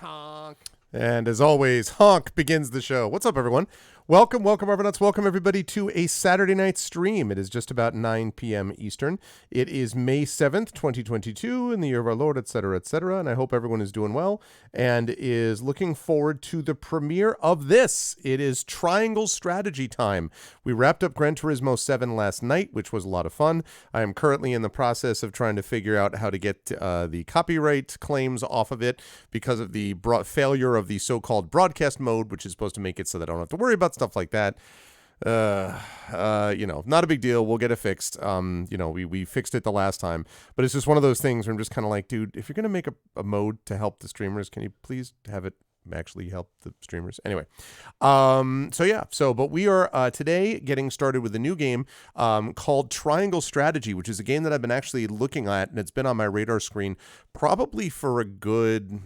Honk. And as always, honk begins the show. What's up, everyone? Welcome, Argonauts. Welcome, everybody, to a Saturday night stream. It is just about 9 p.m. Eastern. It is May 7th, 2022, in the year of our Lord, etc., etc., and I hope everyone is doing well and is looking forward to the premiere of this. It is Triangle Strategy time. We wrapped up Gran Turismo 7 last night, which was a lot of fun. I am currently in the process of trying to figure out how to get the copyright claims off of it because of the failure of the so-called broadcast mode, which is supposed to make it so that I don't have to worry about stuff like that. Not a big deal. We'll get it fixed. We fixed it the last time, but it's just one of those things where I'm just kind of like, dude, if you're going to make a mode to help the streamers, can you please have it actually help the streamers? Anyway, but we are today getting started with a new game called Triangle Strategy, which is a game that I've been actually looking at, and it's been on my radar screen probably for a good,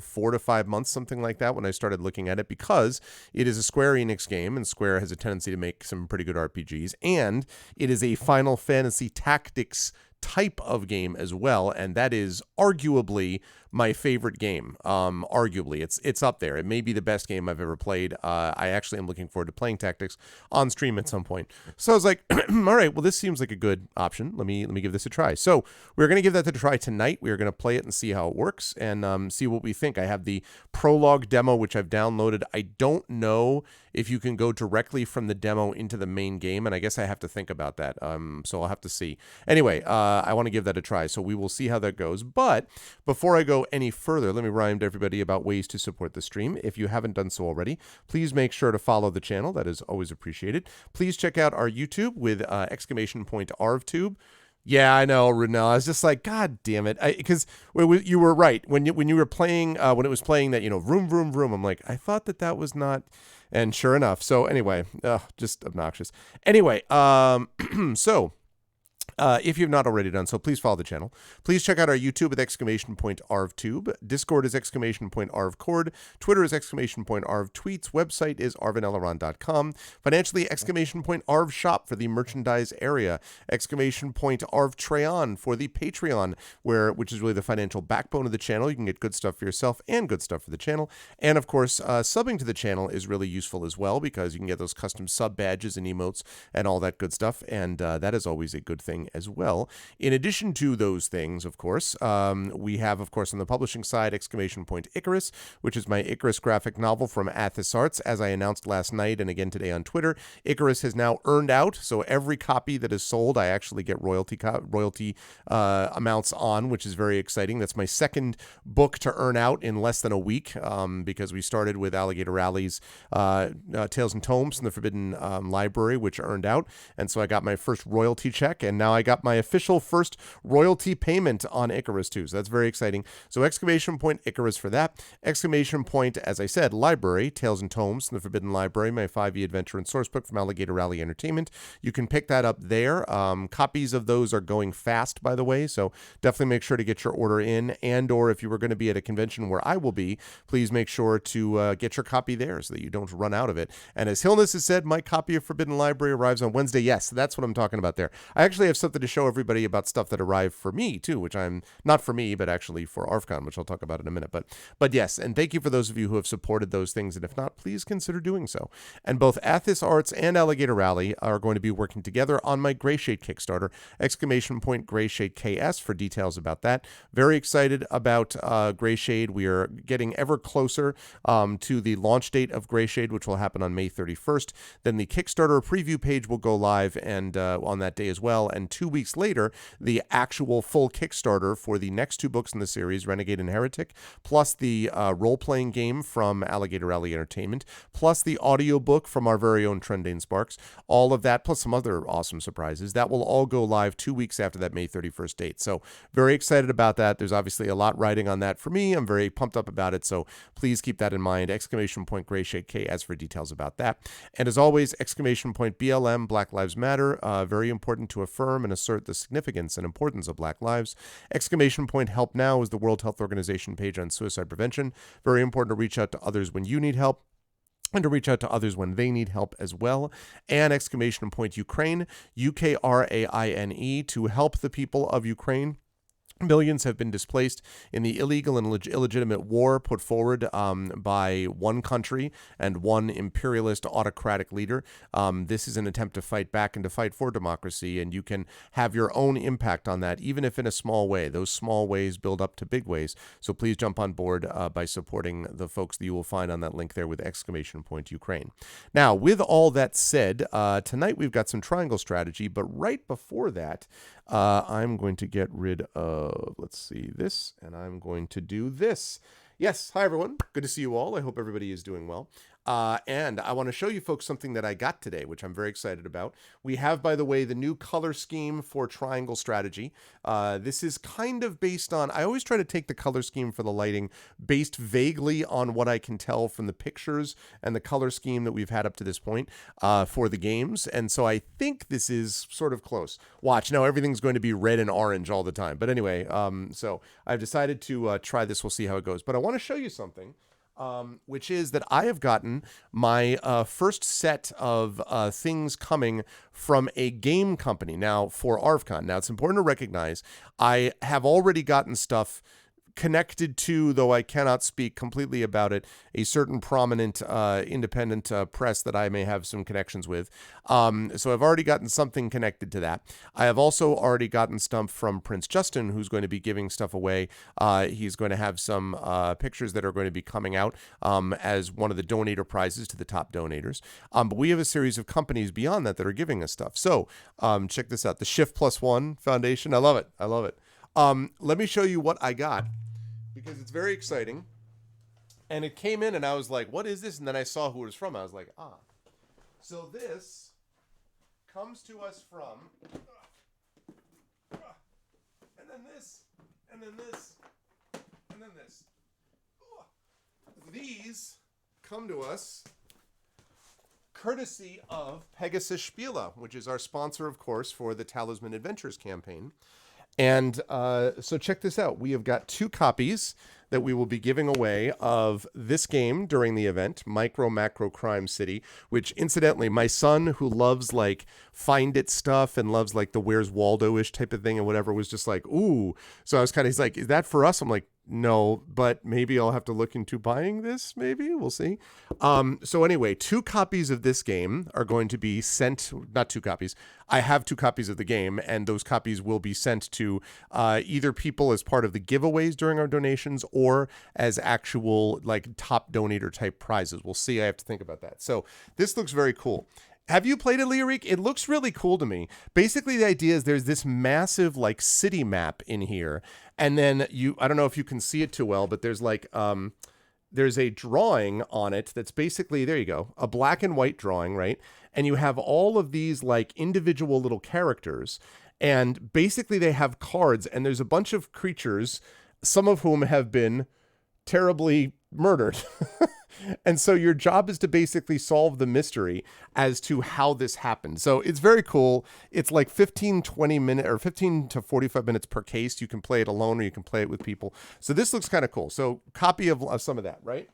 4 to 5 months, something like that, when I started looking at it, because it is a Square Enix game, and Square has a tendency to make some pretty good RPGs, and it is a Final Fantasy Tactics type of game as well, and that is arguably my favorite game. Arguably, it's up there. It may be the best game I've ever played. I actually am looking forward to playing Tactics on stream at some point. So I was like, all right, well, this seems like a good option. Let me give this a try. So we're going to give that a try tonight. We are going to play it and see how it works and see what we think. I have the prologue demo, which I've downloaded. I don't know if you can go directly from the demo into the main game, and I guess I have to think about that. So I'll have to see. Anyway, I want to give that a try, so we will see how that goes. But before I go any further, let me remind everybody about ways to support the stream. If you haven't done so already, please make sure to follow the channel. That is always appreciated. Please check out our YouTube with !ArvTube. Yeah, I know, Renell. I was just like, God damn it. Because you were right. When you were playing, when it was playing that, vroom, vroom, vroom, I'm like, I thought that was not... And sure enough. So anyway, just obnoxious. Anyway, if you've not already done so, please follow the channel. Please check out our YouTube with !ArvTube. Discord is !ArvCord. Twitter is !ArvTweets. Website is arvaneleron.com. Financially, !ArvShop for the merchandise area. !ArvTrayon for the Patreon, which is really the financial backbone of the channel. You can get good stuff for yourself and good stuff for the channel. And of course, subbing to the channel is really useful as well, because you can get those custom sub badges and emotes and all that good stuff. And that is always a good thing as well. In addition to those things, of course, we have, of course, on the publishing side, !Icarus, which is my Icarus graphic novel from Athos Arts. As I announced last night and again today on Twitter, Icarus has now earned out, so every copy that is sold, I actually get royalty amounts on, which is very exciting. That's my second book to earn out in less than a week, because we started with Alligator Rally's Tales and Tomes from the Forbidden Library, which earned out, and so I got my first royalty check, and now I got my official first royalty payment on Icarus too, so that's very exciting. So !Icarus for that. As I said, library, Tales and Tomes from the Forbidden Library, my 5e adventure and sourcebook from Alligator Rally Entertainment. You can pick that up there. Copies of those are going fast, by the way, so definitely make sure to get your order in, and or if you were going to be at a convention where I will be, please make sure to get your copy there so that you don't run out of it. And as Hillness has said, my copy of Forbidden Library arrives on Wednesday. Yes, that's what I'm talking about there. I actually have something to show everybody about stuff that arrived for me too, which I'm not for me, but actually for ArvCon, which I'll talk about in a minute. But yes, and thank you for those of you who have supported those things, and if not, please consider doing so. And both Athos Arts and Alligator Rally are going to be working together on my Greyshade Kickstarter, !Greyshade KS for details about that. Very excited about Greyshade. We are getting ever closer to the launch date of Greyshade, which will happen on May 31st. Then the Kickstarter preview page will go live and on that day as well. And 2 weeks later, the actual full Kickstarter for the next two books in the series, Renegade and Heretic, plus the role-playing game from Alligator Rally Entertainment, plus the audiobook from our very own Trendane Sparks, all of that, plus some other awesome surprises. That will all go live 2 weeks after that May 31st date. So very excited about that. There's obviously a lot riding on that for me. I'm very pumped up about it, so please keep that in mind. !Greyshade KS for details about that. And as always, !BLM, Black Lives Matter, very important to affirm and assert the significance and importance of Black lives. !Help Now is the World Health Organization page on suicide prevention. Very important to reach out to others when you need help, and to reach out to others when they need help as well. And !Ukraine, UKRAINE, to help the people of Ukraine Millions have been displaced in the illegal and illegitimate war put forward by one country and one imperialist autocratic leader. This is an attempt to fight back and to fight for democracy, and you can have your own impact on that, even if in a small way. Those small ways build up to big ways. So please jump on board by supporting the folks that you will find on that link there with !Ukraine. Now, with all that said, tonight we've got some triangle strategy, but right before that, I'm going to get rid of, let's see, this, and I'm going to do this. Yes, hi everyone. Good to see you all. I hope everybody is doing well. And I want to show you folks something that I got today, which I'm very excited about. We have, by the way, the new color scheme for triangle strategy. This is kind of based on, I always try to take the color scheme for the lighting based vaguely on what I can tell from the pictures and the color scheme that we've had up to this point for the games. And so I think this is sort of close. Watch, now everything's going to be red and orange all the time. But anyway, so I've decided to try this. We'll see how it goes. But I want to show you something. Which is that I have gotten my first set of things coming from a game company now for ArvCon. Now, it's important to recognize I have already gotten stuff connected to, though I cannot speak completely about it, a certain prominent independent press that I may have some connections with. So I've already gotten something connected to that. I have also already gotten stuff from Prince Justin, who's going to be giving stuff away. He's going to have some pictures that are going to be coming out as one of the donator prizes to the top donators. But we have a series of companies beyond that that are giving us stuff. So check this out. The Shift+1 Foundation. I love it. I love it. Let me show you what I got, because it's very exciting. And it came in and I was like, what is this? And then I saw who it was from. I was like, ah. So this comes to us from, and then this, and then this, and then this. These come to us courtesy of Pegasus Spiele, which is our sponsor, of course, for the Talisman Adventures campaign. And so check this out. We have got 2 copies that we will be giving away of this game during the event, Micro Macro Crime City, which incidentally, my son, who loves like Find It stuff and loves like the Where's Waldo-ish type of thing and whatever, was just like, ooh. So I was kind of, he's like, is that for us? I'm like, no, but maybe I'll have to look into buying this. Maybe we'll see. So anyway, 2 copies of this game are going to be sent, not 2 copies. I have 2 copies of the game, and those copies will be sent to either people as part of the giveaways during our donations or as actual like top donator type prizes. We'll see. I have to think about that. So this looks very cool. Have you played it, Leoric? It looks really cool to me. Basically, the idea is there's this massive like city map in here. And then I don't know if you can see it too well, but there's like, there's a drawing on it that's basically, there you go, a black and white drawing, right? And you have all of these like individual little characters. And basically they have cards, and there's a bunch of creatures, some of whom have been terribly murdered. And so your job is to basically solve the mystery as to how this happened. So it's very cool. It's like 15 to 45 minutes per case. You can play it alone or you can play it with people. So this looks kind of cool. So copy of some of that, right?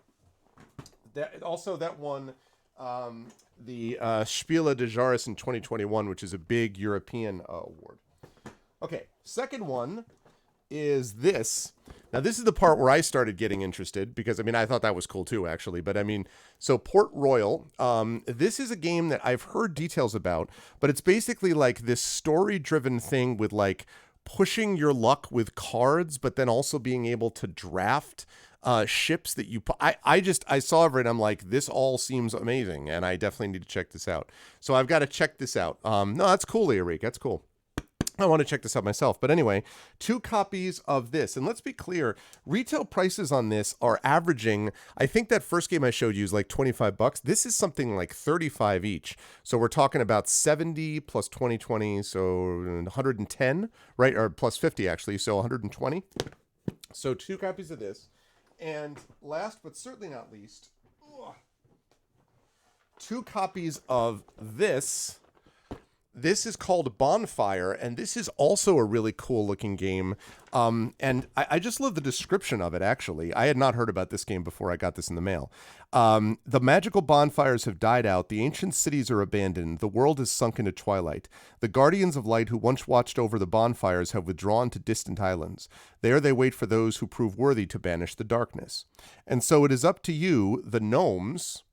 Also that one, the Spiele de Jahres in 2021, which is a big European award. Okay, second one is this. Now, this is the part where I started getting interested because, I mean, I thought that was cool too, actually. But, I mean, so Port Royal, this is a game that I've heard details about, but it's basically like this story-driven thing with, like, pushing your luck with cards, but then also being able to draft ships that you... I saw it and I'm like, this all seems amazing, and I definitely need to check this out. So I've got to check this out. No, that's cool, Leoric. That's cool. I want to check this out myself. But anyway, 2 copies of this. And let's be clear, retail prices on this are averaging, I think that first game I showed you is like $25. This is something like 35 each. So we're talking about 70 plus 20, so 110, right? Or plus 50 actually, so 120. So 2 copies of this. And last but certainly not least, 2 copies of this. This is called Bonfire, and this is also a really cool looking game. And I just love the description of it, actually. I had not heard about this game before I got this in the mail. The magical bonfires have died out. The ancient cities are abandoned. The world is sunk into twilight. The guardians of light who once watched over the bonfires have withdrawn to distant islands. There they wait for those who prove worthy to banish the darkness. And so it is up to you, the gnomes,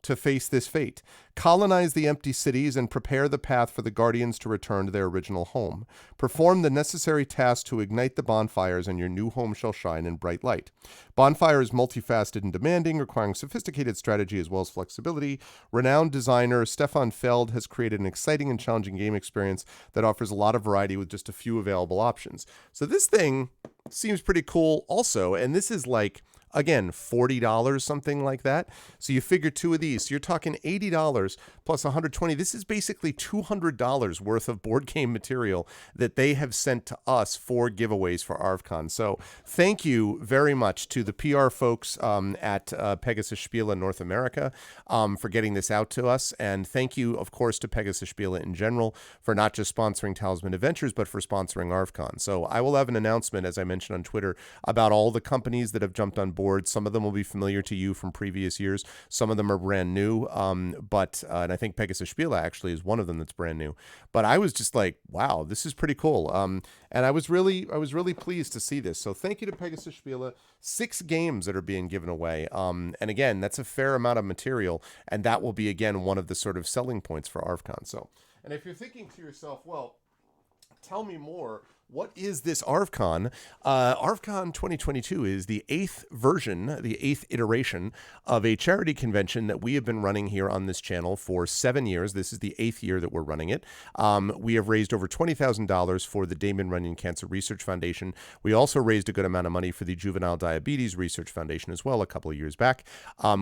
to face this fate. Colonize the empty cities and prepare the path for the guardians to return to their original home. Perform the necessary tasks to ignite the bonfires, and your new home shall shine in bright light. Bonfire is multifaceted and demanding, requiring sophisticated strategy as well as flexibility. Renowned designer Stefan Feld has created an exciting and challenging game experience that offers a lot of variety with just a few available options. So this thing seems pretty cool also, and this is like, again, $40, something like that. So you figure two of these. So you're talking $80 plus $120. This is basically $200 worth of board game material that they have sent to us for giveaways for ArvCon. So thank you very much to the PR folks at Pegasus Spiele North America for getting this out to us. And thank you, of course, to Pegasus Spiele in general for not just sponsoring Talisman Adventures, but for sponsoring ArvCon. So I will have an announcement, as I mentioned on Twitter, about all the companies that have jumped on board. Some of them will be familiar to you from previous years. Some of them are brand new. And I think Pegasus Spiele actually is one of them that's brand new. But I was just like, wow, this is pretty cool. And I was really pleased to see this. So thank you to Pegasus Spiele. 6 games that are being given away. And again, that's a fair amount of material. And that will be, again, one of the sort of selling points for ArvCon. So, and if you're thinking to yourself, well, tell me more. What is this ArvCon? ArvCon 2022 is the 8th version, the 8th iteration of a charity convention that we have been running here on this channel for 7 years. This is the 8th year that we're running it. We have raised over $20,000 for the Damon Runyon Cancer Research Foundation. We also raised a good amount of money for the Juvenile Diabetes Research Foundation as well a couple of years back.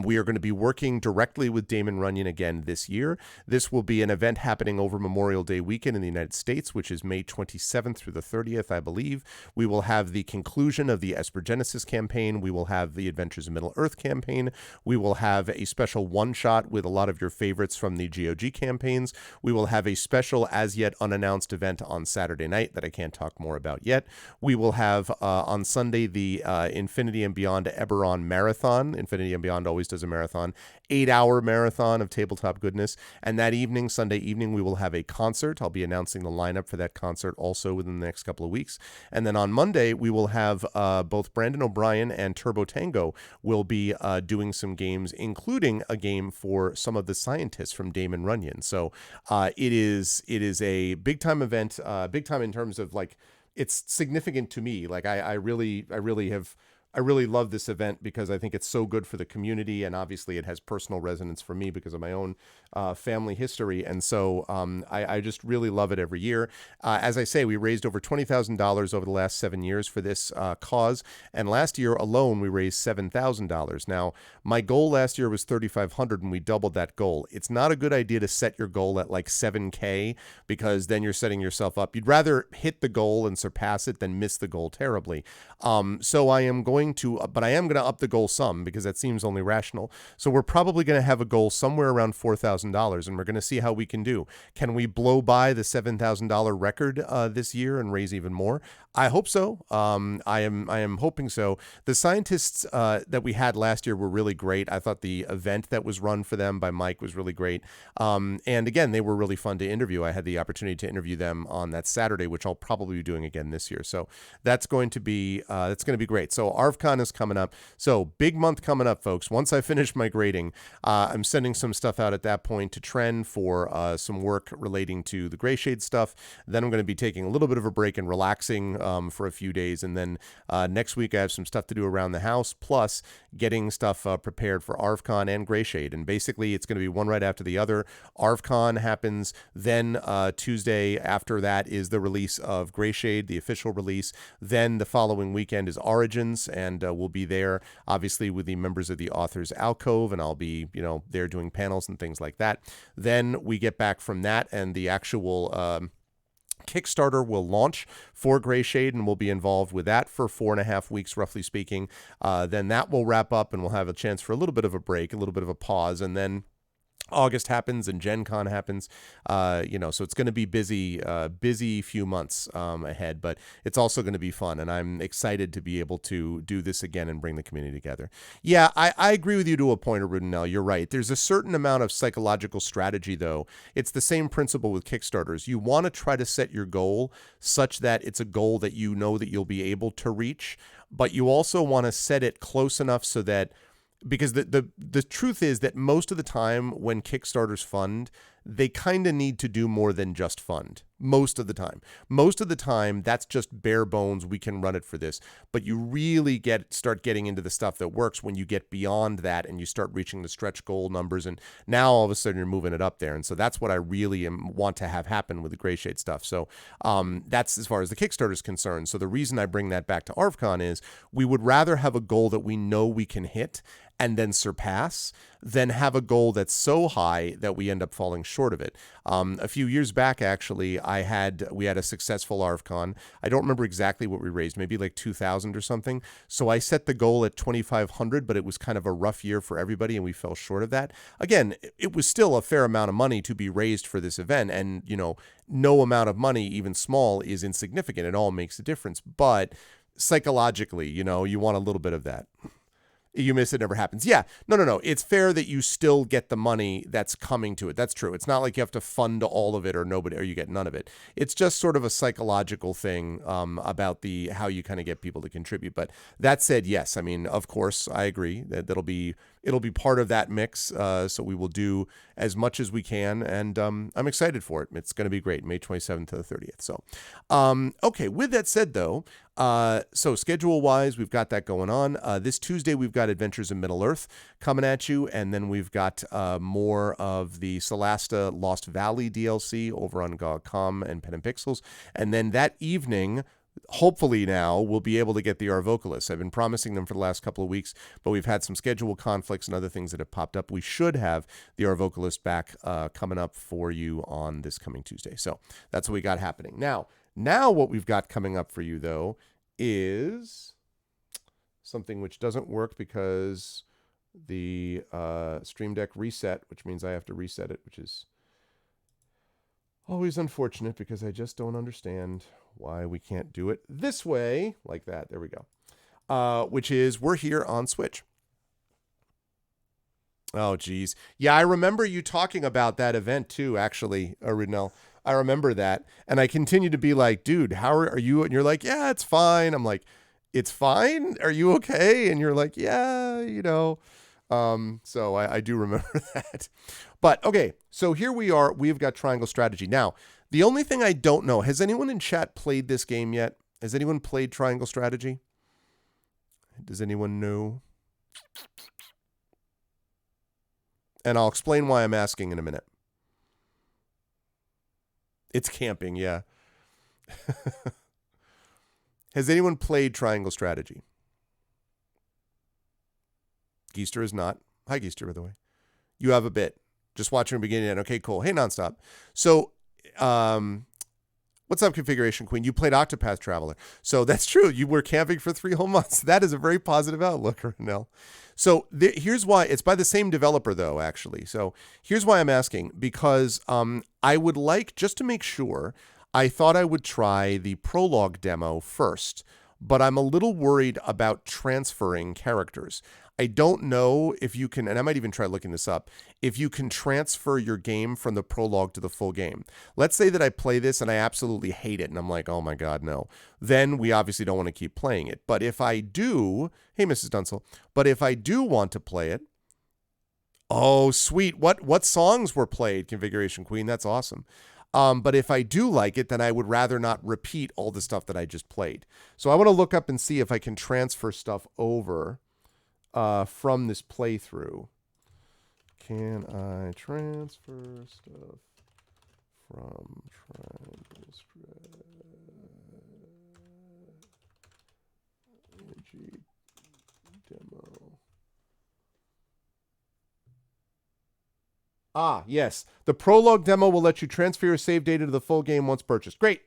We are going to be working directly with Damon Runyon again this year. This will be an event happening over Memorial Day weekend in the United States, which is May 27th through the 30th, I believe. We will have the conclusion of the Espergenesis campaign. We will have the Adventures of Middle-earth campaign. We will have a special one-shot with a lot of your favorites from the GOG campaigns. We will have a special as-yet unannounced event on Saturday night that I can't talk more about yet. We will have on Sunday the Infinity and Beyond Eberron Marathon. Infinity and Beyond always does a marathon. 8-hour marathon of tabletop goodness. And that evening, Sunday evening, we will have a concert. I'll be announcing the lineup for that concert also within the next couple of weeks. And then on Monday, we will have both Brandon O'Brien and Turbo Tango will be doing some games, including a game for some of the scientists from Damon Runyon. So it is a big time event, big time in terms of like, it's significant to me. Like I really love this event because I think it's so good for the community, and obviously it has personal resonance for me because of my own family history. And so I just really love it every year. As I say, we raised over $20,000 over the last 7 years for this cause. And last year alone, we raised $7,000. Now, my goal last year was $3,500, and we doubled that goal. It's not a good idea to set your goal at like $7K because then you're setting yourself up. You'd rather hit the goal and surpass it than miss the goal terribly. So I am going to up the goal some because that seems only rational. So we're probably going to have a goal somewhere around $4,000, and we're going to see how we can do. Can we blow by the $7,000 record this year and raise even more? I hope so. I am hoping so. The scientists that we had last year were really great. I thought the event that was run for them by Mike was really great. And again, they were really fun to interview. I had the opportunity to interview them on that Saturday, which I'll probably be doing again this year. So that's going to be great. So ArvCon is coming up. So big month coming up, folks. Once I finish my grading, I'm sending some stuff out at that point to Tren for some work relating to the Greyshade stuff. Then I'm going to be taking a little bit of a break and relaxing for a few days. And then next week I have some stuff to do around the house, plus getting stuff prepared for ArvCon and Greyshade. And basically it's going to be one right after the other. ArvCon happens. Then Tuesday after that is the release of Greyshade, the official release. Then the following weekend is Origins, and we'll be there obviously with the members of the Authors Alcove, and I'll be there doing panels and things like that. Then we get back from that, and the actual Kickstarter will launch for Greyshade, and we'll be involved with that for 4.5 weeks, roughly speaking. Then that will wrap up, and we'll have a chance for a little bit of a break, a little bit of a pause, and then August happens and Gen Con happens, so it's going to be busy few months ahead, but it's also going to be fun. And I'm excited to be able to do this again and bring the community together. Yeah, I agree with you to a point, Arudinel. You're right. There's a certain amount of psychological strategy, though. It's the same principle with Kickstarters. You want to try to set your goal such that it's a goal that you know that you'll be able to reach, but you also want to set it close enough so that, because the truth is that most of the time when Kickstarters fund, they kind of need to do more than just fund. Most of the time, that's just bare bones. We can run it for this, but you really start getting into the stuff that works when you get beyond that and you start reaching the stretch goal numbers. And now all of a sudden you're moving it up there. And so that's what I really want to have happen with the Gray Shade stuff. So that's as far as the Kickstarter is concerned. So the reason I bring that back to ARVCon is we would rather have a goal that we know we can hit and then surpass than have a goal that's so high that we end up falling short of it. A few years back, actually, we had a successful ARVCon. I don't remember exactly what we raised, maybe like 2,000 or something. So I set the goal at 2,500, but it was kind of a rough year for everybody, and we fell short of that. Again, it was still a fair amount of money to be raised for this event, and no amount of money, even small, is insignificant. It all makes a difference. But psychologically, you want a little bit of that. You miss it never happens. Yeah. No. It's fair that you still get the money that's coming to it. That's true. It's not like you have to fund all of it or you get none of it. It's just sort of a psychological thing about how you kind of get people to contribute. But that said, yes, I mean, of course, I agree that it'll be part of that mix. So we will do as much as we can. And I'm excited for it. It's going to be great. May 27th to the 30th. So, okay. With that said, though, so schedule-wise, we've got that going on. This Tuesday, we've got Adventures in Middle-earth coming at you, and then we've got more of the Solasta Lost Valley DLC over on GOG.com and Pen and Pixels. And then that evening, hopefully now, we'll be able to get the Arvocalist. I've been promising them for the last couple of weeks, but we've had some schedule conflicts and other things that have popped up. We should have the Arvocalist back coming up for you on this coming Tuesday. So that's what we got happening. Now what we've got coming up for you, though, is something which doesn't work because the Stream Deck reset, which means I have to reset it, which is always unfortunate because I just don't understand why we can't do it this way, like that. There we go. Which is we're here on Switch. Oh, geez. Yeah, I remember you talking about that event too, actually, Ridnell. I remember that. And I continue to be like, dude, how are you? And you're like, yeah, it's fine. I'm like, it's fine. Are you okay? And you're like, yeah, So I do remember that. But okay, so here we are. We've got Triangle Strategy. Now, the only thing I don't know, has anyone in chat played this game yet? Has anyone played Triangle Strategy? Does anyone know? And I'll explain why I'm asking in a minute. It's camping, yeah. Has anyone played Triangle Strategy? Geester is not. Hi, Geester, by the way. You have a bit. Just watching the beginning and okay, cool. Hey, Nonstop. So, what's up, Configuration Queen? You played Octopath Traveler. So that's true. You were camping for 3 whole months. That is a very positive outlook, Renell. So here's why. It's by the same developer, though, actually. So here's why I'm asking. Because I would like, just to make sure, I thought I would try the prologue demo first. But I'm a little worried about transferring characters. I don't know if you can, and I might even try looking this up, if you can transfer your game from the prologue to the full game. Let's say that I play this and I absolutely hate it and I'm like, oh my God, no. Then we obviously don't want to keep playing it. But if I do, hey, Mrs. Dunsel, but if I do want to play it, oh, sweet. What songs were played, Configuration Queen? That's awesome. But if I do like it, then I would rather not repeat all the stuff that I just played. So I want to look up and see if I can transfer stuff over from this playthrough. Can I transfer stuff from Triangle Strategy demo? Ah, yes. The prologue demo will let you transfer your save data to the full game once purchased. Great.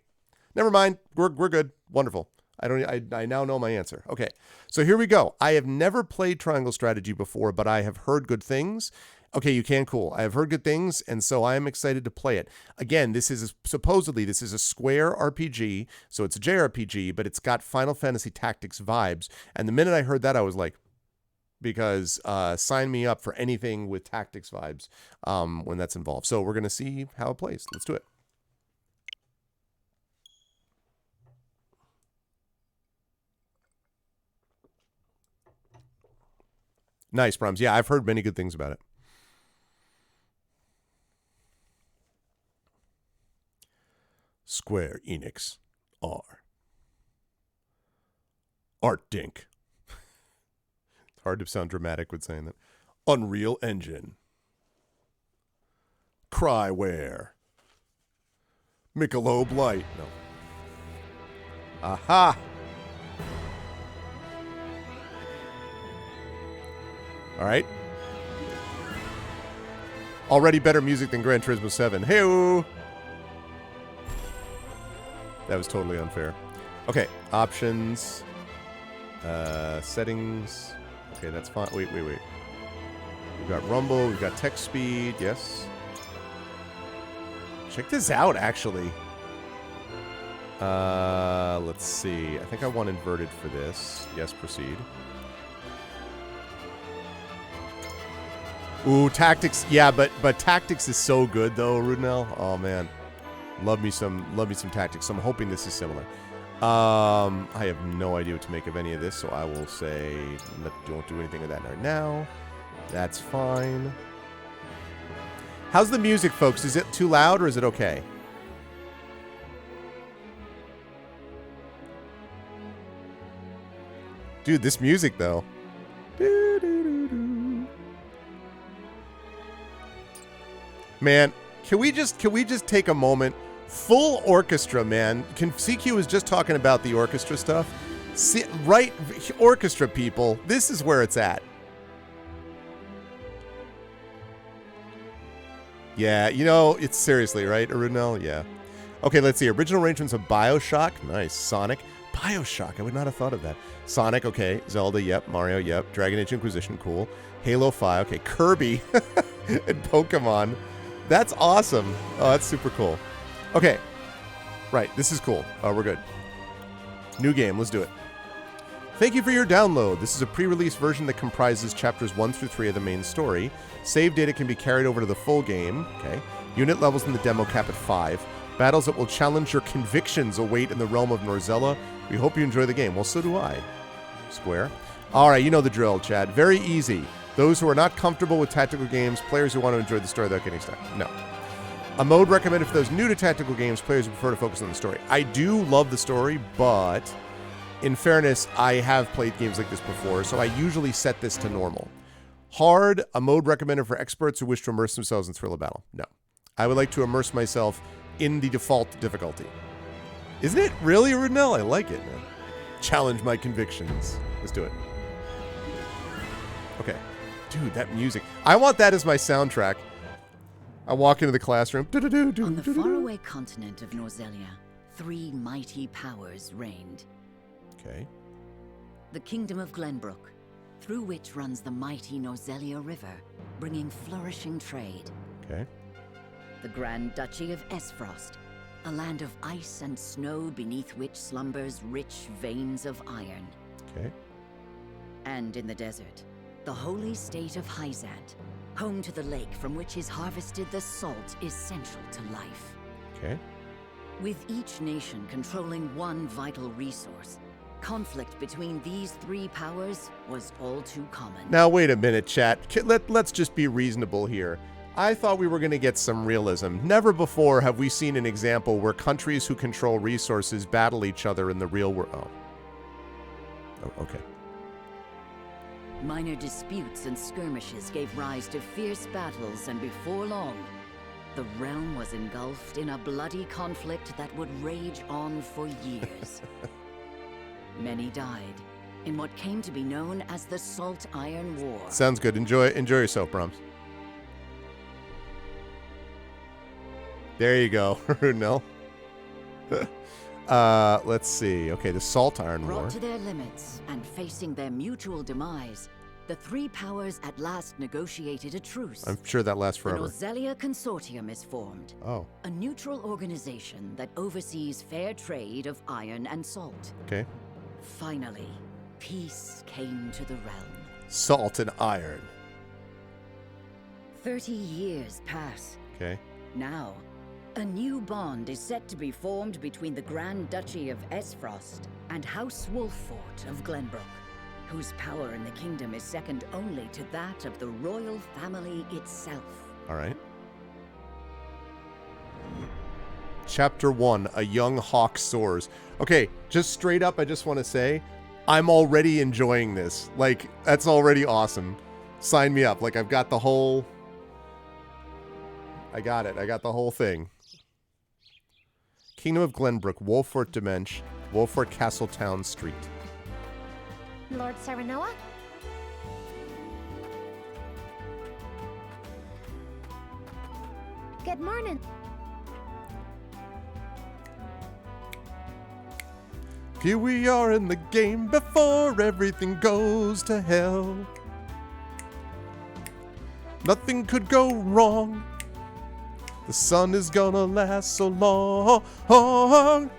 Never mind. We're good. Wonderful. I now know my answer. Okay. So here we go. I have never played Triangle Strategy before, but I have heard good things. Okay, you can. Cool. I have heard good things, and so I am excited to play it. Again, supposedly this is a Square RPG, so it's a JRPG, but it's got Final Fantasy Tactics vibes. And the minute I heard that, I was like, because sign me up for anything with tactics vibes when that's involved. So we're gonna see how it plays. Let's do it. Nice, Brahms. Yeah, I've heard many good things about it. Square Enix Art Dink. It's hard to sound dramatic with saying that. Unreal Engine. Cryware. Michelob Light. No. Aha! All right. Already better music than Gran Turismo 7. Hey-oo! That was totally unfair. Okay, options. Settings. Okay, that's fine. Wait. We've got rumble, we've got text speed, yes. Check this out, actually. Let's see. I think I want inverted for this. Yes, proceed. Ooh, tactics. Yeah, but tactics is so good though, Rudnell. Oh man. Love me some tactics. So I'm hoping this is similar. I have no idea what to make of any of this, so I will say don't do anything of that right now. That's fine. How's the music, folks? Is it too loud or is it okay? Dude, this music though. Man, can we just take a moment? Full orchestra, man. CQ was just talking about the orchestra stuff. See, right, orchestra people, this is where it's at. Yeah, you know, it's seriously, right, Arunel? Yeah. Okay, let's see. Original arrangements of BioShock. Nice. Sonic. BioShock. I would not have thought of that. Sonic, okay. Zelda, yep. Mario, yep. Dragon Age Inquisition, cool. Halo 5, okay. Kirby and Pokemon. That's awesome. Oh, that's super cool. Okay. Right, this is cool. Oh, we're good. New game, let's do it. Thank you for your download. This is a pre-release version that comprises chapters 1 through 3 of the main story. Save data can be carried over to the full game. Okay. Unit levels in the demo cap at 5. Battles that will challenge your convictions await in the realm of Norzella. We hope you enjoy the game. Well, so do I. Square. All right, you know the drill, Chad. Very easy. Those who are not comfortable with tactical games, players who want to enjoy the story without getting stuck. No. A mode recommended for those new to tactical games, players who prefer to focus on the story. I do love the story, but in fairness, I have played games like this before, so I usually set this to normal. Hard, a mode recommended for experts who wish to immerse themselves in thrill of battle. No. I would like to immerse myself in the default difficulty. Isn't it really, Rudnell? I like it, man. Challenge my convictions. Let's do it. Okay. Dude, that music. I want that as my soundtrack. I walk into the classroom. On the faraway continent of Norzelia, 3 mighty powers reigned. Okay. The Kingdom of Glenbrook, through which runs the mighty Norzelia River, bringing flourishing trade. Okay. The Grand Duchy of Esfrost, a land of ice and snow beneath which slumbers rich veins of iron. Okay. And in the desert, the holy state of Hyzant, home to the lake from which is harvested the salt essential to life. Okay. With each nation controlling one vital resource, conflict between these 3 powers was all too common. Now, wait a minute, chat. Let's just be reasonable here. I thought we were going to get some realism. Never before have we seen an example where countries who control resources battle each other in the real world. Oh, okay. Minor disputes and skirmishes gave rise to fierce battles, and before long, the realm was engulfed in a bloody conflict that would rage on for years. Many died in what came to be known as the Salt Iron War. Sounds good. Enjoy yourself, Brahms. There you go, no. Let's see. Okay, the Salt Iron War. Brought to their limits and facing their mutual demise, The three powers at last negotiated a truce. I'm sure that lasts The forever. Norzelia Consortium is formed. Oh, A neutral organization that oversees fair trade of iron and salt. okay. Finally, peace came to the realm. Salt and iron. 30 years pass. Okay. Now, a new bond is set to be formed between the Grand Duchy of Esfrost and House Wolffort of Glenbrook, whose power in the kingdom is second only to that of the royal family itself. All right. Chapter 1, A Young Hawk Soars. Okay, just straight up, I just want to say, I'm already enjoying this. Like, that's already awesome. Sign me up. Like, I've got the whole... I got it. I got the whole thing. Kingdom of Glenbrook, Wolffort Dimension, Wolffort Castletown Street. Lord Serenoa? Good morning. Here we are in the game before everything goes to hell. Nothing could go wrong. The sun is gonna last so long.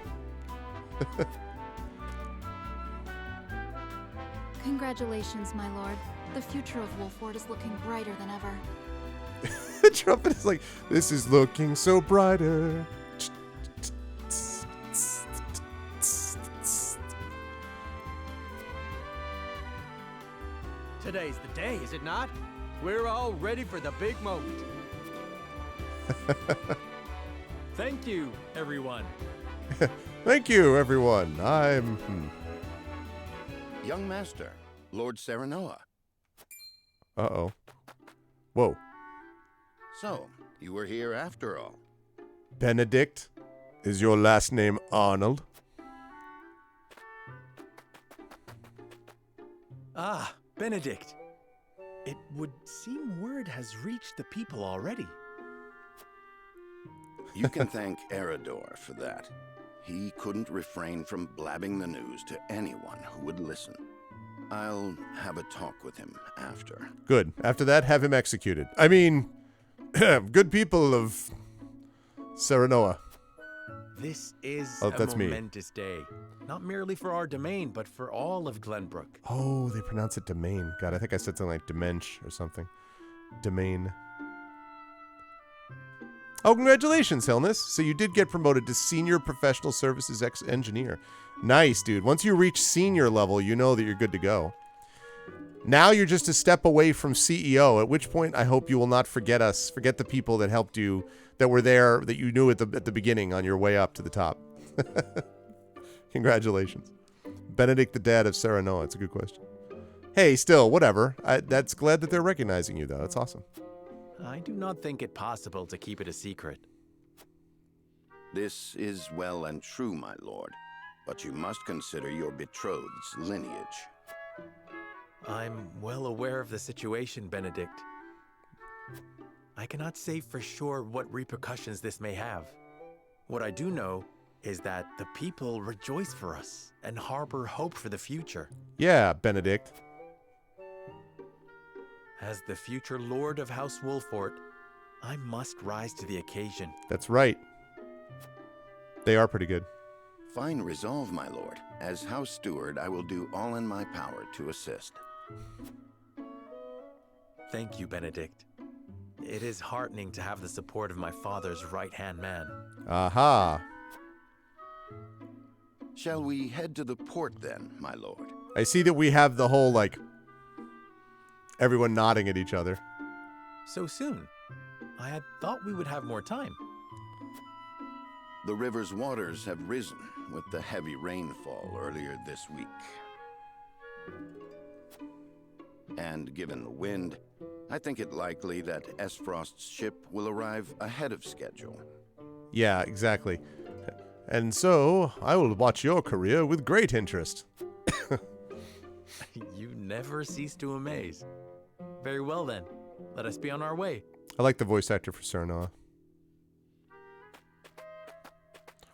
Congratulations, my lord. The future of Wolffort is looking brighter than ever. The trumpet is like, this is looking so brighter. Today's the day, is it not? We're all ready for the big moment. Thank you, everyone. Thank you, everyone. I'm... Young master, Lord Serenoa. Uh-oh. Whoa. So, you were here after all. Benedict? Is your last name Arnold? Ah, Benedict. It would seem word has reached the people already. You can thank Eridor for that. He couldn't refrain from blabbing the news to anyone who would listen. I'll have a talk with him after. Good. After that, have him executed. I mean, good people of Serenoa. This is Oh, a that's me. momentous day. Not merely for our domain, but for all of Glenbrook. Oh, they pronounce it domain. God, I think I said something like Dimension or something. Domain. Oh, congratulations, Helness. So you did get promoted to Senior Professional Services Engineer. Nice, dude. Once you reach senior level, you know that you're good to go. Now you're just a step away from CEO, at which point I hope you will not forget us. Forget the people that helped you, that were there, that you knew at the beginning on your way up to the top. Congratulations. Benedict the dad of Serenoa. It's a good question. Hey, still, whatever. That's glad that they're recognizing you, though. That's awesome. I do not think it possible to keep it a secret. This is well and true, my lord, but you must consider your betrothed's lineage. I'm well aware of the situation, Benedict. I cannot say for sure what repercussions this may have. What I do know is that the people rejoice for us and harbor hope for the future. Yeah, Benedict. As the future Lord of House Wolffort, I must rise to the occasion. That's right. They are pretty good. Fine resolve, my lord. As house steward, I will do all in my power to assist. Thank you, Benedict. It is heartening to have the support of my father's right-hand man. Aha. Shall we head to the port then, my lord? I see that we have the whole, like, everyone nodding at each other. So soon? I had thought we would have more time. The river's waters have risen with the heavy rainfall earlier this week. And given the wind, I think it likely that Esfrost's ship will arrive ahead of schedule. Yeah, exactly. And so, I will watch your career with great interest. You never cease to amaze. Very well then, let us be on our way. I like the voice actor for Serenoa.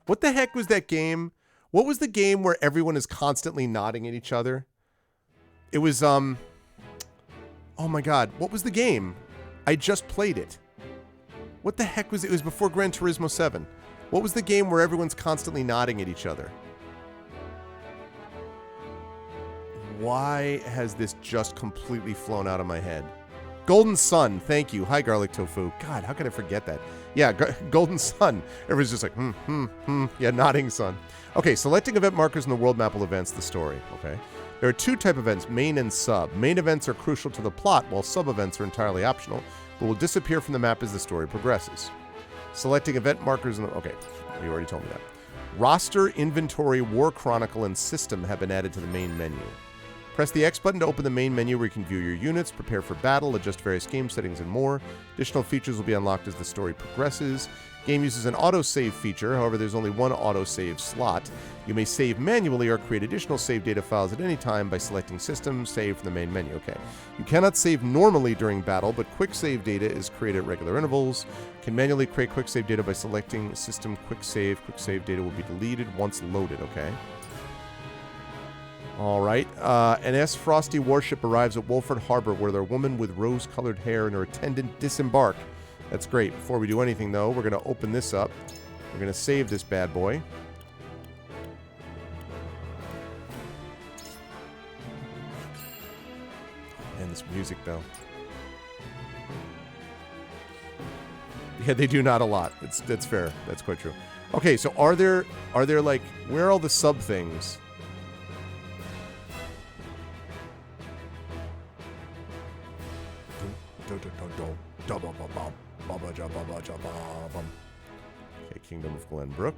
What the heck was that game? What was the game where everyone is constantly nodding at each other? It was, Oh my god, what was the game? I just played it. What the heck was it? It was before Gran Turismo 7. What was the game where everyone's constantly nodding at each other? Why has this just completely flown out of my head? Golden Sun, thank you. Hi, Garlic Tofu. God, how could I forget that? Yeah, Golden Sun. Everyone's just like, yeah, nodding sun. Okay, selecting event markers in the world map will advance the story. Okay. There are two type events, main and sub. Main events are crucial to the plot, while sub events are entirely optional, but will disappear from the map as the story progresses. Selecting event markers in the... Okay, you already told me that. Roster, inventory, war chronicle, and system have been added to the main menu. Press the X button to open the main menu where you can view your units, prepare for battle, adjust various game settings, and more. Additional features will be unlocked as the story progresses. Game uses an autosave feature, however there's only one autosave slot. You may save manually or create additional save data files at any time by selecting System, Save from the main menu. Okay. You cannot save normally during battle, but quick save data is created at regular intervals. You can manually create quick save data by selecting System, Quick Save. Quick save data will be deleted once loaded, okay? All right. An S. Frosty warship arrives at Wolford Harbor where their woman with rose-colored hair and her attendant disembark. That's great. Before we do anything, though, we're going to open this up. We're going to save this bad boy. And this music, though. Yeah, they do not a lot. That's fair. That's quite true. Okay, so are there like, where are all the sub things? Okay, Kingdom of Glenbrook.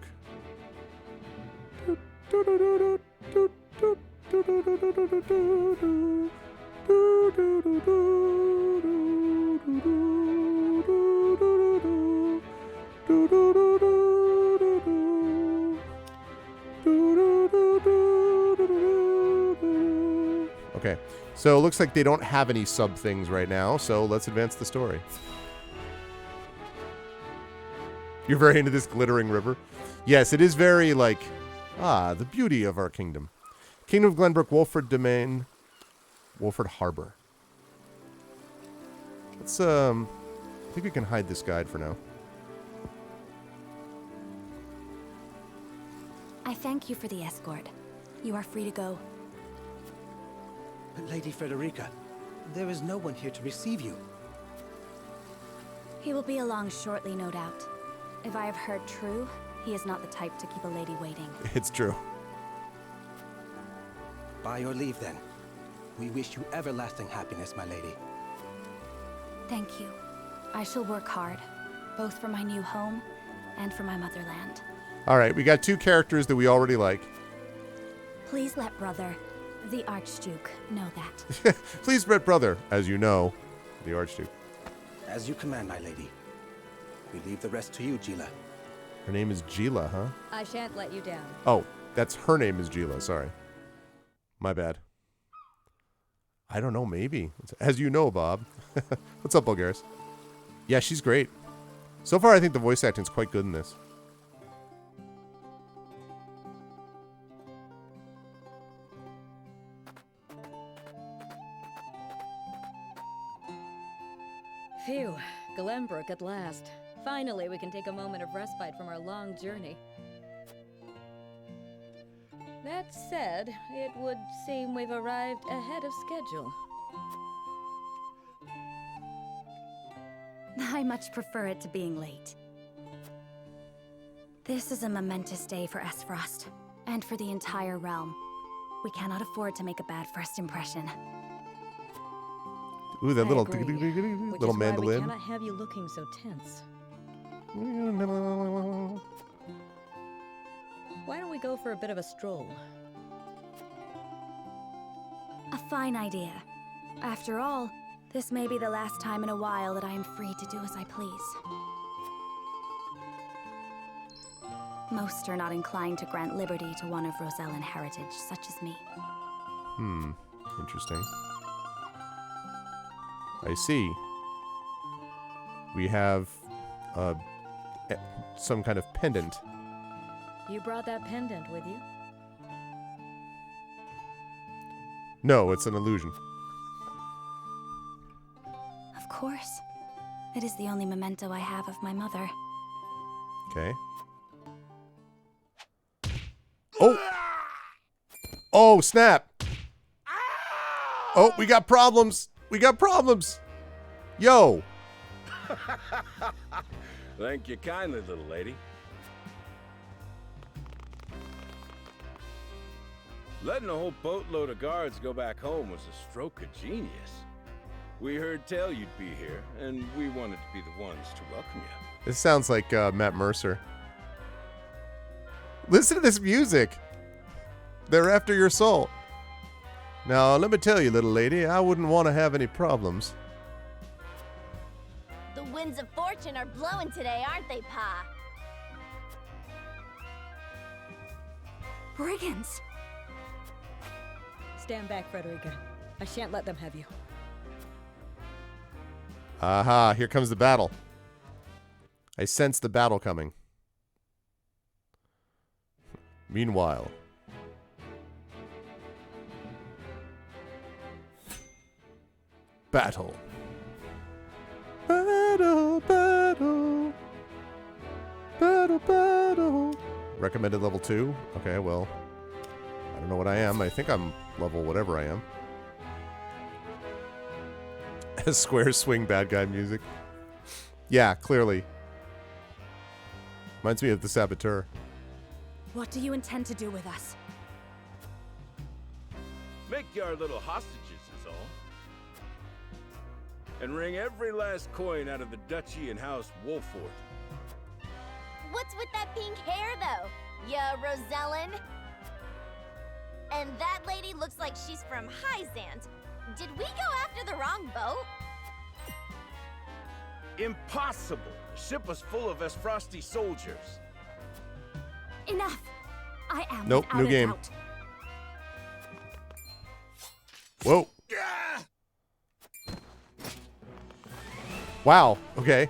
Okay, so it looks like they don't have any sub things right now, so let's advance the story. You're very into this glittering river? Yes, it is very, like, the beauty of our kingdom. Kingdom of Glenbrook, Wolford Domain, Wolford Harbor. Let's, I think we can hide this guide for now. I thank you for the escort. You are free to go. Lady Frederica, there is no one here to receive you. He will be along shortly, no doubt. If I have heard true, he is not the type to keep a lady waiting. It's true. By your leave, then. We wish you everlasting happiness, my lady. Thank you. I shall work hard, both for my new home and for my motherland. All right, we got two characters that we already like. Please let brother, the Archduke, know that. Please, brother, as you know, the Archduke. As you command, my lady. We leave the rest to you, Gila. Her name is Gila, huh? I shan't let you down. Oh, that's her name is Gila, sorry. My bad. I don't know, maybe. As you know, Bob. What's up, Bulgaris? Yeah, she's great. So far, I think the voice acting's quite good in this. Phew, Glenbrook at last. Finally, we can take a moment of respite from our long journey. That said, it would seem we've arrived ahead of schedule. I much prefer it to being late. This is a momentous day for Esfrost, and for the entire realm. We cannot afford to make a bad first impression. Ooh, that I little agree, which little is why mandolin. we cannot have you looking so tense. Why don't we go for a bit of a stroll? A fine idea. After all, this may be the last time in a while that I am free to do as I please. Most are not inclined to grant liberty to one of Rosellan heritage, such as me. Interesting. I see. We have some kind of pendant. You brought that pendant with you? No, it's an illusion. course. It is the only memento I have of my mother. Okay. Oh! Oh, snap! Oh, we got problems! We got problems! Yo! Thank you kindly, little lady. Letting a whole boatload of guards go back home was a stroke of genius. We heard tell you'd be here, and we wanted to be the ones to welcome you. This sounds like Matt Mercer. Listen to this music. They're after your soul. Now, let me tell you, little lady, I wouldn't want to have any problems. The winds of fortune are blowing today, aren't they, Pa? Brigands! Stand back, Frederica. I shan't let them have you. Aha, here comes the battle. I sense the battle coming. Meanwhile. Battle. Battle, battle. Battle, battle. Recommended level 2? Okay, well. I don't know what I am. I think I'm level whatever I am. Square swing bad guy music. Yeah, clearly. Reminds me of the Saboteur. What do you intend to do with us? Make you our little hostages is all. And wring every last coin out of the duchy and House Wolford. What's with that pink hair, though? Ya Rosellen? And that lady looks like she's from Hyzant. Did we go after the wrong boat? Impossible! The ship was full of Esfrosti soldiers. Enough! I am Nope, without new a game. doubt. Whoa. Wow, okay.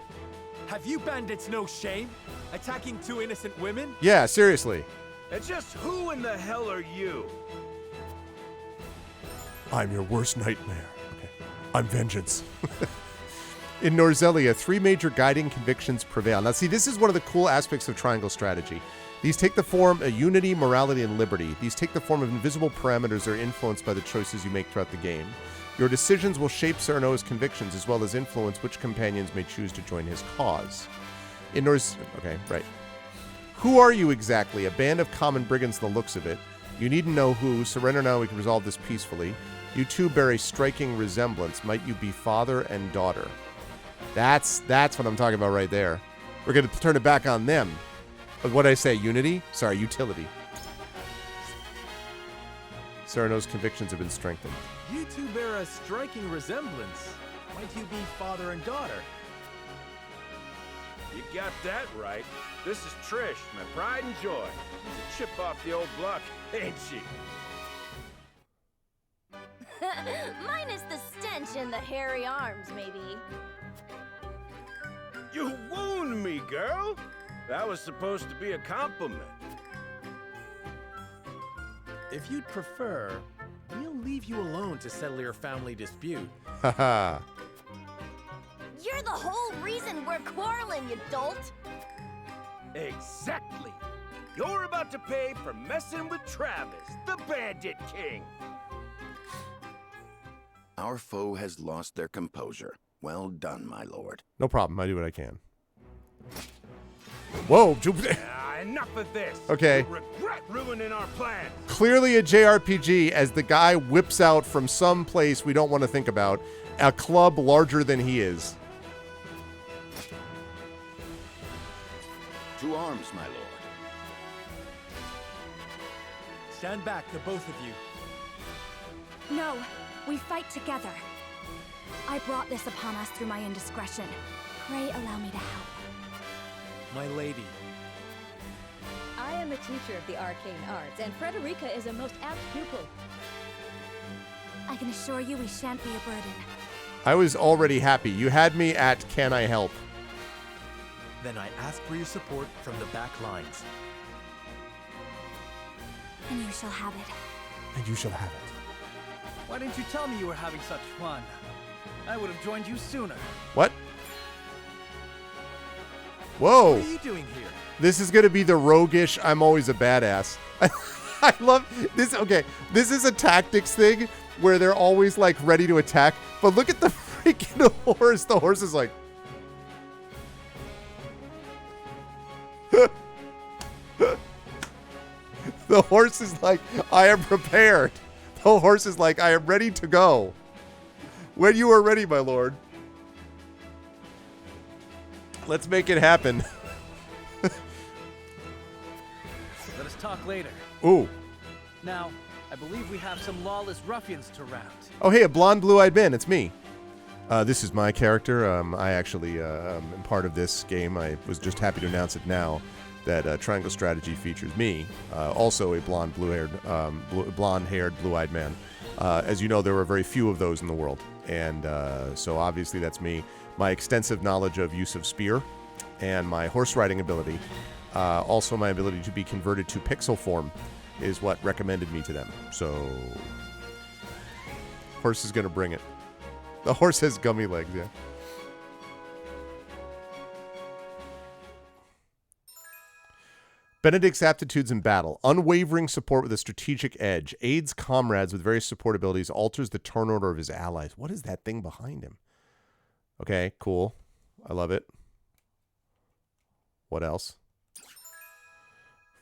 Have you bandits no shame? Attacking 2 innocent women? Yeah, seriously. And just who in the hell are you? I'm your worst nightmare. Okay. I'm vengeance. In Norzelia, 3 major guiding convictions prevail. Now, see, this is one of the cool aspects of triangle strategy. These take the form of unity, morality, and liberty. These take the form of invisible parameters that are influenced by the choices you make throughout the game. Your decisions will shape Sereno's convictions as well as influence which companions may choose to join his cause. In Okay, right. Who are you exactly? A band of common brigands the looks of it. You needn't know who. Surrender now, we can resolve this peacefully. You two bear a striking resemblance. Might you be father and daughter? That's what I'm talking about right there. We're going to turn it back on them. But what did I say? Unity? Sorry, utility. Sereno's convictions have been strengthened. You two bear a striking resemblance. Might you be father and daughter? You got that right. This is Trish, my pride and joy. She's a chip off the old block, ain't she? Minus the stench and the hairy arms, maybe. You wound me, girl. That was supposed to be a compliment. If you'd prefer, we'll leave you alone to settle your family dispute. Haha. You're the whole reason we're quarreling, you dolt! Exactly. You're about to pay for messing with Travis, the Bandit King. Our foe has lost their composure. Well done, my lord. No problem. I do what I can. Whoa. Enough of this. Okay. You regret ruining our plans. Clearly a JRPG as the guy whips out from some place we don't want to think about a club larger than he is. To arms, my lord. Stand back, the both of you. No, we fight together. I brought this upon us through my indiscretion. Pray allow me to help. My lady. I am a teacher of the arcane arts, and Frederica is a most apt pupil. I can assure you we shan't be a burden. I was already happy. You had me at can I help? Then I ask for your support from the back lines. And you shall have it. And you shall have it. Why didn't you tell me you were having such fun? I would have joined you sooner. What? Whoa. What are you doing here? This is going to be the roguish, I'm always a badass. I love this. Okay, this is a tactics thing where they're always like ready to attack. But look at the freaking horse. The horse is like... The horse is like, I am prepared. The horse is like, I am ready to go. When you are ready, my lord. Let's make it happen. Let us talk later. Ooh. Now, I believe we have some lawless ruffians to rout. Oh, hey, a blonde, blue-eyed man. It's me. This is my character. I actually am part of this game. I was just happy to announce it now that Triangle Strategy features me, also a blonde, blonde-haired, blue-eyed man. As you know, there are very few of those in the world, and so obviously that's me. My extensive knowledge of use of spear, and my horse riding ability, also my ability to be converted to pixel form, is what recommended me to them. So, horse is gonna bring it. The horse has gummy legs, yeah. Benedict's aptitudes in battle. Unwavering support with a strategic edge. Aids comrades with various support abilities. Alters the turn order of his allies. What is that thing behind him? Okay, cool. I love it. What else?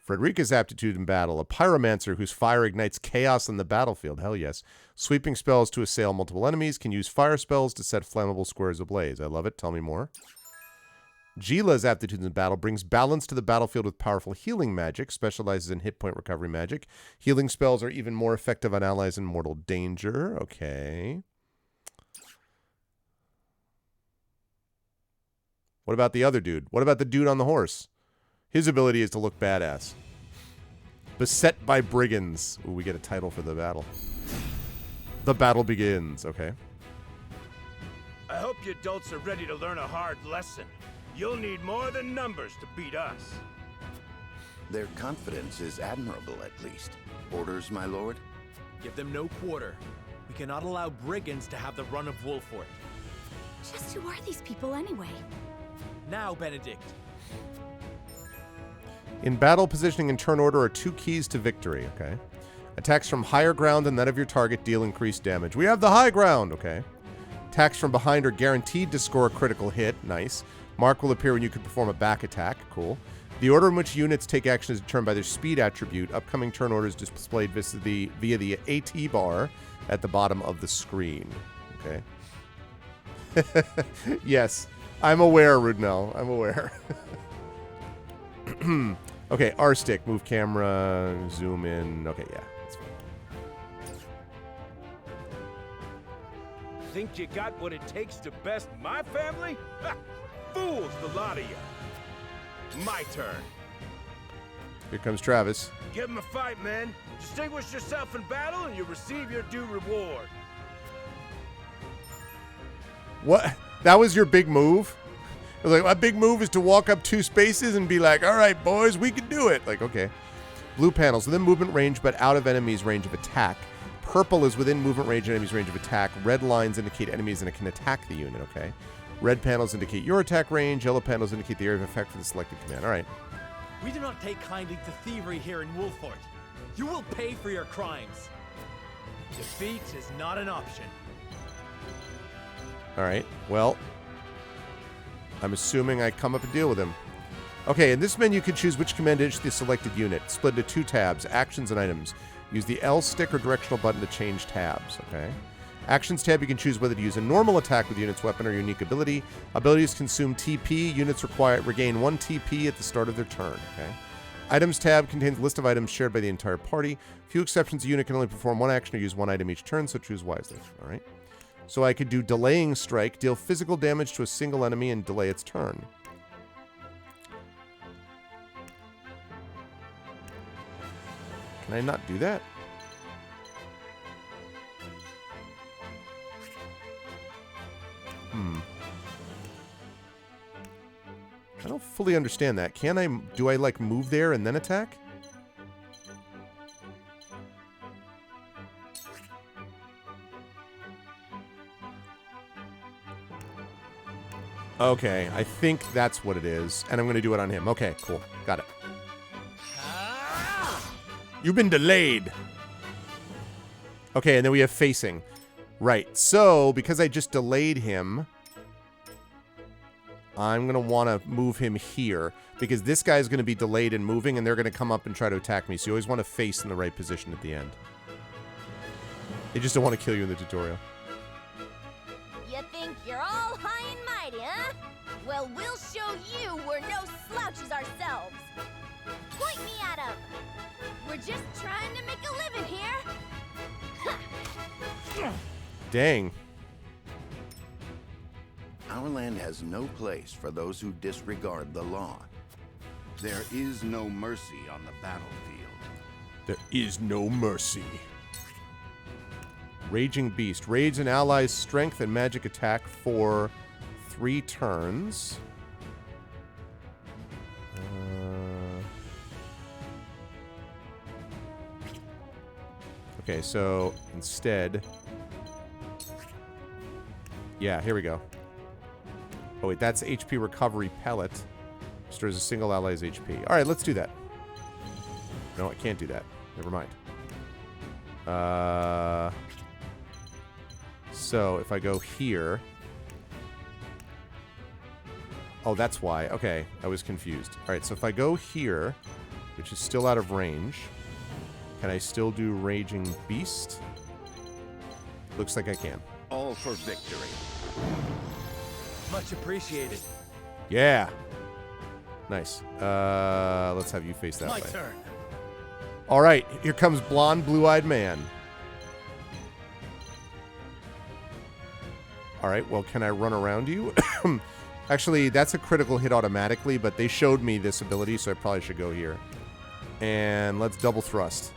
Frederica's aptitude in battle. A pyromancer whose fire ignites chaos on the battlefield. Hell yes. Sweeping spells to assail multiple enemies. Can use fire spells to set flammable squares ablaze. I love it. Tell me more. Gila's aptitudes in battle brings balance to the battlefield with powerful healing magic, specializes in hit point recovery magic. Healing spells are even more effective on allies in mortal danger. Okay. What about the other dude? What about the dude on the horse? His ability is to look badass. Beset by brigands. Ooh, we get a title for the battle. The battle begins. Okay. I hope you adults are ready to learn a hard lesson. You'll need more than numbers to beat us. Their confidence is admirable, at least. Orders, my lord? Give them no quarter. We cannot allow brigands to have the run of Wolfort. Just who are these people anyway? Now, Benedict. In battle, positioning and turn order are 2 keys to victory, okay? Attacks from higher ground than that of your target deal increased damage. We have the high ground, okay? Attacks from behind are guaranteed to score a critical hit. Nice. Mark will appear when you can perform a back attack. Cool. The order in which units take action is determined by their speed attribute. Upcoming turn orders displayed via the AT bar at the bottom of the screen. Okay. Yes. I'm aware, Rudnell. I'm aware. Okay, R stick. Move camera. Zoom in. Okay, yeah. That's fine. Think you got what it takes to best my family? Ha! Fools, the lot of you. My turn. Here comes Travis. Give him a fight, men. Distinguish yourself in battle and you'll receive your due reward. What? That was your big move? Like, my big move is to walk up 2 spaces and be like, all right, boys, we can do it. Like, okay. Blue panels within movement range, but out of enemies' range of attack. Purple is within movement range and enemies' range of attack. Red lines indicate enemies and it can attack the unit, okay? Red panels indicate your attack range. Yellow panels indicate the area of effect for the selected command. All right. We do not take kindly to thievery here in Wolfort. You will pay for your crimes. Defeat is not an option. All right. Well, I'm assuming I come up and deal with him. Okay, in this menu, you can choose which command to issue the selected unit. Split into 2 tabs, actions and items. Use the L stick or directional button to change tabs, okay? Actions tab, you can choose whether to use a normal attack with unit's weapon or unique ability. Abilities consume TP. Units regain 1 TP at the start of their turn, okay? Items tab contains a list of items shared by the entire party. Few exceptions, a unit can only perform 1 action or use 1 item each turn, so choose wisely, all right? So I could do Delaying Strike, deal physical damage to a single enemy and delay its turn. Can I not do that? I don't fully understand that. Do I like move there and then attack? Okay, I think that's what it is. And I'm going to do it on him. Okay, cool. Got it. You've been delayed. Okay, and then we have facing. Right, so because I just delayed him, I'm going to want to move him here. Because this guy's going to be delayed and moving, and they're going to come up and try to attack me. So you always want to face in the right position at the end. They just don't want to kill you in the tutorial. You think you're all high and mighty, huh? Well, we'll show you we're no slouches ourselves. Point me at 'em. We're just trying to make a living here. Dang. Our land has no place for those who disregard the law. There is no mercy on the battlefield. There is no mercy. Raging Beast. Raids an ally's strength and magic attack for 3 turns. Okay, so instead... Yeah, here we go. Oh, wait, that's HP recovery pellet. Restores a single ally's HP. All right, let's do that. No, I can't do that. Never mind. So if I go here... Oh, that's why. Okay, I was confused. All right, so if I go here, which is still out of range, can I still do Raging Beast? Looks like I can. All for victory. Much appreciated. Yeah. Nice. Let's have you face that My way. turn. All right, here comes blonde, blue-eyed man. All right, well, can I run around you? Actually, that's a critical hit automatically, but they showed me this ability, so I probably should go here. And let's double thrust.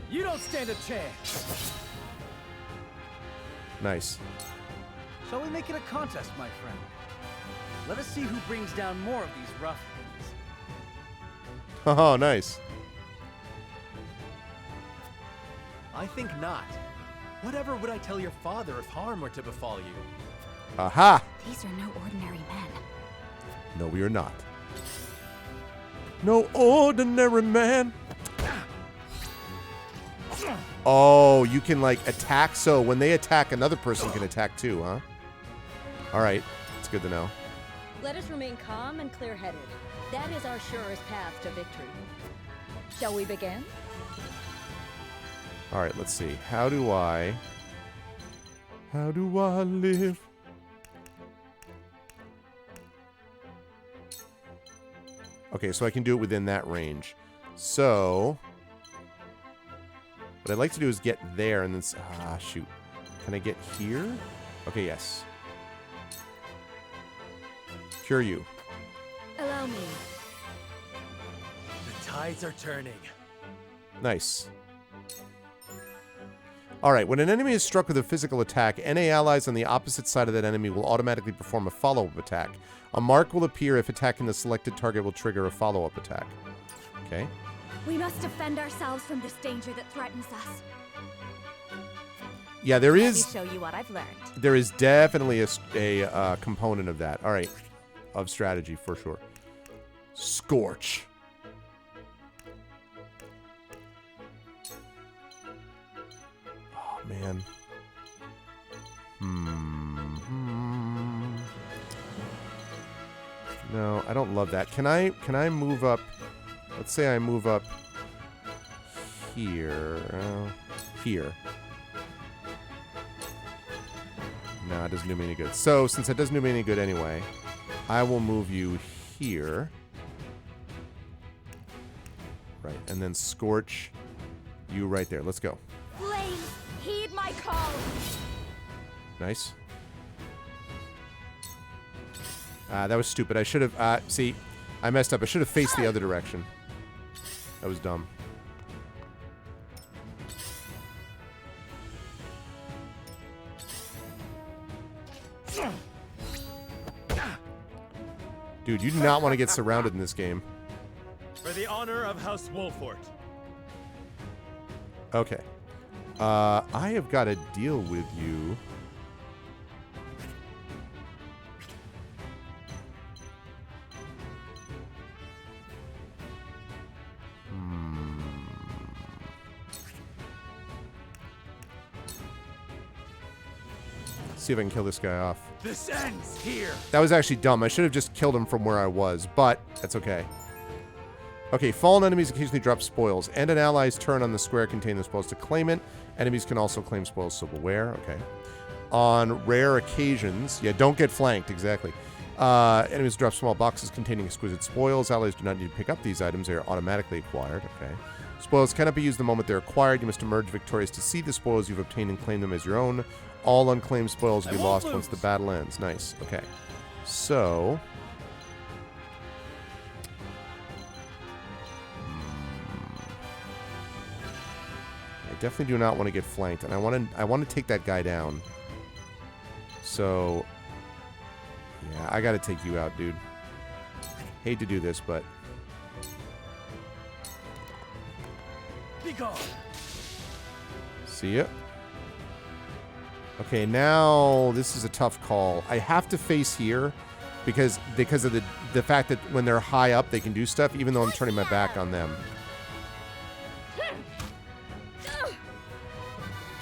You don't stand a chance. Nice. Shall we make it a contest, my friend? Let us see who brings down more of these ruffians. Oh, nice. I think not. Whatever would I tell your father if harm were to befall you? Aha! These are no ordinary men. No, we are not. No ordinary man. Oh, you can, like, attack. So when they attack, another person can attack too, huh? All right. It's good to know. Let us remain calm and clear-headed. That is our surest path to victory. Shall we begin? All right, let's see. How do I live? Okay, so I can do it within that range. So what I'd like to do is get there and then... Ah, shoot. Can I get here? Okay, yes. Cure you. Allow me. The tides are turning. Nice. Alright, when an enemy is struck with a physical attack, NA allies on the opposite side of that enemy will automatically perform a follow-up attack. A mark will appear if attacking the selected target will trigger a follow-up attack. Okay. We must defend ourselves from this danger that threatens us. Yeah, there Let is... me show you what I've learned. There is definitely a component of that. Alright. Of strategy, for sure. Scorch. Oh, man. No, I don't love that. Can I move up? Let's say I move up here. Here. No, it doesn't do me any good. So, since it doesn't do me any good anyway, I will move you here. Right, and then Scorch you right there. Let's go. Flames, heed my call. Nice. That was stupid. I should have... see, I messed up. I should have faced the other direction. That was dumb. Dude, you do not want to get surrounded in this game. For the honor of House Wolfort. Okay. I have got to deal with you. see if I can kill this guy off. This ends here. That was actually dumb. I should have just killed him from where I was, but that's okay. Okay, fallen enemies occasionally drop spoils. End an ally's turn on the square containing the spoils to claim it. Enemies can also claim spoils, so beware. Okay. On rare occasions, yeah, don't get flanked, exactly. Enemies drop small boxes containing exquisite spoils. Allies do not need to pick up these items. They are automatically acquired. Okay. Spoils cannot be used the moment they're acquired. You must emerge victorious to see the spoils you've obtained and claim them as your own. All unclaimed spoils will be lost once the battle ends. Nice. Okay. So... I definitely do not want to get flanked, and I want to take that guy down. So... yeah, I gotta take you out, dude. Hate to do this, but... Be gone. see ya. Okay, now this is a tough call. I have to face here because of the fact that when they're high up, they can do stuff, even though I'm turning my back on them.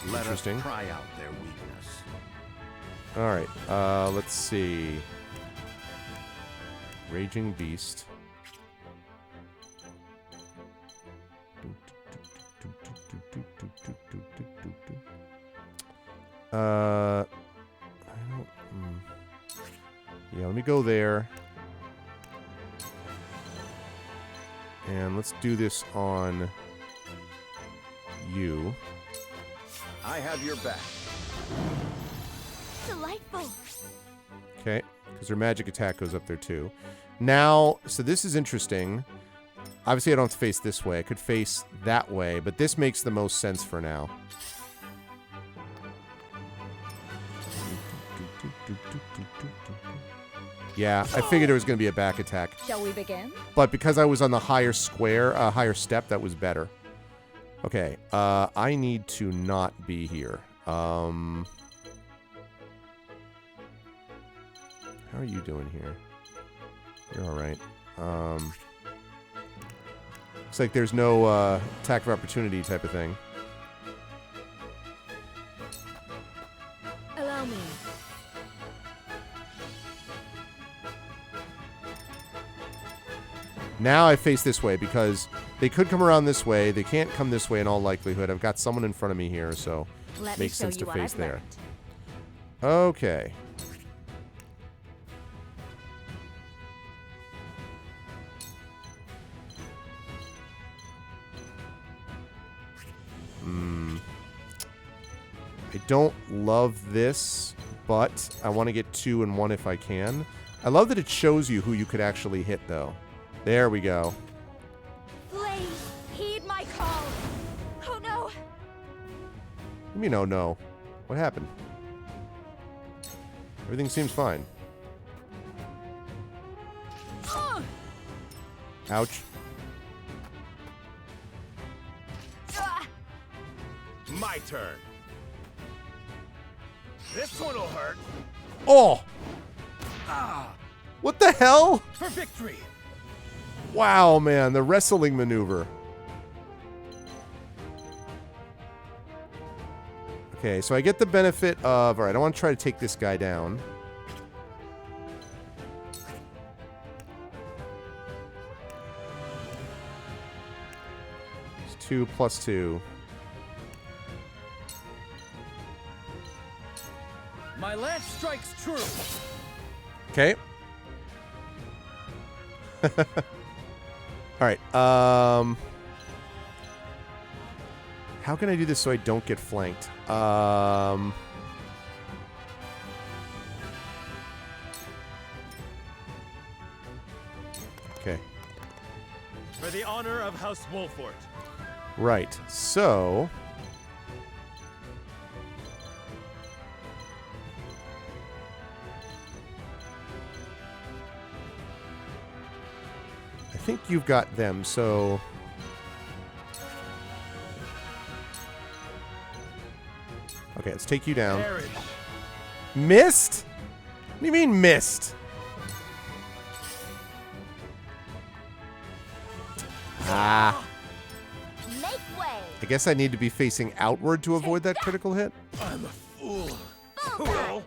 Let us Interesting. try out their weakness. All right, let's see. Raging Beast. I don't... yeah, let me go there. And let's do this on you. I have your back. Delightful. Okay, because her magic attack goes up there too. Now, so this is interesting. Obviously, I don't have to face this way. I could face that way, but this makes the most sense for now. Yeah, I figured there was going to be a back attack. Shall we begin? But because I was on the higher square, higher step, that was better. Okay, I need to not be here. How are you doing here? You're alright. Looks like there's no attack of opportunity type of thing. Allow me. Now I face this way because they could come around this way. They can't come this way in all likelihood. I've got someone in front of me here, so Let makes me show sense you to what face I've there. learned. Okay. I don't love this, but I want to get 2 and 1 if I can. I love that it shows you who you could actually hit, though. There we go. Please, heed my call. Oh no. What do you mean, oh no? What happened? Everything seems fine. Ouch. My turn. This one'll hurt. Oh! Ah, What the hell? for victory. Wow, man, the wrestling maneuver. Okay, so I get the benefit of... Alright, I want to try to take this guy down. It's 2 plus 2. My lance strikes true. Okay. Alright, how can I do this so I don't get flanked? Okay. For the honor of House Wolfort. Right, so... I think you've got them, so... Okay, let's take you down. Perish. Missed? What do you mean missed? Ah. Make way. I guess I need to be facing outward to avoid that critical hit. I'm a fool. Bullseye.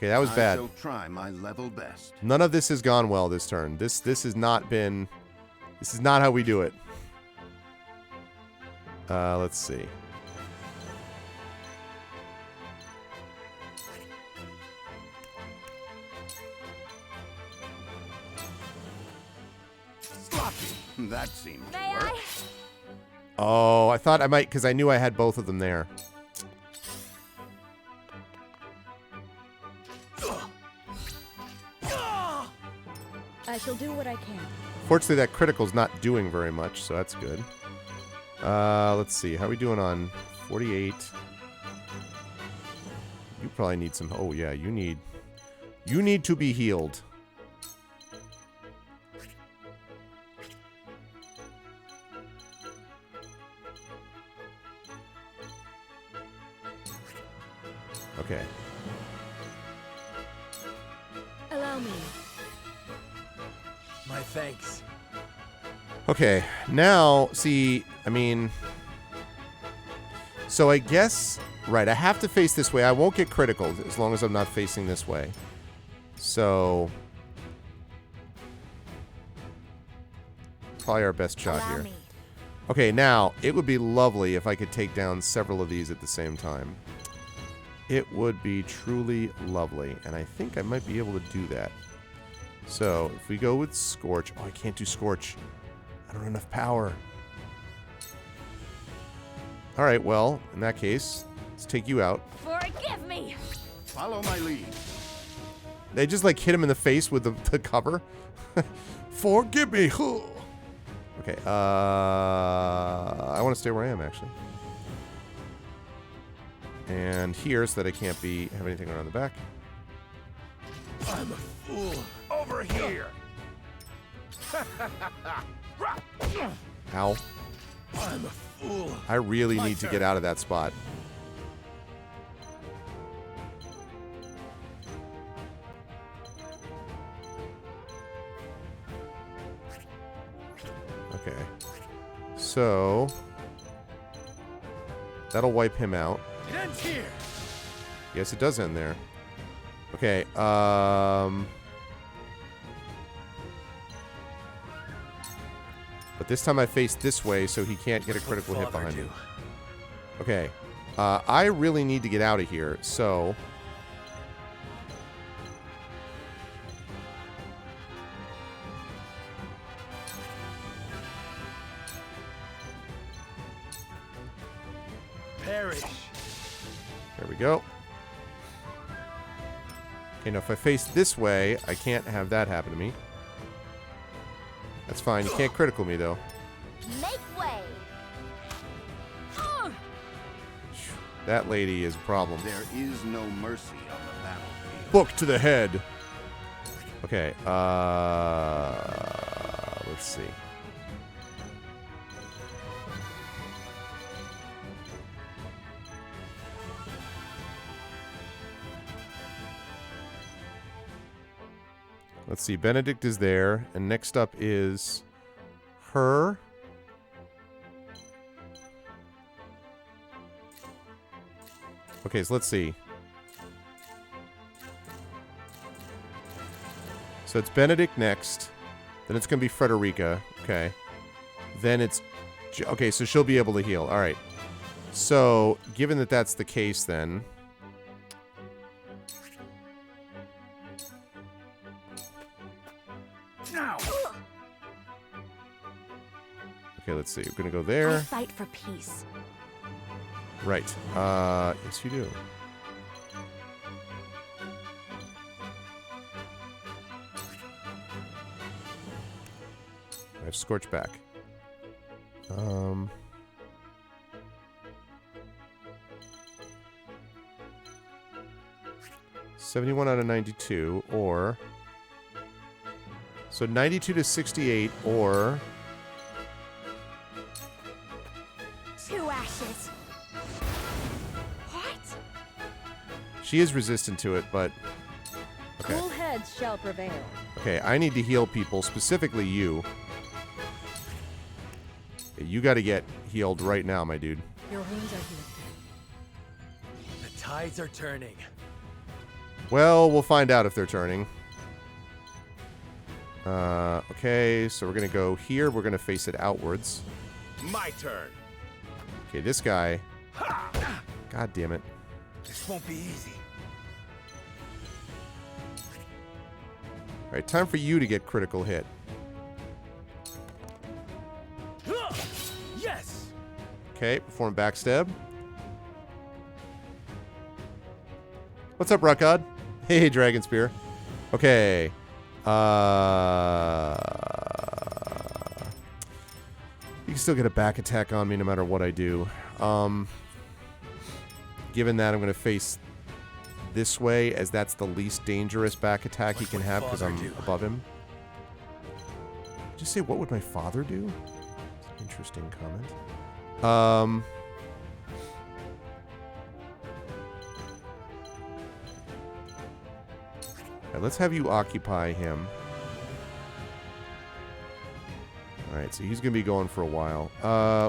Okay, that was bad. I shall try my level best. None of this has gone well this turn. This has not been... This is not how we do it. Let's see. Sloppy. That seemed to May work. I? Oh, I thought I might, because I knew I had both of them there. I shall do what I can. Fortunately, that critical's not doing very much, so that's good. Let's see. How are we doing on 48? You probably need some... Oh, yeah, you need to be healed. Okay. Allow me. My thanks. Okay, now, see, I mean... So I guess... Right, I have to face this way. I won't get critical as long as I'm not facing this way. So... Probably our best shot here. Okay, now, it would be lovely if I could take down several of these at the same time. It would be truly lovely, and I think I might be able to do that. So, if we go with Scorch... Oh, I can't do Scorch. I don't have enough power. Alright, well, in that case, let's take you out. Forgive me. Follow my lead. They just, like, hit him in the face with the cover. Forgive me. Okay, I want to stay where I am, actually. And here, so that I can't have anything around the back. I'm a fool. Over here. Ow. I'm a fool. I really need to get out of that spot. Okay. So... That'll wipe him out. It ends here. Yes, it does end there. Okay, But this time I face this way, so he can't get a critical hit behind me. Okay. I really need to get out of here, so... Perish. There we go. Okay, now if I face this way, I can't have that happen to me. That's fine. You can't critical me, though. Make way. That lady is a problem. There is no mercy on the battlefield. Book to the head. Okay, let's see. Let's see, Benedict is there, and next up is her. Okay, so let's see. So it's Benedict next. Then it's going to be Frederica. Okay. Then it's... Okay, so she'll be able to heal. All right. So, given that that's the case then... Now. Okay, let's see. We're going to go there. I fight for peace. Right. Yes, you do. I have Scorch back. 71 out of 92, or... So 92 to 68, or... 2 ashes. What? She is resistant to it, but... Okay. Cool heads shall prevail. Okay, I need to heal people, specifically you. Okay, you gotta get healed right now, my dude. Your wounds are healed. The tides are turning. Well, we'll find out if they're turning. Okay, so we're going to go here. We're going to face it outwards. My turn. Okay, this guy. God damn it. This won't be easy. All right, time for you to get critical hit. Yes. Okay, perform backstab. What's up, Rock God? Hey, Dragon Spear. Okay. You can still get a back attack on me no matter what I do. Given that, I'm going to face this way, as that's the least dangerous back attack he can have because I'm above him. Just say, what would my father do? Interesting comment. Alright, let's have you occupy him. Alright, so he's going to be going for a while.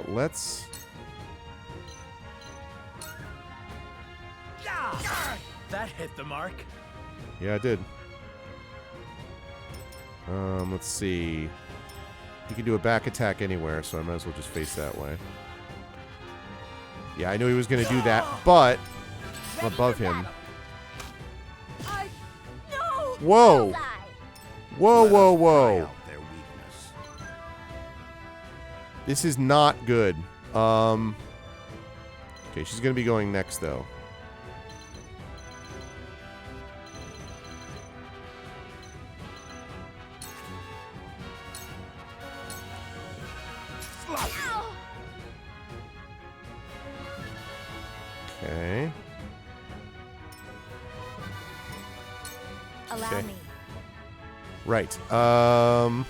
Let's... That hit the mark. Yeah, it did. Let's see. He can do a back attack anywhere, so I might as well just face that way. Yeah, I knew he was going to do that, but I'm above him. Whoa! Whoa, whoa, whoa. This is not good. Okay, she's going to be going next, though. Okay. Allow me. Right. I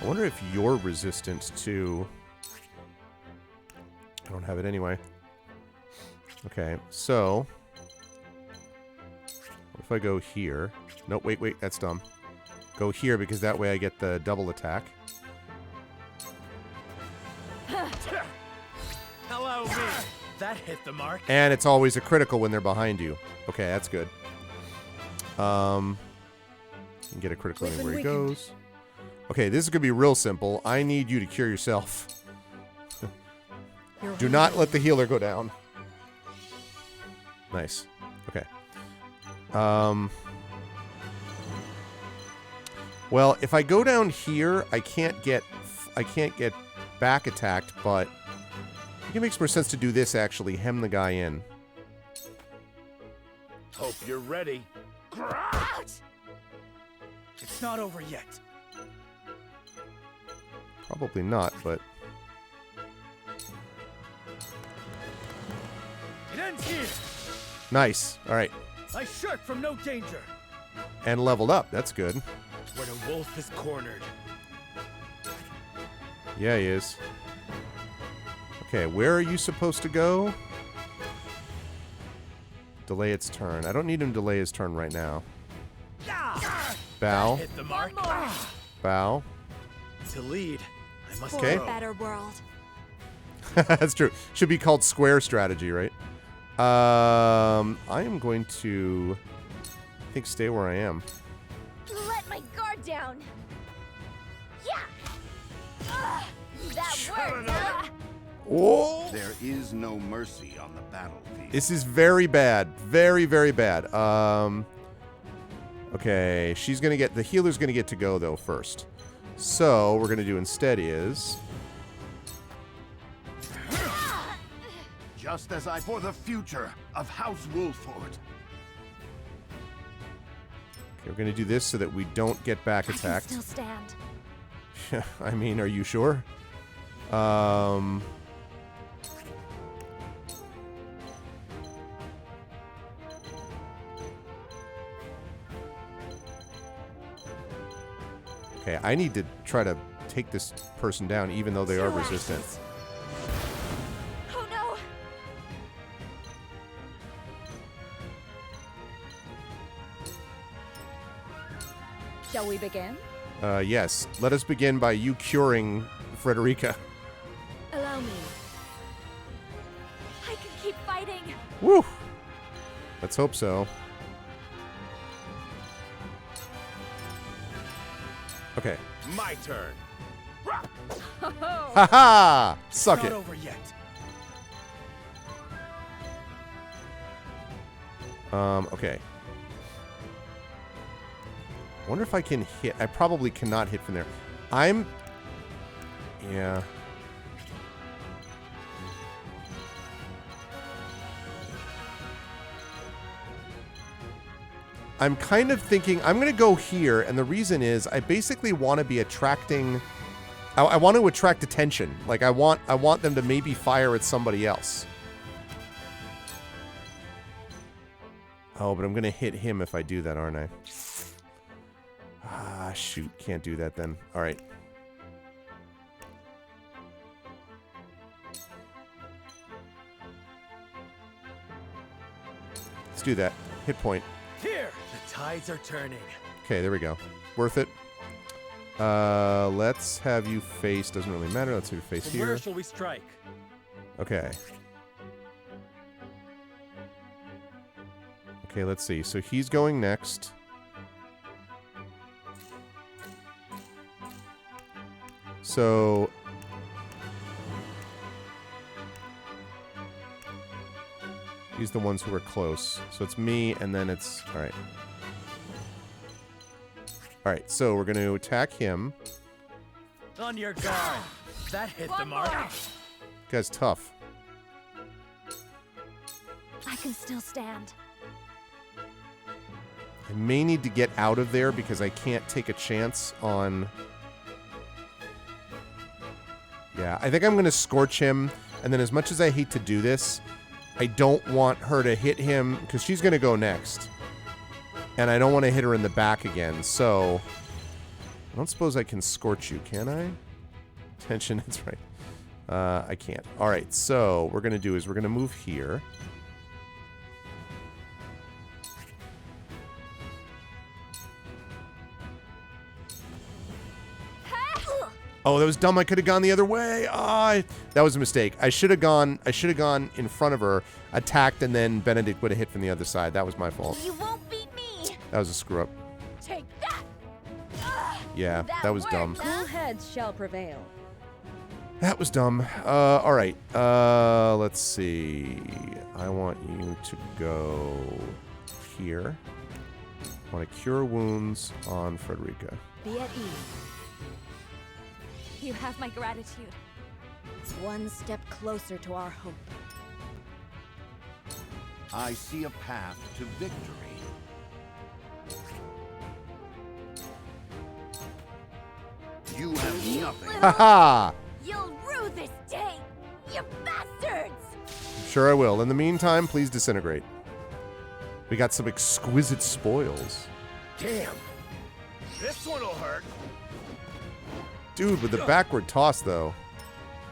wonder if you're resistant to... I don't have it anyway. Okay, so... What if I go here? No, wait, that's dumb. Go here, because that way I get the double attack. Hello, me. That hit the mark. And it's always a critical when they're behind you. Okay, that's good. You can get a critical anywhere he goes. Okay, this is going to be real simple. I need you to cure yourself. Do not let the healer go down. Nice. Okay. Well, if I go down here, I can't get back attacked, but I think it makes more sense to do this, actually. Hem the guy in. Hope you're ready. It's not over yet. Probably not, but... It ends here. Nice. All right. I shirk from no danger. And leveled up. That's good. When a wolf is cornered. Yeah, he is. Okay, where are you supposed to go? Delay its turn. I don't need him to delay his turn right now. Bow. Hit the mark. Bow. To lead, I must Okay. For a better world. That's true. Should be called square strategy, right? I am going to, I think, stay where I am. Let my guard down. Yeah. That worked, huh? Oh! There is no mercy on the battlefield. This is very bad. Very, very bad. Okay, she's gonna get, the healer's gonna get to go, though, first. So, what we're gonna do instead is... Just as I for the future of House Wolford. Okay, we're gonna do this so that we don't get back attacked. I can still stand. I mean, are you sure? Okay, I need to try to take this person down even though they are resistant. Oh no! Shall we begin? Yes. Let us begin by you curing Frederica. Allow me. I can keep fighting. Woo! Let's hope so. My turn. Ha-ha! Suck Not it. over yet. Okay. Wonder if I can hit. I probably cannot hit from there. Yeah. I'm kind of thinking I'm going to go here, and the reason is I basically want to be attracting. I want to attract attention. Like I want them to maybe fire at somebody else. Oh, but I'm going to hit him if I do that, aren't I? Ah, shoot. Can't do that then. All right. Let's do that. Hit point. Here! The tides are turning. Okay, there we go. Worth it. Let's have you face. Doesn't really matter. Let's have you face From here. where shall we strike? Okay. Okay, let's see. So he's going next. So he's the ones who are close. So it's me, and then it's... Alright. Alright, so we're going to attack him. On your guard. That hit the mark. Guy's tough. I can still stand. I may need to get out of there because I can't take a chance on... Yeah, I think I'm going to scorch him. And then as much as I hate to do this, I don't want her to hit him because she's going to go next. And I don't want to hit her in the back again. So I don't suppose I can scorch you, can I? Tension, that's right. I can't. All right, so what we're going to do is we're going to move here. Oh, that was dumb. I could have gone the other way. That was a mistake. I should have gone in front of her, attacked, and then Benedict would have hit from the other side. That was my fault. You won't beat me. That was a screw up. Take that. Yeah, that was dumb. Cool heads shall prevail. That was dumb. All right. Let's see. I want you to go here. I want to cure wounds on Frederica. Be at ease. You have my gratitude. One step closer to our hope. I see a path to victory. You have nothing. Haha! You'll rue this day, you bastards! Sure I will. In the meantime, please disintegrate. We got some exquisite spoils. Damn. This one'll hurt. Dude, with the backward toss, though.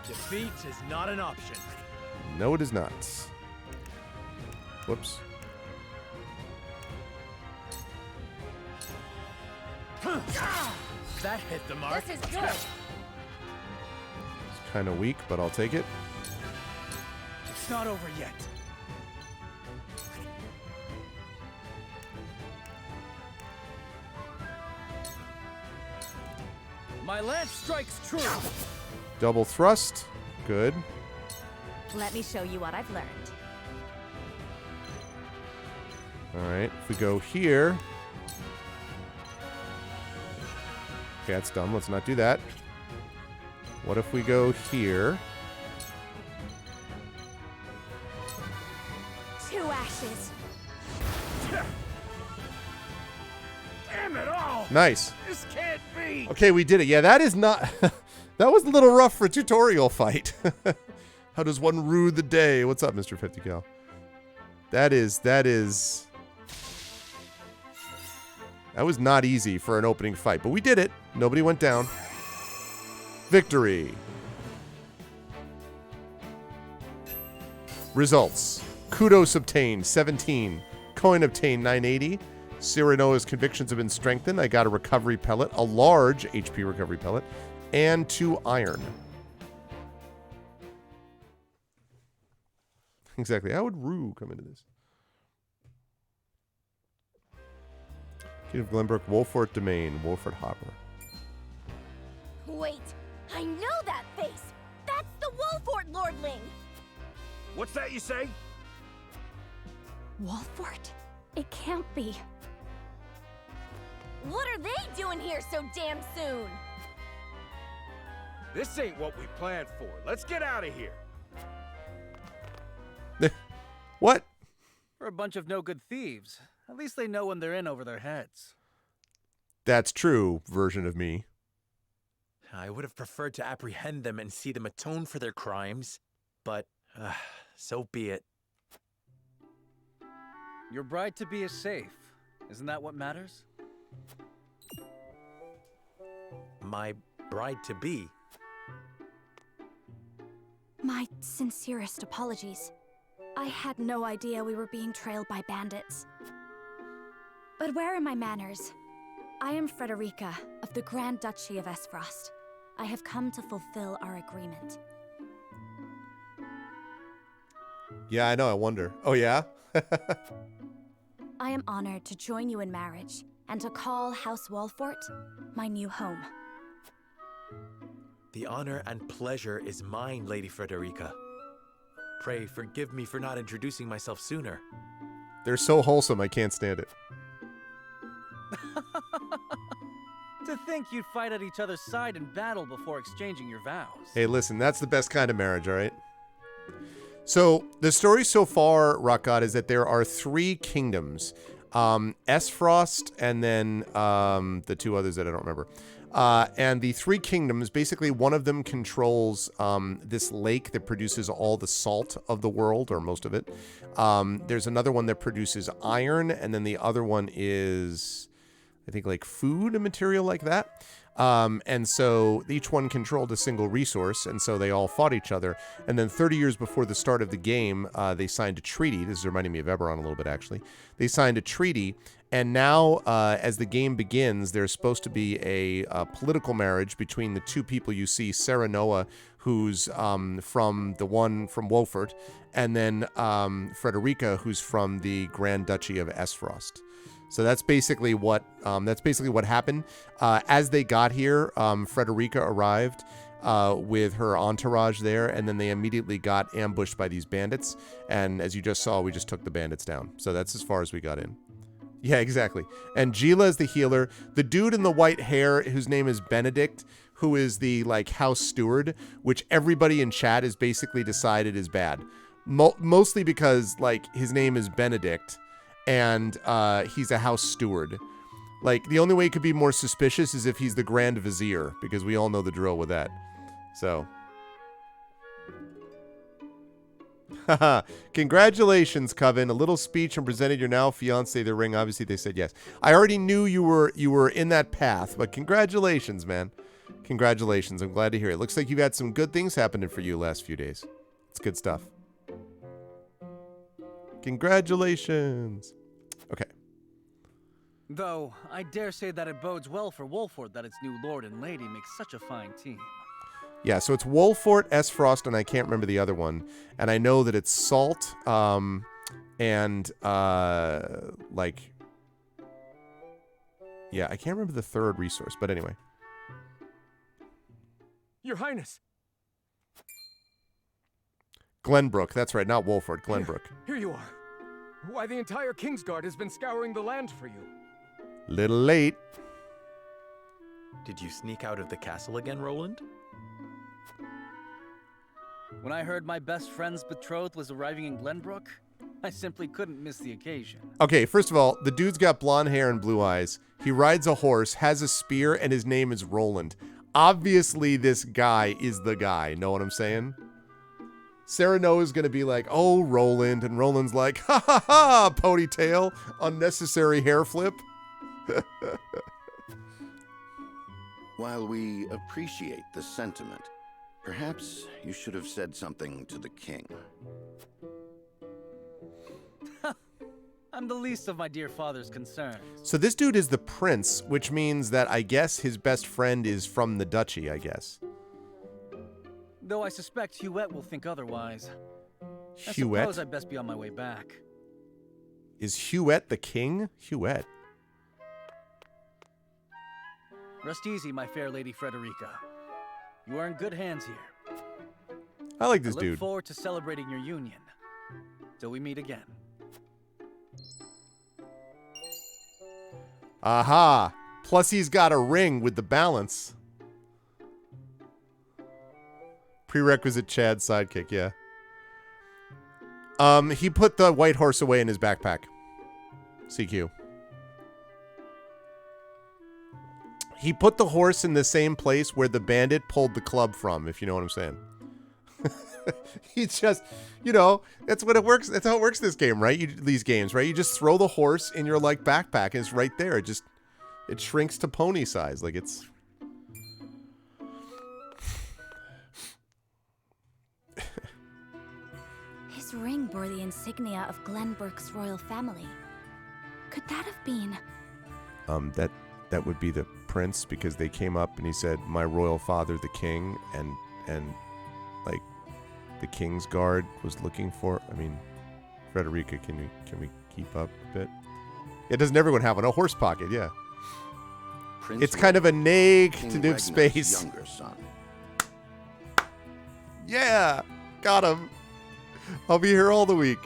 Defeat is not an option. No, it is not. Whoops. That hit the mark. This is good. It's kind of weak, but I'll take it. It's not over yet. My lance strikes true. Double thrust. Good. Let me show you what I've learned. All right. If we go here. Okay, that's dumb. Let's not do that. What if we go here? 2 ashes. Damn it all. Nice. This can't be. Okay, we did it. Yeah, that is not... that was a little rough for a tutorial fight. How does one rue the day? What's up, Mr. 50 Cal? That was not easy for an opening fight, but we did it. Nobody went down. Victory. Results. Kudos obtained, 17. Coin obtained, 980. Cyranoa's convictions have been strengthened. I got a recovery pellet, a large HP recovery pellet, and 2 iron. Exactly. How would Rue come into this? King of Glenbrook, Wolfort Domain, Wolfort Hopper. Wait, I know that face! That's the Wolfort Lordling! What's that you say? Wolfort? It can't be. What are they doing here so damn soon? This ain't what we planned for. Let's get out of here. What? For a bunch of no-good thieves. At least they know when they're in over their heads. That's true, version of me. I would have preferred to apprehend them and see them atone for their crimes, but so be it. Your bride-to-be is safe. Isn't that what matters? My bride-to-be? My sincerest apologies. I had no idea we were being trailed by bandits. But where are my manners? I am Frederica of the Grand Duchy of Esfrost. I have come to fulfill our agreement. Yeah, I know, I wonder. Oh, yeah? I am honored to join you in marriage and to call House Wolfort my new home. The honor and pleasure is mine, Lady Frederica. Pray forgive me for not introducing myself sooner. They're so wholesome, I can't stand it. To think you'd fight at each other's side in battle before exchanging your vows. Hey, listen, that's the best kind of marriage, all right? So, the story so far, Rock God, is that there are 3 kingdoms. Esfrost, and then the 2 others that I don't remember. And the 3 kingdoms, basically one of them controls this lake that produces all the salt of the world, or most of it. There's another one that produces iron, and then the other one is, I think, like food and material like that. And so each one controlled a single resource, and so they all fought each other. And then 30 years before the start of the game, they signed a treaty. This is reminding me of Eberron a little bit, actually. They signed a treaty, and now, as the game begins, there's supposed to be a political marriage between the 2 people you see, Sarah Noah, who's from the one from Wolfort, and then Frederica, who's from the Grand Duchy of Esfrost. So that's basically what happened. As they got here, Frederica arrived with her entourage there, and then they immediately got ambushed by these bandits. And as you just saw, we just took the bandits down. So that's as far as we got in. Yeah, exactly. And Gila is the healer. The dude in the white hair, whose name is Benedict, who is the house steward, which everybody in chat has basically decided is bad. Mostly because his name is Benedict. And he's a house steward. The only way he could be more suspicious is if he's the Grand Vizier, because we all know the drill with that. So. Haha. Congratulations, Coven. A little speech and presented your now fiancé the ring. Obviously, they said yes. I already knew you were in that path, but congratulations, man. Congratulations. I'm glad to hear it. Looks like you've had some good things happening for you last few days. It's good stuff. Congratulations. Okay. Though, I dare say that it bodes well for Wolfort that its new lord and lady makes such a fine team. Yeah, so it's Wolfort, Esfrost, and I can't remember the other one. And I know that it's Salt, and, yeah, I can't remember the third resource, but anyway. Your Highness! Glenbrook, that's right, not Wolfort, Glenbrook. Here you are. Why, the entire Kingsguard has been scouring the land for you. Little late. Did you sneak out of the castle again, Roland? When I heard my best friend's betrothed was arriving in Glenbrook, I simply couldn't miss the occasion. Okay, first of all, the dude's got blonde hair and blue eyes. He rides a horse, has a spear, and his name is Roland. Obviously, this guy is the guy. Know what I'm saying? Sarah Noah's going to be like, oh, Roland. And Roland's like, ha ha ha, ponytail, unnecessary hair flip. While we appreciate the sentiment, perhaps you should have said something to the king. I'm the least of my dear father's concerns. So this dude is the prince, which means that I guess his best friend is from the duchy, I guess. Though I suspect Huette will think otherwise. I Huette? suppose I'd best be on my way back. Is Huette the king? Huette. Rest easy, my fair Lady Frederica. You are in good hands here. I like this I look dude. forward to celebrating your union. Till we meet again. Aha! Plus he's got a ring with the balance. Prerequisite Chad sidekick, yeah. He put the white horse away in his backpack. CQ. He put the horse in the same place where the bandit pulled the club from, if you know what I'm saying. He just, you know, that's what it works. That's how it works this game, right? These games, right? You just throw the horse in your, like, backpack and it's right there. It shrinks to pony size. Like, it's... His ring bore the insignia of Glenbrook's royal family. Could that have been... That would be the prince, because they came up and he said, "My royal father, the king," and like the King's Guard was looking for. I mean, Frederica, can we keep up a bit? Yeah, doesn't everyone have one? A horse pocket, yeah. Prince It's kind of a nag King to do Ragnar's space. younger son. Yeah, got him. I'll be here all the week.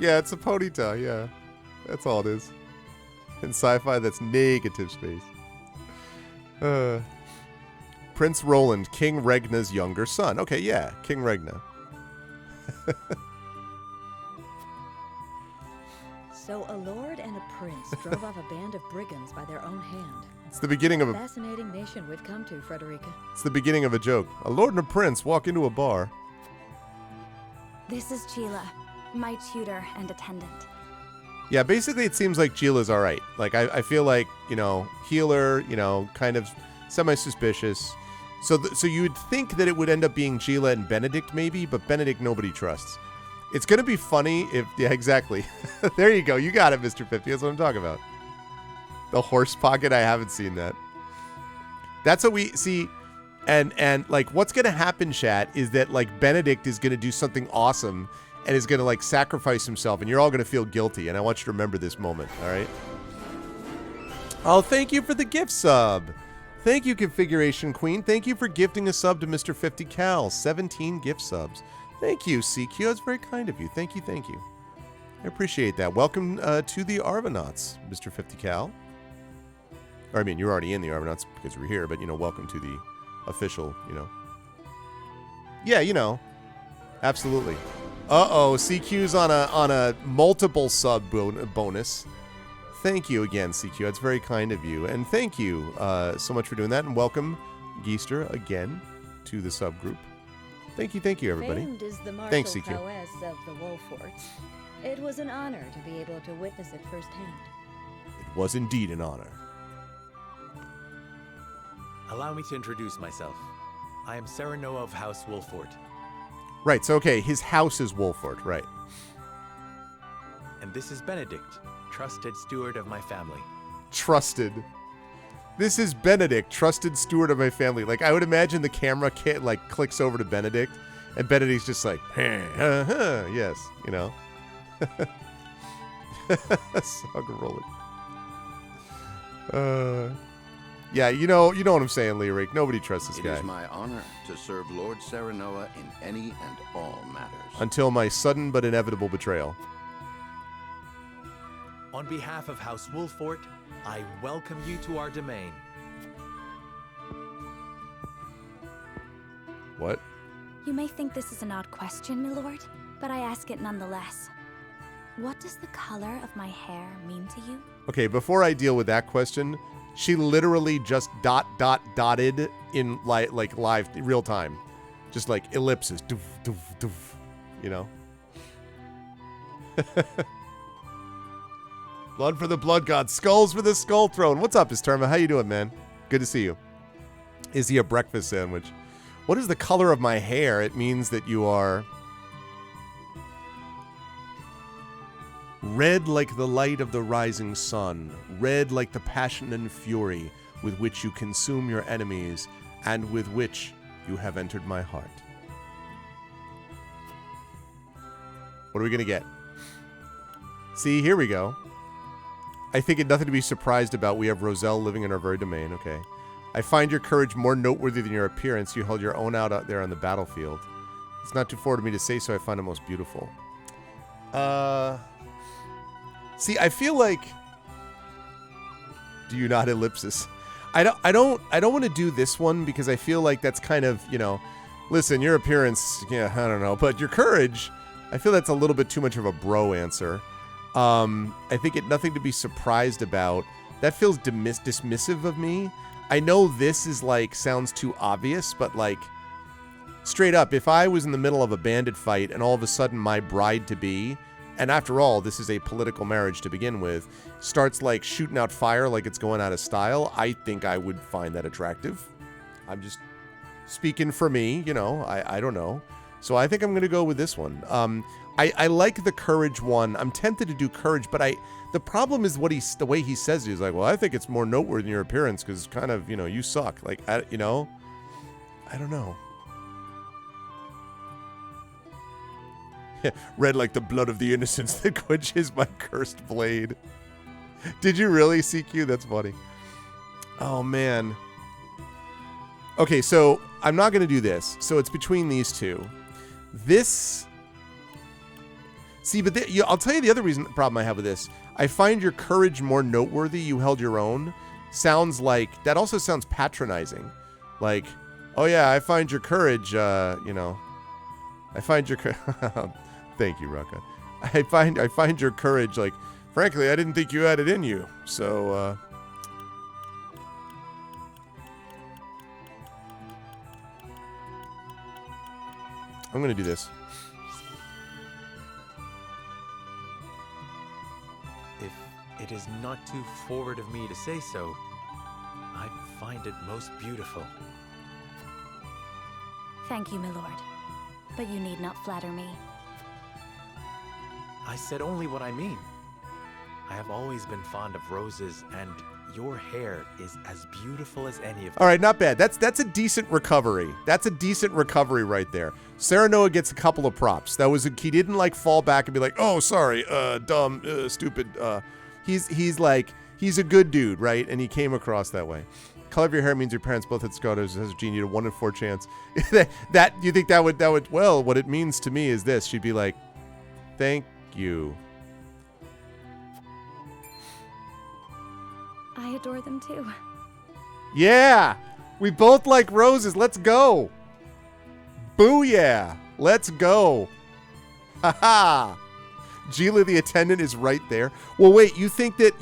Yeah, it's a ponytail, yeah. That's all it is. In sci-fi, that's negative space. Prince Roland, King Regna's younger son. Okay, yeah, King Regna. So a lord and a prince drove off a band of brigands by their own hand. It's the beginning of a... Fascinating nation we've come to, Frederica. It's the beginning of a joke. A lord and a prince walk into a bar. This is Sheila, my tutor and attendant. Yeah, basically it seems like Gila's alright. Like, I feel like, you know, healer, you know, kind of semi-suspicious. So you'd think that it would end up being Gila and Benedict maybe, but Benedict nobody trusts. It's going to be funny if... Yeah, exactly. There you go. You got it, Mr. 50. That's what I'm talking about. The horse pocket, I haven't seen that. That's what we see. And like, what's going to happen, chat, is that, like, Benedict is going to do something awesome and is going to, like, sacrifice himself, and you're all going to feel guilty. And I want you to remember this moment, all right? Oh, thank you for the gift sub. Thank you, Configuration Queen. Thank you for gifting a sub to Mr. 50 Cal. 17 gift subs. Thank you, CQ. That's very kind of you. Thank you, thank you. I appreciate that. Welcome to the Arvanauts, Mr. 50 Cal. Or, I mean, you're already in the Arvanauts because we're here, but, you know, welcome to the official, you know. Yeah, you know. Absolutely. Uh-oh, CQ's on a multiple sub bonus. Thank you again, CQ. That's very kind of you. And thank you so much for doing that. And welcome, Geester, again to the subgroup. Thank you, everybody. Famed is the martial Thanks, CQ. prowess of the Wolforts. It was an honor to be able to witness it firsthand. It was indeed an honor. Allow me to introduce myself. I am Serenoa of House Wolfort. Right, so okay, his house is Wolfort, right. And this is Benedict, trusted steward of my family. Trusted. This is Benedict, trusted steward of my family. Like, I would imagine the camera like clicks over to Benedict, and Benedict's just like, yes, you know. Saga rolling. Yeah, you know what I'm saying, Lyric. Nobody trusts this guy. It is my honor to serve Lord Serenoa in any and all matters. Until my sudden but inevitable betrayal. On behalf of House Wolfort, I welcome you to our domain. What? You may think this is an odd question, my lord, but I ask it nonetheless. What does the color of my hair mean to you? Okay, before I deal with that question, she literally just dotted in like live real time. Just like ellipses. Doof, doof, doof, you know? Blood for the blood god. Skulls for the skull throne. What's up, Isturma? How you doing, man? Good to see you. Is he a breakfast sandwich? What is the color of my hair? It means that you are... red like the light of the rising sun, red like the passion and fury with which you consume your enemies, and with which you have entered my heart. What are we going to get? See, here we go. I think it nothing to be surprised about. We have Roselle living in our very domain. Okay. I find your courage more noteworthy than your appearance. You held your own out there on the battlefield. It's not too forward of me to say so. I find it most beautiful. See, I feel like... Do you not ellipsis? I don't want to do this one because I feel like that's kind of, you know, listen, your appearance, yeah, I don't know, but your courage, I feel that's a little bit too much of a bro answer. I think it nothing to be surprised about. That feels dismissive of me. I know this is like sounds too obvious, but like straight up, if I was in the middle of a bandit fight and all of a sudden my bride-to-be, and after all, this is a political marriage to begin with, starts like shooting out fire like it's going out of style, I think I would find that attractive. I'm just speaking for me, you know, I don't know. So I think I'm going to go with this one. I like the courage one. I'm tempted to do courage, but the problem is the way he says it. He's like, well, I think it's more noteworthy than your appearance because it's kind of, you know, you suck. Like, you know, I don't know. Red like the blood of the innocents that quenches my cursed blade. Did you really, CQ? That's funny. Oh, man. Okay, so I'm not going to do this. So it's between these two. This... See, but I'll tell you the other problem I have with this. I find your courage more noteworthy. You held your own. Sounds like... That also sounds patronizing. Like, oh yeah, I find your courage, you know... I find your... Thank you, Rucka. I find your courage, like, frankly, I didn't think you had it in you. So, I'm going to do this. If it is not too forward of me to say so, I find it most beautiful. Thank you, my lord. But you need not flatter me. I said only what I mean. I have always been fond of roses, and your hair is as beautiful as any of them. All right, not bad. That's a decent recovery. That's a decent recovery right there. Sarah Noah gets a couple of props. He didn't like fall back and be like, oh, sorry, dumb, stupid. He's like, he's a good dude, right? And he came across that way. Color of your hair means your parents both had scotos. Has a genie, a 1 in 4 chance. that you think that would? Well, what it means to me is this. She'd be like, thank you. I adore them too. Yeah, we both like roses. Let's go. Booyah. Let's go. Haha. Gila the attendant is right there. Well, wait. You think that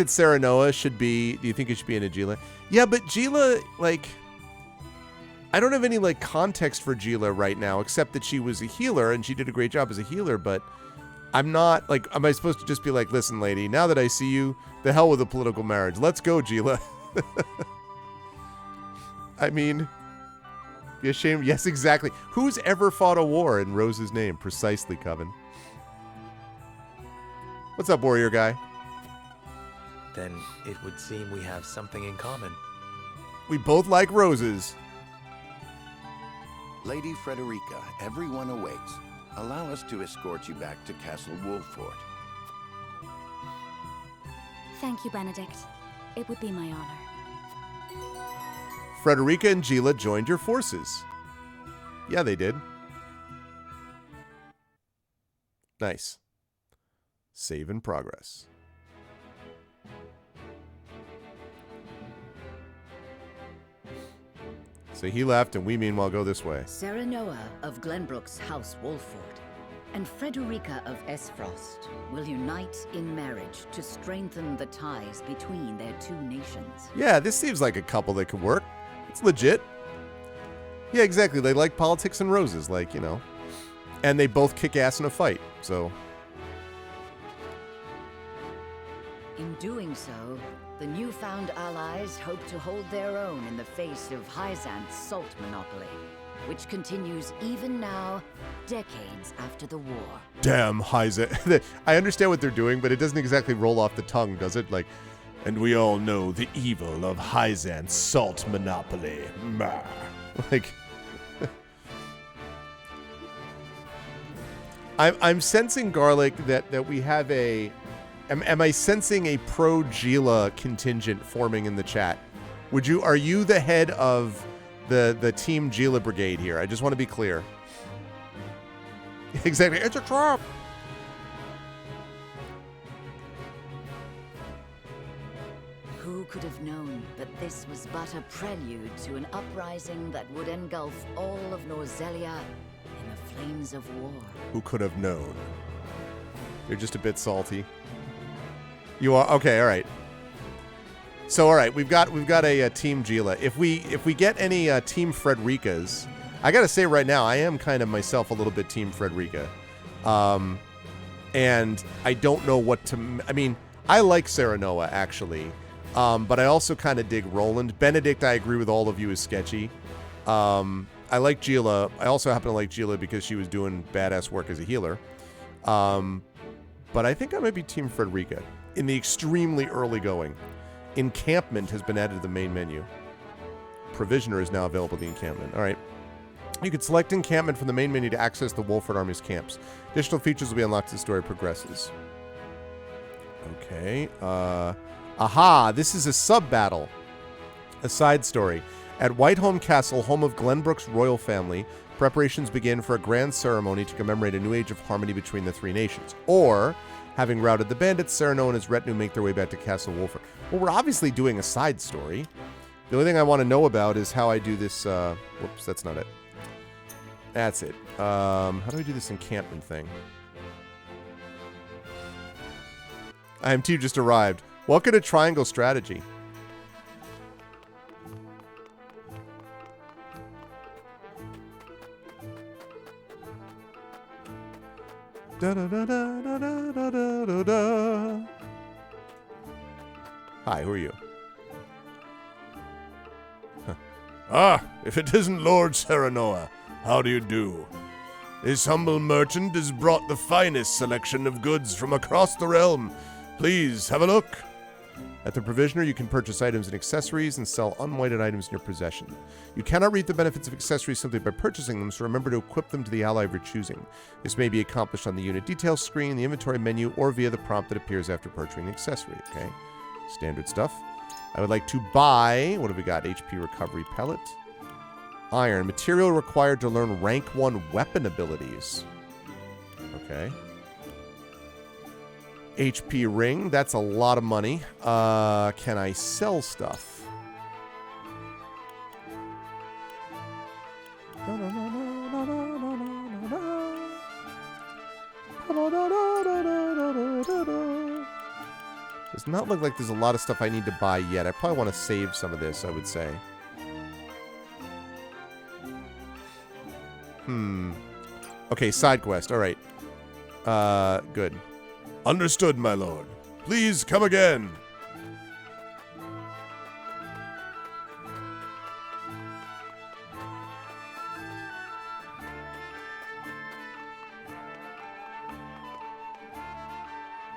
Sarah Noah should be? Do you think it should be in a Gila? Yeah, but Gila, like, I don't have any like context for Gila right now, except that she was a healer and she did a great job as a healer. But I'm not like, am I supposed to just be like, listen, lady, now that I see you, the hell with a political marriage. Let's go, Gila. I mean, be ashamed. Yes, exactly. Who's ever fought a war in Rose's name? Precisely, Coven. What's up, warrior guy? Then it would seem we have something in common. We both like roses. Lady Frederica, everyone awaits. Allow us to escort you back to Castle Wolffort. Thank you, Benedict. It would be my honor. Frederica and Gila joined your forces. Yeah, they did. Nice. Save in progress. So he left, and we meanwhile go this way. Sarah Noah of Glenbrook's House Wolffort and Frederica of Esfrost will unite in marriage to strengthen the ties between their two nations. Yeah, this seems like a couple that could work. It's legit. Yeah, exactly. They like politics and roses, like, you know. And they both kick ass in a fight, so. In doing so, the newfound allies hope to hold their own in the face of Hyzant's salt monopoly, which continues even now, decades after the war. Damn, Hyzant. I understand what they're doing, but it doesn't exactly roll off the tongue, does it? Like, and we all know the evil of Hyzant's salt monopoly. Like, I'm sensing, Garlic, that we have a... Am I sensing a pro-Gila contingent forming in the chat? Are you the head of the Team Gila Brigade here? I just want to be clear. Exactly. It's a trap! Who could have known that this was but a prelude to an uprising that would engulf all of Norzelia in the flames of war? Who could have known? You're just a bit salty. You are? Okay, all right. So, all right, we've got a Team Gila. If we get any Team Frederikas, I gotta say right now, I am kind of myself a little bit Team Frederica. And I don't know what to... I mean, I like Serenoa, actually. But I also kind of dig Roland. Benedict, I agree with all of you, is sketchy. I like Gila. I also happen to like Gila because she was doing badass work as a healer. But I think I might be Team Frederica in the extremely early going. Encampment has been added to the main menu. Provisioner is now available in the encampment. All right. You can select encampment from the main menu to access the Wolford Army's camps. Additional features will be unlocked as the story progresses. Okay. Aha! This is a sub-battle. A side story. At Whiteholm Castle, home of Glenbrook's royal family, preparations begin for a grand ceremony to commemorate a new age of harmony between the three nations. Or, having routed the bandits, Sereno and his retinue make their way back to Castle Wolford. Well, we're obviously doing a side story. The only thing I want to know about is how I do this... whoops, that's not it. That's it. How do I do this encampment thing? IMT just arrived. Welcome to Triangle Strategy. Da, da, da, da, da, da, da, da, da. Hi, who are you? Huh. Ah, if it isn't Lord Serenoa, how do you do? This humble merchant has brought the finest selection of goods from across the realm. Please have a look. At the Provisioner, you can purchase items and accessories and sell unwhited items in your possession. You cannot reap the benefits of accessories simply by purchasing them, so remember to equip them to the ally of your choosing. This may be accomplished on the unit details screen, the inventory menu, or via the prompt that appears after purchasing an accessory. Okay, standard stuff. I would like to buy, what have we got? HP recovery pellet. Iron. Material required to learn rank 1 weapon abilities. Okay. HP ring. That's a lot of money. Can I sell stuff? Does not look like there's a lot of stuff I need to buy yet. I probably want to save some of this, I would say. Okay, side quest. All right. Good. Understood, my lord. Please come again.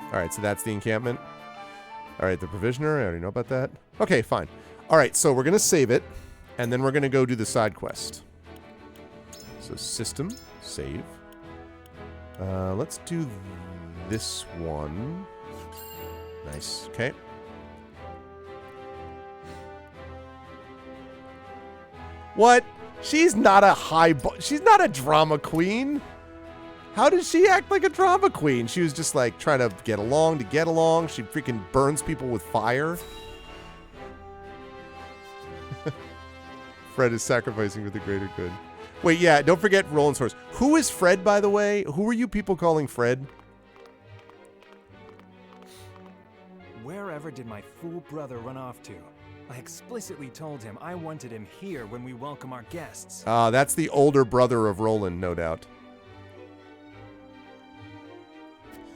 All right, so that's the encampment. All right, the Provisioner. I already know about that. Okay, fine. All right, so we're going to save it, and then we're going to go do the side quest. So system, save. Let's do this one. Nice. Okay. What? She's not a she's not a drama queen. How does she act like a drama queen? She was just like trying to get along. She freaking burns people with fire. Fred is sacrificing for the greater good. Wait, yeah, don't forget Roland's horse. Who is Fred, by the way? Who are you people calling Fred? Wherever did my fool brother run off to? I explicitly told him I wanted him here when we welcome our guests. That's the older brother of Roland, no doubt.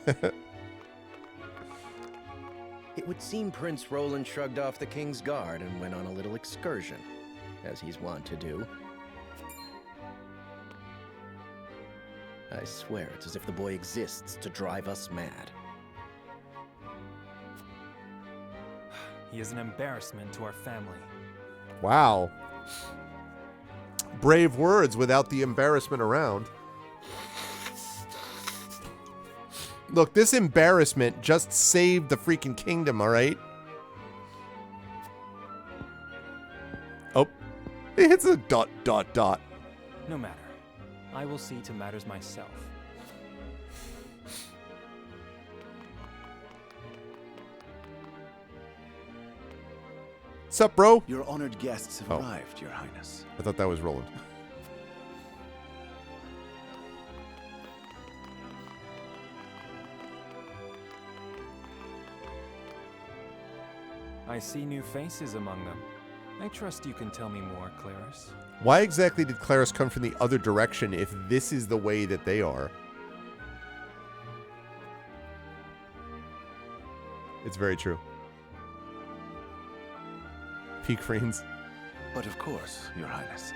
It would seem Prince Roland shrugged off the King's Guard and went on a little excursion, as he's wont to do. I swear it's as if the boy exists to drive us mad. He is an embarrassment to our family. Wow. Brave words without the embarrassment around. Look, this embarrassment just saved the freaking kingdom, all right? Oh, it hits a ... No matter. I will see to matters myself. Sup, bro? Your honored guests have arrived, Your Highness. I thought that was Roland. I see new faces among them. I trust you can tell me more, Claris. Why exactly did Claris come from the other direction if this is the way that they are? It's very true. Peak Friends. But of course, Your Highness.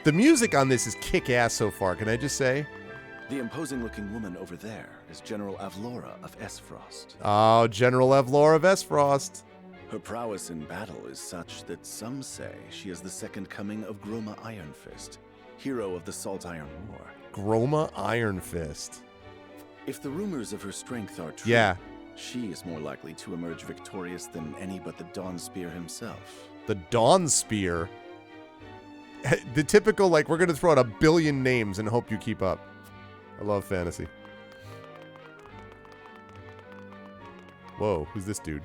The music on this is kick-ass so far, can I just say? The imposing-looking woman over there is General Avlora of Esfrost. Oh, General Avlora of Esfrost. Her prowess in battle is such that some say she is the second coming of Groma Ironfist, hero of the Salt Iron War. Groma Ironfist. If the rumors of her strength are true, yeah, she is more likely to emerge victorious than any but the Dawn Spear himself. The Dawn Spear? The typical, like, we're going to throw out a billion names and hope you keep up. I love fantasy. Whoa, who's this dude?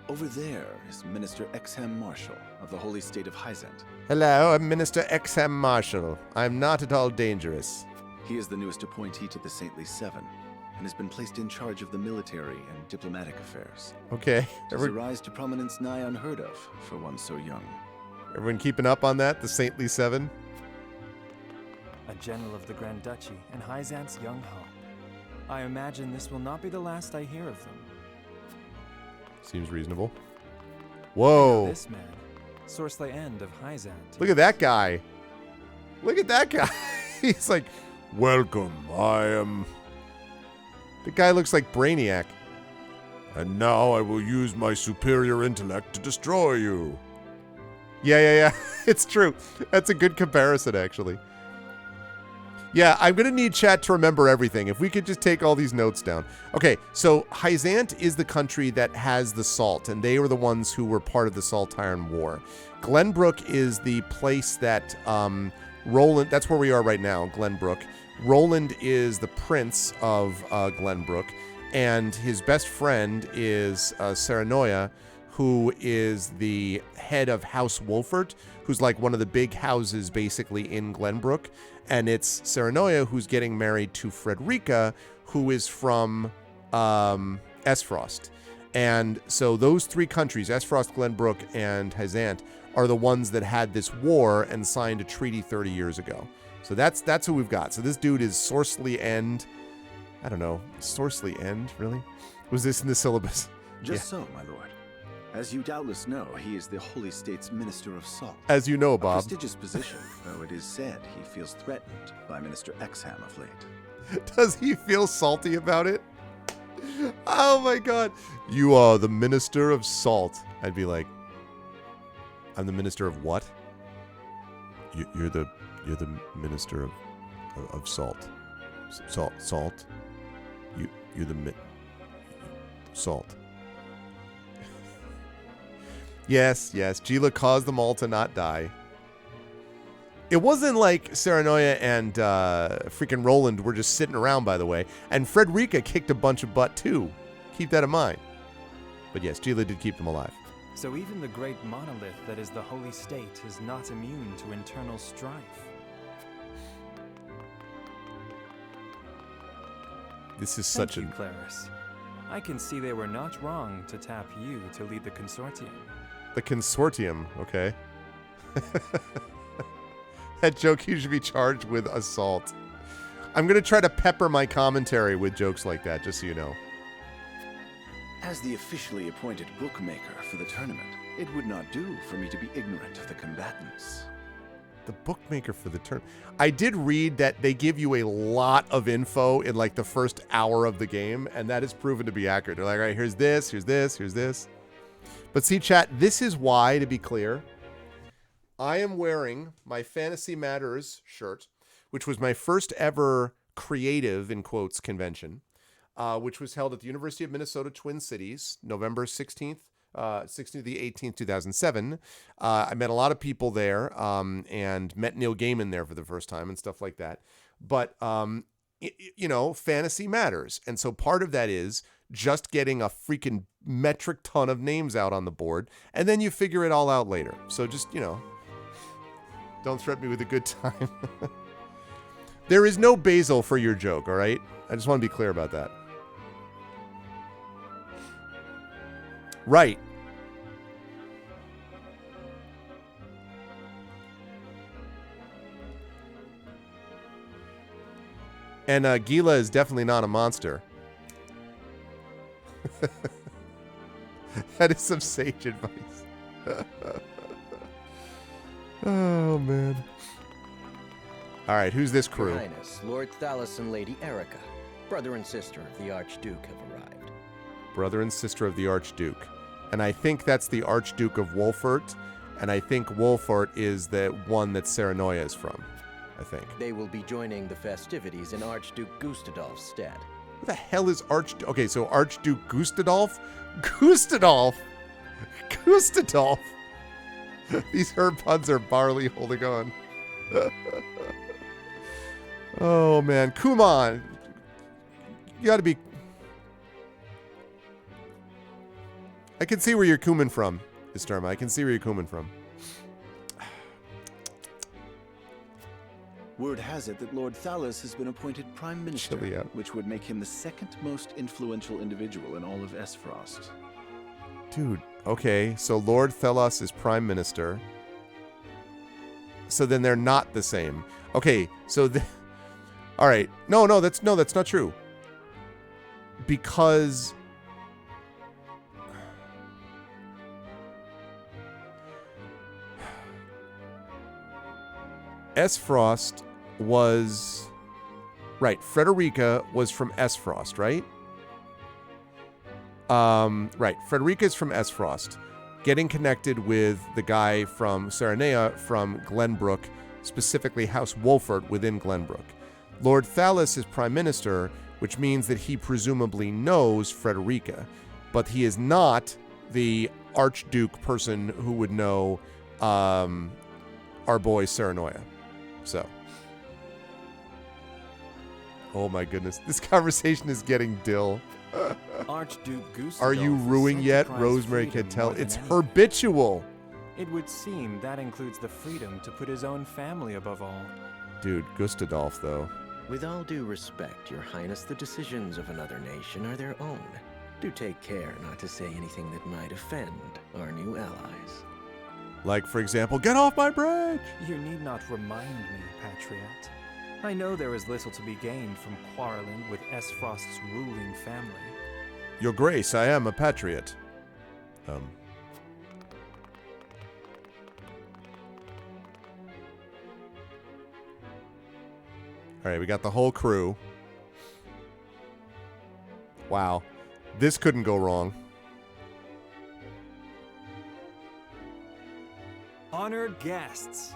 Over there is Minister Exham Marshal of the Holy State of Hyzant. Hello, I'm Minister Exham Marshal. I'm not at all dangerous. He is the newest appointee to the Saintly Seven, and has been placed in charge of the military and diplomatic affairs. Okay. Does a rise to prominence nigh unheard of for one so young. Everyone keeping up on that? The Saintly Seven? A general of the Grand Duchy and Hyzant's young hope. I imagine this will not be the last I hear of them. Seems reasonable. Whoa. This man, Sorsley End of Hyzant. Look at that guy. Look at that guy. He's like, welcome, I am... The guy looks like Brainiac. And now I will use my superior intellect to destroy you. Yeah. It's true. That's a good comparison, actually. Yeah, I'm going to need chat to remember everything. If we could just take all these notes down. Okay, so Hyzant is the country that has the salt, and they were the ones who were part of the Salt Iron War. Glenbrook is the place that Roland... That's where we are right now, Glenbrook. Roland is the prince of Glenbrook, and his best friend is Serenoia, who is the head of House Wolfert, who's like one of the big houses basically in Glenbrook. And it's Serenoia who's getting married to Frederica, who is from Esfrost. And so those three countries, Esfrost, Glenbrook, and Hyzant, are the ones that had this war and signed a treaty 30 years ago. So that's who we've got. So this dude is Sorsley End. I don't know. Sorsley End, really? Was this in the syllabus? Just so, my lord. As you doubtless know, he is the Holy State's Minister of Salt. As you know, Bob. A prestigious position, though it is said he feels threatened by Minister Exham of late. Does he feel salty about it? Oh my god. You are the Minister of Salt. I'd be like, I'm the Minister of what? You're the Minister of Salt. Salt? You're the Salt. Yes. Gila caused them all to not die. It wasn't like Serenoia and freaking Roland were just sitting around, by the way. And Frederica kicked a bunch of butt, too. Keep that in mind. But yes, Gila did keep them alive. So even the great monolith that is the Holy State is not immune to internal strife. This is Thank you, Claris. I can see they were not wrong to tap you to lead the consortium. The consortium, okay. That joke, you should be charged with assault. I'm going to try to pepper my commentary with jokes like that, just so you know. As the officially appointed bookmaker for the tournament, it would not do for me to be ignorant of the combatants. The bookmaker for the tournament. I did read that they give you a lot of info in like the first hour of the game, and that is proven to be accurate. They're like, all right, here's this, here's this, here's this. But see, chat, this is why, to be clear, I am wearing my Fantasy Matters shirt, which was my first ever creative, in quotes, convention, which was held at the University of Minnesota Twin Cities, November 16th to the 18th, 2007. I met a lot of people there and met Neil Gaiman there for the first time and stuff like that. But, you know, fantasy matters. And so part of that is just getting a freaking metric ton of names out on the board, and then you figure it all out later. So just, you know, don't threaten me with a good time. There is no basil for your joke, all right? I just want to be clear about that. Right. And Gila is definitely not a monster. That is some sage advice. Oh, man. All right, who's this crew? Your Highness, Lord Thalos and Lady Erica, brother and sister of the Archduke, have arrived. Brother and sister of the Archduke. And I think that's the Archduke of Wolfert. And I think Wolfert is the one that Serenoia is from. I think. They will be joining the festivities in Archduke Gustadolf's stead. What the hell is Archduke? Okay, so Archduke Gustadolf? Gustadolf! Gustadolf! These herb puns are barely holding on. Oh, man. Kumon! You gotta be... I can see where you're coming from, Istarma. I can see where you're coming from. Word has it that Lord Thalos has been appointed Prime Minister, which would make him the second most influential individual in all of Esfrost. Dude, okay, so Lord Thalos is Prime Minister. So then they're not the same. Okay, so all right. No, that's not true. Because Esfrost was right. Frederica was from Esfrost, right? Right. Frederica is from Esfrost, getting connected with the guy from Serenea from Glenbrook, specifically House Wolfert within Glenbrook. Lord Thalos is Prime Minister, which means that he presumably knows Frederica, but he is not the Archduke person who would know our boy Serenoia. So, oh my goodness, this conversation is getting dill. Archduke Gustadolf Are you ruining yet? Rosemary can tell. It's habitual. It would seem that includes the freedom to put his own family above all. Dude, Gustadolf, though. With all due respect, Your Highness, the decisions of another nation are their own. Do take care not to say anything that might offend our new allies. Like, for example, get off my bridge! You need not remind me, Patriot. I know there is little to be gained from quarreling with Esfrost's ruling family. Your Grace, I am a patriot. All right, we got the whole crew. Wow. This couldn't go wrong. Honored guests,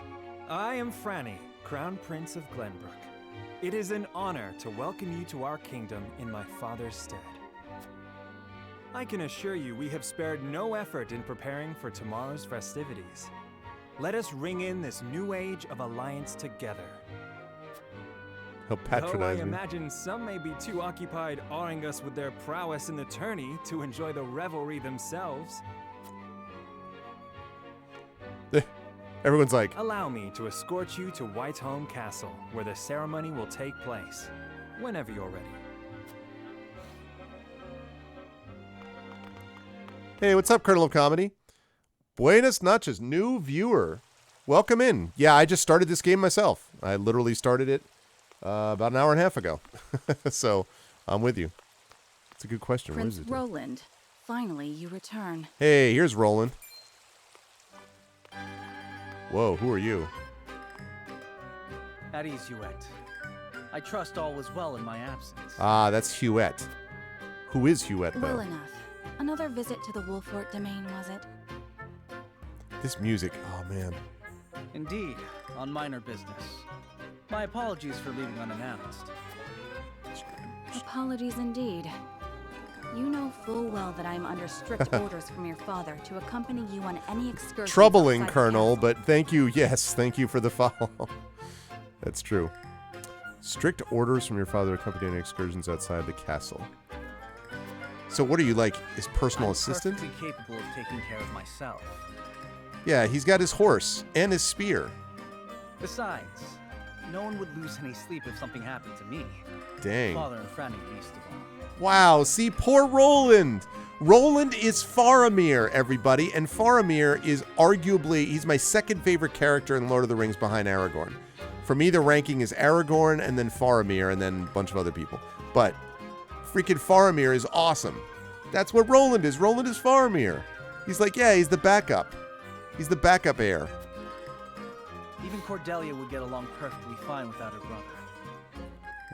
I am Franny, Crown Prince of Glenbrook. It is an honor to welcome you to our kingdom in my father's stead. I can assure you we have spared no effort in preparing for tomorrow's festivities. Let us ring in this new age of alliance together. He'll patronize Though I me. imagine some may be too occupied awing us with their prowess in the tourney to enjoy the revelry themselves. Everyone's like, allow me to escort you to Whitehome Castle, where the ceremony will take place, whenever you're ready. hey, what's up, Colonel of Comedy? Buenas noches, new viewer. Welcome in. Yeah, I just started this game myself. I literally started it about an hour and a half ago. So, I'm with you. It's a good question. What Prince is it? Roland, finally you return. Hey, here's Roland. Whoa, who are you? At ease, Huette. I trust all was well in my absence. Ah, that's Huette. Who is Huette, though? Well enough. Another visit to the Wolfort domain, was it? This music, oh man. Indeed, on minor business. My apologies for leaving unannounced. Apologies indeed. You know full well that I am under strict orders from your father to accompany you on any excursion. Troubling, Colonel, but thank you. Yes, thank you for the follow. That's true. Strict orders from your father to accompany any excursions outside the castle. So what are you, like, his personal assistant? I'm perfectly capable of taking care of myself. Yeah, he's got his horse and his spear. Besides, no one would lose any sleep if something happened to me. Dang. Father and Franny least of all. Wow, see, poor Roland. Roland is Faramir, everybody, and Faramir is arguably, he's my second favorite character in Lord of the Rings behind Aragorn. For me, the ranking is Aragorn and then Faramir and then a bunch of other people. But freaking Faramir is awesome. That's what Roland is. Roland is Faramir. He's like, yeah, he's the backup. He's the backup heir. Even Cordelia would get along perfectly fine without her brother.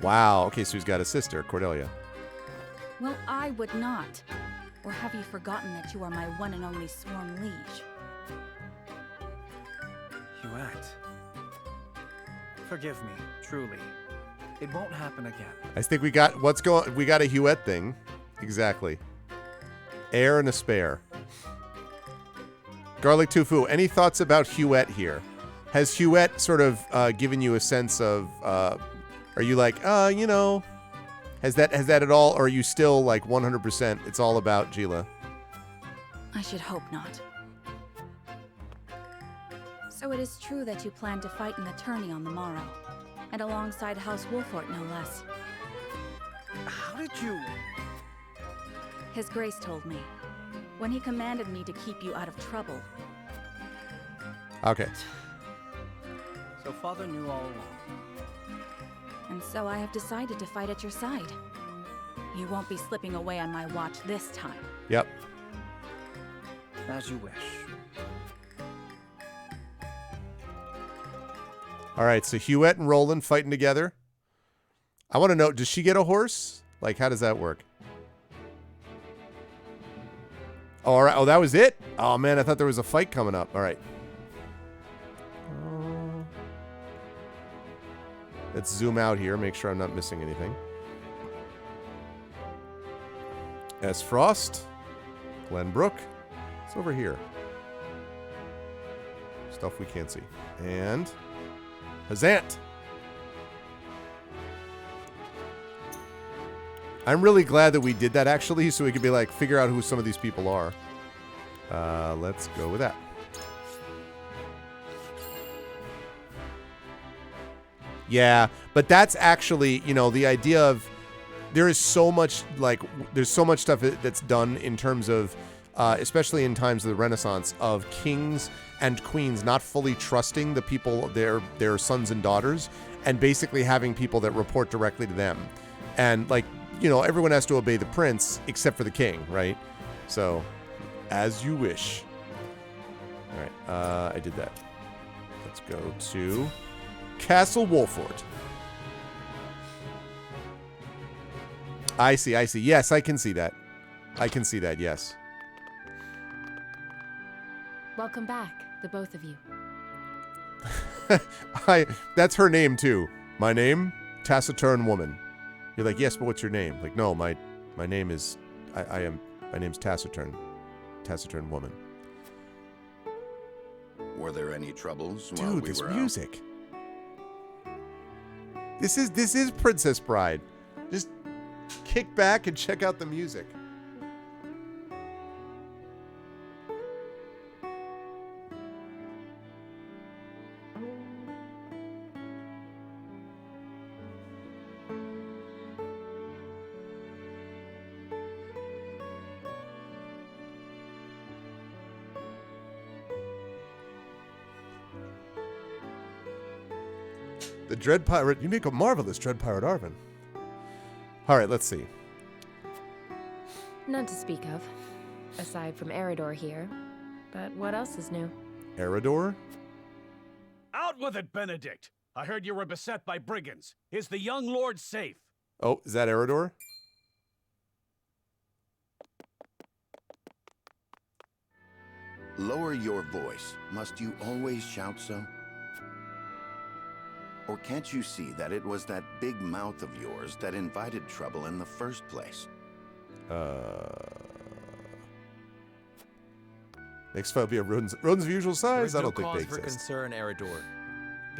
Wow, okay, so he's got a sister, Cordelia. Well, I would not. Or have you forgotten that you are my one and only sworn liege? Huette. Forgive me, truly. It won't happen again. I think we got we got a Huette thing. Exactly. Heir and a spare. Garlic Tofu, any thoughts about Huette here? Has Huette sort of given you a sense of are you like, you know, has that at all, or are you still like 100% it's all about Gila? I should hope not. So it is true that you plan to fight in the tourney on the morrow, and alongside House Wolfort, no less. How did you... His Grace told me, when he commanded me to keep you out of trouble. Okay. So Father knew all along. And so I have decided to fight at your side. You won't be slipping away on my watch this time. Yep. As you wish. All right, so Huette and Roland fighting together. I want to know, does she get a horse? Like, how does that work? Oh, all right. Oh, that was it? Oh, man, I thought there was a fight coming up. All right. Let's zoom out here, make sure I'm not missing anything. S. Frost. Glenbrook. It's over here. Stuff we can't see. And Hazant. I'm really glad that we did that, actually, so we could be like, figure out who some of these people are. Let's go with that. Yeah, but that's actually, you know, the idea of there is so much, like, there's so much stuff that's done in terms of, especially in times of the Renaissance, of kings and queens not fully trusting the people, their sons and daughters, and basically having people that report directly to them. And, like, you know, everyone has to obey the prince except for the king, right? So, as you wish. All right, I did that. Let's go to Castle Wolfort. I see. Yes, I can see that. Yes. Welcome back, the both of you. That's her name, too. My name? Taciturn Woman. You're like, yes, but what's your name? Like, no, my name is, my name's Taciturn. Taciturn Woman. Were there any troubles Dude, while we this were music. This is Princess Bride. Just kick back and check out the music. The Dread Pirate. You make a marvelous Dread Pirate, Arvin. All right, let's see. None to speak of, aside from Eridor here. But what else is new? Eridor? Out with it, Benedict! I heard you were beset by brigands. Is the young lord safe? Oh, is that Eridor? Lower your voice. Must you always shout so? Or can't you see that it was that big mouth of yours that invited trouble in the first place? Next fight will be a rodent's of usual size? I don't think they There is no cause for exist. concern, Eridor.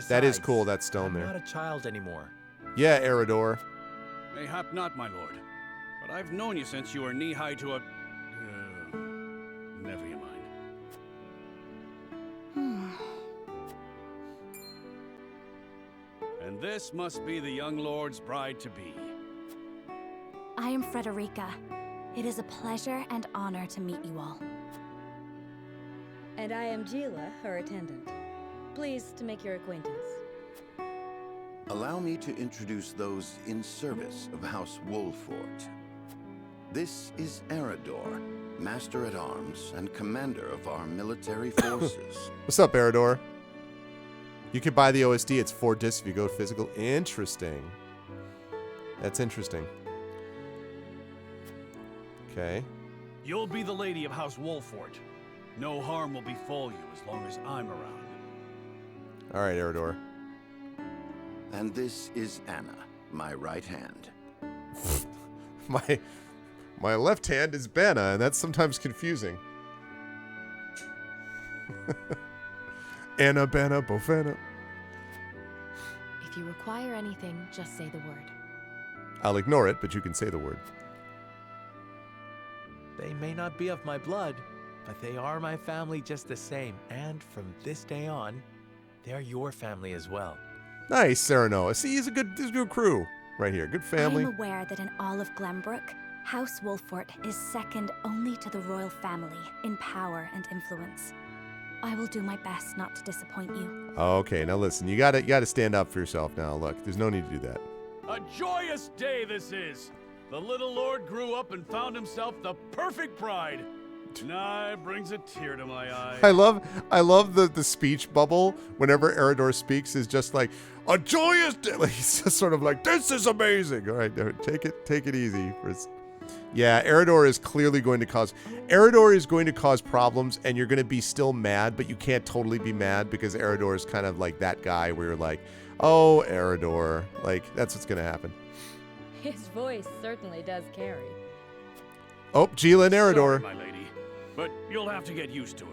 That is Besides, cool, that stone I'm there. not a child anymore. Yeah, Eridor. Mayhap not, my lord. But I've known you since you were knee-high to a... never you mind. And this must be the young lord's bride-to-be. I am Frederica. It is a pleasure and honor to meet you all. And I am Gila, her attendant. Pleased to make your acquaintance. Allow me to introduce those in service of House Wolfort. This is Eridor, Master-at-Arms and Commander of our military forces. What's up, Eridor? You can buy the OSD. It's 4 discs if you go physical. Interesting. That's interesting. Okay. You'll be the lady of House Wolfort. No harm will befall you as long as I'm around. All right, Eridor. And this is Anna, my right hand. My left hand is Banna, and that's sometimes confusing. Anna, Banna, Bofana. If you require anything, just say the word. I'll ignore it, but you can say the word. They may not be of my blood, but they are my family just the same. And from this day on, they're your family as well. Nice, Serenoa. See, he's a good crew right here. Good family. I am aware that in all of Glenbrook, House Wolfort is second only to the royal family in power and influence. I will do my best not to disappoint you. Okay, now listen. You gotta stand up for yourself now. Look, there's no need to do that. A joyous day this is! The little lord grew up and found himself the perfect bride. Nah, it brings a tear to my eye. I love the speech bubble whenever Eridor speaks is just like a joyous day. Like, he's just sort of like, this is amazing. All right, take it easy. Yeah, Eridor is clearly going to cause problems, and you're going to be still mad, but you can't totally be mad because Eridor is kind of like that guy where you're like, oh, Eridor, like that's what's going to happen. His voice certainly does carry. Oh, Gila and Eridor. Sorry, my lady, but you'll have to get used to it.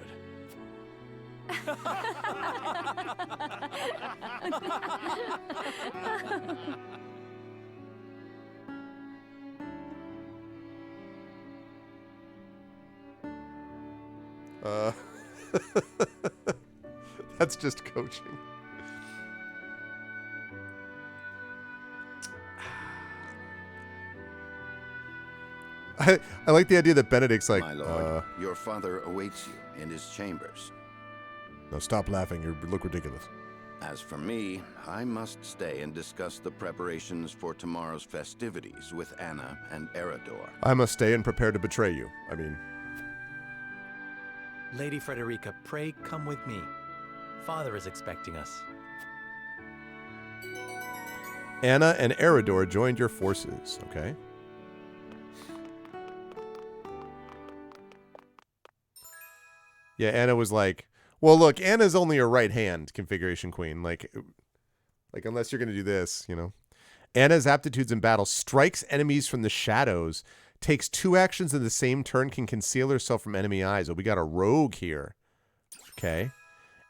That's just coaching. I like the idea that Benedict's like, my lord, your father awaits you in his chambers. Now stop laughing. You look ridiculous. As for me, I must stay and discuss the preparations for tomorrow's festivities with Anna and Eridor. I must stay and prepare to betray you. I mean... Lady Frederica, pray come with me. Father is expecting us. Anna and Eridor joined your forces, okay? Yeah, Anna was like, well, look, Anna's only a right-hand configuration queen. Like unless you're going to do this, you know. Anna's aptitudes in battle: strikes enemies from the shadows, takes 2 actions in the same turn, can conceal herself from enemy eyes. Oh, we got a rogue here. Okay.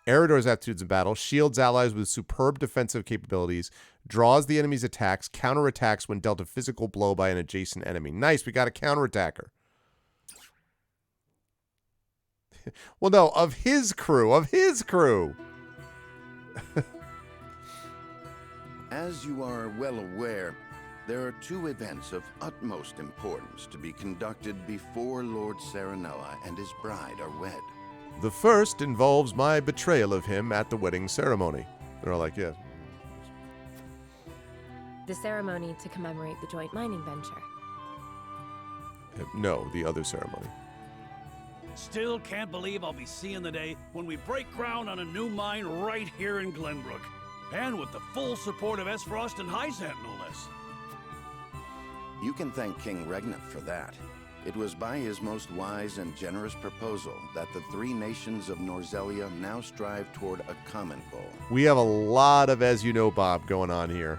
Eridor's aptitudes in battle: shields allies with superb defensive capabilities, draws the enemy's attacks, counterattacks when dealt a physical blow by an adjacent enemy. Nice, we got a counterattacker. Well, no, of his crew. As you are well aware, there are 2 events of utmost importance to be conducted before Lord Serenoa and his bride are wed. The first involves my betrayal of him at the wedding ceremony. They're all like, yeah. The ceremony to commemorate the joint mining venture. No, the other ceremony. Still can't believe I'll be seeing the day when we break ground on a new mine right here in Glenbrook. And with the full support of Esfrost and Hyzant, no less. You can thank King Regnant for that. It was by his most wise and generous proposal that the three nations of Norzelia now strive toward a common goal. We have a lot of As You Know, Bob going on here.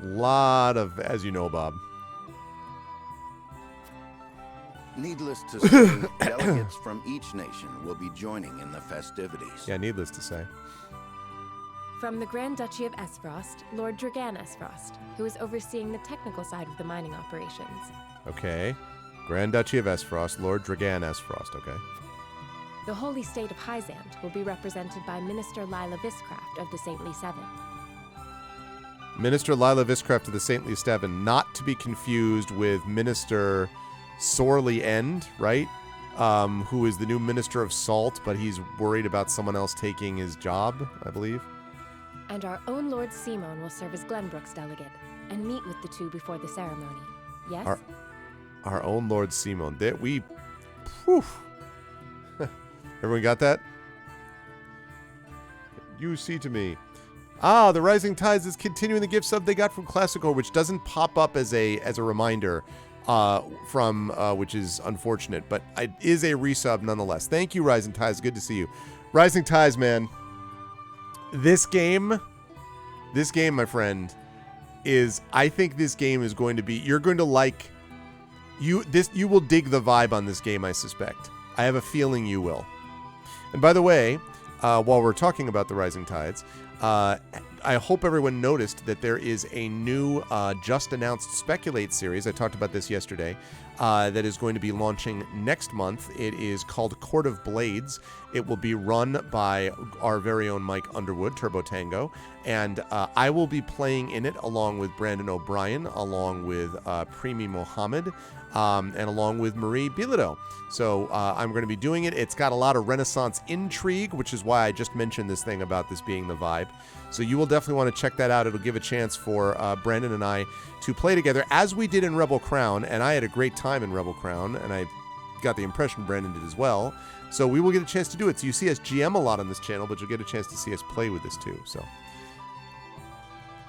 Lot of As You Know, Bob. Needless to say, delegates from each nation will be joining in the festivities. Yeah, needless to say. From the Grand Duchy of Esfrost, Lord Dragan Esfrost, who is overseeing the technical side of the mining operations. Okay. Grand Duchy of Esfrost, Lord Dragan Esfrost, okay. The Holy State of Hyzant will be represented by Minister Lila Viscraft of the Saintly Seven. Minister Lila Viscraft of the Saintly Seven, not to be confused with Minister Sorely End, right? Who is the new Minister of Salt, but he's worried about someone else taking his job, I believe. And our own Lord Simon will serve as Glenbrook's delegate and meet with the two before the ceremony. Yes? Our own Lord Simon. Whew. Everyone got that? You see to me. The Rising Tides is continuing the gift sub they got from Classicore, which doesn't pop up as a reminder which is unfortunate, but it is a resub nonetheless. Thank you, Rising Tides. Good to see you. Rising Tides, man. This game, my friend, I think this game is going to be, you're going to like, you will dig the vibe on this game, I suspect. I have a feeling you will. And by the way, while we're talking about the Rising Tides, I hope everyone noticed that there is a new just announced Speculate series. I talked about this yesterday. That is going to be launching next month. It is called Court of Blades. It will be run by our very own Mike Underwood, Turbo Tango, and I will be playing in it along with Brandon O'Brien, along with Primi Mohammed, and along with Marie Bilodeau. So I'm going to be doing it. It's got a lot of Renaissance intrigue, which is why I just mentioned this thing about this being the vibe. So you will definitely want to check that out. It'll give a chance for Brandon and I to play together, as we did in Rebel Crown, and I had a great time in Rebel Crown, and I got the impression Brandon did as well. So we will get a chance to do it. So you see us GM a lot on this channel, but you'll get a chance to see us play with this too. So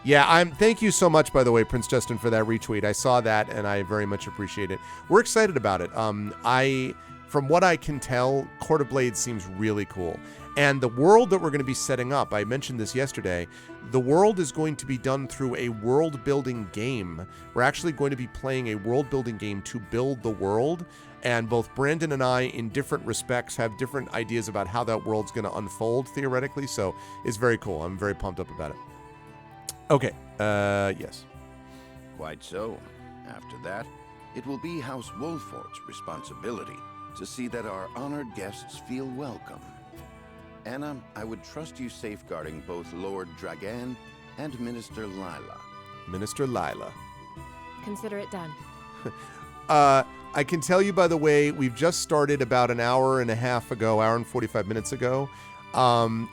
yeah, thank you so much, by the way, Prince Justin, for that retweet. I saw that, and I very much appreciate it. We're excited about it. From what I can tell, Court of Blades seems really cool. And the world that we're going to be setting up, I mentioned this yesterday, the world is going to be done through a world-building game. We're actually going to be playing a world-building game to build the world, and both Brandon and I, in different respects, have different ideas about how that world's going to unfold, theoretically, so it's very cool. I'm very pumped up about it. Okay, yes. Quite so. After that, it will be House Wolfort's responsibility to see that our honored guests feel welcome. Anna, I would trust you safeguarding both Lord Dragan and Minister Lila. Minister Lila. Consider it done. I can tell you, by the way, we've just started about an hour and 45 minutes ago.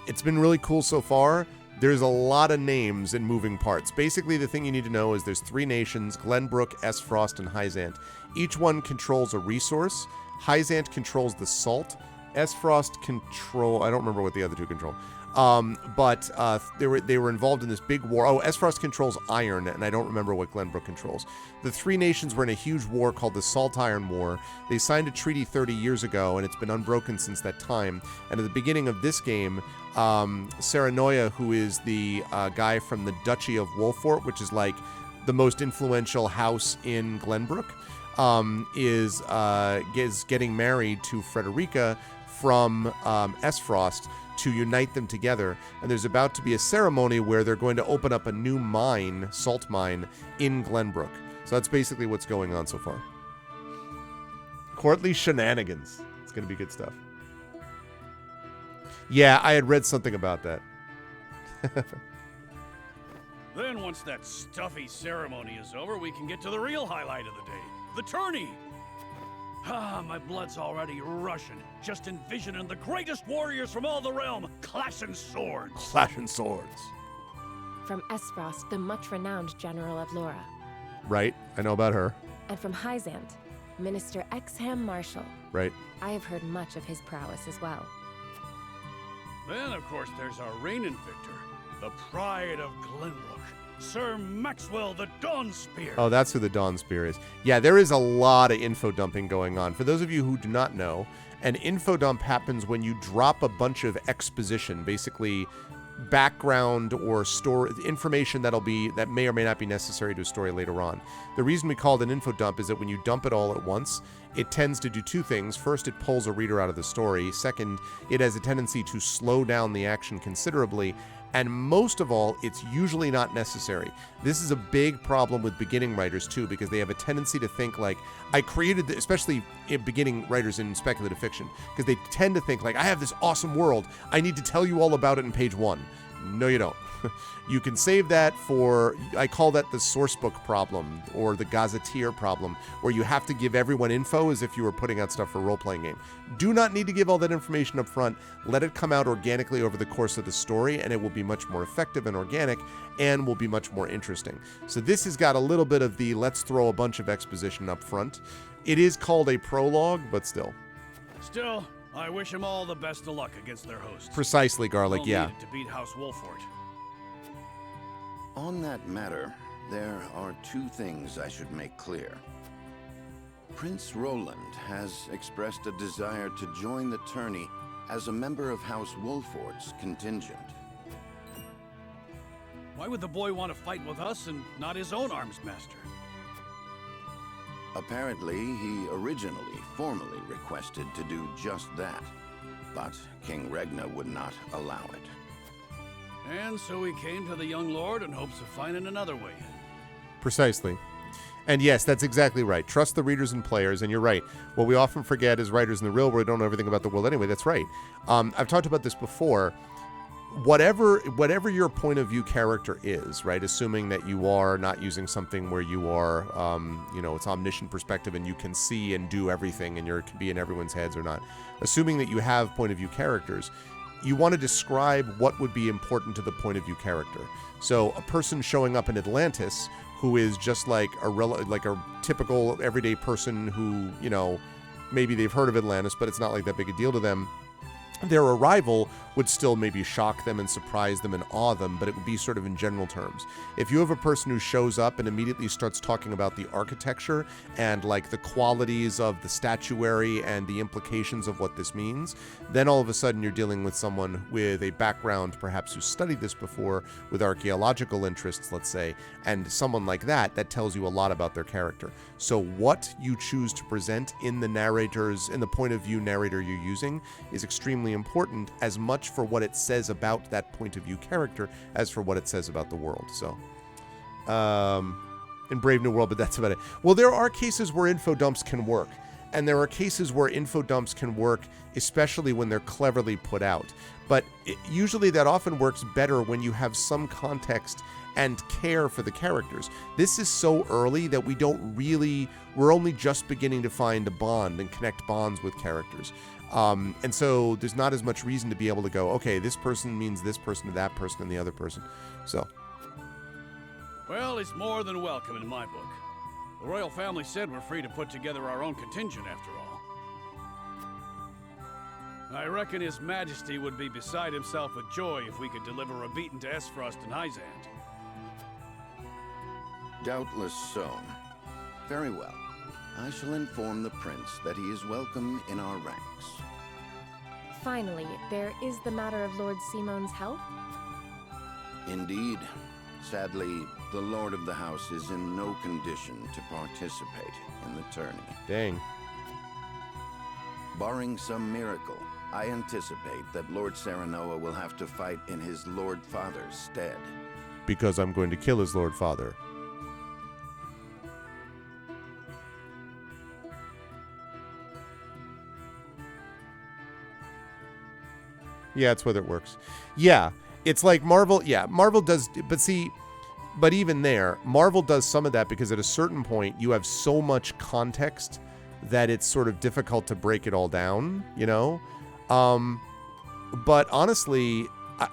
It's been really cool so far. There's a lot of names and moving parts. Basically, the thing you need to know is there's 3 nations, Glenbrook, Esfrost, and Hyzant. Each one controls a resource. Hyzant controls the salt. Esfrost I don't remember what the other 2 control. But they were involved in this big war. Oh, Esfrost controls iron, and I don't remember what Glenbrook controls. The 3 nations were in a huge war called the Salt Iron War. They signed a treaty 30 years ago, and it's been unbroken since that time. And at the beginning of this game, Serenoia, who is the guy from the Duchy of Wolfort, which is like the most influential house in Glenbrook, is getting married to Frederica from Esfrost to unite them together, and there's about to be a ceremony where they're going to open up a new mine, salt mine, in Glenbrook. So that's basically what's going on so far. Courtly shenanigans. It's going to be good stuff. Yeah, I had read something about that. Then once that stuffy ceremony is over, we can get to the real highlight of the day, the tourney. My blood's already rushing, just envisioning the greatest warriors from all the realm clashing swords. Clashing swords. From Esfrost, the much-renowned General of Laura. Right, I know about her. And from Hyzant, Minister Exham Marshall. Right. I have heard much of his prowess as well. Then, of course, there's our reigning victor, the pride of Glenbrook, Sir Maxwell the Dawnspear. Oh, that's who the Dawnspear is. Yeah, there is a lot of info dumping going on. For those of you who do not know, an info dump happens when you drop a bunch of exposition, basically background or story information that may or may not be necessary to a story later on. The reason we call it an info dump is that when you dump it all at once, it tends to do two things. First, it pulls a reader out of the story. Second, it has a tendency to slow down the action considerably. And most of all, it's usually not necessary. This is a big problem with beginning writers too, because they have a tendency to think like, I created this, especially beginning writers in speculative fiction, because they tend to think like, I have this awesome world, I need to tell you all about it in page 1. No, you don't. You can save that for, I call that the sourcebook problem, or the gazetteer problem, where you have to give everyone info as if you were putting out stuff for a role-playing game. Do not need to give all that information up front. Let it come out organically over the course of the story, and it will be much more effective and organic, and will be much more interesting. So this has got a little bit of the let's throw a bunch of exposition up front. It is called a prologue, but still. Still, I wish them all the best of luck against their hosts. Precisely, Garlic, yeah. To beat House Wolfort. On that matter, there are two things I should make clear. Prince Roland has expressed a desire to join the tourney as a member of House Wolfort's contingent. Why would the boy want to fight with us and not his own arms master? Apparently, he originally formally requested to do just that, but King Regna would not allow it. And so he came to the young lord in hopes of finding another way in. Precisely. And yes, that's exactly right. Trust the readers and players, and you're right. What we often forget as writers in the real world, we don't know everything about the world anyway. That's right. I've talked about this before. Whatever your point of view character is, right, assuming that you are not using something where you are, it's omniscient perspective and you can see and do everything and it can be in everyone's heads or not. Assuming that you have point of view characters, you want to describe what would be important to the point of view character. So a person showing up in Atlantis who is just like a typical everyday person who, maybe they've heard of Atlantis, but it's not like that big a deal to them. Their arrival would still maybe shock them and surprise them and awe them, but it would be sort of in general terms. If you have a person who shows up and immediately starts talking about the architecture and like the qualities of the statuary and the implications of what this means, then all of a sudden you're dealing with someone with a background perhaps who studied this before, with archaeological interests, let's say, and someone like that tells you a lot about their character. So what you choose to present in the point of view narrator you're using is extremely important, as much for what it says about that point of view character as for what it says about the world. So, in Brave New World, but that's about it. Well, there are cases where info dumps can work, and there are cases where info dumps can work, especially when they're cleverly put out. But usually that often works better when you have some context and care for the characters. This is so early that we're only just beginning to find a bond and connect bonds with characters. And so there's not as much reason to be able to go, okay, this person means this person to that person and the other person. So. Well, it's more than welcome in my book. The royal family said we're free to put together our own contingent after all. I reckon His Majesty would be beside himself with joy if we could deliver a beating to Esfrost and Hyzant. Doubtless so. Very well. I shall inform the prince that he is welcome in our ranks. Finally, there is the matter of Lord Simon's health? Indeed. Sadly, the Lord of the House is in no condition to participate in the tourney. Dang. Barring some miracle, I anticipate that Lord Serenoa will have to fight in his Lord Father's stead. Because I'm going to kill his Lord Father. Yeah, it's whether it works. Yeah, it's like Marvel. Yeah, Marvel does. But even there, Marvel does some of that because at a certain point you have so much context that it's sort of difficult to break it all down, But honestly,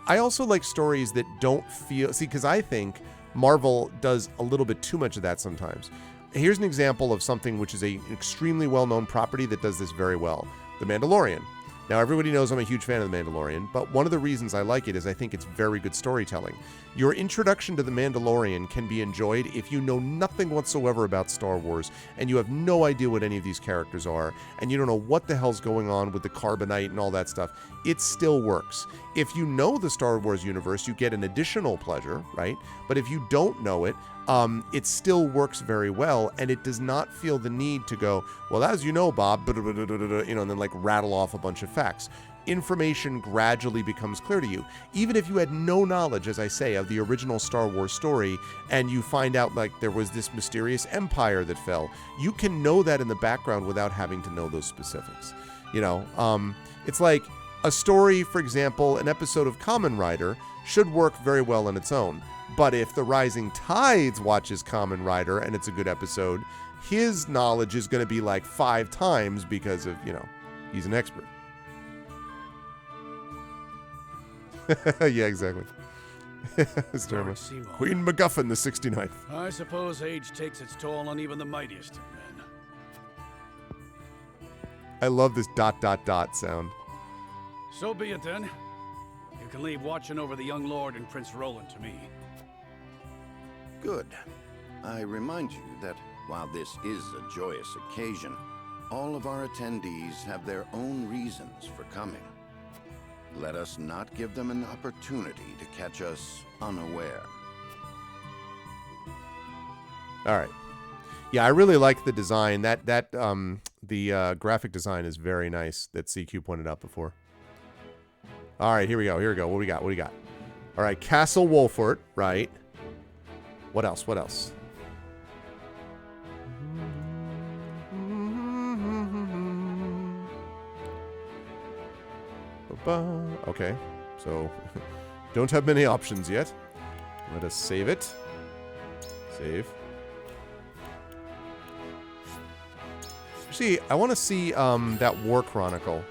I also like stories that don't feel... See, because I think Marvel does a little bit too much of that sometimes. Here's an example of something which is an extremely well-known property that does this very well. The Mandalorian. Now, everybody knows I'm a huge fan of The Mandalorian, but one of the reasons I like it is I think it's very good storytelling. Your introduction to The Mandalorian can be enjoyed if you know nothing whatsoever about Star Wars, and you have no idea what any of these characters are, and you don't know what the hell's going on with the carbonite and all that stuff. It still works. If you know the Star Wars universe, you get an additional pleasure, right? But if you don't know it, it still works very well, and it does not feel the need to go, well, as you know, Bob, you know, and then like rattle off a bunch of facts. Information gradually becomes clear to you. Even if you had no knowledge, as I say, of the original Star Wars story, and you find out like there was this mysterious empire that fell, you can know that in the background without having to know those specifics. You know, it's like a story, for example, an episode of Kamen Rider should work very well on its own. But if The Rising Tides watches Kamen Rider and it's a good episode, his knowledge is going to be like 5 times because of, you know, he's an expert. Yeah, exactly. Queen MacGuffin, the 69th. I suppose age takes its toll on even the mightiest of men. I love this ... sound. So be it then. You can leave watching over the young lord and Prince Roland to me. Good. I remind you that while this is a joyous occasion, all of our attendees have their own reasons for coming. Let us not give them an opportunity to catch us unaware. All right. Yeah, I really like the design. The graphic design is very nice that CQ pointed out before. All right, here we go. What do we got? All right, Castle Wolfort, right? What else? Okay, so don't have many options yet. Let us save it. Save. See, I want to see that War Chronicle.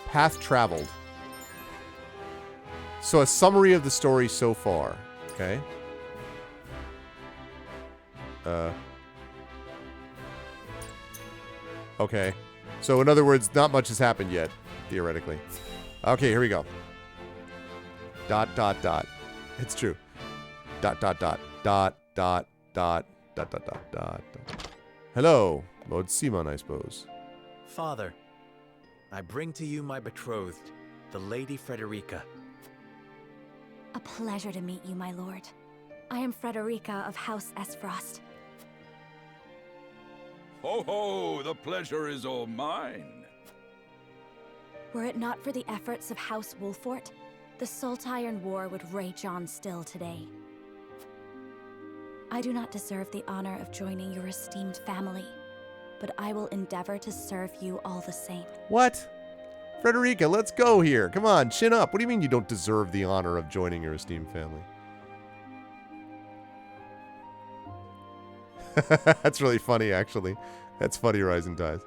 Path traveled. So a summary of the story so far. Okay. Okay. So in other words, not much has happened yet, theoretically. Okay, here we go. ... It's true. ... Hello, Lord Simon, I suppose. Father, I bring to you my betrothed, the Lady Frederica. A pleasure to meet you, my lord. I am Frederica of House Esfrost. Ho ho, the pleasure is all mine. Were it not for the efforts of House Wolfort, the Saltiron War would rage on still today. I do not deserve the honor of joining your esteemed family, but I will endeavor to serve you all the same. What? Frederica, let's go here. Come on, chin up. What do you mean you don't deserve the honor of joining your esteemed family? That's really funny, actually. That's funny, Rising Tides.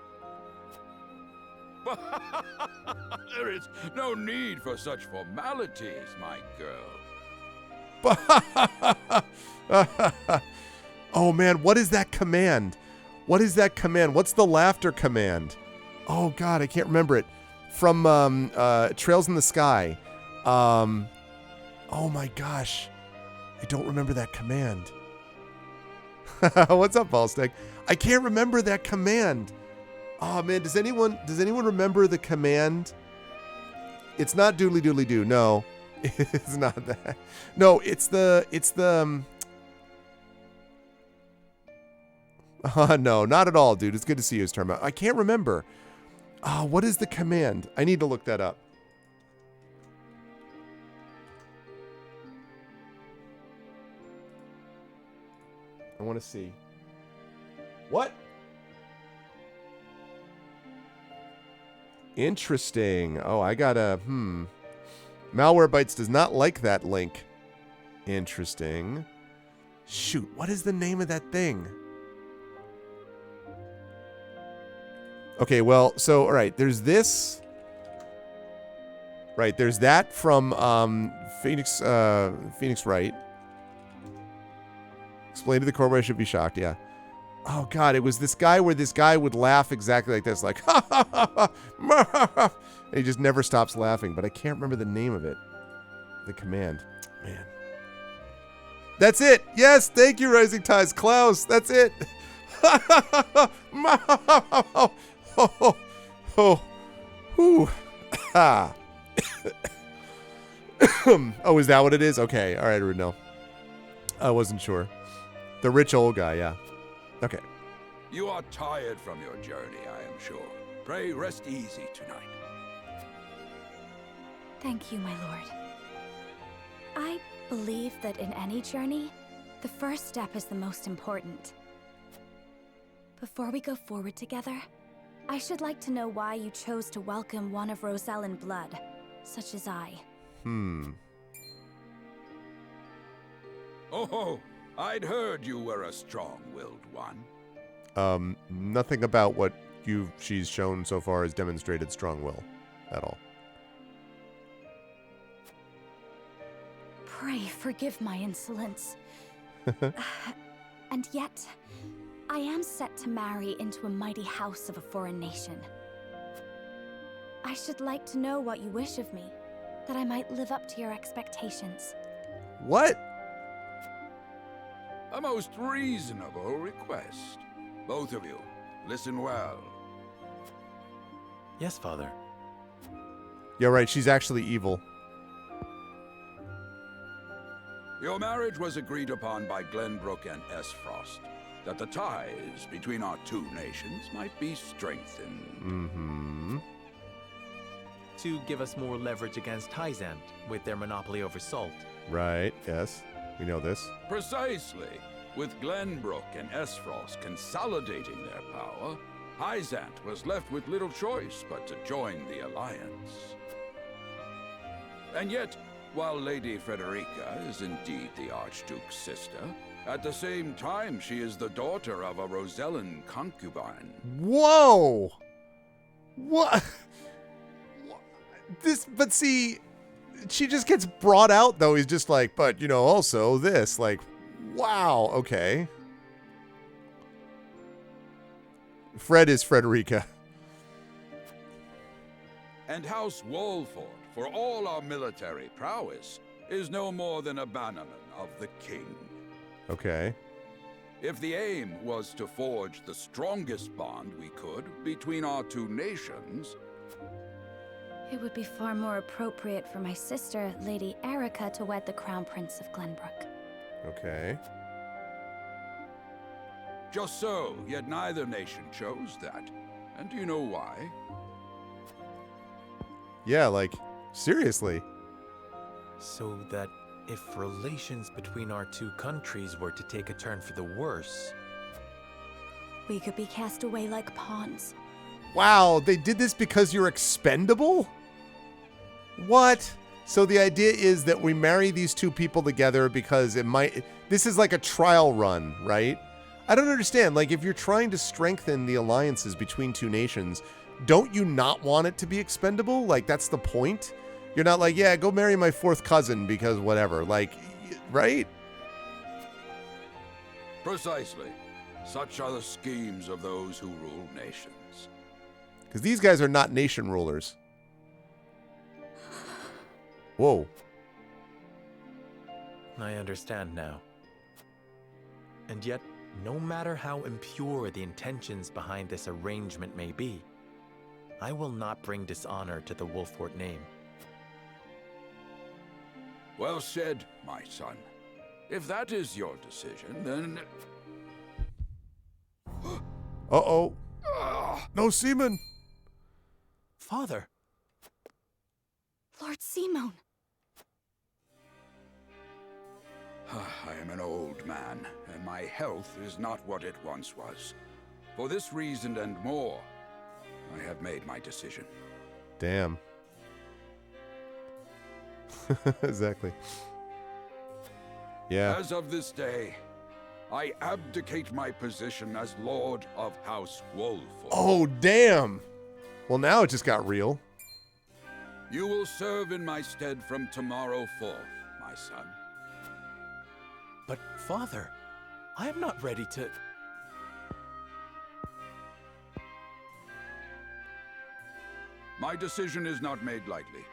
There is no need for such formalities, my girl. Oh, man, what is that command? What's the laughter command? Oh, God, I can't remember it. From Trails in the Sky. Oh, my gosh. I don't remember that command. What's up, Ballstack? I can't remember that command. Oh man, does anyone remember the command? It's not doodly doodly doo. No, it's not that. No, it's the. No, not at all, dude. It's good to see you, Starma. I can't remember. What is the command? I need to look that up. I want to see. What? Interesting. Oh, I got a, Malwarebytes does not like that link. Interesting. Shoot, what is the name of that thing? Okay, well, so, all right, there's this. Right, there's that from Phoenix Wright. Explain to the core why I should be shocked, yeah. Oh God, it was this guy where this guy would laugh exactly like this, like ha ha ha ha, ma, ha, ha. And he just never stops laughing. But I can't remember the name of it. The command, man. That's it. Yes, thank you, Rising Tides, Klaus. That's it. Ha ha ha ha, ma, ha, ha, ha, ha. Oh, oh, whew. Ha. Oh, is that what it is? Okay, all right, Rudno. I wasn't sure. The rich old guy, yeah. Okay. You are tired from your journey, I am sure. Pray rest easy tonight. Thank you, my lord. I believe that in any journey, the first step is the most important. Before we go forward together, I should like to know why you chose to welcome one of Rosellan blood, such as I. Oh, I'd heard you were a strong-willed one. Nothing about what she's shown so far has demonstrated strong will at all. Pray forgive my insolence. And yet, I am set to marry into a mighty house of a foreign nation. I should like to know what you wish of me, that I might live up to your expectations. What? A most reasonable request. Both of you, listen well. Yes, Father. Yeah, right. She's actually evil. Your marriage was agreed upon by Glenbrook and Esfrost, that the ties between our two nations might be strengthened. To give us more leverage against Hyzant with their monopoly over salt. Right, yes. We know this. Precisely. With Glenbrook and Esfrost consolidating their power, Hyzant was left with little choice but to join the alliance. And yet, while Lady Frederica is indeed the Archduke's sister, at the same time she is the daughter of a Rosellan concubine. Whoa! What? But see, she just gets brought out though. He's just like, but you know, also this, like, wow, okay. Fred is Frederica. And House Wolford, for all our military prowess, is no more than a bannerman of the king. Okay. If the aim was to forge the strongest bond we could between our two nations, It would be far more appropriate for my sister, Lady Erica, to wed the Crown Prince of Glenbrook. Okay. just so, yet neither nation chose that. And do you know why? Yeah, like, seriously. So that if relations between our two countries were to take a turn for the worse, we could be cast away like pawns. Wow, they did this because you're expendable? What? So the idea is that we marry these two people together because it might... This is like a trial run, right? I don't understand. Like, if you're trying to strengthen the alliances between two nations, don't you not want it to be expendable? Like, that's the point? You're not like, yeah, go marry my fourth cousin because whatever. Like, right? Precisely. Such are the schemes of those who rule nations. Because these guys are not nation rulers. Whoa. I understand now. And yet, no matter how impure the intentions behind this arrangement may be, I will not bring dishonor to the Wolfort name. Well said, my son. If that is your decision, then... Uh-oh. No seaman. Father. Lord Simone. I am an old man, and my health is not what it once was. For this reason and more, I have made my decision. Damn. Exactly. Yeah. As of this day, I abdicate my position as Lord of House Wolford. Oh, damn. Well, now it just got real. You will serve in my stead from tomorrow forth, my son. But, Father, I am not ready to... My decision is not made lightly.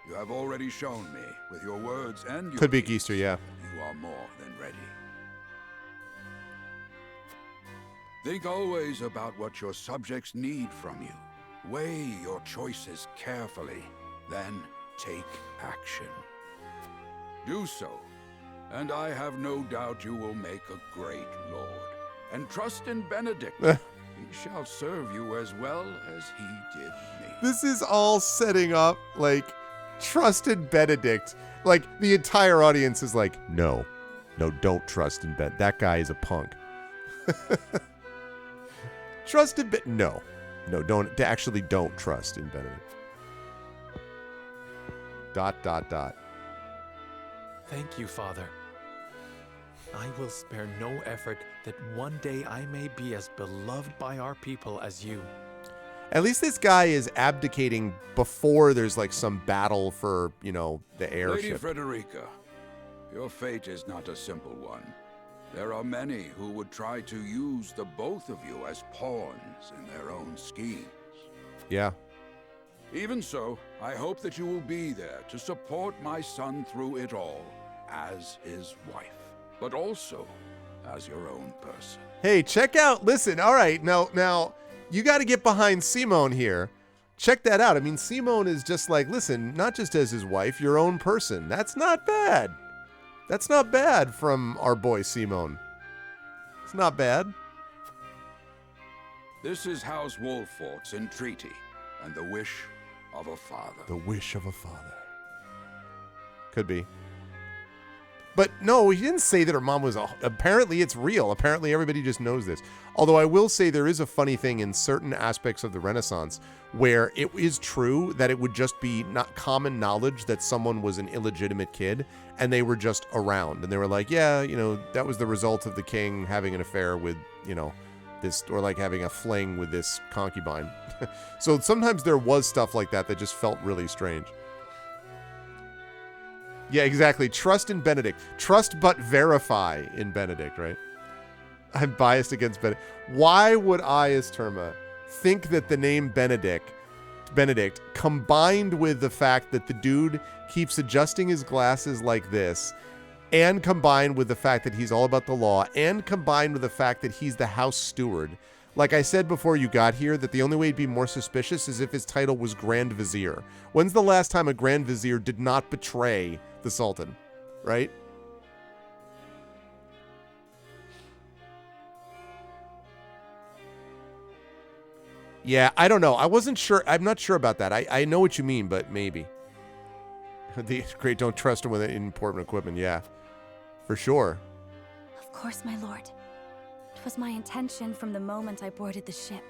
You have already shown me, with your words and your Could be deeds, Geester, yeah. that you are more than ready. Think always about what your subjects need from you. Weigh your choices carefully, then take action. Do so, and I have no doubt you will make a great lord. And trust in Benedict. He shall serve you as well as he did me. This is all setting up, like, trusted Benedict. Like, the entire audience is like, no, don't trust in Ben. That guy is a punk. Trusted No, don't trust in Benedict. ... Thank you, Father. I will spare no effort that one day I may be as beloved by our people as you. At least this guy is abdicating before there's like some battle for, the Lady airship. Frederica, your fate is not a simple one. There are many who would try to use the both of you as pawns in their own schemes. Yeah. Even so, I hope that you will be there to support my son through it all, as his wife, but also as your own person. Hey, listen, all right, now, you got to get behind Simone here. Check that out. I mean, Simone is just like, listen, not just as his wife, your own person. That's not bad. That's not bad from our boy Simone. It's not bad. This is House Wolfort's entreaty, and the wish of a father. The wish of a father. Could be. But no, he didn't say that her mom was... Apparently it's real. Apparently everybody just knows this. Although I will say there is a funny thing in certain aspects of the Renaissance where it is true that it would just be not common knowledge that someone was an illegitimate kid and they were just around. And they were like, yeah, that was the result of the king having an affair with, this, or like having a fling with this concubine. So sometimes there was stuff like that just felt really strange. Yeah, exactly. Trust in Benedict. Trust but verify in Benedict, right? I'm biased against Benedict. Why would I, as Terma, think that the name Benedict, combined with the fact that the dude keeps adjusting his glasses like this, and combined with the fact that he's all about the law, and combined with the fact that he's the house steward, like I said before you got here, that the only way to be more suspicious is if his title was Grand Vizier. When's the last time a Grand Vizier did not betray the Sultan, right? Yeah, I don't know. I wasn't sure. I'm not sure about that. I know what you mean, but maybe. The great, don't trust him with important equipment. Yeah, for sure. Of course, my lord. It was my intention from the moment I boarded the ship.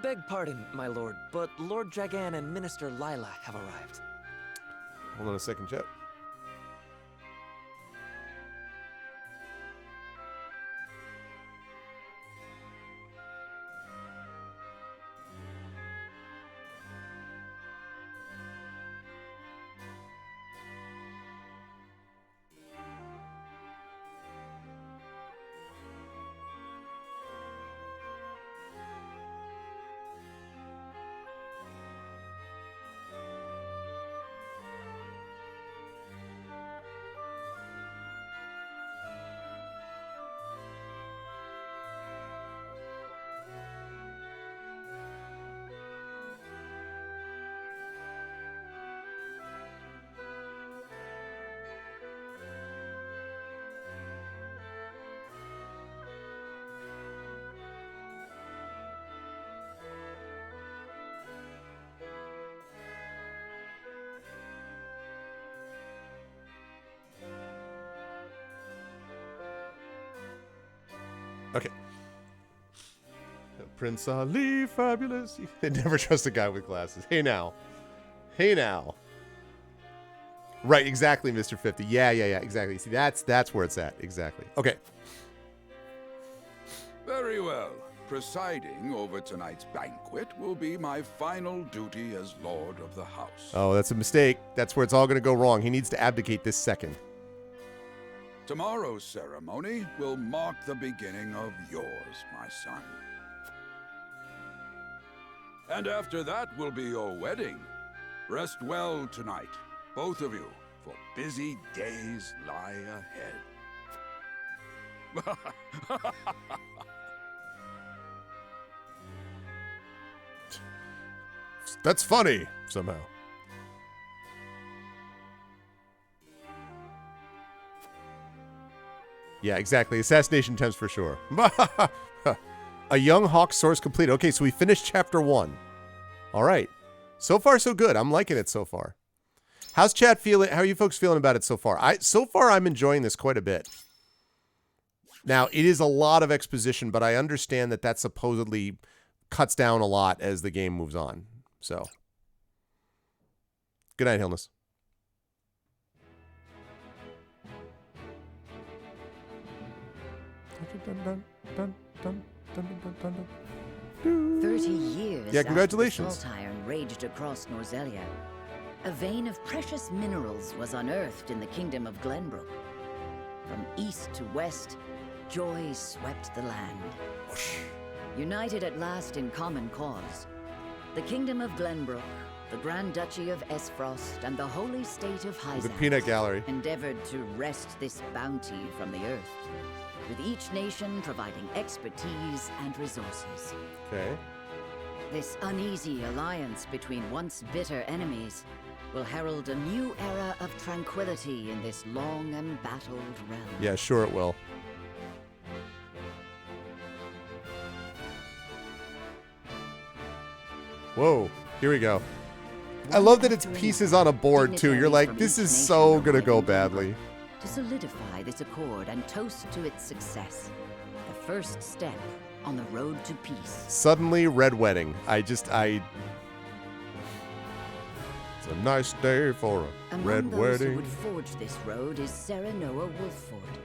Beg pardon, my lord, but Lord Dragan and Minister Lila have arrived. Hold on a second, chat. Okay. Prince Ali, fabulous. They never trust a guy with glasses. Hey now. Hey now. Right, exactly, Mr. 50. Yeah, exactly. See, that's where it's at. Exactly. Okay. Very well. Presiding over tonight's banquet will be my final duty as Lord of the House. Oh, that's a mistake. That's where it's all going to go wrong. He needs to abdicate this second. Tomorrow's ceremony will mark the beginning of yours, my son. And after that will be your wedding. Rest well tonight, both of you, for busy days lie ahead. That's funny, somehow. Yeah, exactly. Assassination attempts for sure. A young hawk source complete. Okay, so we finished chapter 1. All right. So far, so good. I'm liking it so far. How's chat feeling? How are you folks feeling about it so far? So far, I'm enjoying this quite a bit. Now, it is a lot of exposition, but I understand that that supposedly cuts down a lot as the game moves on. So, good night, Hilness. Dun, dun, dun, dun, dun, dun, dun, dun. 30 years Yeah, congratulations. after the salt iron raged across Norzelia, a vein of precious minerals was unearthed in the kingdom of Glenbrook. From east to west, joy swept the land. United at last in common cause, the kingdom of Glenbrook, the Grand Duchy of Esfrost, and the holy state of The Hyzant peanut gallery. endeavored to wrest this bounty from the earth, with each nation providing expertise and resources. Okay. This uneasy alliance between once bitter enemies will herald a new era of tranquility in this long embattled realm. Yeah, sure it will. Whoa, here we go. I love that it's pieces on a board too. You're like, this is so gonna go badly. To solidify this accord and toast to its success, the first step on the road to peace. Suddenly, red wedding. It's a nice day for a Among red those wedding. who would forge this road is Serenoa Wolfford.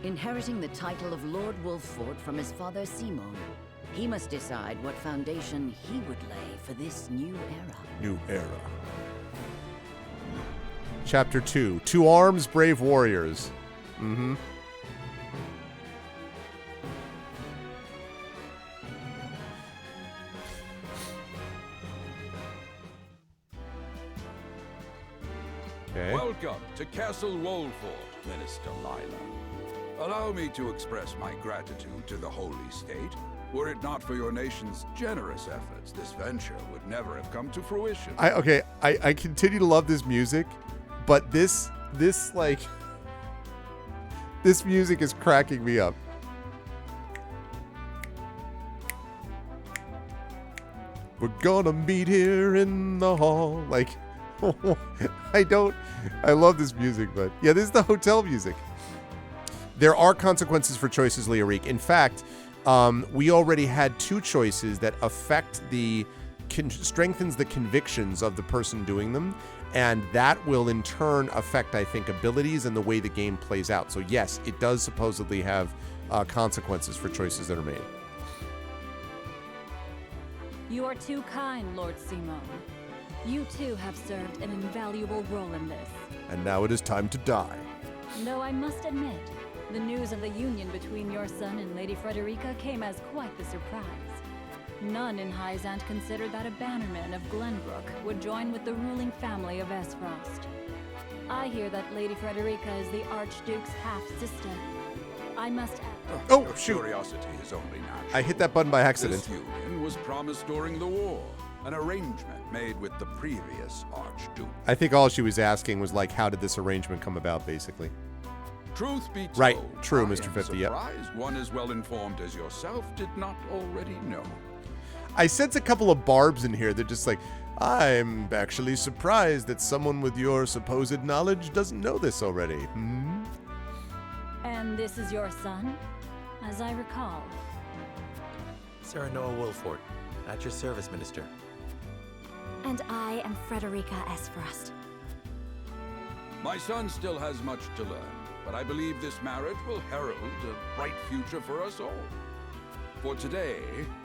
Inheriting the title of Lord Wolfford from his father Simon, he must decide what foundation he would lay for this new era. New era. Chapter 2. To arms, brave warriors. Mm-hmm. Okay. Welcome to Castle Wolford, Minister Lila. Allow me to express my gratitude to the Holy State. Were it not for your nation's generous efforts, this venture would never have come to fruition. I continue to love this music, but this music is cracking me up. We're gonna meet here in the hall. Like, I love this music, but yeah, this is the hotel music. There are consequences for choices, Leorique. In fact, we already had 2 choices that affect strengthens the convictions of the person doing them, and that will in turn affect, I think, abilities and the way the game plays out. So yes, it does supposedly have consequences for choices that are made. You are too kind, Lord Simon. You too have served an invaluable role in this. And now it is time to die. Though I must admit, the news of the union between your son and Lady Frederica came as quite the surprise. None in Hyzant considered that a bannerman of Glenbrook would join with the ruling family of Esfrost. I hear that Lady Frederica is the Archduke's half-sister. I must add... Oh, Your shoot. curiosity is only natural. I hit that button by accident. This union was promised during the war, an arrangement made with the previous Archduke. I think all she was asking was like, how did this arrangement come about, basically? Truth be told, Right, true, I Mr. am 50, yep. surprised one as well informed as yourself did not already know. I sense a couple of barbs in here. They're just like, I'm actually surprised that someone with your supposed knowledge doesn't know this already. Hmm? And this is your son? As I recall. Serenoa Wolfford, at your service, Minister. And I am Frederica Esfrost. My son still has much to learn, but I believe this marriage will herald a bright future for us all. For today,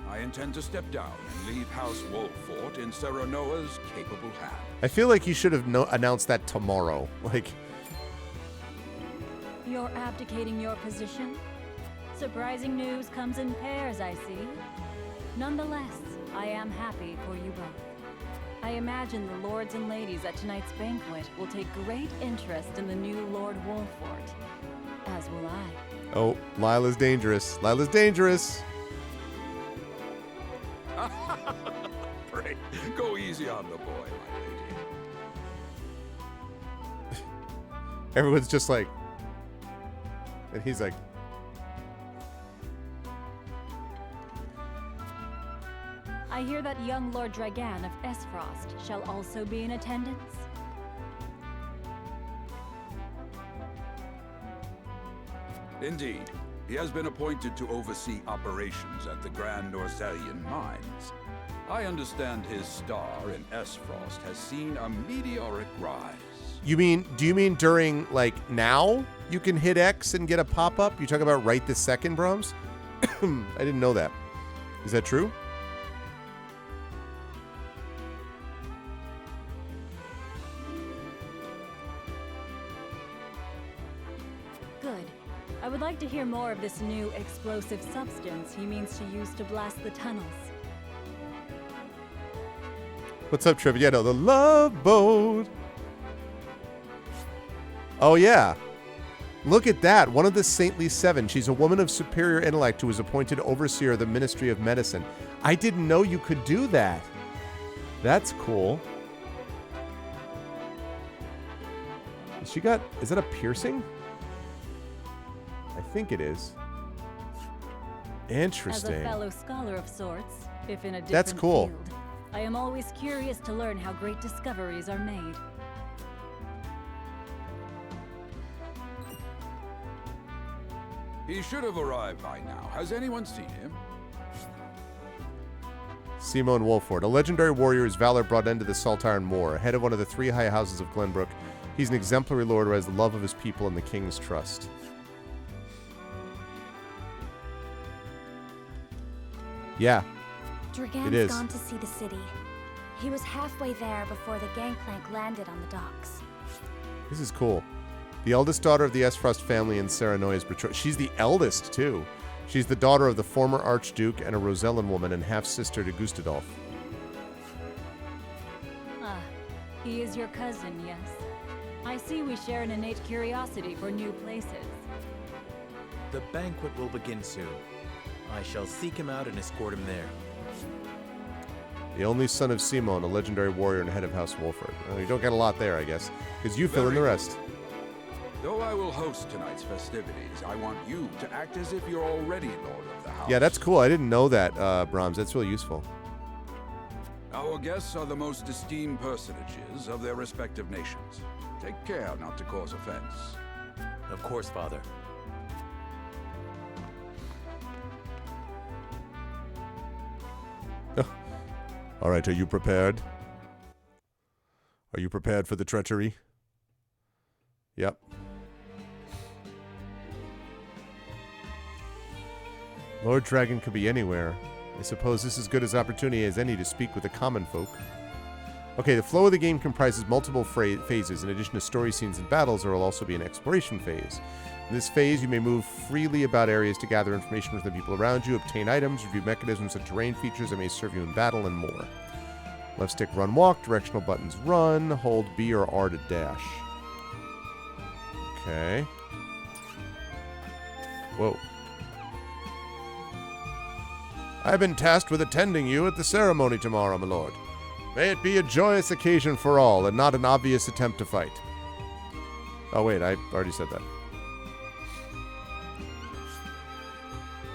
I intend to step down and leave House Wolfford in Serenoa's capable hands. I feel like he should have announced that tomorrow. Like, You're abdicating your position? Surprising news comes in pairs, I see. Nonetheless, I am happy for you both. I imagine the lords and ladies at tonight's banquet will take great interest in the new Lord Wolfort, as will I. Oh, Lila's dangerous. Lila's dangerous. Pray, go easy on the boy, my lady. Everyone's just like... And he's like... I hear that young Lord Dragan of Esfrost shall also be in attendance. Indeed. He has been appointed to oversee operations at the Grand Orzelian mines. I understand his star in Esfrost has seen a meteoric rise. Do you mean during, like, now? You can hit X and get a pop-up? You talking about right this second, Brahms? I didn't know that. Is that true? Good. I would like to hear more of this new explosive substance he means to use to blast the tunnels. What's up, Trevor? Yeah, no, the Love Boat. Oh, yeah. Look at that. One of the Saintly Seven. She's a woman of superior intellect who was appointed overseer of the Ministry of Medicine. I didn't know you could do that. That's cool. Is that a piercing? I think it is. Interesting. As a fellow scholar of sorts, if in a different That's cool. field, I am always curious to learn how great discoveries are made. He should have arrived by now. Has anyone seen him? Simon Wolford, a legendary warrior whose valor brought end to the Saltire War, head of one of the three high houses of Glenbrook. He's an exemplary lord who has the love of his people and the king's trust. Yeah, it is. Dragan's gone to see the city. He was halfway there before the gangplank landed on the docks. This is cool. The eldest daughter of the Esfrost family in Serenoy is betrothed. She's the eldest, too. She's the daughter of the former Archduke and a Rosellan woman and half-sister to Gustadolf. Ah, he is your cousin, yes. I see we share an innate curiosity for new places. The banquet will begin soon. I shall seek him out and escort him there. The only son of Simon, a legendary warrior and head of House Wolford. You don't get a lot there, I guess, because you fill in the rest. Though I will host tonight's festivities, I want you to act as if you're already Lord of the House. Yeah, that's cool. I didn't know that, Brahms. That's really useful. Our guests are the most esteemed personages of their respective nations. Take care not to cause offense. Of course, Father. All right, are you prepared? Are you prepared for the treachery? Yep. Lord Dragon could be anywhere. I suppose this is as good as opportunity as any to speak with the common folk. Okay, the flow of the game comprises multiple phases. In addition to story scenes and battles, there will also be an exploration phase. In this phase, you may move freely about areas to gather information from the people around you, obtain items, review mechanisms and terrain features that may serve you in battle, and more. Left stick run walk, directional buttons run, hold B or R to dash. Okay. Whoa. I've been tasked with attending you at the ceremony tomorrow, my lord. May it be a joyous occasion for all, and not an obvious attempt to fight. Oh wait, I already said that.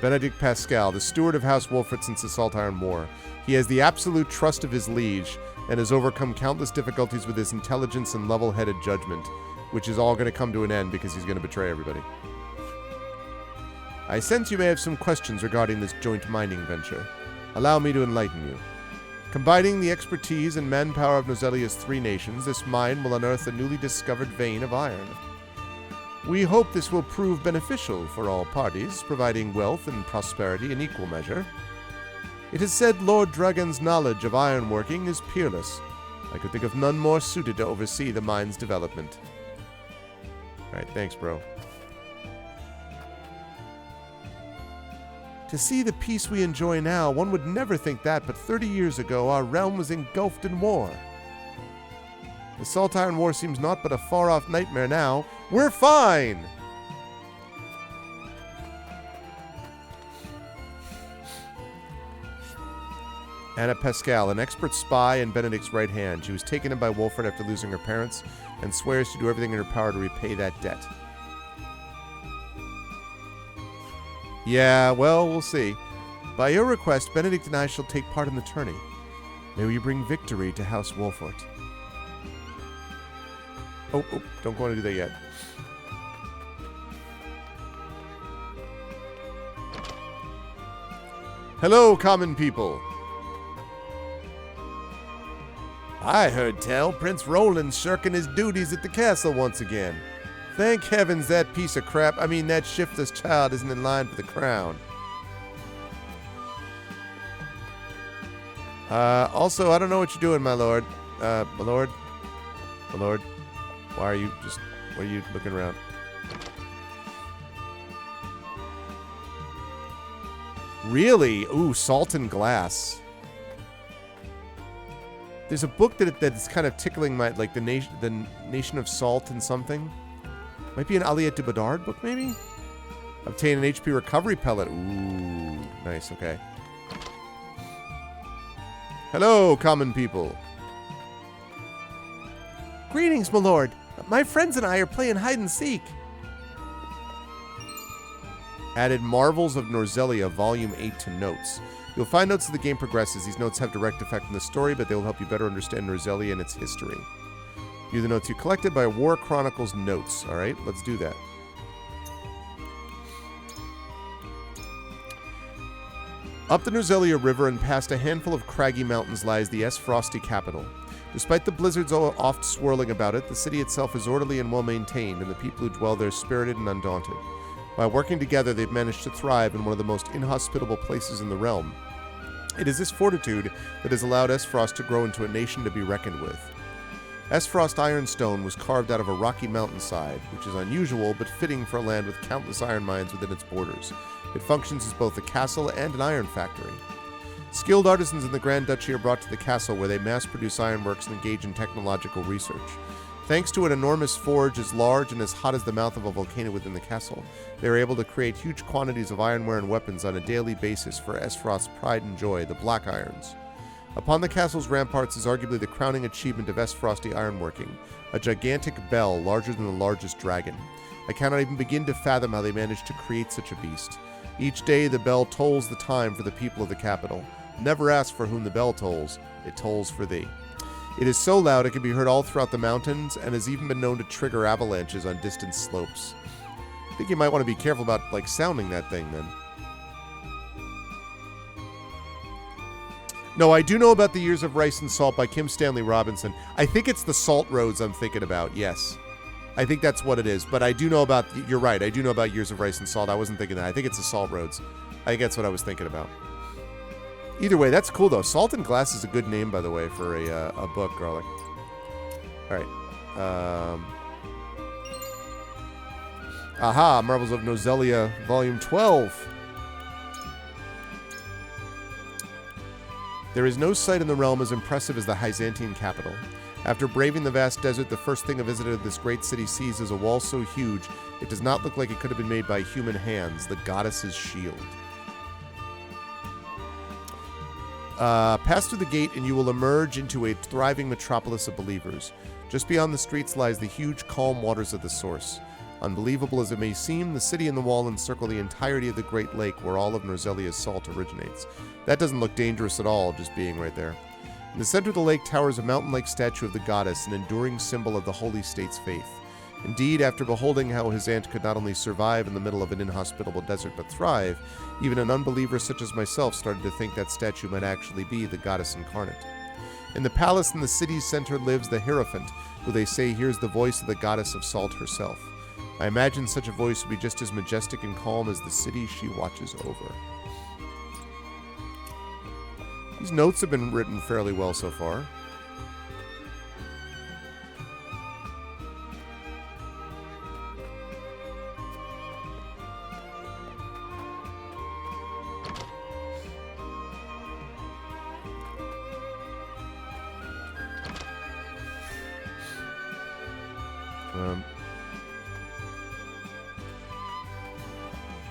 Benedict Pascal, the steward of House Wolfert since the Saltire War. He has the absolute trust of his liege, and has overcome countless difficulties with his intelligence and level-headed judgment, which is all going to come to an end because he's going to betray everybody. I sense you may have some questions regarding this joint mining venture. Allow me to enlighten you. Combining the expertise and manpower of Nozelia's three nations, this mine will unearth a newly discovered vein of iron. We hope this will prove beneficial for all parties, providing wealth and prosperity in equal measure. It is said Lord Dragon's knowledge of ironworking is peerless. I could think of none more suited to oversee the mine's development. Alright, thanks, bro. To see the peace we enjoy now, one would never think that, but 30 years ago our realm was engulfed in war. The Salt Iron War seems naught but a far-off nightmare now. We're fine! Anna Pascal, an expert spy and Benedict's right hand. She was taken in by Wolfert after losing her parents and swears to do everything in her power to repay that debt. Yeah, well, we'll see. By your request, Benedict and I shall take part in the tourney. May we bring victory to House Wolfert. Oh, don't go on to do that yet. Hello, common people. I heard tell Prince Roland's shirking his duties at the castle once again. Thank heavens that piece of crap, that shiftless child isn't in line for the crown. Also, I don't know what you're doing, my lord. My lord? My lord? Why are you looking around? Really? Ooh, Salt and Glass. There's a book that's kind of tickling my, like, the Nation of Salt and something. Might be an Aliette de Bedard book, maybe? Obtain an HP recovery pellet. Ooh, nice, okay. Hello, common people. Greetings, my lord. My friends and I are playing hide and seek. Added Marvels of Norzelia, Volume 8 to notes. You'll find notes as the game progresses. These notes have direct effect on the story, but they will help you better understand Norzelia and its history. View the notes you collected by War Chronicles Notes. Alright, let's do that. Up the Norzelia River and past a handful of craggy mountains lies the Frosty capital. Despite the blizzards oft swirling about it, the city itself is orderly and well-maintained, and the people who dwell there spirited and undaunted. By working together, they've managed to thrive in one of the most inhospitable places in the realm. It is this fortitude that has allowed Frost to grow into a nation to be reckoned with. Frost Ironstone was carved out of a rocky mountainside, which is unusual but fitting for a land with countless iron mines within its borders. It functions as both a castle and an iron factory. Skilled artisans in the Grand Duchy are brought to the castle where they mass-produce ironworks and engage in technological research. Thanks to an enormous forge as large and as hot as the mouth of a volcano within the castle, they are able to create huge quantities of ironware and weapons on a daily basis for Frost's pride and joy, the Black Irons. Upon the castle's ramparts is arguably the crowning achievement of Frosty ironworking, a gigantic bell larger than the largest dragon. I cannot even begin to fathom how they managed to create such a beast. Each day the bell tolls the time for the people of the capital. Never ask for whom the bell tolls, it tolls for thee. It is so loud it can be heard all throughout the mountains and has even been known to trigger avalanches on distant slopes. I think you might want to be careful about, like, sounding that thing then. No, I do know about The Years of Rice and Salt by Kim Stanley Robinson. I think it's the Salt Roads I'm thinking about, yes. I think that's what it is, but I do know about, you're right, I do know about Years of Rice and Salt. I wasn't thinking that. I think it's the Salt Roads. I think that's what I was thinking about. Either way, that's cool though. Salt and Glass is a good name, by the way, for a book, Garlic. Alright. Aha, Marvels of Norzelia, Volume 12. There is no sight in the realm as impressive as the Hyzantian capital. After braving the vast desert, the first thing a visitor to this great city sees is a wall so huge, it does not look like it could have been made by human hands, the goddess's shield. Pass through the gate and you will emerge into a thriving metropolis of believers. Just beyond the streets lies the huge, calm waters of the source. Unbelievable as it may seem, the city and the wall encircle the entirety of the Great Lake where all of Norzelia's salt originates. That doesn't look dangerous at all, just being right there. In the center of the lake towers a mountain-like statue of the goddess, an enduring symbol of the holy state's faith. Indeed, after beholding how his aunt could not only survive in the middle of an inhospitable desert but thrive, even an unbeliever such as myself started to think that statue might actually be the goddess incarnate. In the palace in the city's center lives the Hierophant, who they say hears the voice of the goddess of salt herself. I imagine such a voice would be just as majestic and calm as the city she watches over. These notes have been written fairly well so far.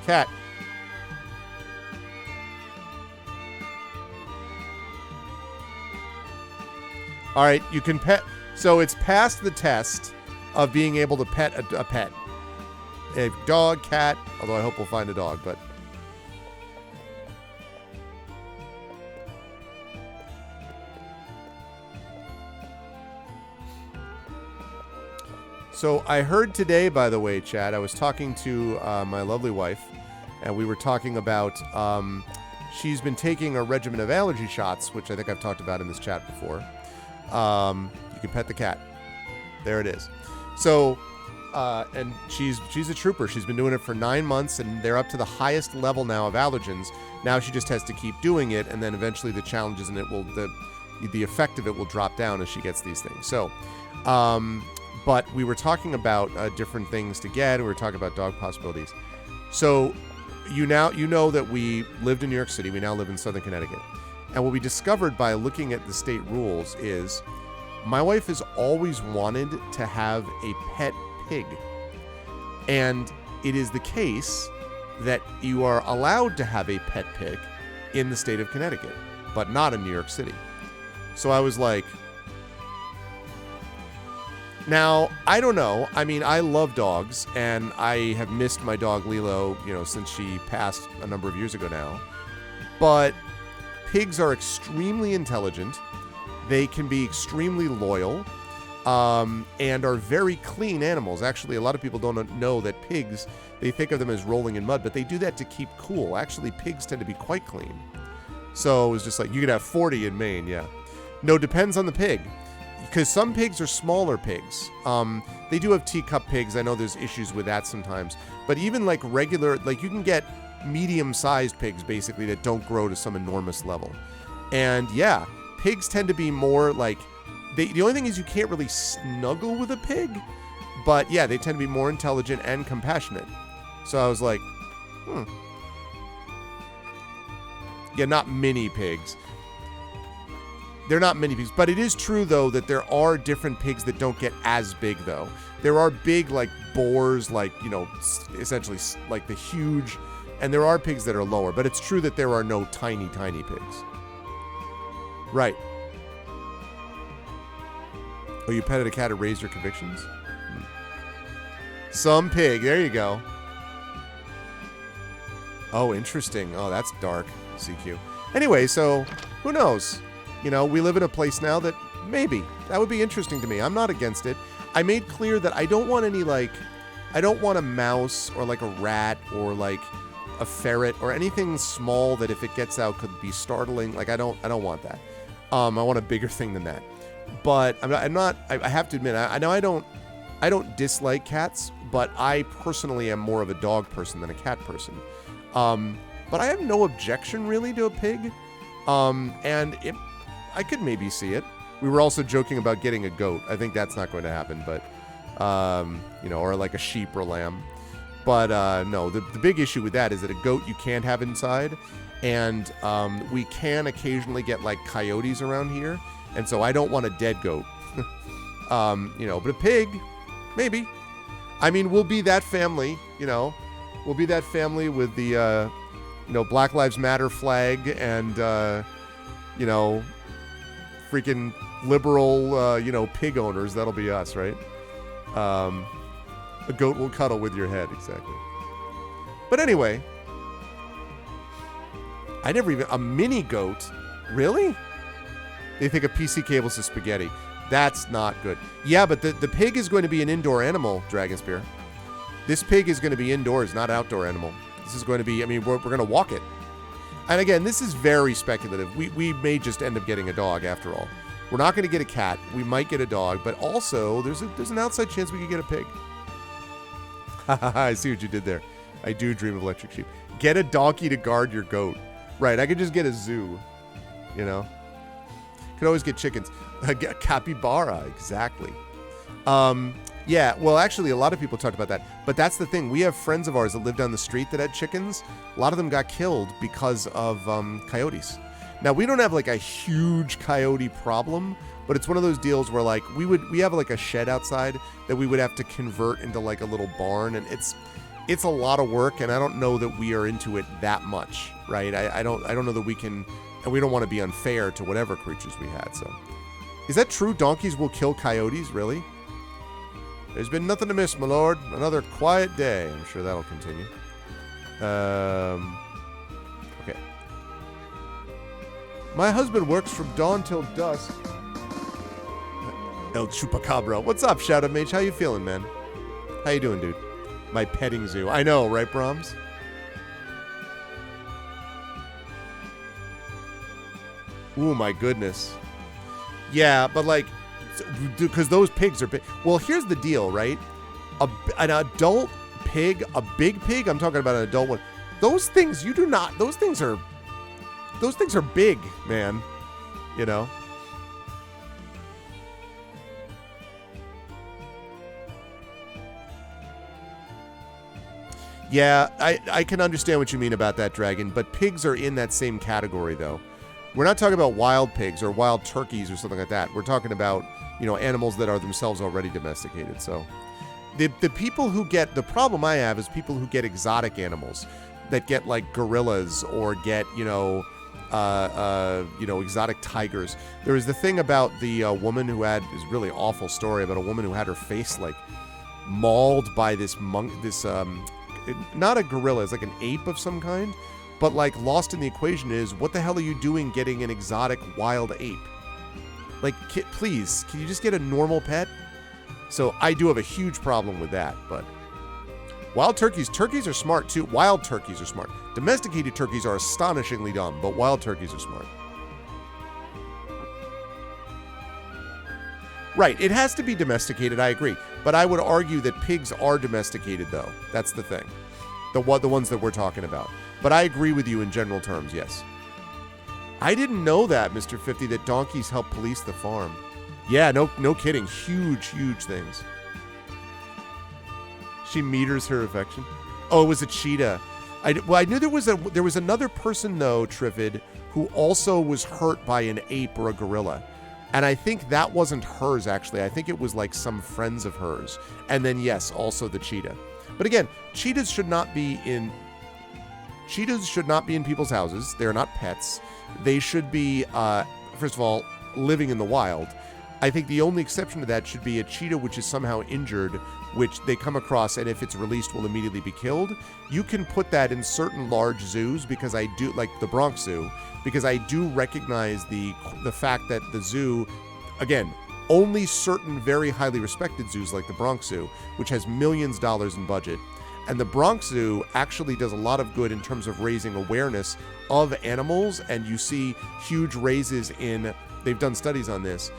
Cat. All right, you can pet. So it's passed the test of being able to pet a pet. A dog, cat, although I hope we'll find a dog, but... So I heard today, by the way, Chad, I was talking to my lovely wife, and we were talking about she's been taking a regimen of allergy shots, which I think I've talked about in this chat before. You can pet the cat. There it is. So, and she's a trooper. She's been doing it for 9 months, and they're up to the highest level now of allergens. Now she just has to keep doing it, and then eventually the challenges and the effect of it will drop down as she gets these things. So, but we were talking about different things to get. We were talking about dog possibilities. So you know that we lived in New York City. We now live in Southern Connecticut. And what we discovered by looking at the state rules is my wife has always wanted to have a pet pig. And it is the case that you are allowed to have a pet pig in the state of Connecticut, but not in New York City. So I was like, now, I don't know. I mean, I love dogs, and I have missed my dog Lilo, since she passed a number of years ago now. But pigs are extremely intelligent. They can be extremely loyal, and are very clean animals. Actually, a lot of people don't know that pigs, they think of them as rolling in mud, but they do that to keep cool. Actually, pigs tend to be quite clean. So it was just like, you could have 40 in Maine, yeah. No, depends on the pig. Because some pigs are smaller pigs. They do have teacup pigs. I know there's issues with that sometimes. But even like regular, like you can get medium-sized pigs basically that don't grow to some enormous level. And yeah, pigs tend to be more like, the only thing is you can't really snuggle with a pig. But yeah, they tend to be more intelligent and compassionate. So I was like, Yeah, not mini pigs. They're not mini pigs, but it is true, though, that there are different pigs that don't get as big, though. There are big, like, boars, like, essentially, like, the huge, and there are pigs that are lower, but it's true that there are no tiny, tiny pigs. Right. Oh, you petted a cat to raise your convictions? Some pig, there you go. Oh, interesting. Oh, that's dark, CQ. Anyway, so, who knows? We live in a place now that maybe, that would be interesting to me. I'm not against it. I made clear that I don't want any, I don't want a mouse or like a rat or like a ferret or anything small that if it gets out could be startling. Like, I don't want that. I want a bigger thing than that. But I have to admit, I know I don't dislike cats, but I personally am more of a dog person than a cat person. But I have no objection really to a pig. And I could maybe see it. We were also joking about getting a goat. I think that's not going to happen, but, or like a sheep or lamb. But no, the big issue with that is that a goat you can't have inside. And we can occasionally get like coyotes around here. And so I don't want a dead goat. But a pig, maybe. I mean, we'll be that family, We'll be that family with the, Black Lives Matter flag and, freaking liberal, pig owners. That'll be us, right? A goat will cuddle with your head, exactly. But anyway, a mini goat? Really? They think a PC cable's a spaghetti. That's not good. Yeah, but the pig is going to be an indoor animal, Dragonspear. This pig is going to be indoors, not outdoor animal. This is going to be, we're going to walk it. And again, this is very speculative. We may just end up getting a dog after all. We're not going to get a cat. We might get a dog, but also there's an outside chance we could get a pig. I see what you did there. I do dream of electric sheep. Get a donkey to guard your goat. Right, I could just get a zoo, Could always get chickens. Get a capybara, exactly. Yeah, well, actually, a lot of people talked about that. But that's the thing. We have friends of ours that live down the street that had chickens. A lot of them got killed because of coyotes. Now, we don't have like a huge coyote problem, but it's one of those deals where like we have like a shed outside that we would have to convert into like a little barn, and it's a lot of work, and I don't know that we are into it that much, right? I don't know that we can, and we don't want to be unfair to whatever creatures we had. So, is that true? Donkeys will kill coyotes, really? There's been nothing to miss, my lord. Another quiet day. I'm sure that'll continue. Okay. My husband works from dawn till dusk. El Chupacabra. What's up, Shadow Mage? How you feeling, man? How you doing, dude? My petting zoo. I know, right, Brahms? Ooh, my goodness. Yeah, but like, because those pigs are big. Well, here's the deal, right? An adult pig, a big pig, I'm talking about an adult one. Those things, you do not, those things are big, man. You know? Yeah, I can understand what you mean about that, Dragon, but pigs are in that same category, though. We're not talking about wild pigs or wild turkeys or something like that. We're talking about, you know, animals that are themselves already domesticated. So the people who get, the problem I have is people who get exotic animals that get like gorillas or get, exotic tigers. There was the thing about the woman who had, this really awful story about a woman who had her face like mauled by this not a gorilla, it's like an ape of some kind. But like lost in the equation is, what the hell are you doing getting an exotic wild ape? Like, please, can you just get a normal pet? So I do have a huge problem with that, but wild turkeys are smart too. Wild turkeys are smart. Domesticated turkeys are astonishingly dumb, but wild turkeys are smart. Right, it has to be domesticated, I agree. But I would argue that pigs are domesticated, though. That's the thing. The ones that we're talking about. But I agree with you in general terms, yes. I didn't know that, Mr. 50, that donkeys help police the farm. Yeah, no kidding. Huge, huge things. She meters her affection. Oh, it was a cheetah. I knew there was another person, though, Trivid, who also was hurt by an ape or a gorilla. And I think that wasn't hers, actually. I think it was like some friends of hers. And then, yes, also the cheetah. But again, cheetahs should not be in people's houses. They're not pets. They should be, first of all, living in the wild. I think the only exception to that should be a cheetah which is somehow injured, which they come across, and if it's released, will immediately be killed. You can put that in certain large zoos, because I do, like the Bronx Zoo, because I do recognize the fact that the zoo, again, only certain very highly respected zoos like the Bronx Zoo, which has millions of dollars in budget, and the Bronx Zoo actually does a lot of good in terms of raising awareness of animals, and you see huge raises in, they've done studies on this,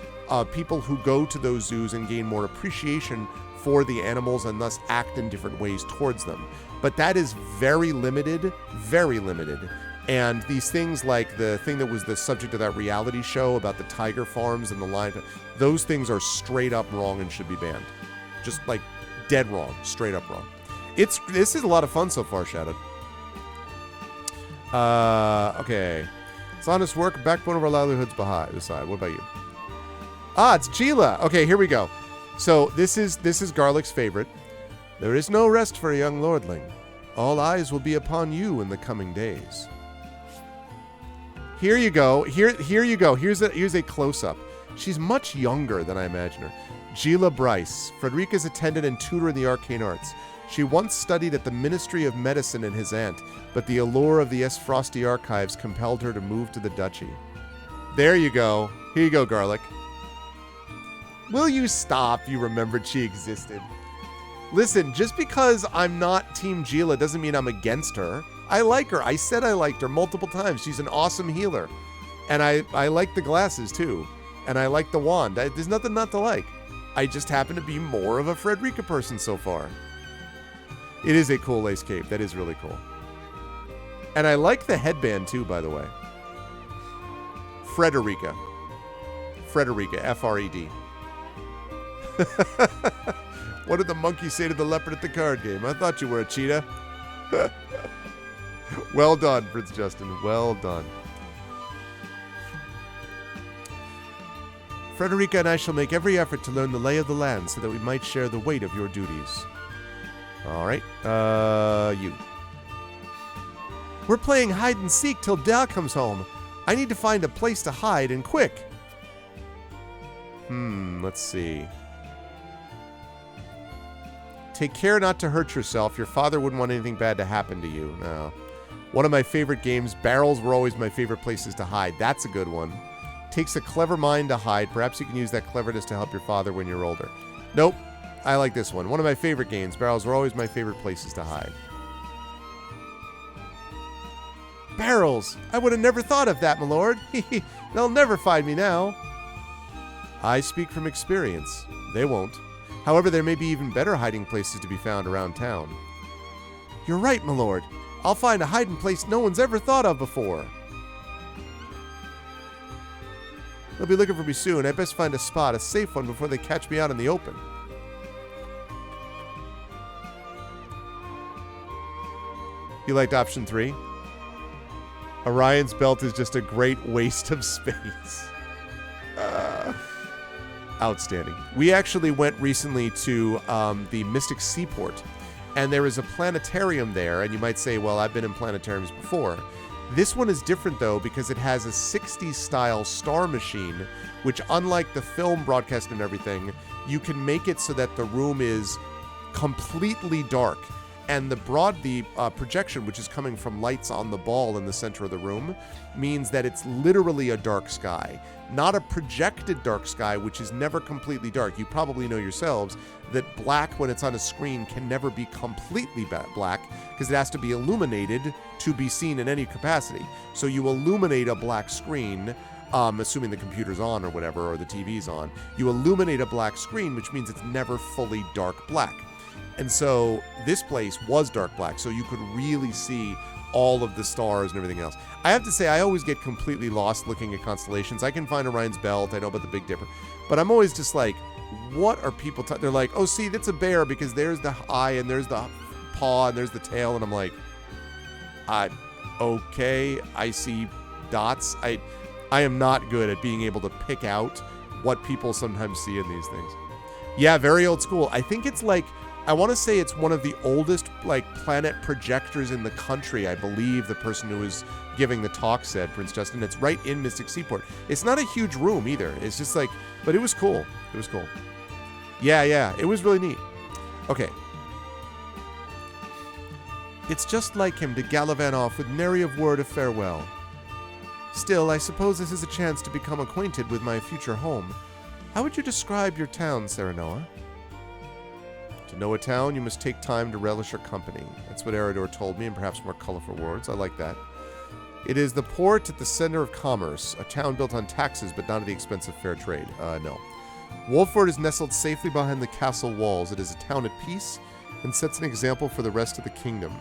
people who go to those zoos and gain more appreciation for the animals and thus act in different ways towards them. But that is very limited, very limited. And these things like the thing that was the subject of that reality show about the tiger farms and the lion, those things are straight up wrong and should be banned. Just like dead wrong, straight up wrong. This is a lot of fun so far, Shadow. Okay. It's honest work, backbone of our livelihoods beside. What about you? It's Gila. Okay, here we go. So this is Garlic's favorite. There is no rest for a young lordling. All eyes will be upon you in the coming days. Here you go. Here you go. Here's a close-up. She's much younger than I imagined her. Gila Bryce, Frederica's attendant and tutor in the arcane arts. She once studied at the Ministry of Medicine and his aunt, but the allure of the S. Frosty archives compelled her to move to the duchy. There you go. Here you go, Garlic. Will you stop? You remembered she existed. Listen, just because I'm not Team Gila doesn't mean I'm against her. I like her. I said I liked her multiple times. She's an awesome healer. And I like the glasses, too. And I like the wand. There's nothing not to like. I just happen to be more of a Frederica person so far. It is a cool lace cape. That is really cool. And I like the headband, too, by the way. Frederica. F-R-E-D. What did the monkey say to the leopard at the card game? I thought you were a cheetah. Well done, Prince Justin. Well done. Frederica and I shall make every effort to learn the lay of the land so that we might share the weight of your duties. All right, you. We're playing hide and seek till Dal comes home. I need to find a place to hide, and quick. Let's see. Take care not to hurt yourself. Your father wouldn't want anything bad to happen to you. No. One of my favorite games. Barrels were always my favorite places to hide. That's a good one. Takes a clever mind to hide. Perhaps you can use that cleverness to help your father when you're older. Nope. I like this one. One of my favorite games. Barrels were always my favorite places to hide. Barrels! I would have never thought of that, my lord. They'll never find me now. I speak from experience. They won't. However, there may be even better hiding places to be found around town. You're right, my lord. I'll find a hiding place no one's ever thought of before. They'll be looking for me soon. I best find a spot, a safe one, before they catch me out in the open. You liked option 3? Orion's belt is just a great waste of space. Outstanding. We actually went recently to the Mystic Seaport, and there is a planetarium there, and you might say, well, I've been in planetariums before. This one is different, though, because it has a 60s-style star machine, which, unlike the film broadcast and everything, you can make it so that the room is completely dark. And the projection, which is coming from lights on the ball in the center of the room, means that it's literally a dark sky. Not a projected dark sky, which is never completely dark. You probably know yourselves that black, when it's on a screen, can never be completely black because it has to be illuminated to be seen in any capacity. So you illuminate a black screen, assuming the computer's on or whatever, or the TV's on. You illuminate a black screen, which means it's never fully dark black. And so this place was dark black, so you could really see all of the stars and everything else. I have to say, I always get completely lost looking at constellations. I can find Orion's belt, I know about the Big Dipper, but I'm always just like, what are people they're like, oh, see, that's a bear because there's the eye and there's the paw and there's the tail, and I'm like, okay, I see dots. I am not good at being able to pick out what people sometimes see in these things. Yeah, very old school. I think it's like, I want to say it's one of the oldest planet projectors in the country. I believe the person who was giving the talk said, Prince Justin. It's right in Mystic Seaport. It's not a huge room either. It's just like, but it was cool. It was cool. Yeah, it was really neat. Okay. It's just like him to gallivant off with nary a word of farewell. Still, I suppose this is a chance to become acquainted with my future home. How would you describe your town, Serenoa? To know a town, you must take time to relish her company. That's what Eridor told me, in perhaps more colorful words. I like that. It is the port at the center of commerce, a town built on taxes but not at the expense of fair trade. No. Wolford is nestled safely behind the castle walls. It is a town at peace and sets an example for the rest of the kingdom.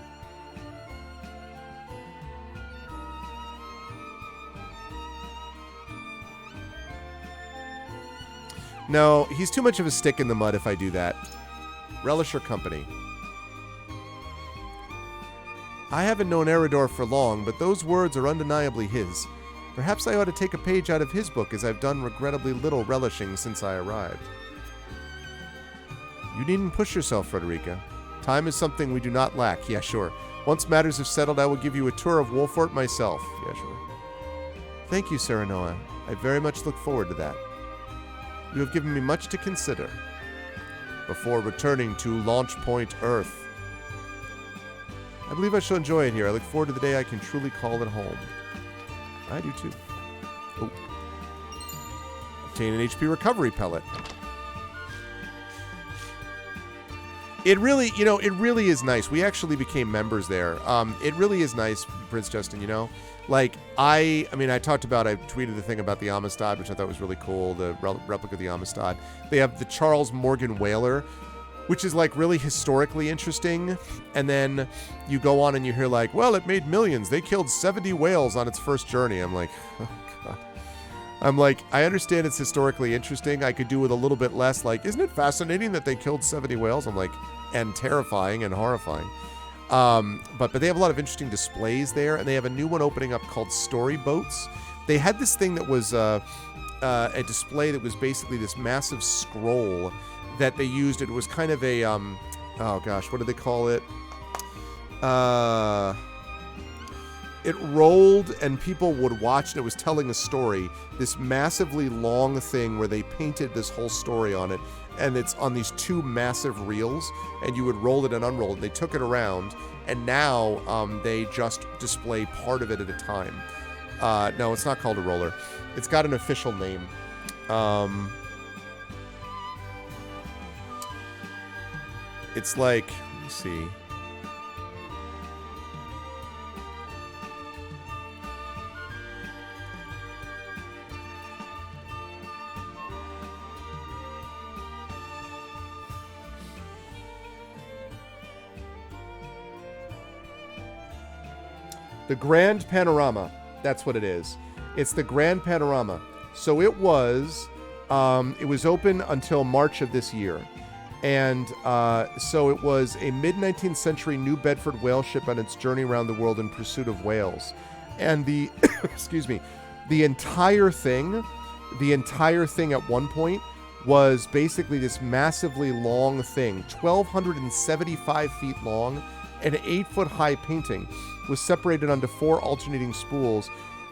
No, he's too much of a stick in the mud if I do that. Relish her company. I haven't known Eridor for long, but those words are undeniably his. Perhaps I ought to take a page out of his book, as I've done regrettably little relishing since I arrived. You needn't push yourself, Frederica. Time is something we do not lack. Yeah, sure. Once matters have settled, I will give you a tour of Wolfort myself. Yeah, sure. Thank you, Serenoa. I very much look forward to that. You have given me much to consider before returning to Launch Point Earth. I believe I shall enjoy it here. I look forward to the day I can truly call it home. I do too. Oh. Obtain an HP recovery pellet. It really, it really is nice. We actually became members there. It really is nice, Prince Justin, Like, I talked about, I tweeted the thing about the Amistad, which I thought was really cool, the replica of the Amistad. They have the Charles Morgan Whaler, which is, like, really historically interesting. And then you go on and you hear, like, well, it made millions. They killed 70 whales on its first journey. I'm like, oh, God. I'm like, I understand it's historically interesting. I could do with a little bit less, like, isn't it fascinating that they killed 70 whales? I'm like, and terrifying and horrifying. But they have a lot of interesting displays there, and they have a new one opening up called Story Boats. They had this thing that was a display that was basically this massive scroll that they used. It was kind of a, oh gosh, what do they call it? It rolled and people would watch, and it was telling a story. This massively long thing where they painted this whole story on it, and it's on these two massive reels, and you would roll it and unroll it. They took it around, and now they just display part of it at a time. No, it's not called a roller. It's got an official name. It's like, let me see. The Grand Panorama. That's what it is. It's the Grand Panorama. So it was open until March of this year. And so it was a mid-19th century New Bedford whale ship on its journey around the world in pursuit of whales. And the, excuse me, the entire thing at one point was basically this massively long thing, 1,275 feet long, an 8-foot-high painting, was separated onto 4 alternating spools,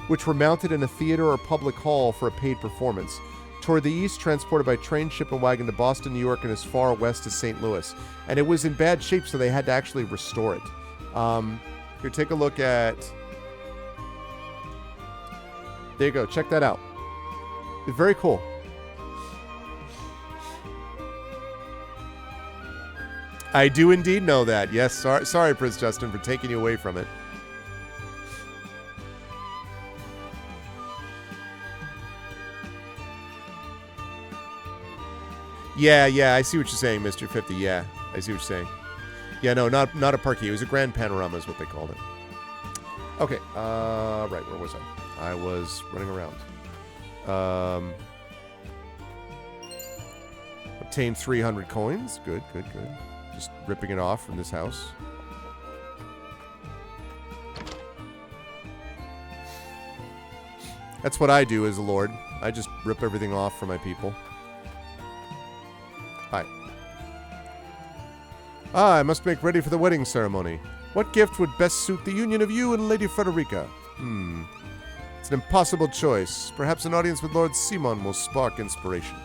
which were mounted in a theater or public hall for a paid performance. Toward the east, transported by train, ship, and wagon to Boston, New York, and as far west as St. Louis. And it was in bad shape, so they had to actually restore it. Here, take a look at... There you go. Check that out. It's very cool. I do indeed know that. Yes, sorry, Prince Justin, for taking you away from it. Yeah, I see what you're saying, Mr. 50. Yeah, I see what you're saying. Yeah, no, not a parquet. It was a grand panorama is what they called it. Okay, right, where was I? I was running around. Obtained 300 coins. Good. Just ripping it off from this house. That's what I do as a lord. I just rip everything off for my people. Hi. I must make ready for the wedding ceremony. What gift would best suit the union of you and Lady Frederica? It's an impossible choice. Perhaps an audience with Lord Simon will spark inspiration.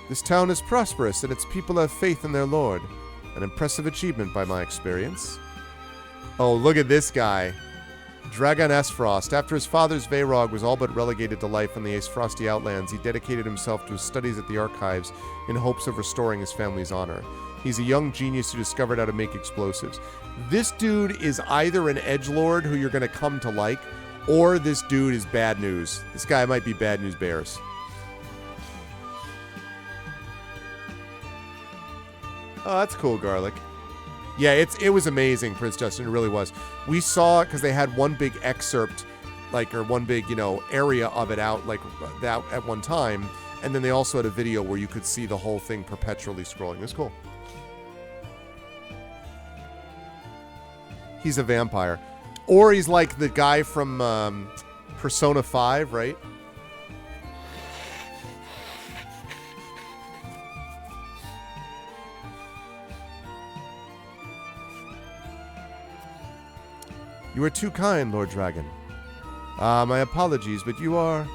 This town is prosperous and its people have faith in their lord. An impressive achievement by my experience. Oh, look at this guy. Dragon Aesfrost. After his father's Veyrog was all but relegated to life on the Aesfrosti Outlands, he dedicated himself to his studies at the archives in hopes of restoring his family's honor. He's a young genius who discovered how to make explosives. This dude is either an edgelord who you're going to come to like, or this dude is bad news. This guy might be bad news bears. Oh, that's cool, Garlic. Yeah, it was amazing, Prince Justin. It really was. We saw it because they had one big excerpt, or one big, area of it out, that at one time. And then they also had a video where you could see the whole thing perpetually scrolling. It was cool. He's a vampire. Or he's like the guy from Persona 5, right? You are too kind, Lord Dragon. My apologies, but you are...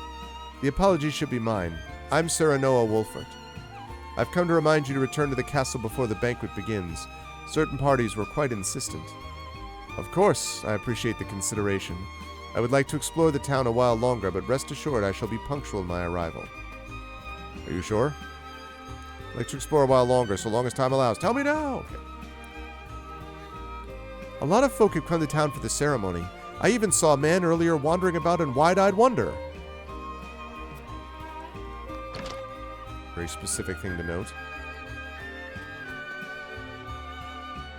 The apology should be mine. I'm Serenoa Wolfert. I've come to remind you to return to the castle before the banquet begins. Certain parties were quite insistent. Of course, I appreciate the consideration. I would like to explore the town a while longer, but rest assured I shall be punctual in my arrival. Are you sure? I'd like to explore a while longer, so long as time allows. Tell me now! Okay. A lot of folk have come to town for the ceremony. I even saw a man earlier wandering about in wide-eyed wonder. Very specific thing to note.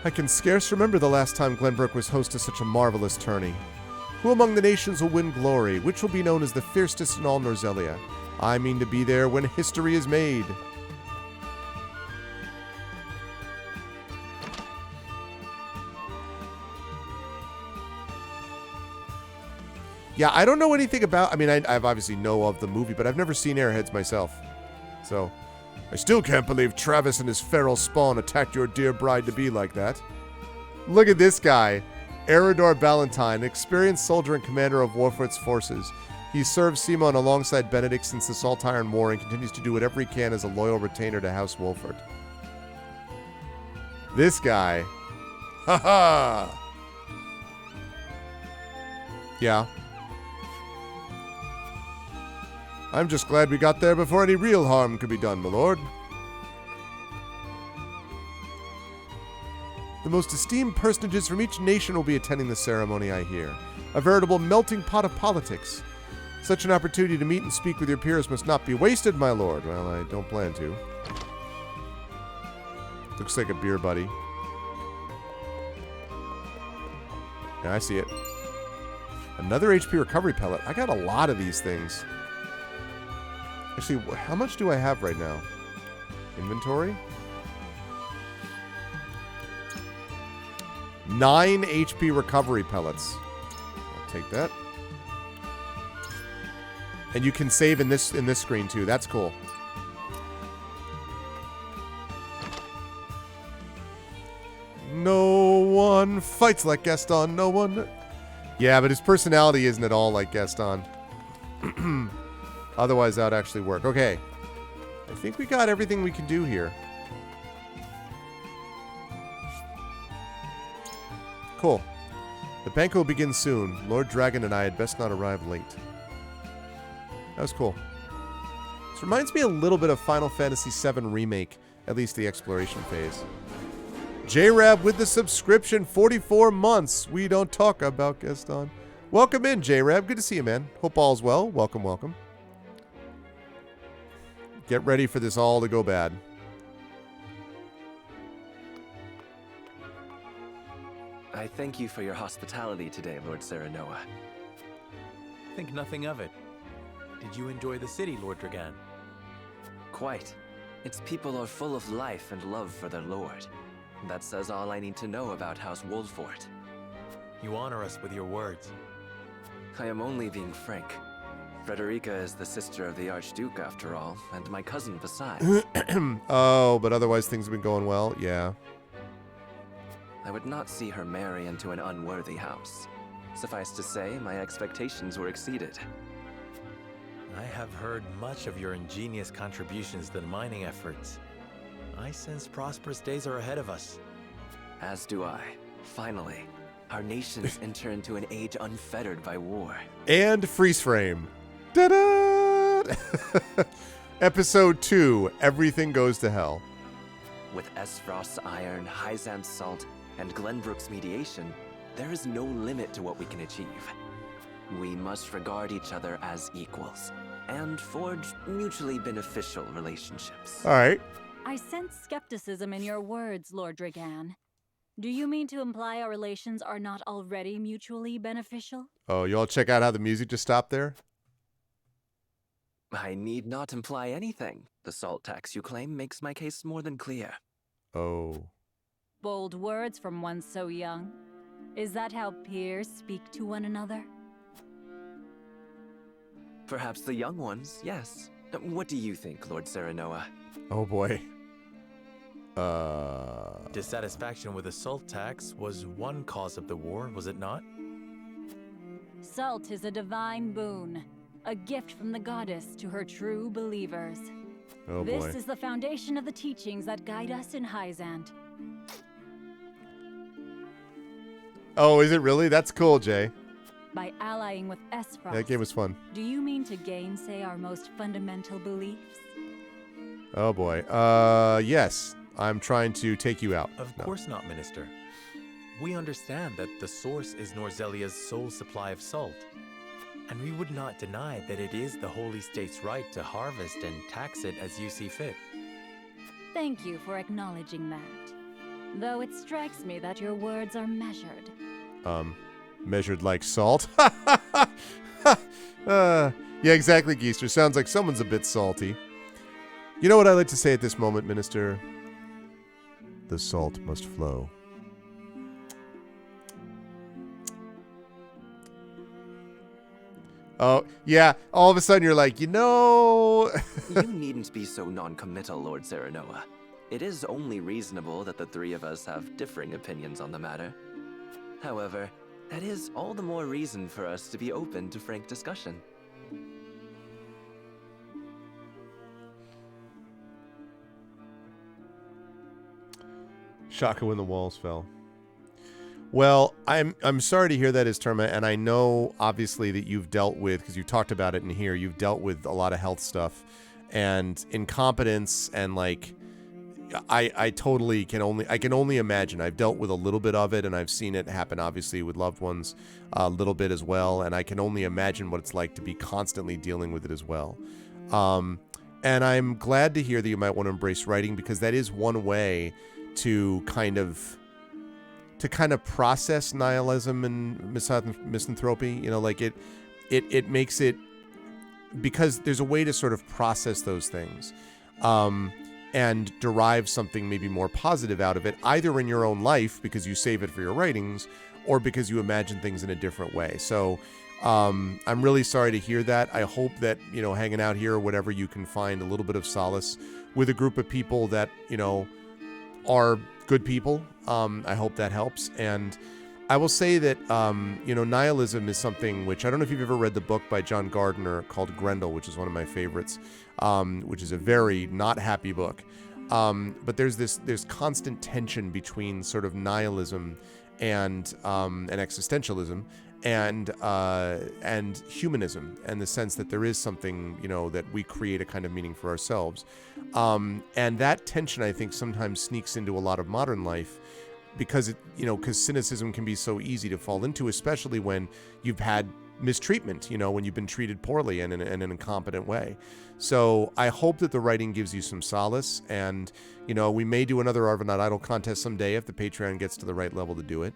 I can scarce remember the last time Glenbrook was host to such a marvelous tourney. Who among the nations will win glory? Which will be known as the fiercest in all Norzelia? I mean to be there when history is made. Yeah, I don't know anything about... I mean, I've obviously know of the movie, but I've never seen Airheads myself. So, I still can't believe Travis and his feral spawn attacked your dear bride-to-be like that. Look at this guy. Eridor Ballantyne, experienced soldier and commander of Wolfort's forces. He served Simon alongside Benedict since the Salt Iron War and continues to do whatever he can as a loyal retainer to House Wolfort. This guy. Haha! Yeah. I'm just glad we got there before any real harm could be done, my lord. The most esteemed personages from each nation will be attending the ceremony, I hear. A veritable melting pot of politics. Such an opportunity to meet and speak with your peers must not be wasted, my lord. Well, I don't plan to. Looks like a beer buddy. Yeah, I see it. Another HP recovery pellet. I got a lot of these things. Actually, how much do I have right now? Inventory? 9 HP recovery pellets. I'll take that. And you can save in this screen too. That's cool. No one fights like Gaston. No one. Yeah, but his personality isn't at all like Gaston. Otherwise, that would actually work. Okay. I think we got everything we can do here. Cool. The banquet will begin soon. Lord Dragon and I had best not arrive late. That was cool. This reminds me a little bit of Final Fantasy VII Remake, at least the exploration phase. J-Rab with the subscription, 44 months. We don't talk about Gaston. Welcome in, J-Rab. Good to see you, man. Hope all's well. Welcome, welcome. Get ready for this all to go bad. I thank you for your hospitality today, Lord Serenoa. Think nothing of it. Did you enjoy the city, Lord Dragan? Quite. Its people are full of life and love for their lord. That says all I need to know about House Wolfort. You honor us with your words. I am only being frank. Frederica is the sister of the Archduke, after all, and my cousin besides. Oh, but otherwise things have been going well? Yeah. I would not see her marry into an unworthy house. Suffice to say, my expectations were exceeded. I have heard much of your ingenious contributions to the mining efforts. I sense prosperous days are ahead of us. As do I. Finally, our nations enter into an age unfettered by war. And freeze frame. Ta-da! Episode 2, Everything Goes to Hell. With Esfrost's iron, Hyzan's salt, and Glenbrook's mediation, there is no limit to what we can achieve. We must regard each other as equals, and forge mutually beneficial relationships. All right. I sense skepticism in your words, Lord Dragan. Do you mean to imply our relations are not already mutually beneficial? Oh, you all check out how the music just stopped there? I need not imply anything. The salt tax you claim makes my case more than clear. Oh. Bold words from one so young. Is that how peers speak to one another? Perhaps the young ones, yes. What do you think, Lord Serenoa? Oh boy. Dissatisfaction with the salt tax was one cause of the war, was it not? Salt is a divine boon, a gift from the goddess to her true believers. Oh this boy. is the foundation of the teachings that guide us in Hyzant. Oh, is it really? That's cool, Jay. By allying with Esfrost, That game was fun. do you mean to gainsay our most fundamental beliefs? Oh boy. Yes. I'm trying to take you out. Of No. course not, Minister. We understand that the source is Norzelia's sole supply of salt. And we would not deny that it is the Holy State's right to harvest and tax it as you see fit. Thank you for acknowledging that. Though it strikes me that your words are measured. Measured like salt? Yeah, exactly, Geester. Sounds like someone's a bit salty. You know what I like to say at this moment, Minister? The salt must flow. Oh, yeah. All of a sudden you're like, You needn't be so non-committal, Lord Serenoa. It is only reasonable that the three of us have differing opinions on the matter. However, that is all the more reason for us to be open to frank discussion. Shaka when the walls fell. Well, I'm sorry to hear that, Isturma, and I know obviously that you've dealt with, because you talked about it in here, you've dealt with a lot of health stuff and incompetence, and like I totally can only imagine. I've dealt with a little bit of it, and I've seen it happen obviously with loved ones a little bit as well, and I can only imagine what it's like to be constantly dealing with it as well. And I'm glad to hear that you might want to embrace writing, because that is one way to kind of process nihilism and misanthropy. You know, like it makes it, because there's a way to sort of process those things and derive something maybe more positive out of it, either in your own life because you save it for your writings, or because you imagine things in a different way. So I'm really sorry to hear that. I hope that, you know, hanging out here or whatever, you can find a little bit of solace with a group of people that, you know, are good people. I hope that helps. And I will say that, you know, nihilism is something which, I don't know if you've ever read the book by John Gardner called Grendel, which is one of my favorites, which is a very not happy book. But there's constant tension between sort of nihilism and existentialism and humanism, and the sense that there is something, you know, that we create a kind of meaning for ourselves. And that tension, I think, sometimes sneaks into a lot of modern life, because it, you know, because cynicism can be so easy to fall into, especially when you've had mistreatment, you know, when you've been treated poorly and in an incompetent way. So I hope that the writing gives you some solace, and, you know, we may do another Are Not Idle contest someday if the Patreon gets to the right level to do it.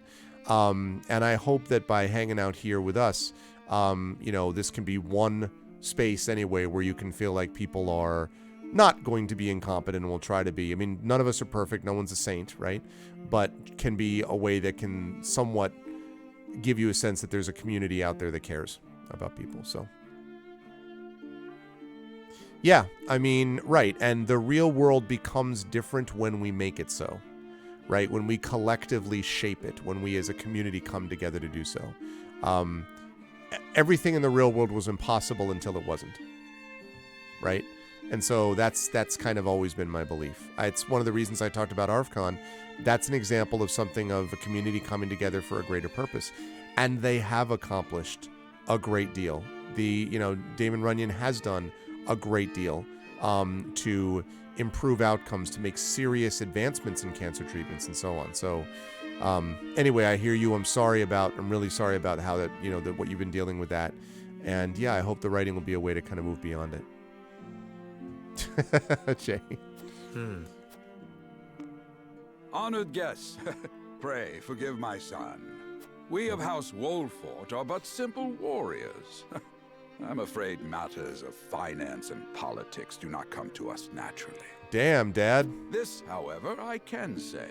And I hope that by hanging out here with us, you know, this can be one space anyway where you can feel like people are not going to be incompetent and will try to be. I mean, none of us are perfect. No one's a saint, right? But can be a way that can somewhat give you a sense that there's a community out there that cares about people. So, yeah, I mean, right. And the real world becomes different when we make it so, right? When we collectively shape it, when we as a community come together to do so. Everything in the real world was impossible until it wasn't, right? And so that's kind of always been my belief. It's one of the reasons I talked about ArvCon. That's an example of something of a community coming together for a greater purpose. And they have accomplished a great deal. Damon Runyon has done a great deal to improve outcomes, to make serious advancements in cancer treatments and so on. So anyway, I hear you. I'm really sorry about how that, you know, what you've been dealing with that. And yeah, I hope the writing will be a way to kind of move beyond it. Jay. Honored guests, pray forgive my son. We of House Wolfort are but simple warriors. I'm afraid matters of finance and politics do not come to us naturally. Damn, Dad. This, however, I can say.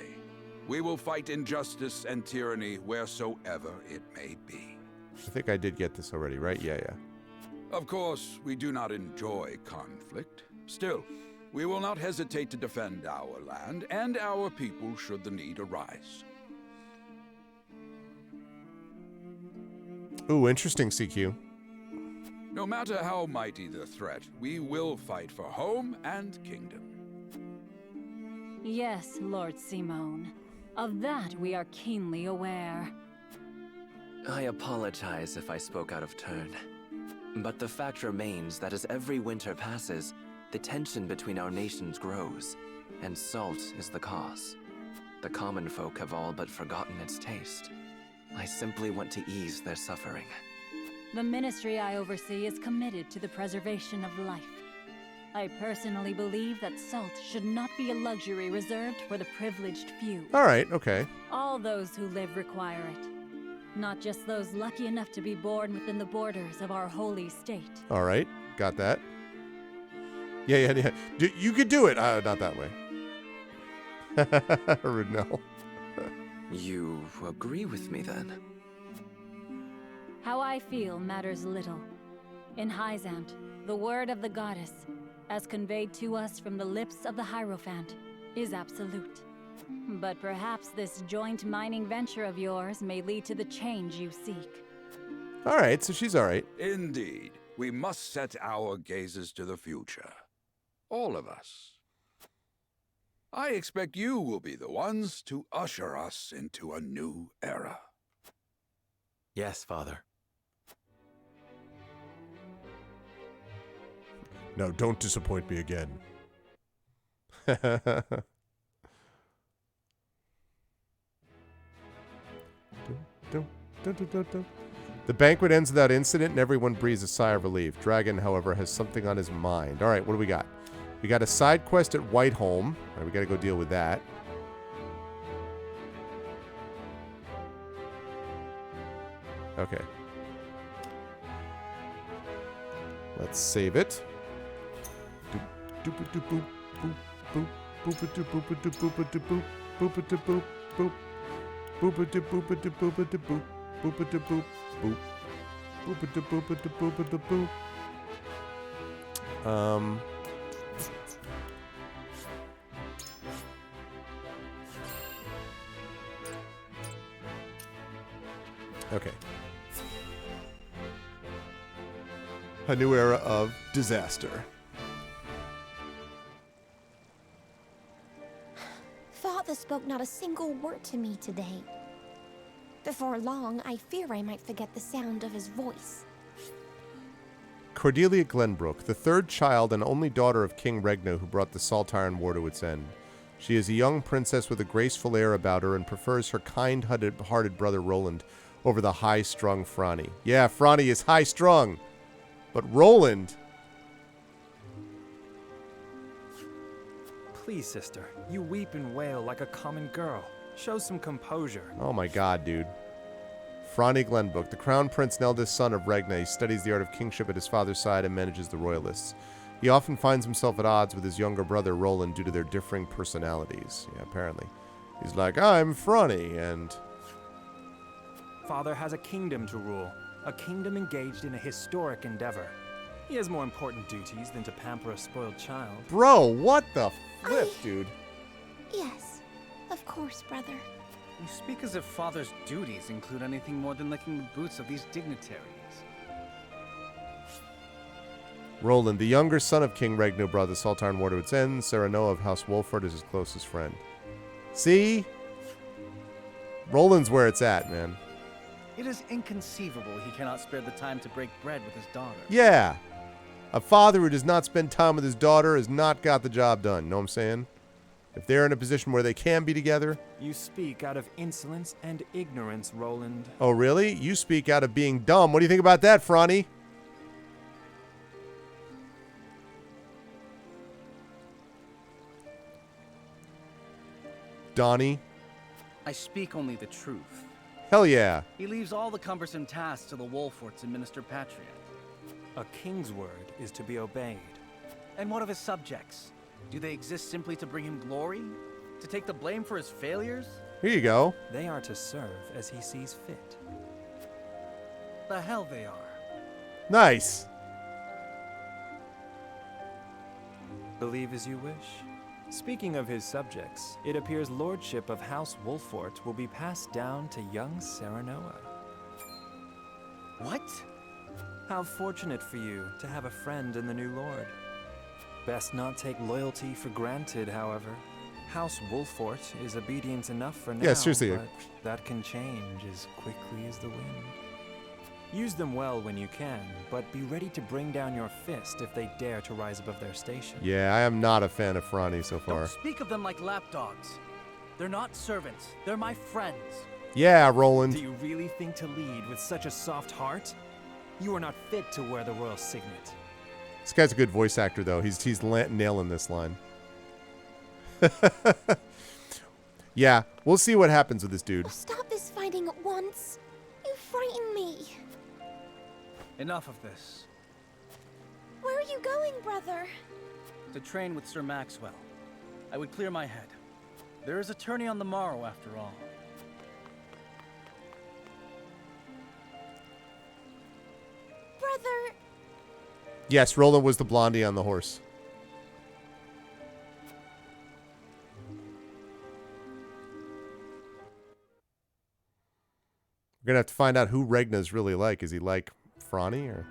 We will fight injustice and tyranny wheresoever it may be. I think I did get this already, right? Yeah. Of course, we do not enjoy conflict. Still, we will not hesitate to defend our land and our people should the need arise. Ooh, interesting, CQ. No matter how mighty the threat, we will fight for home and kingdom. Yes, Lord Simone. Of that we are keenly aware. I apologize if I spoke out of turn. But the fact remains that as every winter passes, the tension between our nations grows, and salt is the cause. The common folk have all but forgotten its taste. I simply want to ease their suffering. The ministry I oversee is committed to the preservation of life. I personally believe that salt should not be a luxury reserved for the privileged few. All right, okay. All those who live require it. Not just those lucky enough to be born within the borders of our holy state. All right, got that. Yeah. You could do it. Not that way. No. You agree with me then? How I feel matters little. In Hyzant, the word of the goddess, as conveyed to us from the lips of the Hierophant, is absolute. But perhaps this joint mining venture of yours may lead to the change you seek. All right, so she's all right. Indeed. We must set our gazes to the future. All of us. I expect you will be the ones to usher us into a new era. Yes, Father. No, don't disappoint me again. The banquet ends without incident and everyone breathes a sigh of relief. Dragon, however, has something on his mind. All right, what do we got? We got a side quest at Whiteholm. All right, we got to go deal with that. Okay. Let's save it. Okay. A new era of disaster. Father spoke not a single word to me today. Before long, I fear I might forget the sound of his voice. Cordelia Glenbrook, the third child and only daughter of King Regna, who brought the Saltire War to its end. She is a young princess with a graceful air about her and prefers her kind-hearted brother Roland over the high-strung Franny. Yeah, Franny is high-strung, but Roland... Please, sister, you weep and wail like a common girl. Show some composure. Oh my god, dude. Franny Glenbrook, the crown prince and eldest son of Regna, he studies the art of kingship at his father's side and manages the royalists. He often finds himself at odds with his younger brother Roland due to their differing personalities. Yeah, apparently. He's like, I'm Franny, and... Father has a kingdom to rule. A kingdom engaged in a historic endeavor. He has more important duties than to pamper a spoiled child. Bro, what the flip, dude? Yes, of course, brother. You speak as if Father's duties include anything more than licking the boots of these dignitaries. Roland, the younger son of King Regna, brought the Saltire War to its end. Serenoa of House Wolford is his closest friend. See? Roland's where it's at, man. It is inconceivable he cannot spare the time to break bread with his daughter. Yeah. A father who does not spend time with his daughter has not got the job done. Know what I'm saying? If they're in a position where they can be together. You speak out of insolence and ignorance, Roland. Oh, really? You speak out of being dumb. What do you think about that, Franny? Donnie? I speak only the truth. Hell yeah. He leaves all the cumbersome tasks to the Wolforts and Minister Patriot. A king's word is to be obeyed. And what of his subjects? Do they exist simply to bring him glory? To take the blame for his failures? Here you go. They are to serve as he sees fit. The hell they are. Nice. Believe as you wish. Speaking of his subjects, it appears lordship of House Wolfort will be passed down to young Serenoa. What? How fortunate for you to have a friend in the new lord. Best not take loyalty for granted, however. House Wolfort is obedient enough for now, yeah, seriously. But that can change as quickly as the wind. Use them well when you can, but be ready to bring down your fist if they dare to rise above their station. Yeah, I am not a fan of Franny so far. Don't speak of them like lapdogs. They're not servants. They're my friends. Yeah, Roland. Do you really think to lead with such a soft heart? You are not fit to wear the royal signet. This guy's a good voice actor, though. He's nailing this line. Yeah, we'll see what happens with this dude. Oh, stop this fighting at once. You frighten me. Enough of this. Where are you going, brother? To train with Sir Maxwell. I would clear my head. There is a tourney on the morrow, after all. Brother, Yes, Roland was the blondie on the horse. We're gonna have to find out who Regna's really like. Is he like Franny or?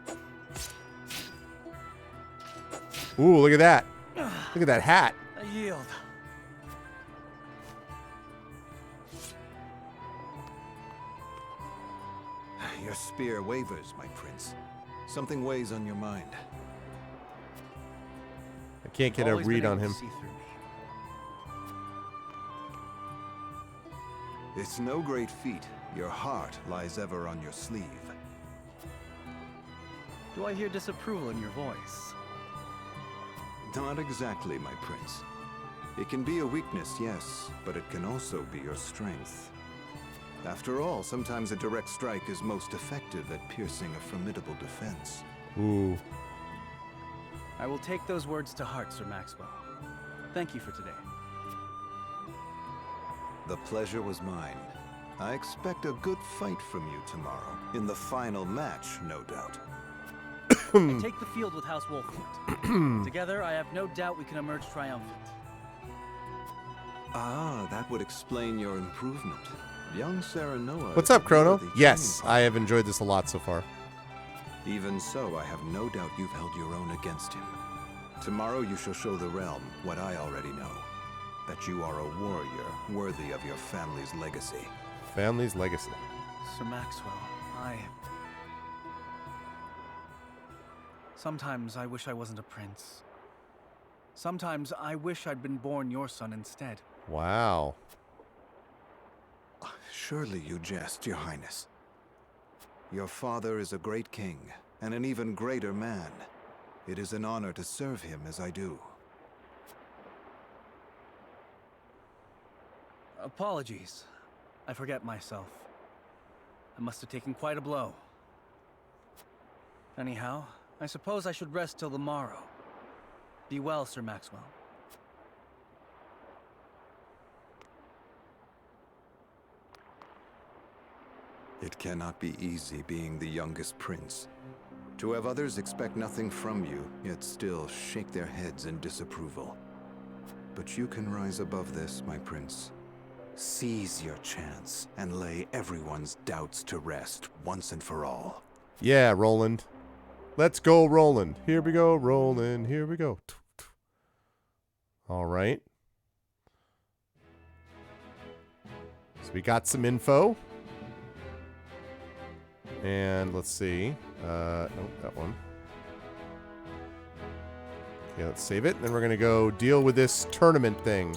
Ooh, look at that! Look at that hat. I yield. Your spear wavers, my prince. Something weighs on your mind. I can't get a Always read been on able him. to see through me. It's no great feat. Your heart lies ever on your sleeve. Do I hear disapproval in your voice? Not exactly, my prince. It can be a weakness, yes, but it can also be your strength. After all, sometimes a direct strike is most effective at piercing a formidable defense. Ooh. I will take those words to heart, Sir Maxwell. Thank you for today. The pleasure was mine. I expect a good fight from you tomorrow. In the final match, no doubt. I take the field with House Wolfort. Together, I have no doubt we can emerge triumphant. Ah, that would explain your improvement. Young Serenoa. What's up, Chrono? Yes, I have enjoyed this a lot so far. Even so, I have no doubt you've held your own against him. Tomorrow you shall show the realm what I already know. That you are a warrior worthy of your family's legacy. Family's legacy. Sir Maxwell, Sometimes I wish I wasn't a prince. Sometimes I wish I'd been born your son instead. Wow. Surely you jest, Your Highness. Your father is a great king, and an even greater man. It is an honor to serve him as I do. Apologies. I forget myself. I must have taken quite a blow. Anyhow, I suppose I should rest till the morrow. Be well, Sir Maxwell. It cannot be easy being the youngest prince. To have others expect nothing from you, yet still shake their heads in disapproval. But you can rise above this, my prince. Seize your chance and lay everyone's doubts to rest once and for all. Yeah, Roland. Let's go, Roland. Here we go, Roland. Here we go. All right. So we got some info. And let's see. No, that one. Okay, let's save it. Then we're going to go deal with this tournament thing.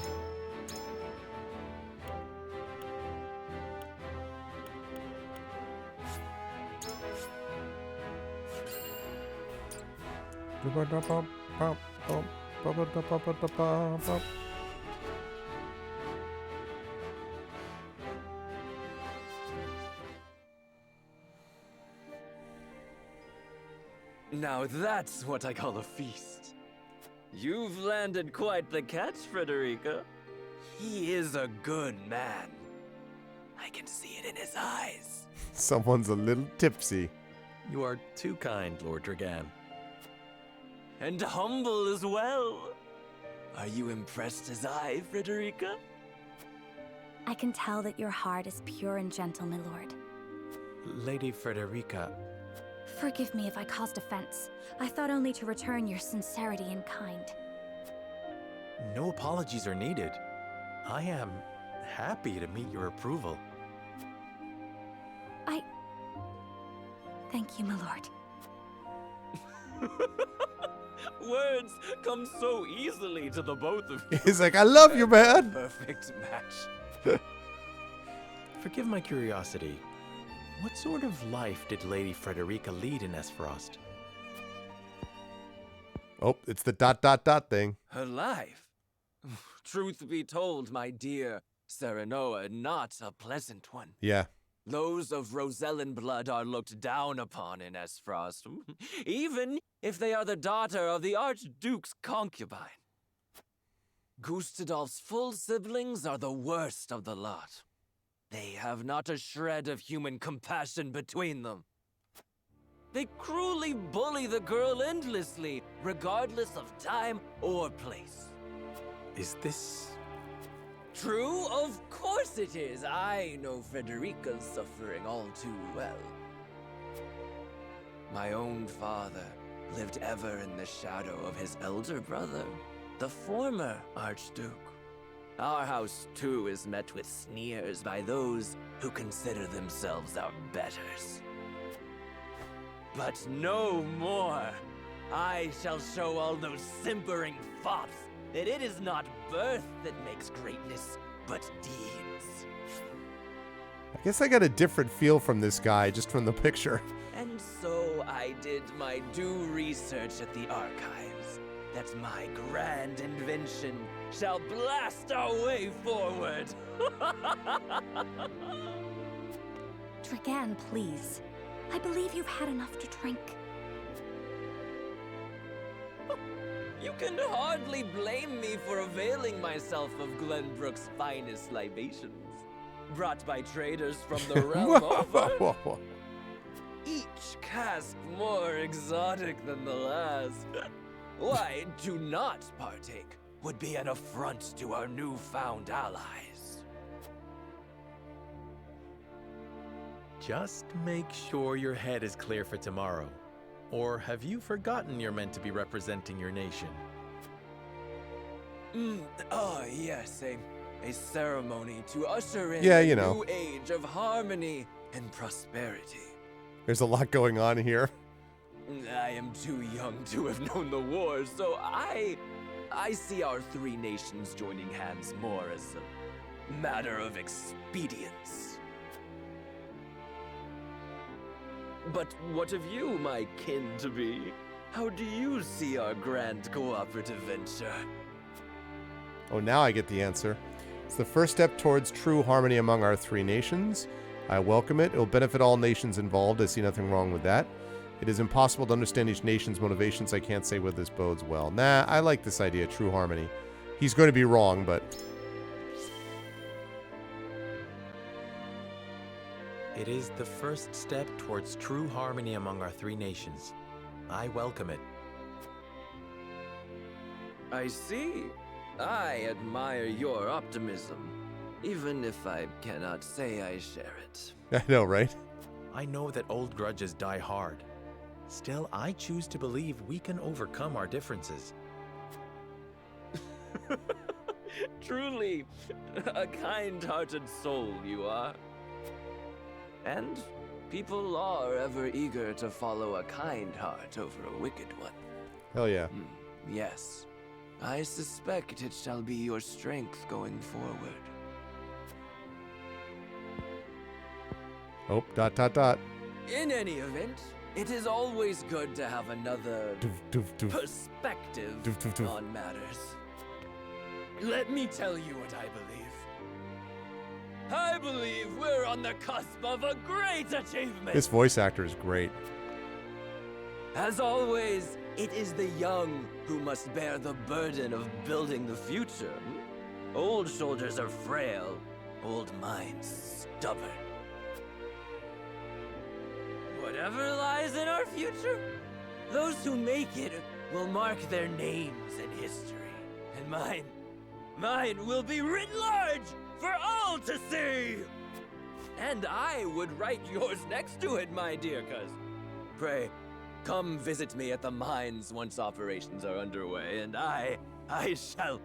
Now that's what I call a feast. You've landed quite the catch, Frederica. He is a good man. I can see it in his eyes. Someone's a little tipsy. You are too kind, Lord Dragan. And humble as well. Are you impressed as I, Frederica? I can tell that your heart is pure and gentle, my lord. Lady Frederica. Forgive me if I caused offense. I thought only to return your sincerity and kind. No apologies are needed. I am happy to meet your approval. Thank you, my lord. Words come so easily to the both of you. He's like, I love you, man. Perfect match. Forgive my curiosity. What sort of life did Lady Frederica lead in Esfrost? Oh, it's the ... thing. Her life? Truth be told, my dear Serenoa, not a pleasant one. Yeah. Those of Rosellan blood are looked down upon in Esfrost, even if they are the daughter of the Archduke's concubine. Gustadolf's full siblings are the worst of the lot. They have not a shred of human compassion between them. They cruelly bully the girl endlessly, regardless of time or place. Is this... True? Of course it is. I know Frederica's suffering all too well. My own father lived ever in the shadow of his elder brother, the former Archduke. Our house, too, is met with sneers by those who consider themselves our betters. But no more! I shall show all those simpering fops that it is not birth that makes greatness, but deeds. I guess I got a different feel from this guy just from the picture. And so I did my due research at the archives, that my grand invention shall blast our way forward. Dragan, please. I believe you've had enough to drink. You can hardly blame me for availing myself of Glenbrook's finest libations, brought by traders from the realm over. Each cask more exotic than the last. Why, to not partake would be an affront to our newfound allies. Just make sure your head is clear for tomorrow. Or have you forgotten you're meant to be representing your nation? Yes, a ceremony to usher in Yeah, a you know. new age of harmony and prosperity. There's a lot going on here. I am too young to have known the wars, so I see our three nations joining hands more as a matter of expedience. But what of you, my kin-to-be? How do you see our grand cooperative venture? Oh, now I get the answer. It's the first step towards true harmony among our three nations. I welcome it. It will benefit all nations involved. I see nothing wrong with that. It is impossible to understand each nation's motivations. I can't say whether this bodes well. Nah, I like this idea, true harmony. He's going to be wrong, but... It is the first step towards true harmony among our three nations. I welcome it. I see. I admire your optimism, even if I cannot say I share it. I know, right? I know that old grudges die hard. Still, I choose to believe we can overcome our differences. Truly, a kind-hearted soul you are. And people are ever eager to follow a kind heart over a wicked one. Hell yeah. Yes, I suspect it shall be your strength going forward. Oh, ... In any event, it is always good to have another perspective on matters. Let me tell you what I believe. I believe we're on the cusp of a great achievement. This voice actor is great. As always, it is the young who must bear the burden of building the future. Old shoulders are frail, old minds stubborn. Whatever lies in our future, those who make it will mark their names in history. And mine will be writ large for all to see! And I would write yours next to it, my dear cousin. Pray, come visit me at the mines once operations are underway, and I shall...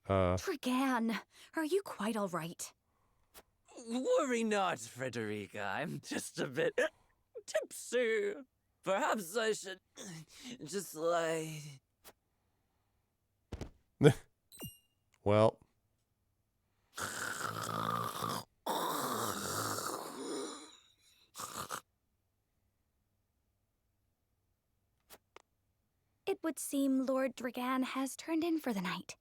Dragan, are you quite all right? Worry not, Frederica. I'm just a bit tipsy. Perhaps I should just lie. Well. It would seem Lord Dragan has turned in for the night.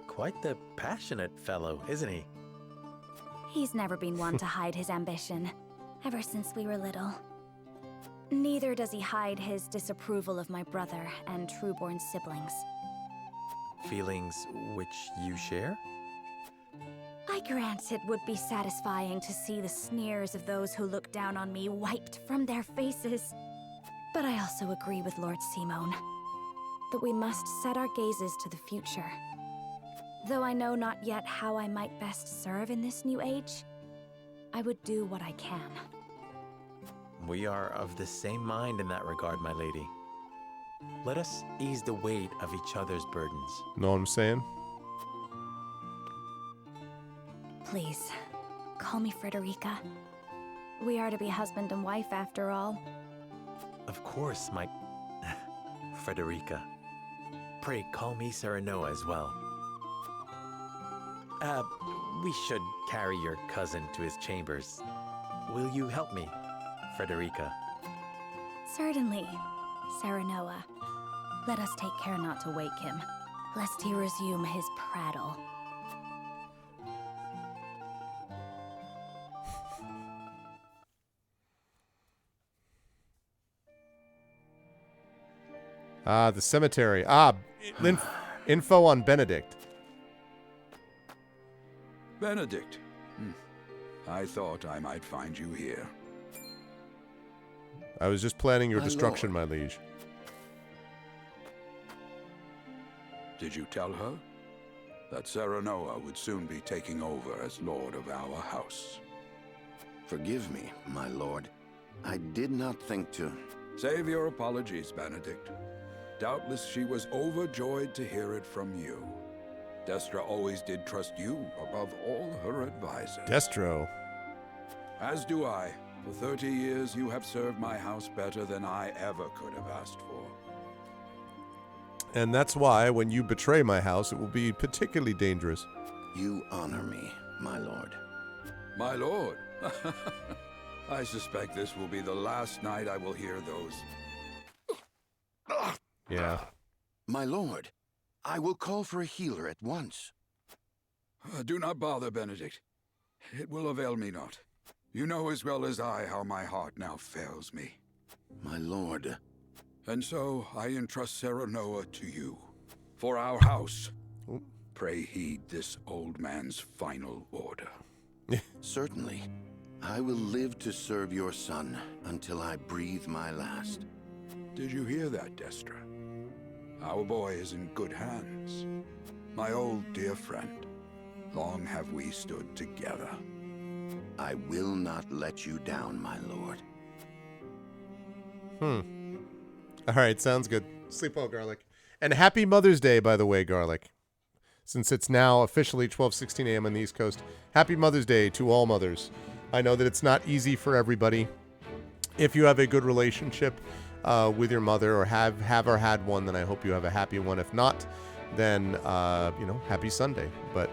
Quite the passionate fellow, isn't he? He's never been one to hide his ambition, ever since we were little. Neither does he hide his disapproval of my brother and trueborn siblings. Feelings which you share? I grant it would be satisfying to see the sneers of those who look down on me wiped from their faces. But I also agree with Lord Simone that we must set our gazes to the future. Though I know not yet how I might best serve in this new age, I would do what I can. We are of the same mind in that regard, my lady. Let us ease the weight of each other's burdens. Know what I'm saying? Please, call me Frederica. We are to be husband and wife after all. Of course, my... Frederica. Pray call me Serenoa as well. We should carry your cousin to his chambers. Will you help me, Frederica? Certainly, Serenoa. Let us take care not to wake him, lest he resume his prattle. The cemetery. Info on Benedict. Benedict. I thought I might find you here. I was just planning your My destruction, my liege. Did you tell her that Serenoa would soon be taking over as lord of our house? Forgive me, my lord. I did not think to... Save your apologies, Benedict. Doubtless she was overjoyed to hear it from you. Destra always did trust you above all her advisors. Destro. As do I. For 30 years you have served my house better than I ever could have asked for. And that's why, when you betray my house, it will be particularly dangerous. You honor me, my lord. My lord? I suspect this will be the last night I will hear those. Yeah. My lord, I will call for a healer at once. Do not bother, Benedict. It will avail me not. You know as well as I how my heart now fails me. My lord. And so I entrust Serenoa to you. For our house, pray heed this old man's final order. Certainly. I will live to serve your son until I breathe my last. Did you hear that, Destra? Our boy is in good hands. My old dear friend. Long have we stood together. I will not let you down, my lord. All right, sounds good. Sleep well, Garlic. And happy Mother's Day, by the way, Garlic. Since it's now officially 12:16 a.m. on the East Coast. Happy Mother's Day to all mothers. I know that it's not easy for everybody. If you have a good relationship with your mother, or have or had one, then I hope you have a happy one. If not, then happy Sunday. But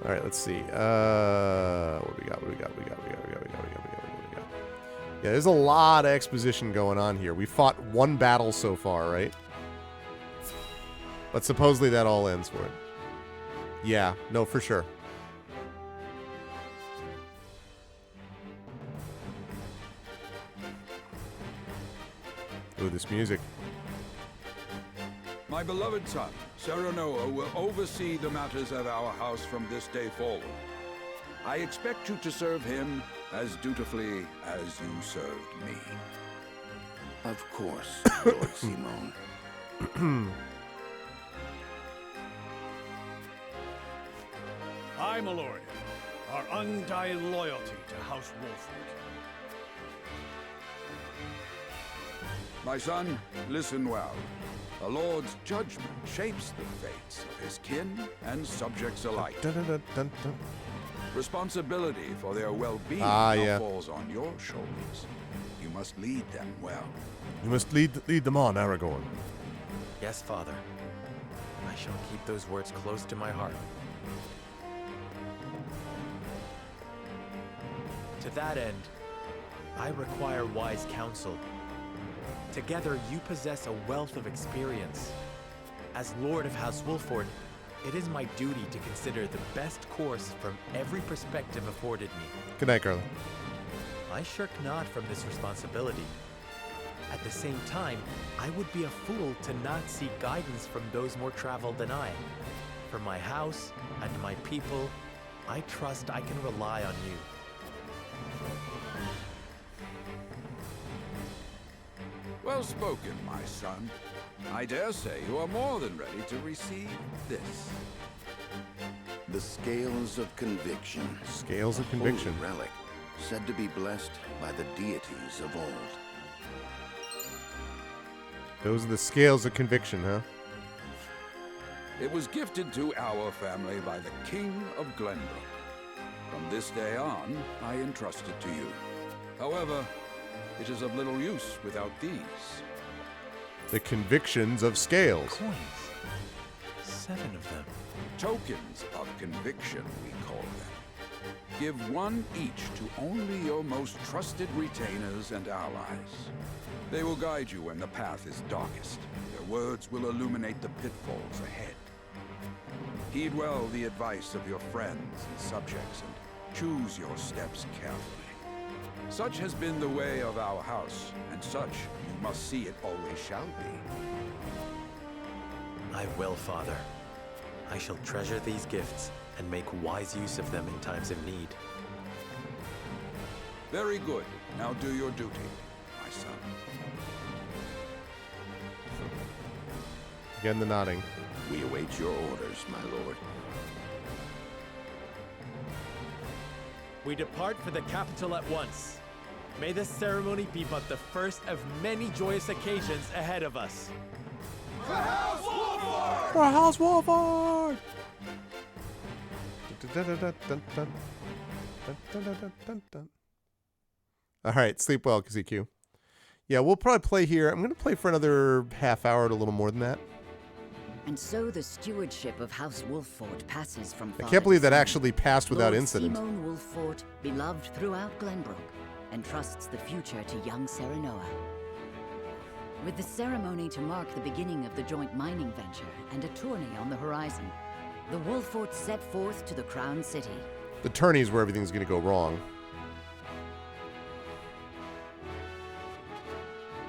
all right, let's see. What do we got? Yeah, there's a lot of exposition going on here. We fought one battle so far, right? But supposedly that all ends for it. Yeah, no, for sure. Ooh, this music. My beloved son, Serenoa, will oversee the matters of our house from this day forward. I expect you to serve him as dutifully as you served me. Of course, Lord Simone. I, my lord, our undying loyalty to House Wolford. My son, listen well. A lord's judgment shapes the fates of his kin and subjects alike. Responsibility for their well-being now falls on your shoulders. You must lead them well. You must lead them on, Aragorn. Yes, Father. I shall keep those words close to my heart. To that end, I require wise counsel. Together, you possess a wealth of experience. As Lord of House Wolford, it is my duty to consider the best course from every perspective afforded me. Good night, Garland. I shirk not from this responsibility. At the same time, I would be a fool to not seek guidance from those more traveled than I. For my house and my people, I trust I can rely on you. Well spoken, my son. I dare say you are more than ready to receive this. The Scales of Conviction. Scales of Conviction. Holy relic, said to be blessed by the deities of old. Those are the Scales of Conviction, huh? It was gifted to our family by the King of Glenbrook. From this day on, I entrust it to you. However, it is of little use without these. The Convictions of Scales. Coins. 7 of them. Tokens of conviction, we call them. Give one each to only your most trusted retainers and allies. They will guide you when the path is darkest. Their words will illuminate the pitfalls ahead. Heed well the advice of your friends and subjects, and choose your steps carefully. Such has been the way of our house, and such you must see it always shall be. I will, Father. I shall treasure these gifts and make wise use of them in times of need. Very good. Now do your duty, my son. Again, the nodding. We await your orders, my lord. We depart for the capital at once. May this ceremony be but the first of many joyous occasions ahead of us. For House Wolford! For House Wolford! All right, sleep well, Kaziku. Yeah, we'll probably play here. I'm going to play for another half hour to a little more than that. And so the stewardship of House Wolford passes from I father can't believe to that son. actually passed without Lord incident. Simone Wolford, beloved throughout Glenbrook, entrusts the future to young Serenoa. With the ceremony to mark the beginning of the joint mining venture and a tourney on the horizon, the Wolfords set forth to the Crown City. The tourney is where everything's going to go wrong.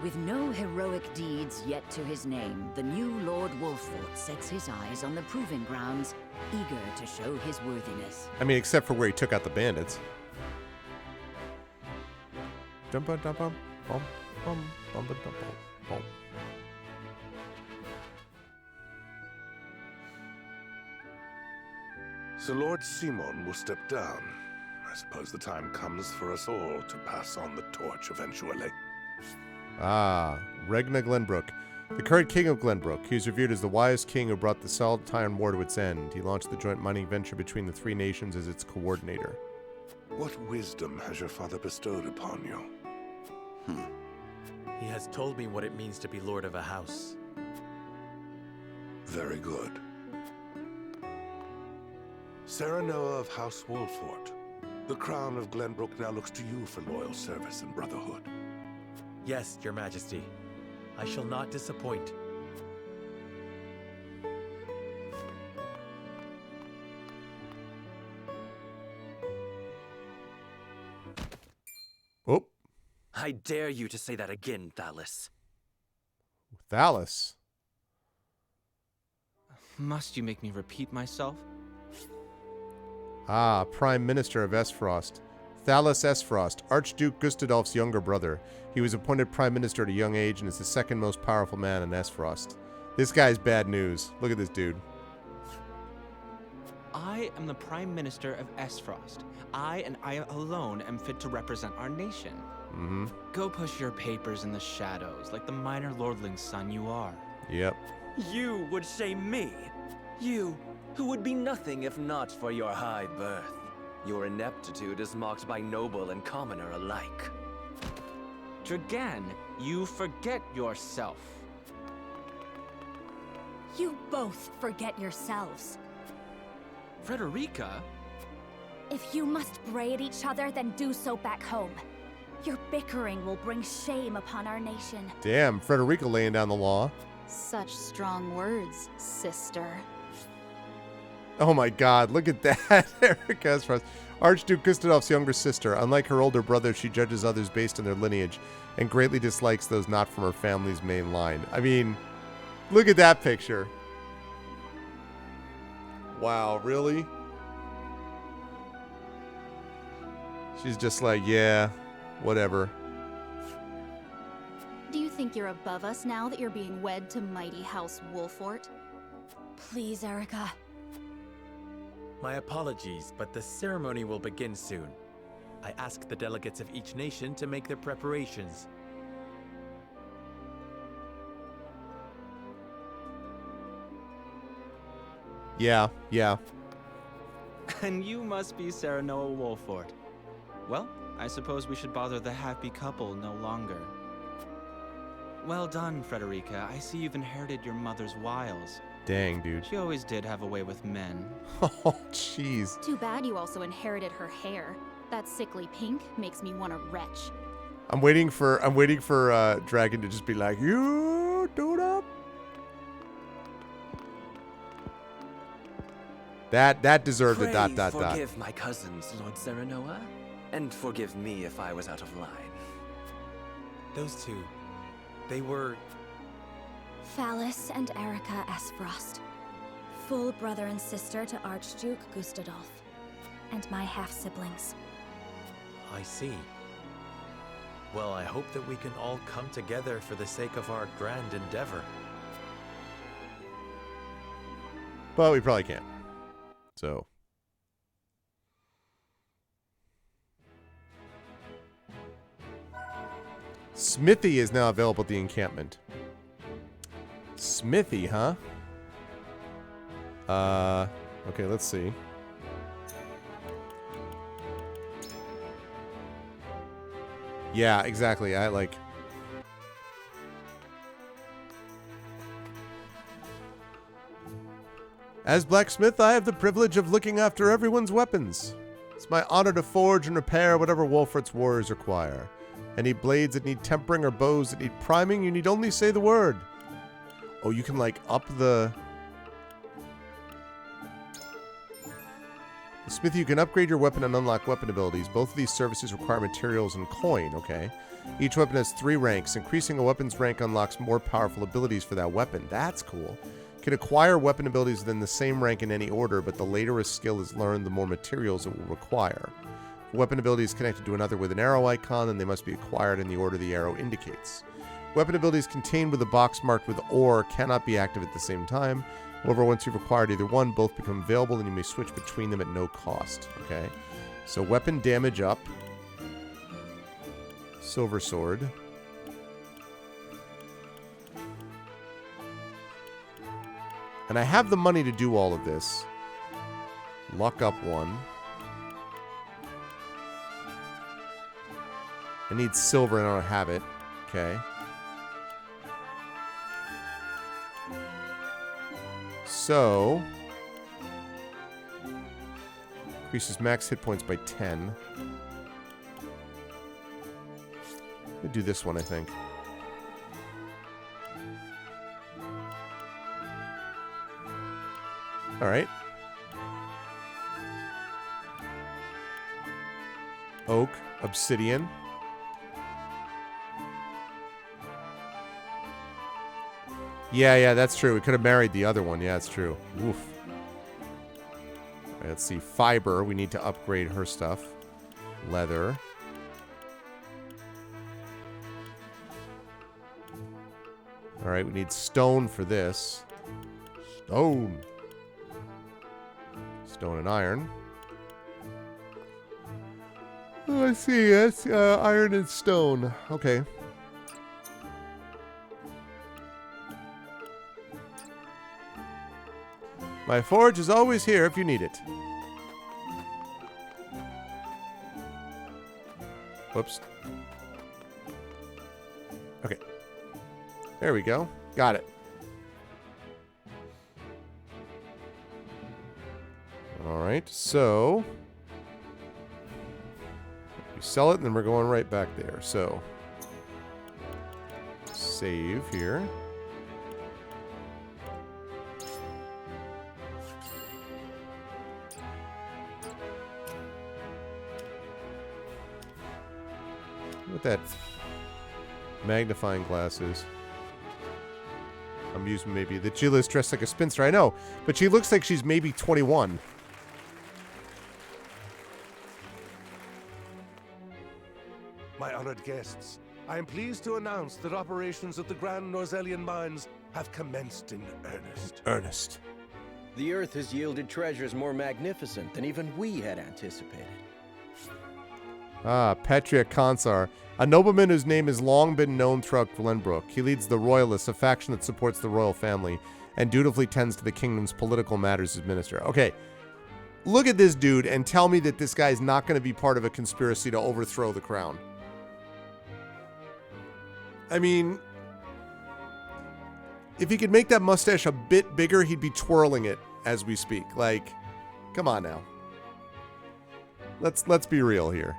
With no heroic deeds yet to his name, the new Lord Wolford sets his eyes on the proving grounds, eager to show his worthiness. I mean, except for where he took out the bandits. So Lord Simon will step down. I suppose the time comes for us all to pass on the torch eventually. Ah, Regna Glenbrook. The current king of Glenbrook. He is revered as the wise king who brought the Saltire War to its end. He launched the joint mining venture between the three nations as its coordinator. What wisdom has your father bestowed upon you? He has told me what it means to be lord of a house. Very good. Serenoa of House Wolford. The crown of Glenbrook now looks to you for loyal service and brotherhood. Yes, your majesty. I shall not disappoint. Oh. I dare you to say that again, Thalys. Thalys. Must you make me repeat myself? Ah, Prime Minister of Esfrost. Thalys Esfrost, Archduke Gustadolf's younger brother. He was appointed Prime Minister at a young age and is the second most powerful man in Esfrost. This guy's bad news. Look at this dude. I am the Prime Minister of Esfrost. I and I alone am fit to represent our nation. Mm-hmm. Go push your papers in the shadows like the minor lordling's son you are. Yep. You would shame me. You, who would be nothing if not for your high birth. Your ineptitude is mocked by noble and commoner alike. Dragan, you forget yourself. You both forget yourselves. Frederica? If you must bray at each other, then do so back home. Your bickering will bring shame upon our nation. Damn, Frederica laying down the law. Such strong words, sister. Oh my god, look at that. Erica Esfrost. Archduke Gustadolf's younger sister. Unlike her older brother, she judges others based on their lineage and greatly dislikes those not from her family's main line. I mean, look at that picture. Wow, really? She's just like, yeah, whatever. Do you think you're above us now that you're being wed to mighty House Wolfort? Please, Erica. My apologies, but the ceremony will begin soon. I ask the delegates of each nation to make their preparations. Yeah, yeah. And you must be Serenoa Wolfort. Well, I suppose we should bother the happy couple no longer. Well done, Frederica. I see you've inherited your mother's wiles. Dang, dude. She always did have a way with men. Oh, jeez. Too bad you also inherited her hair. That sickly pink makes me want to retch. I'm waiting for Dragon to just be like, you do that. That deserved a dot, dot, dot. Forgive my cousins, Lord Serenoa, and forgive me if I was out of line. Those two, they were... Phallus and Erica Esfrost. Full brother and sister to Archduke Gustadolf. And my half-siblings. I see. Well, I hope that we can all come together for the sake of our grand endeavor. But we probably can't. So. Smithy is now available at the encampment. Smithy, huh? Okay, let's see. Yeah, exactly. I like... As blacksmith, I have the privilege of looking after everyone's weapons. It's my honor to forge and repair whatever Wolfort's warriors require. Any blades that need tempering or bows that need priming, you need only say the word. Oh, you can, like, up the... The smithy, you can upgrade your weapon and unlock weapon abilities. Both of these services require materials and coin, okay? Each weapon has 3 ranks. Increasing a weapon's rank unlocks more powerful abilities for that weapon. That's cool. You can acquire weapon abilities within the same rank in any order, but the later a skill is learned, the more materials it will require. If a weapon ability is connected to another with an arrow icon, then they must be acquired in the order the arrow indicates. Weapon abilities contained with a box marked with OR cannot be active at the same time. However, once you've acquired either one, both become available and you may switch between them at no cost. Okay, so weapon damage up. Silver sword. And I have the money to do all of this. Luck up 1. I need silver and I don't have it. Okay. So, increases max hit points by 10. Let me do this one, I think. All right. Oak, obsidian. Yeah, that's true. We could have married the other one. Yeah, that's true. Oof. All right, let's see. Fiber. We need to upgrade her stuff. Leather. All right, we need stone for this. Stone. Stone and iron. Oh, I see. That's iron and stone. Okay. My forge is always here if you need it. Whoops. Okay. There we go. Got it. Alright, so... we sell it and then we're going right back there. So... save here. What that magnifying glass is. Amusement, maybe. The Chila is dressed like a spinster. I know, but she looks like she's maybe 21. My honored guests, I am pleased to announce that operations at the Grand Norzelian mines have commenced in earnest. The Earth has yielded treasures more magnificent than even we had anticipated. Ah, Patriarch Kansar, a nobleman whose name has long been known throughout Glenbrook. He leads the Royalists, a faction that supports the royal family, and dutifully tends to the kingdom's political matters as minister. Okay, look at this dude and tell me that this guy's not going to be part of a conspiracy to overthrow the crown. I mean, if he could make that mustache a bit bigger, he'd be twirling it as we speak. Like, come on now. Let's be real here.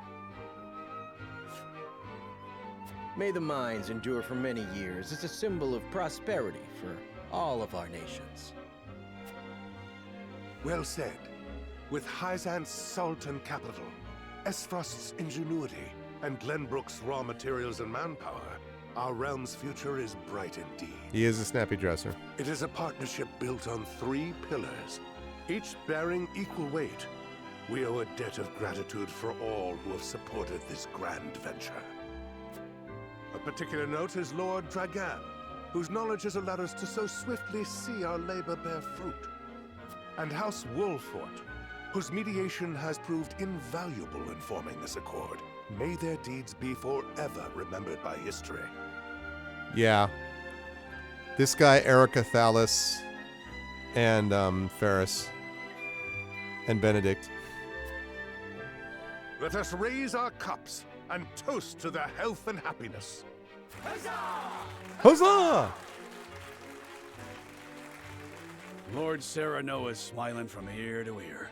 May the mines endure for many years as a symbol of prosperity for all of our nations. Well said. With Hyzant's salt and capital, Esfrost's ingenuity, and Glenbrook's raw materials and manpower, our realm's future is bright indeed. He is a snappy dresser. It is a partnership built on 3 pillars, each bearing equal weight. We owe a debt of gratitude for all who have supported this grand venture. A particular note is Lord Dragan, whose knowledge has allowed us to so swiftly see our labor bear fruit. And House Wolfort, whose mediation has proved invaluable in forming this accord. May their deeds be forever remembered by history. Yeah. This guy, Erica Thalis, and Ferris, and Benedict. Let us raise our cups and toast to their health and happiness. Huzzah! Lord Serenoa is smiling from ear to ear.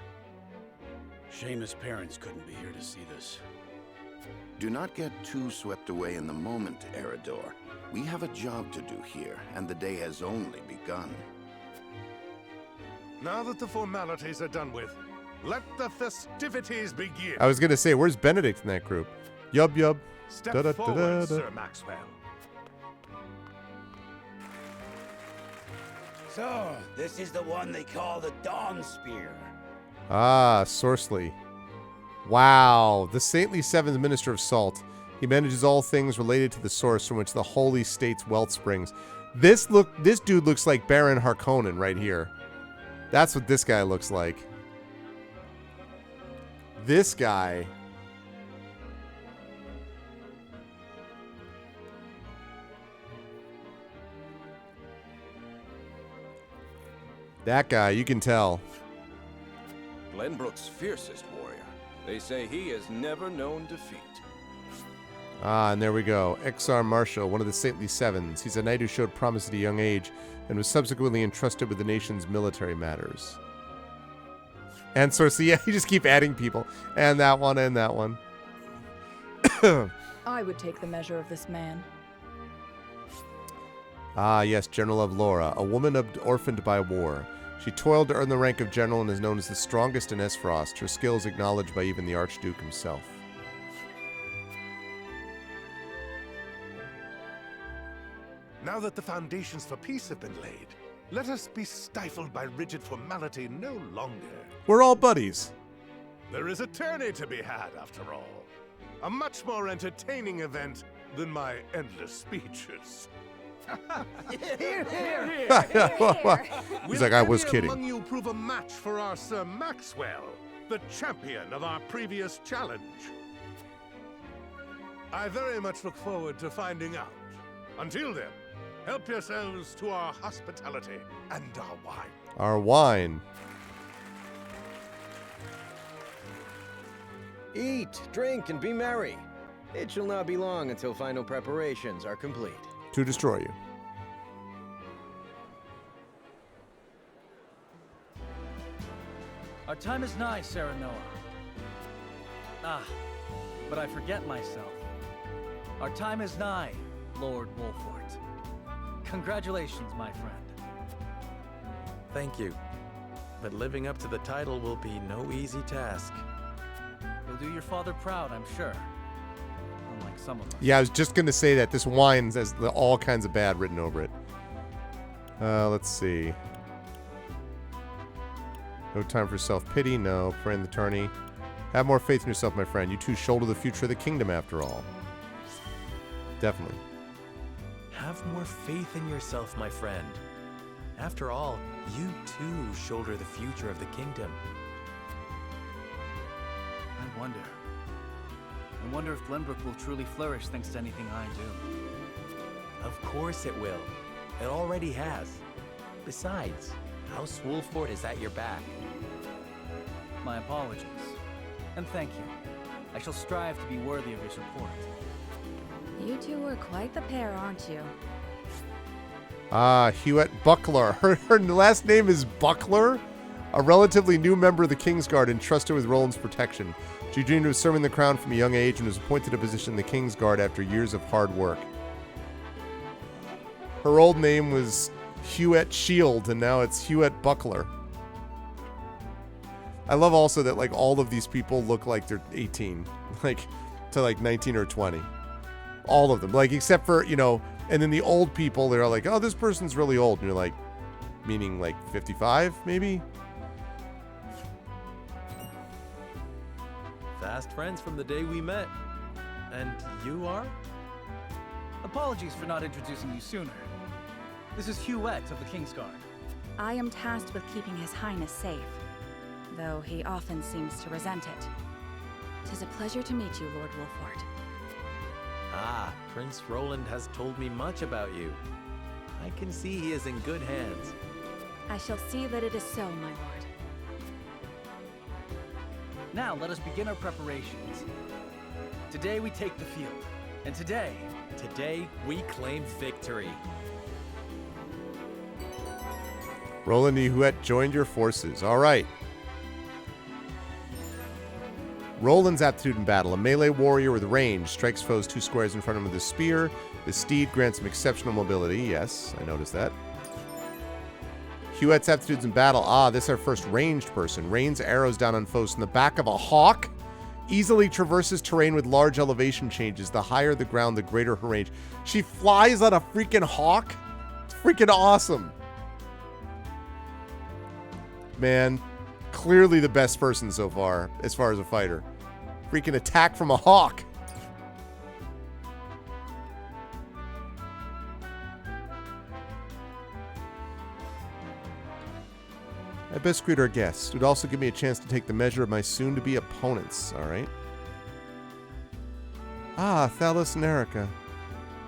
Shame his parents couldn't be here to see this. Do not get too swept away in the moment, Eredor. We have a job to do here, and the day has only begun. Now that the formalities are done with, let the festivities begin. I was going to say, where's Benedict in that group? Yub, yub. Step Da-da-da-da-da. forward, Sir Maxwell. So, this is the one they call the Dawn Spear. Ah, Sorceley. Wow. The Saintly Seven's Minister of Salt. He manages all things related to the source from which the Holy State's wealth springs. This dude looks like Baron Harkonnen right here. That's what this guy looks like. This guy. That guy, you can tell. Glenbrook's fiercest warrior. They say he has never known defeat. Ah, and there we go. Exar Marshall, one of the Saintly Sevens. He's a knight who showed promise at a young age and was subsequently entrusted with the nation's military matters. And Sorcery, yeah, you just keep adding people. And that one, and that one. I would take the measure of this man. Ah, yes, General of Laura, a woman orphaned by war. She toiled to earn the rank of general and is known as the strongest in Esfrost, her skills acknowledged by even the Archduke himself. Now that the foundations for peace have been laid, let us be stifled by rigid formality no longer. We're all buddies. There is a tourney to be had, after all. A much more entertaining event than my endless speeches. Here, here, He's like, I was Will kidding. among you prove a match for our Sir Maxwell, the champion of our previous challenge? I very much look forward to finding out. Until then, help yourselves to our hospitality and our wine. Our wine. Eat, drink, and be merry. It shall not be long until final preparations are complete. To destroy you. Our time is nigh, Serenoa. Ah, but I forget myself. Our time is nigh, Lord Wolfort. Congratulations, my friend. Thank you. But living up to the title will be no easy task. You'll do your father proud, I'm sure. Unlike some of us. Yeah, I was just going to say that. This wine has all kinds of bad written over it. Let's see. No time for self-pity. No. Praying the tourney. Have more faith in yourself, my friend. You two shoulder the future of the kingdom, after all. Definitely. Have more faith in yourself, my friend. After all, you too shoulder the future of the kingdom. I wonder if Glenbrook will truly flourish thanks to anything I do. Of course it will. It already has. Besides, House Wolford is at your back. My apologies. And thank you. I shall strive to be worthy of your support. You two are quite the pair, aren't you? Ah, Huette Buckler. Her last name is Buckler, a relatively new member of the Kingsguard entrusted with Roland's protection. She dreamed of serving the crown from a young age and was appointed to a position in the Kingsguard after years of hard work. Her old name was Huette Shield, and now it's Huette Buckler. I love also that, like, all of these people look like they're 18. Like, to, like, 19 or 20. All of them. Like, except for, you know, and then the old people, they're like, oh, this person's really old. And you're like, meaning, like, 55, maybe? Fast friends from the day we met. And you are? Apologies for not introducing you sooner. This is Huette of the Kingsguard. I am tasked with keeping His Highness safe, though he often seems to resent it. 'Tis a pleasure to meet you, Lord Wolford. Ah, Prince Roland has told me much about you. I can see he is in good hands. I shall see that it is so, my lord. Now let us begin our preparations. Today we take the field, and today we claim victory. Roland and Huette joined your forces. All right. Roland's aptitude in battle. A melee warrior with range strikes foes 2 squares in front of him with a spear. The steed grants him exceptional mobility. Yes, I noticed that. Huette's aptitudes in battle. Ah, this is our first ranged person. Rains arrows down on foes from the back of a hawk. Easily traverses terrain with large elevation changes. The higher the ground, the greater her range. She flies on a freaking hawk? It's freaking awesome. Man, clearly the best person so far as a fighter. Freaking attack from a hawk. I best greet our guests. It would also give me a chance to take the measure of my soon-to-be opponents. All right. Ah, Thalos and Erica.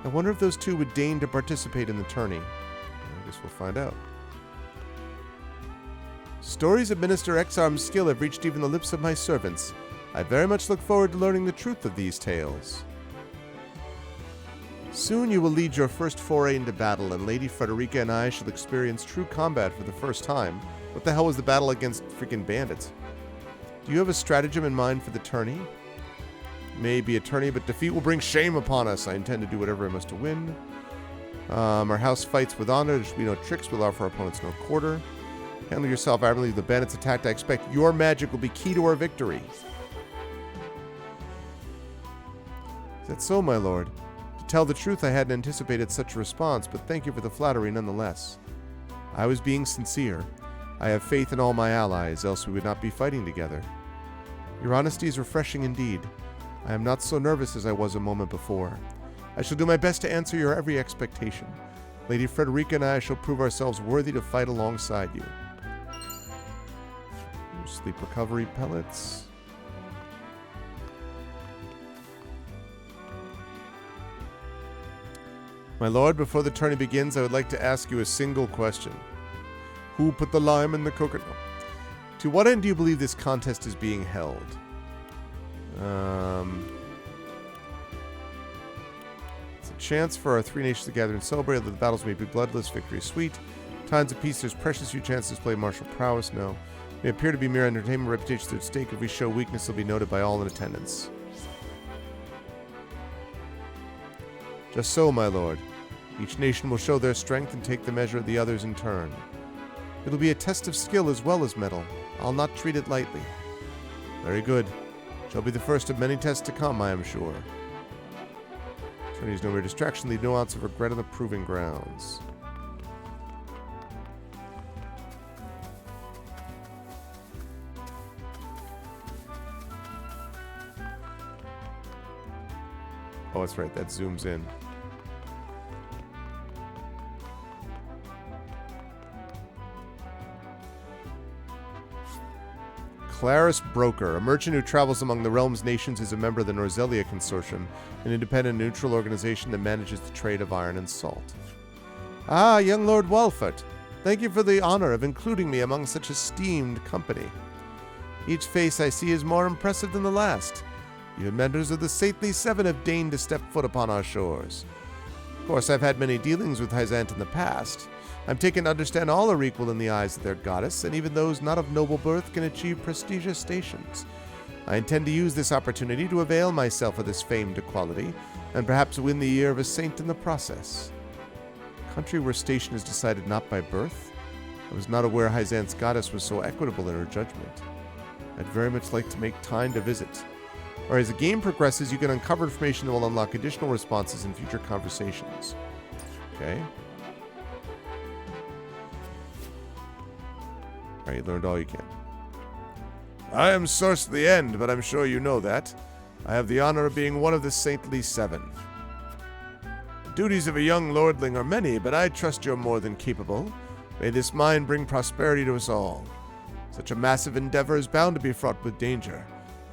I wonder if those two would deign to participate in the tourney. I guess we'll find out. Stories of Minister Exarm's skill have reached even the lips of my servants. I very much look forward to learning the truth of these tales. Soon you will lead your first foray into battle, and Lady Frederica and I shall experience true combat for the first time. What the hell was the battle against freaking bandits? Do you have a stratagem in mind for the tourney? May be a tourney, but defeat will bring shame upon us. I intend to do whatever I must to win. Our house fights with honor. There should be no tricks. We'll offer our opponents no quarter. Handle yourself admirably. The bandits attacked. I expect your magic will be key to our victory. Is that so, my lord? To tell the truth, I hadn't anticipated such a response, but thank you for the flattery nonetheless. I was being sincere. I have faith in all my allies, else we would not be fighting together. Your honesty is refreshing indeed. I am not so nervous as I was a moment before. I shall do my best to answer your every expectation. Lady Frederica and I shall prove ourselves worthy to fight alongside you. Sleep recovery pellets. My lord, before the tourney begins, I would like to ask you a single question. Who put the lime in the coconut? To what end do you believe this contest is being held? It's a chance for our 3 nations to gather and celebrate, that the battles may be bloodless, victory sweet. Times of peace, there's precious few chances to display martial prowess. No. May appear to be mere entertainment, reputations are at stake. If we show weakness, will be noted by all in attendance. Just so, my lord. Each nation will show their strength and take the measure of the others in turn. It'll be a test of skill as well as mettle. I'll not treat it lightly. Very good. Shall be the first of many tests to come, I am sure. Tourney is no mere distraction, leave no ounce of regret on the proving grounds. that's right. That zooms in. Claris Broker, a merchant who travels among the realm's nations, is a member of the Norzelia Consortium, an independent neutral organization that manages the trade of iron and salt. Ah, young Lord Walford, thank you for the honor of including me among such esteemed company. Each face I see is more impressive than the last. Even members of the Saintly Seven have deigned to step foot upon our shores. Of course, I've had many dealings with Hyzant in the past. I'm taken to understand all are equal in the eyes of their goddess, and even those not of noble birth can achieve prestigious stations. I intend to use this opportunity to avail myself of this famed equality, and perhaps win the ear of a saint in the process. A country where station is decided not by birth? I was not aware Hyzant's goddess was so equitable in her judgment. I'd very much like to make time to visit. Or as the game progresses, you can uncover information that will unlock additional responses in future conversations. Okay. Alright, you learned all you can. I am source to the end, but I'm sure you know that. I have the honor of being one of the Saintly Seven. The duties of a young lordling are many, but I trust you're more than capable. May this mine bring prosperity to us all. Such a massive endeavor is bound to be fraught with danger.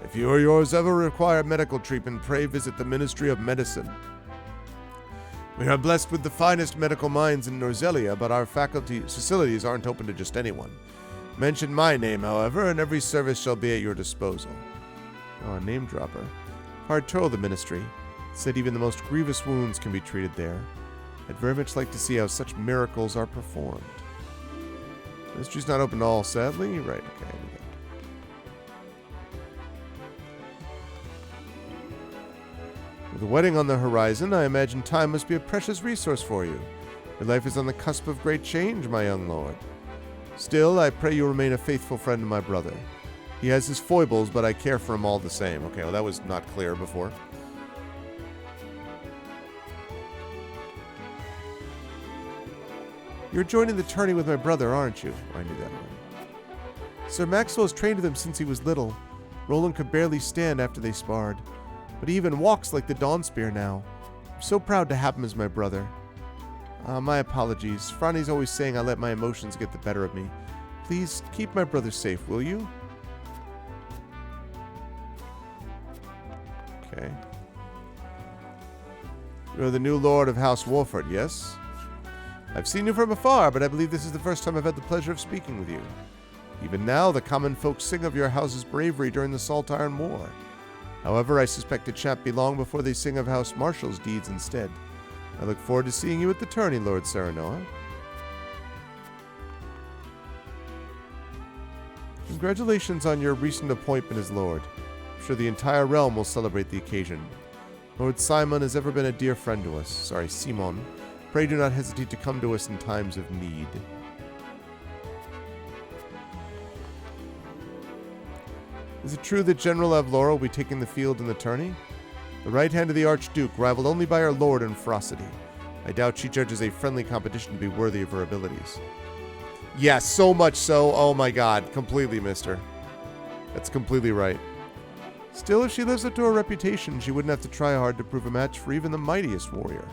If you or yours ever require medical treatment, pray visit the Ministry of Medicine. We are blessed with the finest medical minds in Norzelia, but our facilities aren't open to just anyone. Mention my name, however, and every service shall be at your disposal. Oh, a name dropper. Part 2 of the ministry. Said even the most grievous wounds can be treated there. I'd very much like to see how such miracles are performed. Ministry's not open to all, sadly. Right, okay. With a wedding on the horizon, I imagine time must be a precious resource for you. Your life is on the cusp of great change, my young lord. Still, I pray you remain a faithful friend to my brother. He has his foibles, but I care for him all the same. Okay, well, that was not clear before. You're joining the tourney with my brother, aren't you? I knew that already. Sir Maxwell has trained with him since he was little. Roland could barely stand after they sparred, but he even walks like the Dawn Spear now. I'm so proud to have him as my brother. My apologies. Franny's always saying I let my emotions get the better of me. Please keep my brother safe, will you? Okay. You're the new lord of House Wolford, yes? I've seen you from afar, but I believe this is the first time I've had the pleasure of speaking with you. Even now, the common folk sing of your house's bravery during the Salt Iron War. However, I suspect it shan't be long before they sing of House Marshall's deeds instead. I look forward to seeing you at the tourney, Lord Serenoa. Congratulations on your recent appointment as Lord. I'm sure the entire realm will celebrate the occasion. Lord Simon has ever been a dear friend to us. Sorry, Simon. Pray do not hesitate to come to us in times of need. Is it true that General Avlora will be taking the field in the tourney? The right hand of the Archduke, rivaled only by her lord in ferocity. I doubt she judges a friendly competition to be worthy of her abilities. Yes, so much so. Oh my god, completely missed her. That's completely right. Still, if she lives up to her reputation, she wouldn't have to try hard to prove a match for even the mightiest warrior.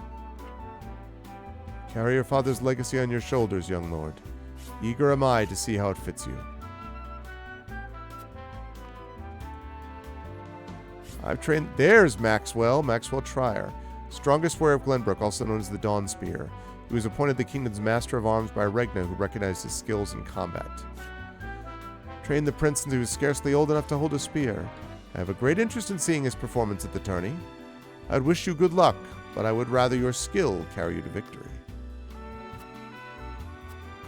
Carry your father's legacy on your shoulders, young lord. Eager am I to see how it fits you. I've trained... There's Maxwell Trier. Strongest warrior of Glenbrook, also known as the Dawn Spear. He was appointed the kingdom's master of arms by Regna, who recognized his skills in combat. Trained the prince since he was scarcely old enough to hold a spear. I have a great interest in seeing his performance at the tourney. I'd wish you good luck, but I would rather your skill carry you to victory.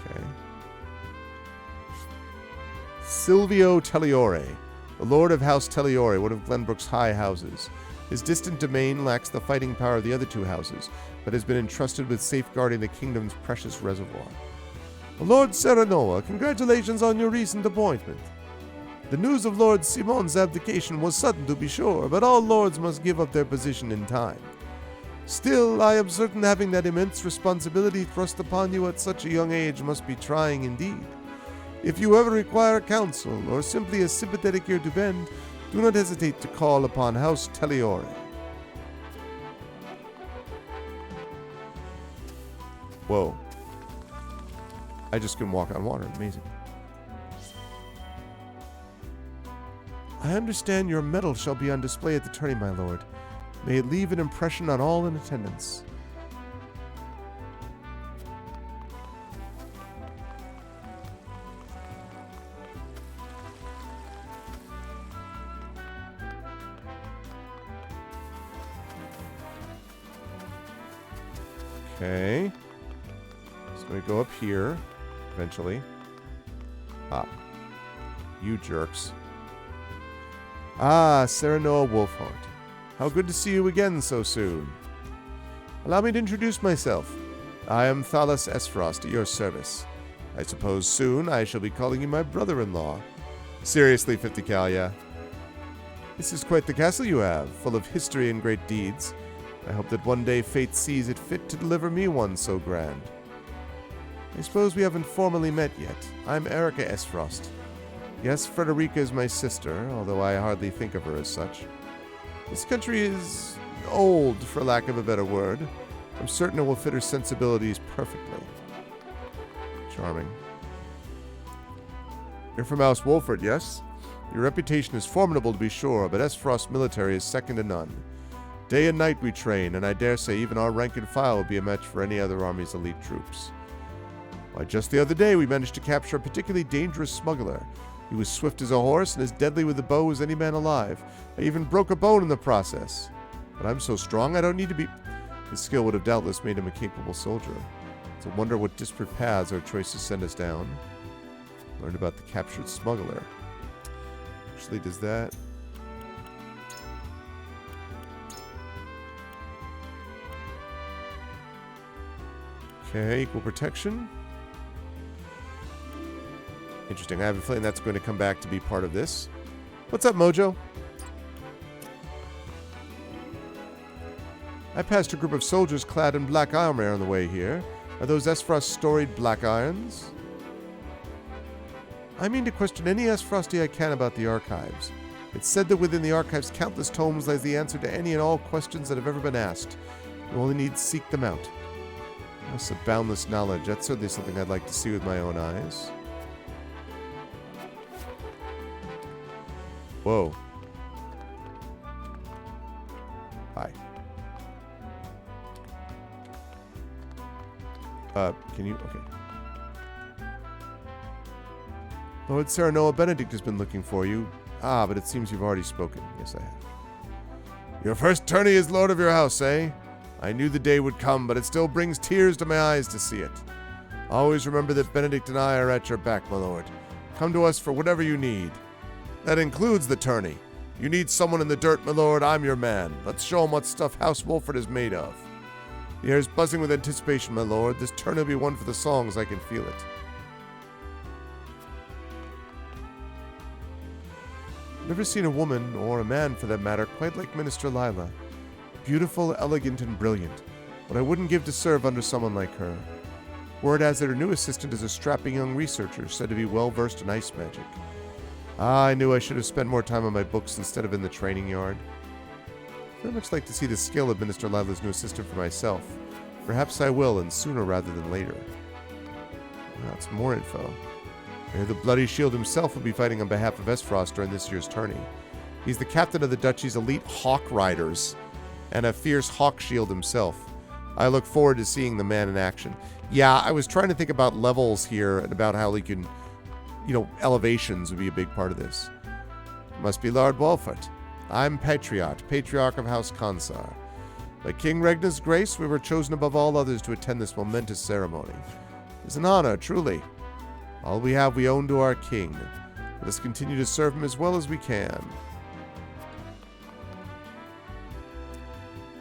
Okay. Silvio Telliore, the lord of House Telliore, one of Glenbrook's high houses. His distant domain lacks the fighting power of the other two houses, but has been entrusted with safeguarding the kingdom's precious reservoir. Lord Serenoa, congratulations on your recent appointment. The news of Lord Simon's abdication was sudden to be sure, but all lords must give up their position in time. Still, I am certain having that immense responsibility thrust upon you at such a young age must be trying indeed. If you ever require counsel, or simply a sympathetic ear to bend, do not hesitate to call upon House Telliore. Whoa. I just can walk on water. Amazing. I understand your medal shall be on display at the tourney, my lord. May it leave an impression on all in attendance. Okay. So we go up here, eventually. Ah. You jerks. Ah, Serenoa Wolfheart. How good to see you again so soon. Allow me to introduce myself. I am Thalas Esfrost at your service. I suppose soon I shall be calling you my brother-in-law. Seriously, 50 Calia. This is quite the castle you have, full of history and great deeds. I hope that one day fate sees it fit to deliver me one so grand. I suppose we haven't formally met yet. I'm Erica Esfrost. Yes, Frederica is my sister, although I hardly think of her as such. This country is old, for lack of a better word. I'm certain it will fit her sensibilities perfectly. Charming. You're from House Wolford, yes? Your reputation is formidable to be sure, but Esfrost's military is second to none. Day and night we train, and I dare say even our rank and file will be a match for any other army's elite troops. Why, just the other day we managed to capture a particularly dangerous smuggler. He was swift as a horse and as deadly with the bow as any man alive. I even broke a bone in the process. But I'm so strong I don't need to be... His skill would have doubtless made him a capable soldier. It's a wonder what disparate paths our choices send us down. Learned about the captured smuggler. Actually, does that... Okay, equal protection. Interesting. I have a feeling that's going to come back to be part of this. What's up, Mojo? I passed a group of soldiers clad in black armor on the way here. Are those Esfrost's storied black irons? I mean to question any Esfrosti I can about the archives. It's said that within the archive's countless tomes lies the answer to any and all questions that have ever been asked. You only need to seek them out. That's a boundless knowledge. That's certainly something I'd like to see with my own eyes. Whoa. Hi. Can you... Okay. Lord Serenoa Benedict has been looking for you. Ah, but it seems you've already spoken. Yes, I have. Your first tourney as lord of your house, eh? I knew the day would come, but it still brings tears to my eyes to see it. Always remember that Benedict and I are at your back, my lord. Come to us for whatever you need. That includes the tourney. You need someone in the dirt, my lord, I'm your man. Let's show him what stuff House Wolford is made of. The air's buzzing with anticipation, my lord. This tourney will be one for the songs, I can feel it. Never seen a woman, or a man for that matter, quite like Minister Lila. Beautiful, elegant, and brilliant. What I wouldn't give to serve under someone like her. Word has it her new assistant is a strapping young researcher, said to be well-versed in ice magic. Ah, I knew I should have spent more time on my books instead of in the training yard. I'd very much like to see the skill of Minister Lila's new assistant for myself. Perhaps I will, and sooner rather than later. That's more info. May the Bloody Shield himself will be fighting on behalf of Esfrost during this year's tourney. He's the captain of the Duchy's elite Hawk Riders, and a fierce Hawk Shield himself. I look forward to seeing the man in action. Yeah, I was trying to think about levels here and about how he can, elevations would be a big part of this. Must be Lord Wolfert. I'm Patriarch of House Kansar. By King Regna's grace, we were chosen above all others to attend this momentous ceremony. It's an honor, truly. All we have we own to our king. Let us continue to serve him as well as we can.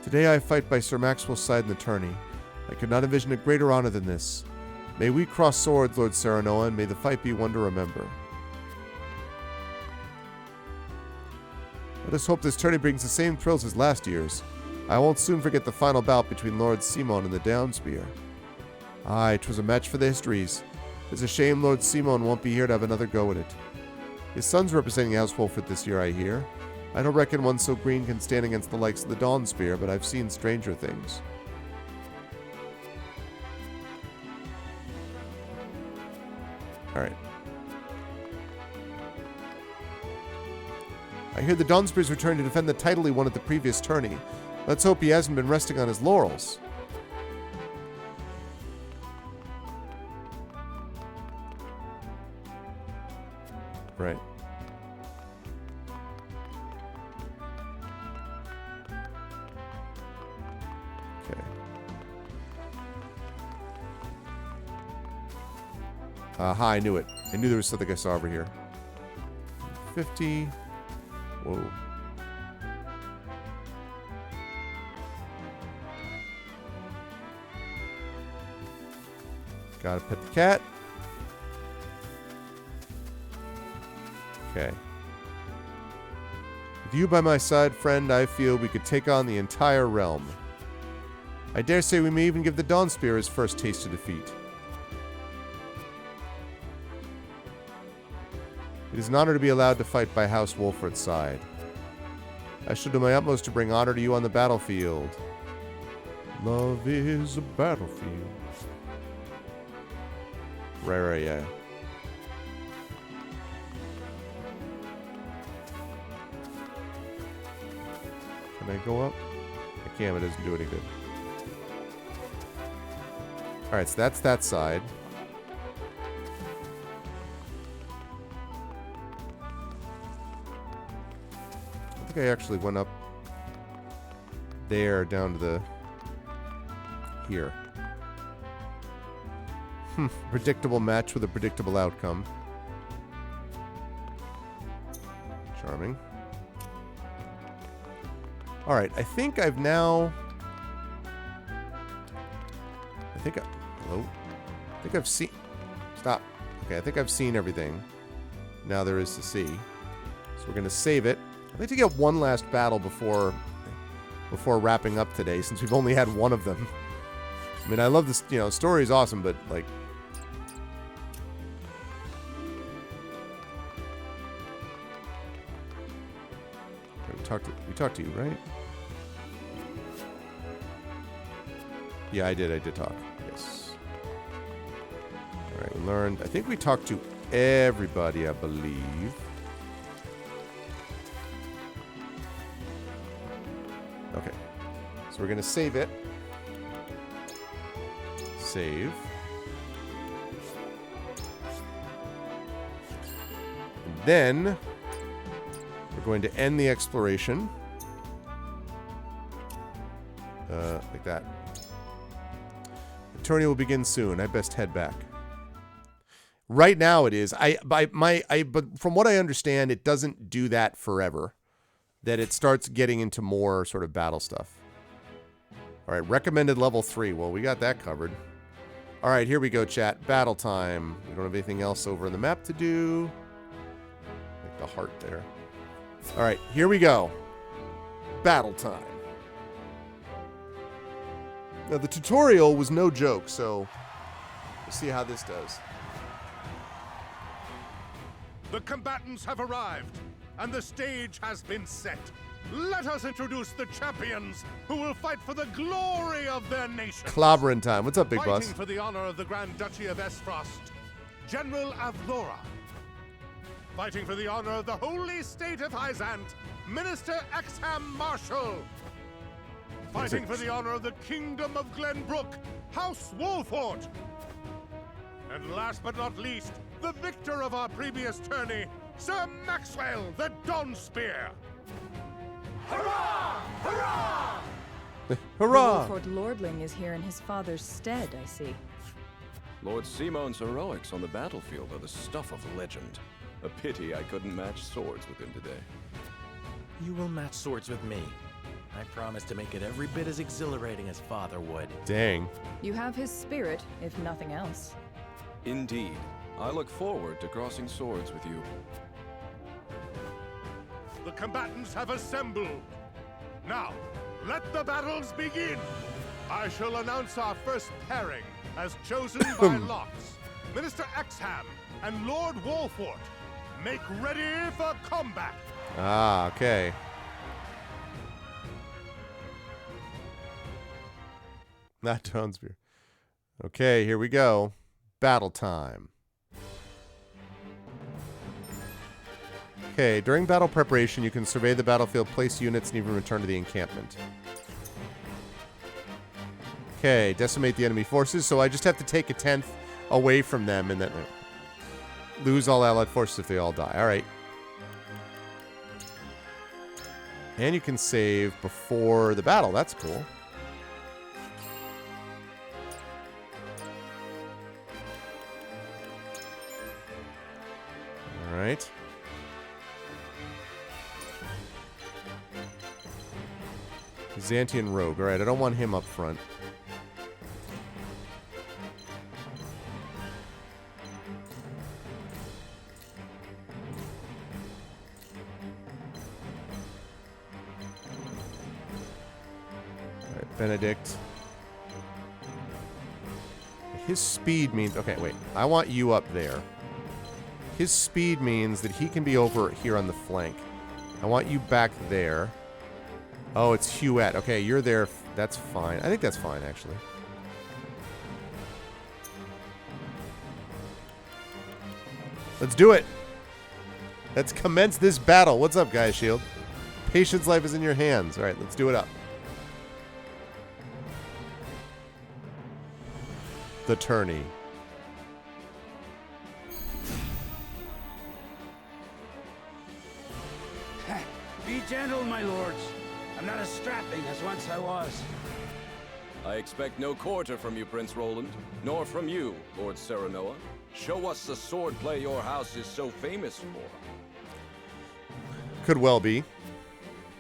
Today I fight by Sir Maxwell's side in the tourney. I could not envision a greater honor than this. May we cross swords, Lord Serenoa, and may the fight be one to remember. Let us hope this tourney brings the same thrills as last year's. I won't soon forget the final bout between Lord Simon and the Downspear. Aye, 'twas a match for the histories. It's a shame Lord Simon won't be here to have another go at it. His son's representing House Wolford this year, I hear. I don't reckon one so green can stand against the likes of the Dawnspear, but I've seen stranger things. Alright. I hear the Dawnspear's returned to defend the title he won at the previous tourney. Let's hope he hasn't been resting on his laurels. Right. Okay. Aha, I knew it. I knew there was something I saw over here. 50. Whoa. Gotta pet the cat. Okay. With you by my side, friend, I feel we could take on the entire realm. I dare say we may even give the Dawnspear his first taste of defeat. It is an honor to be allowed to fight by House Wolfort's side. I shall do my utmost to bring honor to you on the battlefield. Love is a battlefield. Right, yeah. Can I go up? I can, but it doesn't do any good. Alright, so that's that side. I think I actually went up there down to the... here. Predictable match with a predictable outcome. Charming. Alright, I think I've now... hello? I think I've seen... Stop. Okay, I think I've seen everything. Now there is to see. So we're going to save it. I'd like to get one last battle before wrapping up today, since we've only had one of them. I mean, I love this, you know, story is awesome, but, like... We talked to you, right? Yeah, I did talk. Yes. Alright, we learned. I think we talked to everybody, I believe. Okay. So we're going to save it. Save. And then we're going to end the exploration. Like that. The tourney will begin soon. I best head back. Right now it is. But from what I understand, it doesn't do that forever. That it starts getting into more sort of battle stuff. All right, recommended level 3. Well, we got that covered. All right, here we go, chat. Battle time. We don't have anything else over in the map to do. Like the heart there. All right, here we go. Battle time. Now, the tutorial was no joke, so we'll see how this does. The combatants have arrived, and the stage has been set. Let us introduce the champions who will fight for the glory of their nation. Clobbering time. What's up, big boss? Fighting for the honor of the Grand Duchy of Esfrost, General Avlora. Fighting for the honor of the Holy State of Hyzant, Minister Exham Marshal. Fighting for the honor of the Kingdom of Glenbrook, House Wolfort. And last but not least, the victor of our previous tourney, Sir Maxwell the Dawnspear. Hurrah! Hurrah! Hurrah! Wolfort Lordling is here in his father's stead, I see. Lord Simon's heroics on the battlefield are the stuff of legend. A pity I couldn't match swords with him today. You will match swords with me. I promise to make it every bit as exhilarating as Father would. Dang. You have his spirit, if nothing else. Indeed. I look forward to crossing swords with you. The combatants have assembled. Now, let the battles begin. I shall announce our first pairing as chosen by lots. Minister Exham and Lord Wolfort. Make ready for combat. Ah, okay. Not Dawnspear. Okay, here we go. Battle time. Okay, during battle preparation, you can survey the battlefield, place units, and even return to the encampment. Okay, decimate the enemy forces, so I just have to take a 10th away from them and then lose all allied forces if they all die. Alright. And you can save before the battle. That's cool. Alright. Xantian Rogue. Alright, I don't want him up front. Alright, Benedict. His speed means... Okay, wait. I want you up there. His speed means that he can be over here on the flank. I want you back there. Oh, it's Huette. Okay, you're there. That's fine. I think that's fine, actually. Let's do it. Let's commence this battle. What's up, guys? Shield. Patience life is in your hands. All right, let's do it up. The tourney. Be gentle, my lords. I'm not as strapping as once I was. I expect no quarter from you, Prince Roland, nor from you, Lord Serenoa. Show us the swordplay your house is so famous for. Could well be.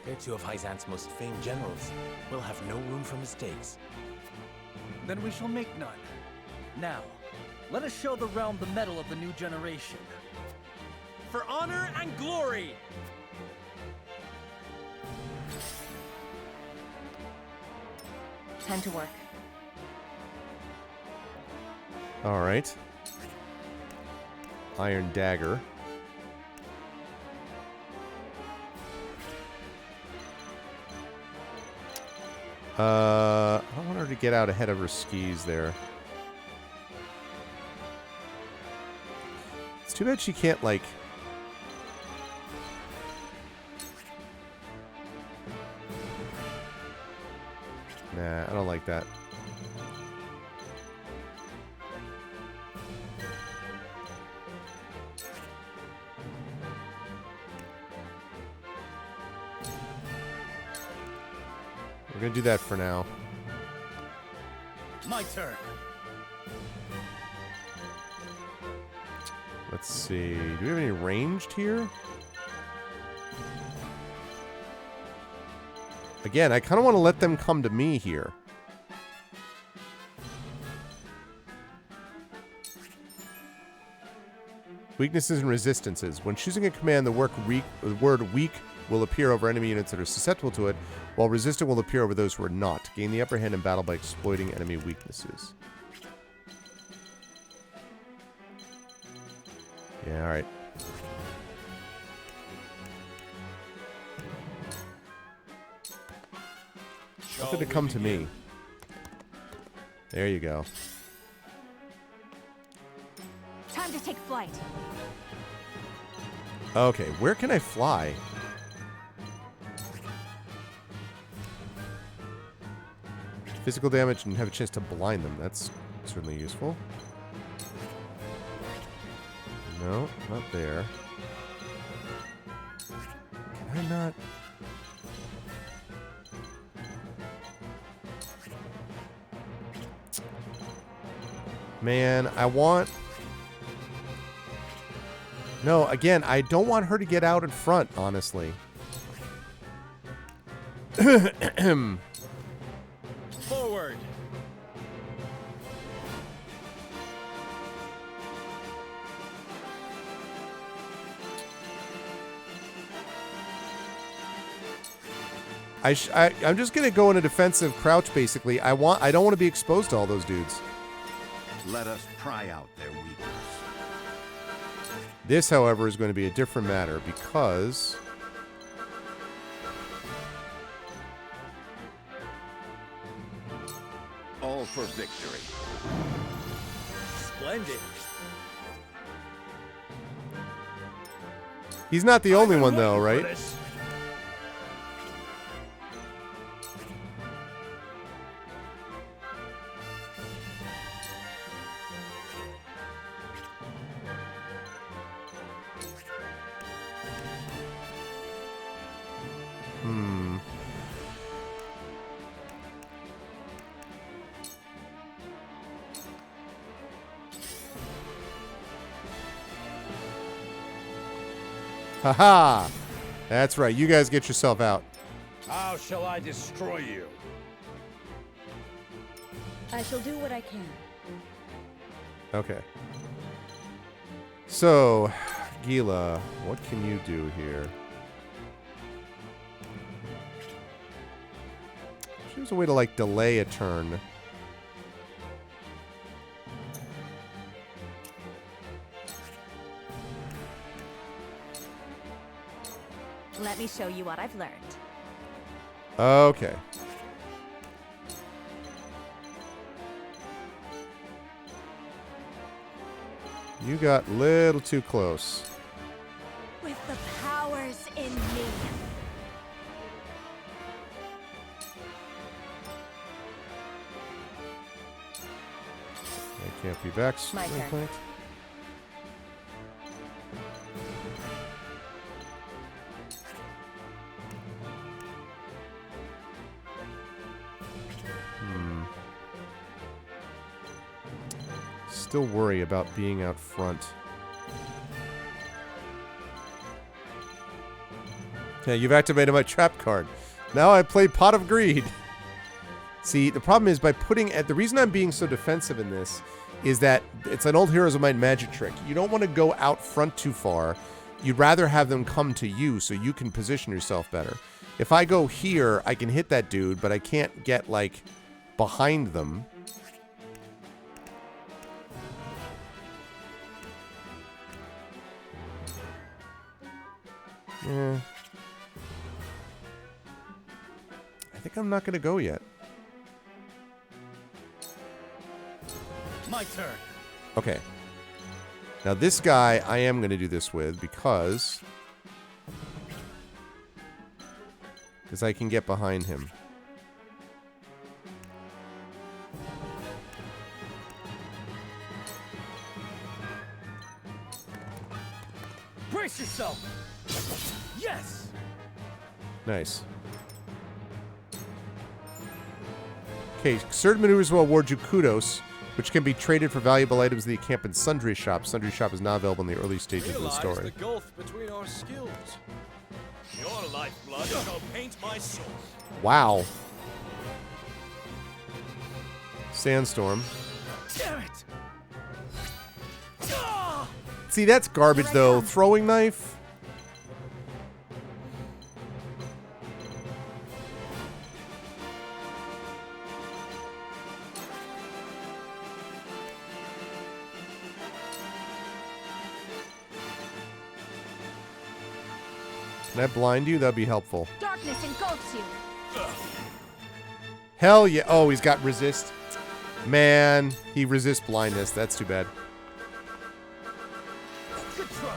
They're two of Hyzant's most famed generals. We'll have no room for mistakes. Then we shall make none. Now, let us show the realm the mettle of the new generation. For honor and glory! Time to work. All right. Iron Dagger. I don't want her to get out ahead of her skis there. It's too bad she can't, like... Nah, I don't like that. We're gonna do that for now. My turn. Let's see. Do we have any ranged here? Again, I kind of want to let them come to me here. Weaknesses and resistances. When choosing a command, the word weak will appear over enemy units that are susceptible to it, while resistant will appear over those who are not. Gain the upper hand in battle by exploiting enemy weaknesses. Yeah, alright. Nothing to come to me. There you go. Time to take flight. Okay, where can I fly? Physical damage and have a chance to blind them. That's certainly useful. No, not there. Can I not? Man, I want... No, again, I don't want her to get out in front, honestly. Forward! I'm just gonna go in a defensive crouch, basically. I don't want to be exposed to all those dudes. Let us pry out their weakness. This, however, is going to be a different matter because... All for victory. Splendid. He's not the only one, though, right? Haha! That's right. You guys get yourself out. How shall I destroy you? I shall do what I can. Okay. So, Gila, what can you do here? There's a way to, like, delay a turn. Let me show you what I've learned. Okay. You got a little too close. With the powers in me. I can't be back. My turn. Still worry about being out front. Yeah, you've activated my trap card. Now I play Pot of Greed. See, the problem is by putting the reason I'm being so defensive in this is that it's an old Heroes of Might magic trick. You don't want to go out front too far. You'd rather have them come to you so you can position yourself better. If I go here, I can hit that dude, but I can't get, like, behind them. Yeah. I think I'm not going to go yet. My turn. Okay. Now this guy I am going to do this with because I can get behind him. Brace yourself. Yes. Nice. Okay, certain maneuvers will award you kudos, which can be traded for valuable items in the Camp and Sundry Shop. Sundry Shop is not available in the early stages of the story. The gulf between our skills. Your lifeblood shall paint my soul. Wow. Sandstorm. Damn it. See, that's garbage, though. Throwing knife. Can I blind you? That'd be helpful. Darkness engulfs you. Hell yeah. Oh, he's got resist. Man, he resists blindness. That's too bad. Good try.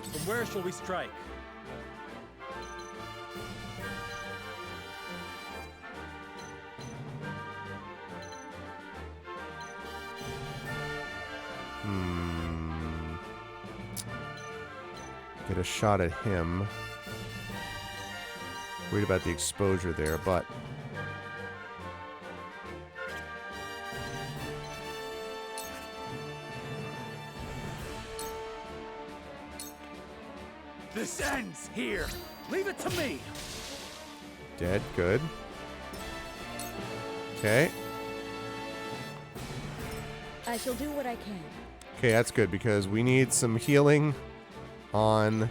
From where shall we strike? Get a shot at him. Worried about the exposure there, but This ends here. Leave it to me. dead. Good. Okay. I shall do what I can. Okay, that's good because we need some healing on...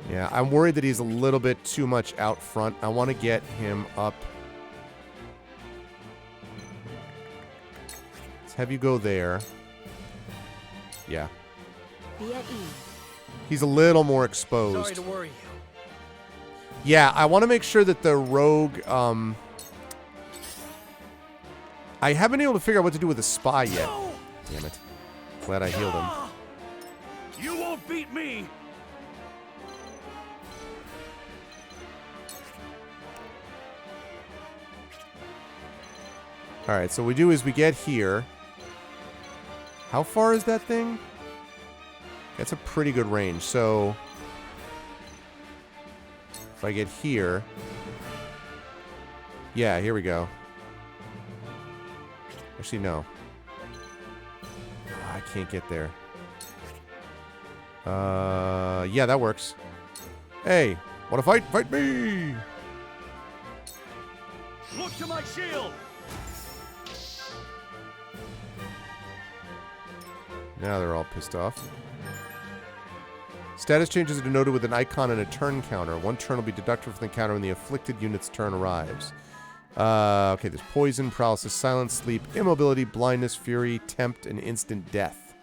Yeah, I'm worried that he's a little bit too much out front. I want to get him up. Let's have you go there. Yeah. Be at ease. He's a little more exposed. Sorry to worry you. Yeah, I want to make sure that the rogue, I haven't been able to figure out what to do with the spy yet. Damn it. Glad I healed him. You won't beat me! Alright, so what we do is we get here. How far is that thing? That's a pretty good range. So if I get here. Yeah, here we go. Actually, no. I can't get there. Yeah, that works. Hey, wanna fight? Fight me! Look to my shield! Now they're all pissed off. Status changes are denoted with an icon and a turn counter. One turn will be deducted from the counter when the afflicted unit's turn arrives. Okay, there's poison, paralysis, silence, sleep, immobility, blindness, fury, tempt, and instant death.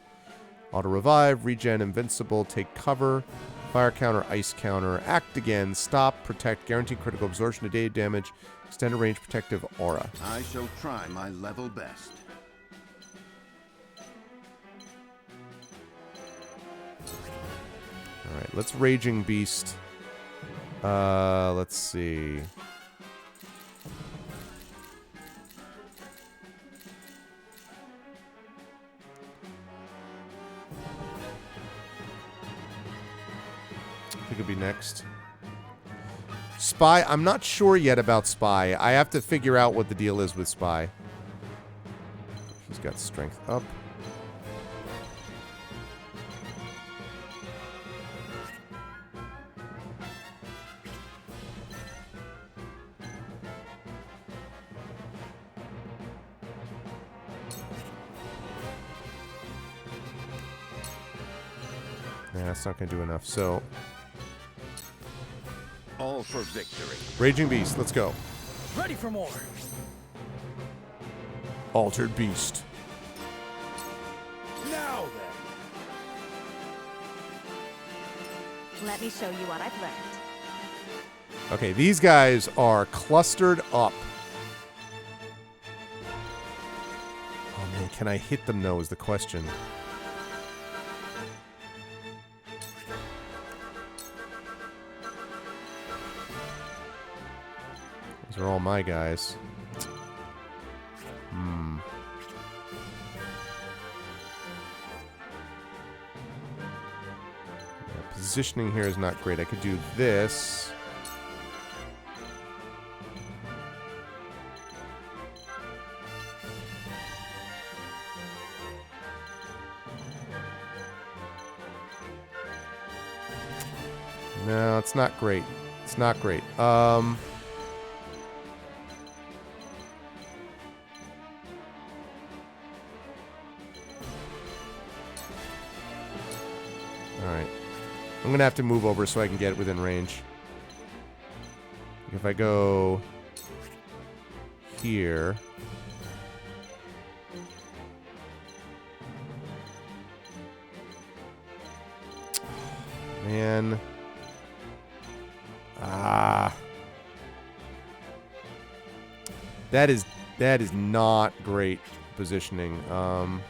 Auto revive, regen, invincible, take cover, fire counter, ice counter, act again, stop, protect, guarantee critical absorption of daily damage, extended range protective aura. I shall try my level best. Alright, let's Raging Beast. Let's see. I think it'll be next. Spy, I'm not sure yet about Spy. I have to figure out what the deal is with Spy. He's got strength up. Yeah, that's not going to do enough. So, all for victory. Raging Beast, let's go. Ready for more. Altered Beast. Now then. Let me show you what I've learned. Okay, these guys are clustered up. Oh man, can I hit them? No, is the question. Those are all my guys. Yeah, positioning here is not great. I could do this. No, it's not great. It's not great. Alright. I'm gonna have to move over so I can get within range. If I go here. Man. That is not great positioning. Alright,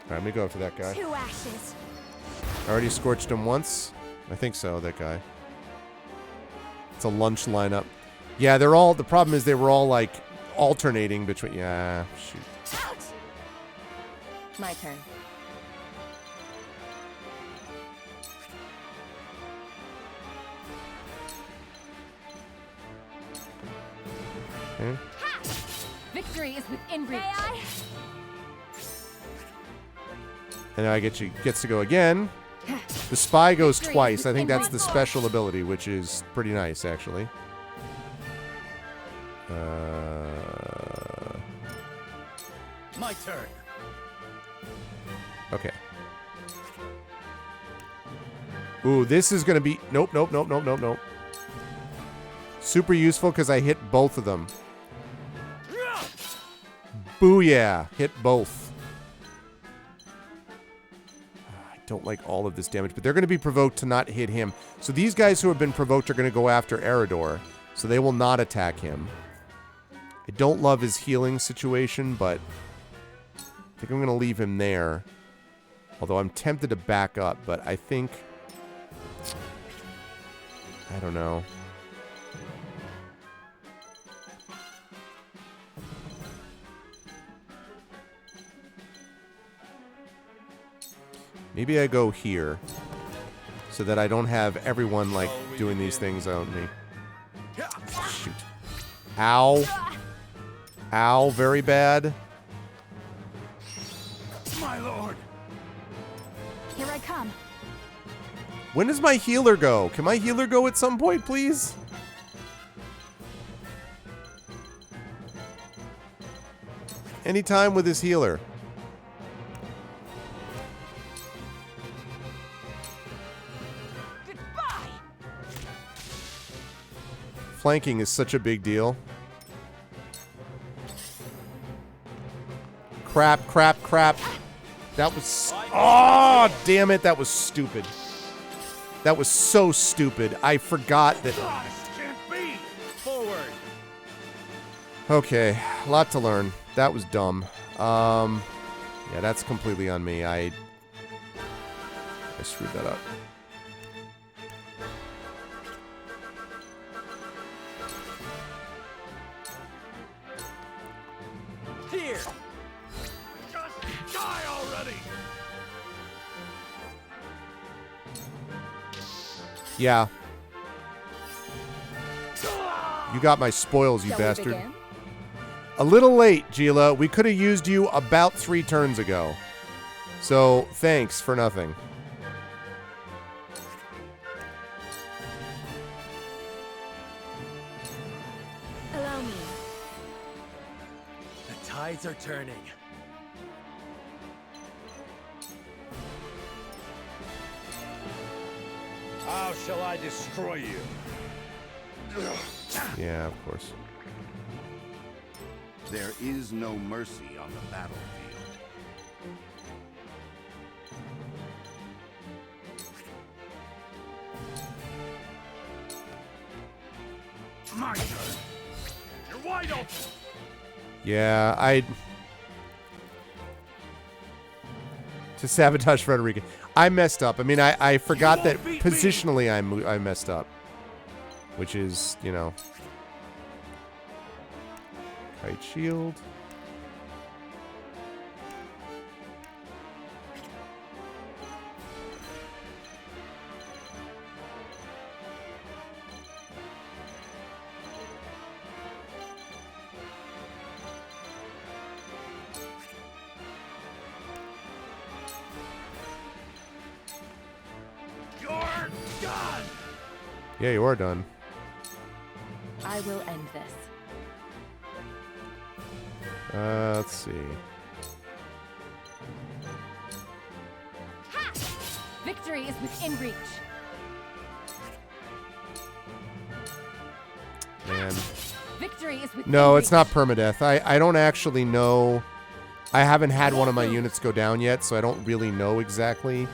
let me go after that guy. 2 ashes. I already scorched him once. I think so, that guy. It's a lunch lineup. Yeah, they're all, the problem is they were all like alternating between, yeah, shoot. Out! My turn. Okay. Victory is within reach. And now I gets to go again. The spy goes twice. I think that's the special ability, which is pretty nice, actually. My turn. Okay. Ooh, this is going to be... Nope, nope, nope, nope, nope, nope. Super useful because I hit both of them. Booyah! Hit both. I don't like all of this damage, but they're going to be provoked to not hit him. So these guys who have been provoked are going to go after Eridor, so they will not attack him. I don't love his healing situation, but I think I'm going to leave him there. Although I'm tempted to back up, but I think... I don't know. Maybe I go here, so that I don't have everyone, like, doing these things on me. Shoot. Ow. Ow, very bad. My lord. Here I come. When does my healer go? Can my healer go at some point, please? Anytime with his healer. Flanking is such a big deal. Crap, crap, crap. That was... Oh, damn it. That was stupid. That was so stupid. I forgot that... Can't be. Forward. Okay, a lot to learn. That was dumb. Yeah, that's completely on me. I screwed that up. Here. Just die already. Yeah. You got my spoils, you Shall we bastard. begin? A little late, Gila. We could have used you about 3 turns ago. So, thanks for nothing. Allow me. The tides are turning. How shall I destroy you? Yeah, of course. There is no mercy on the battlefield. My turn. You're wide open. Yeah, to sabotage Frederica. I messed up. I mean, I forgot that positionally I messed up. Which is, you know... Kite shield. You're done. Yeah, you are done. I will end this. Let's see. Ha! Victory is within reach. Man. Victory is within No, reach. it's not permadeath. I don't actually know. I haven't had one of my units go down yet, so I don't really know exactly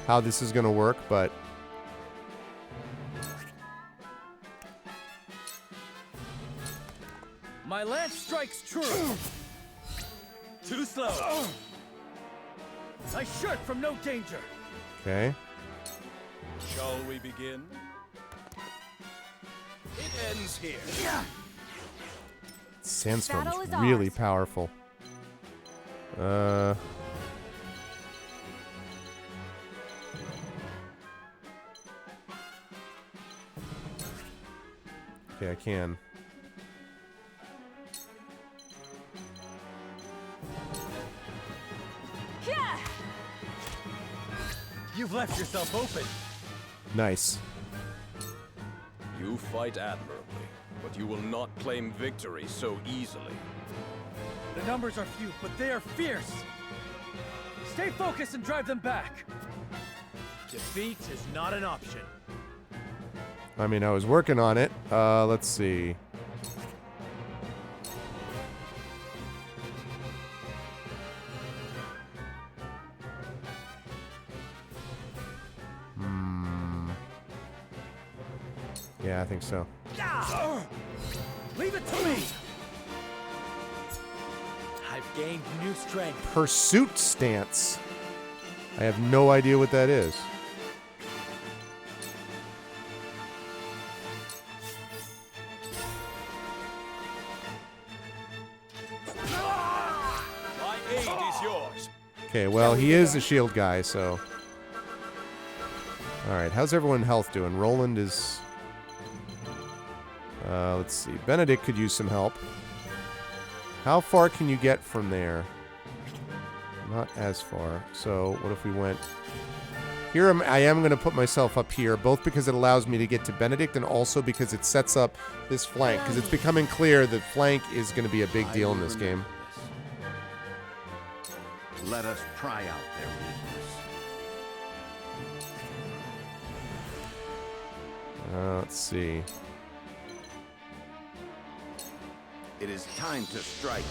how this is going to work, but... My lance strikes true. Too slow. I shirk from no danger. Okay. Shall we begin? It ends here. Sandstorm Battle is is really ours. powerful. Okay, I can. You've left yourself open. Nice. You fight admirably, but you will not claim victory so easily. The numbers are few, but they are fierce. Stay focused and drive them back. Defeat is not an option. I mean, I was working on it. Let's see. Yeah, I think so. Leave it to me! I've gained new strength. Pursuit stance. I have no idea what that is. My aid is yours. Okay, well, he is a shield guy, so... Alright, how's everyone health doing? Roland is... let's see. Benedict could use some help. How far can you get from there? Not as far. So, what if we went... Here I am going to put myself up here, both because it allows me to get to Benedict and also because it sets up this flank, because it's becoming clear that flank is going to be a big deal in this game. Let us pry out their weakness. Let's see. It is time to strike.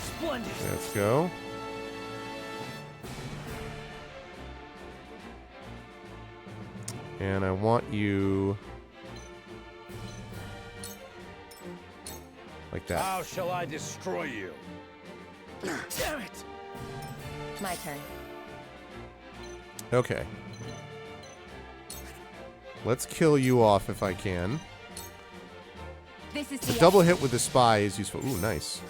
Splendid. Let's go. And I want you... like that. How shall I destroy you? Damn it! My turn. Okay. Let's kill you off if I can. This is The the double hit with the spy is useful. Ooh, nice.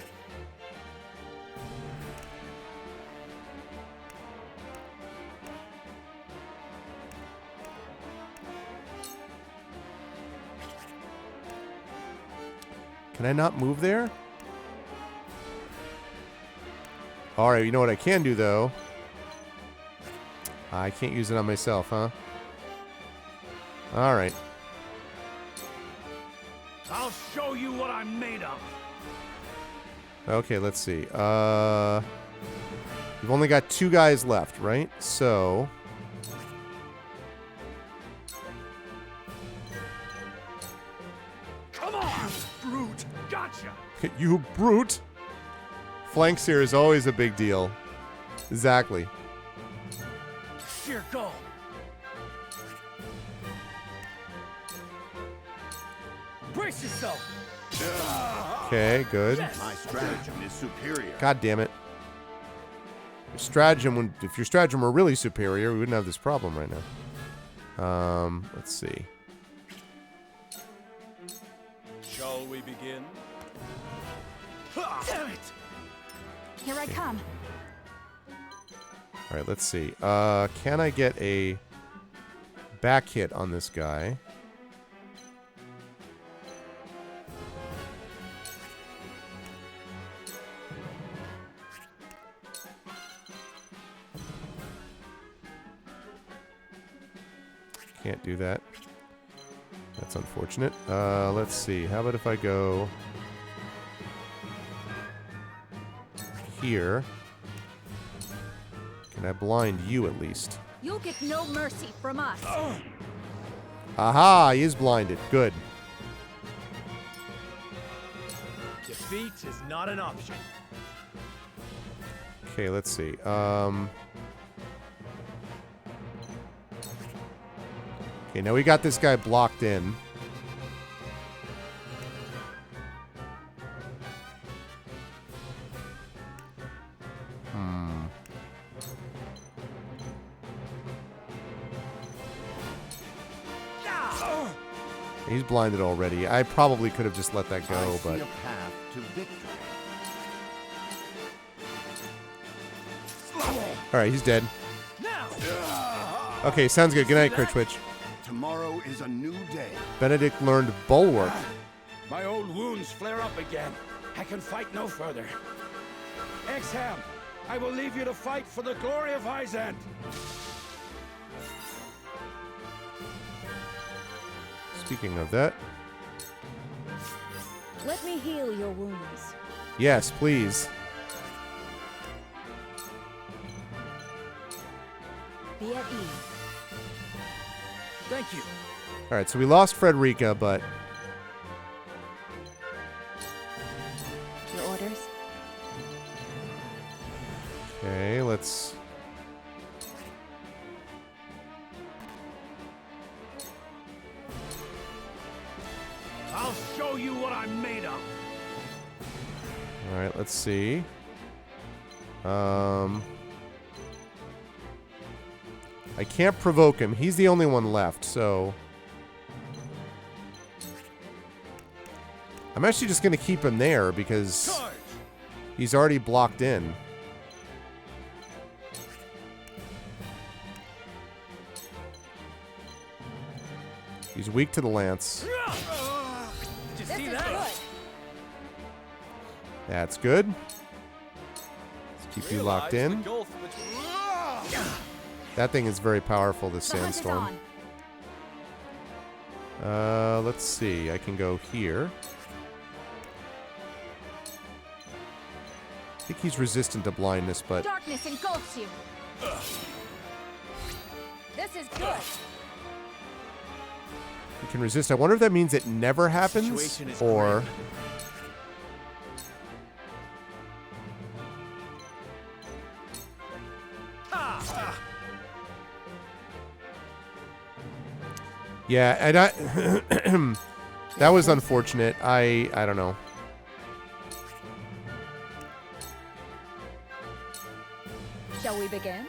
Can I not move there? Alright, you know what I can do, though? I can't use it on myself, huh? Alright. I'll show you what I'm made of. Okay, let's see. We've only got 2 guys left, right? So... Come on, brute! Gotcha! You brute! Flanks here is always a big deal. Exactly. Sheer go! Brace yourself! Okay, good. My stratagem is superior. God damn it. Stratagem, if your stratagem were really superior, we wouldn't have this problem right now. Let's see. Shall we begin? Damn it! Here I come. Alright, let's see. Can I get a back hit on this guy? Can't do that. That's unfortunate. Let's see. How about if I go here? Can I blind you at least? You'll get no mercy from us. Aha! He is blinded. Good. Defeat is not an option. Okay, let's see. Okay, now we got this guy blocked in. He's blinded already. I probably could have just let that go, but... I see a path to victory. Alright, he's dead. Okay, sounds good. Good night, Critchwitch. Tomorrow is a new day. Benedict learned Bulwark. My old wounds flare up again. I can fight no further. Exham, I will leave you to fight for the glory of Hyzant. Speaking of that, Let me heal your wounds. yes, please. Be at ease. Thank you. Alright, so we lost Frederica, but... Your orders? Okay, let's... Let's see. I can't provoke him. He's the only one left, so... I'm actually just going to keep him there because he's already blocked in. He's weak to the lance. Did you see that? That's good. Let's keep you locked in. That thing is very powerful, this sandstorm. Let's see. I can go here. I think he's resistant to blindness, but... Darkness engulfs you. This is good. He can resist. I wonder if that means it never happens, or... Yeah, and I... that was unfortunate. I don't know. Shall we begin?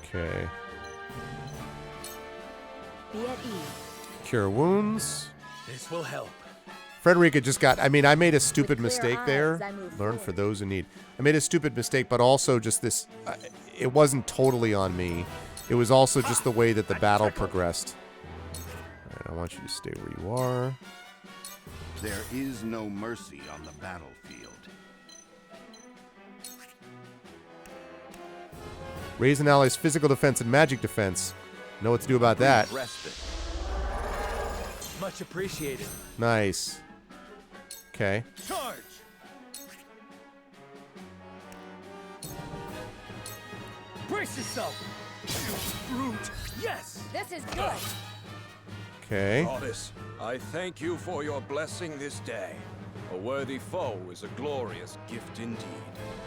Okay. Be at ease. Cure wounds. This will help. Frederica just got... I mean, I made a stupid mistake there. Learn for those in need. I made a stupid mistake, but also just this... it wasn't totally on me. It was also just the way that the battle progressed. All right, I want you to stay where you are. There is no mercy on the battlefield. Raise an ally's physical defense and magic defense. Know what to do about that. Much appreciated. Nice. Okay. Charge! Brace yourself! You brute! Yes! This is good. Okay. Goddess, I thank you for your blessing this day. A worthy foe is a glorious gift indeed.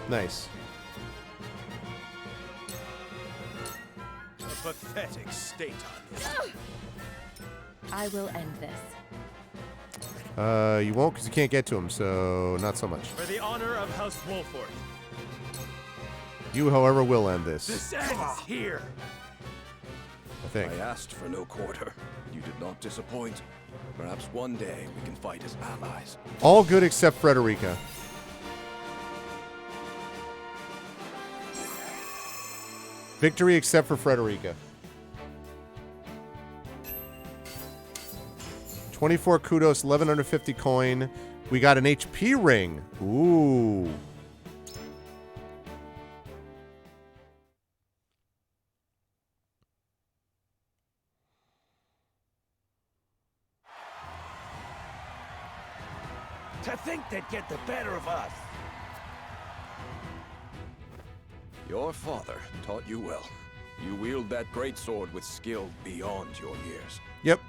Nice. A pathetic state on you. I will end this. You won't because you can't get to him, so not so much. For the honor of House Wolford. You, however, will end this. This ends here. I think. I asked for no quarter. You did not disappoint. Perhaps one day we can fight as allies. All good except Frederica. Victory except for Frederica. 24 kudos, 1150 coin. We got an HP ring. Ooh. To think they'd get the better of us. Your father taught you well. You wield that greatsword with skill beyond your years. Yep.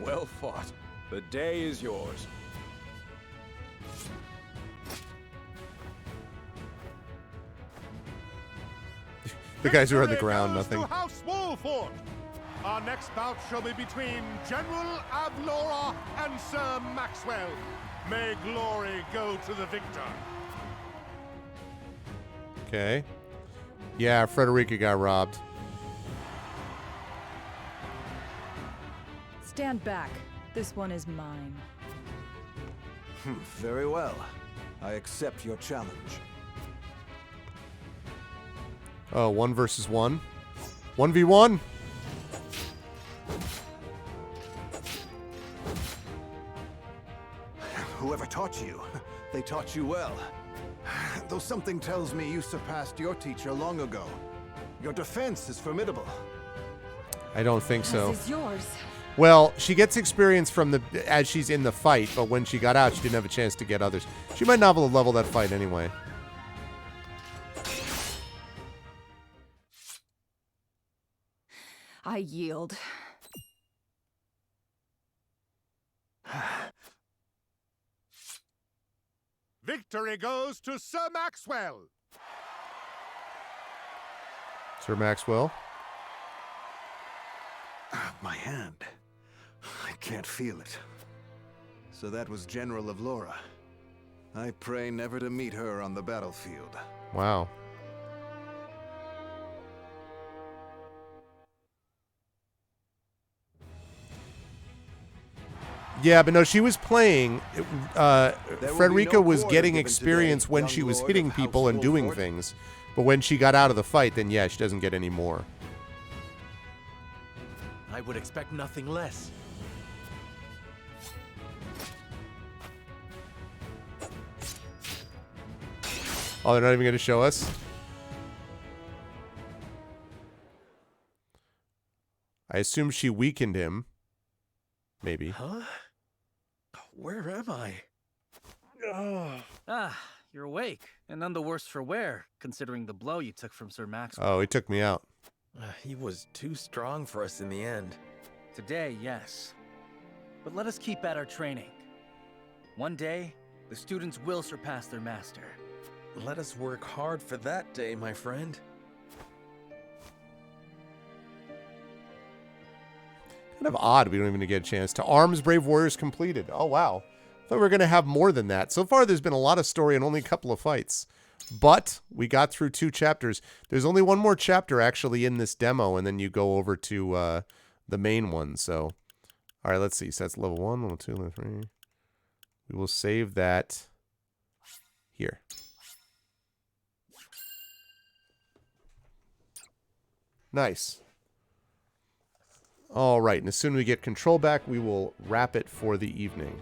Well fought. The day is yours. The guys who are on the ground, nothing. To House Wolford. Our next bout shall be between General Avlora and Sir Maxwell. May glory go to the victor. Okay. Yeah, Frederica got robbed. Stand back. This one is mine. Very well. I accept your challenge. Oh, 1 versus 1. 1v1. Whoever taught you, they taught you well. Though something tells me you surpassed your teacher long ago. Your defense is formidable. I don't think so. This is yours. Well, she gets experience from as she's in the fight, but when she got out, she didn't have a chance to get others. She might not have leveled that fight anyway. I yield. Victory goes to Sir Maxwell. Sir Maxwell. My hand. I can't feel it. So that was General of Laura. I pray never to meet her on the battlefield. Wow. Yeah, but no, she was playing. Frederica was getting experience when she was hitting people and doing things. But when she got out of the fight, then yeah, she doesn't get any more. I would expect nothing less. Oh, they're not even going to show us? I assume she weakened him. Maybe. Huh? Where am I? Ah, you're awake, and none the worse for wear, considering the blow you took from Sir Maxwell. Oh, he took me out. He was too strong for us in the end. Today, yes. But let us keep at our training. One day, the students will surpass their master. Let us work hard for that day, my friend. Kind of odd we don't even get a chance. To arms, brave warriors completed. Oh, wow. Thought we were going to have more than that. So far, there's been a lot of story and only a couple of fights. But we got through 2 chapters. There's only one more chapter actually in this demo, and then you go over to the main one. So, all right, let's see. So that's level 1, level 2, level 3. We will save that here. Nice. All right, and as soon as we get control back, we will wrap it for the evening.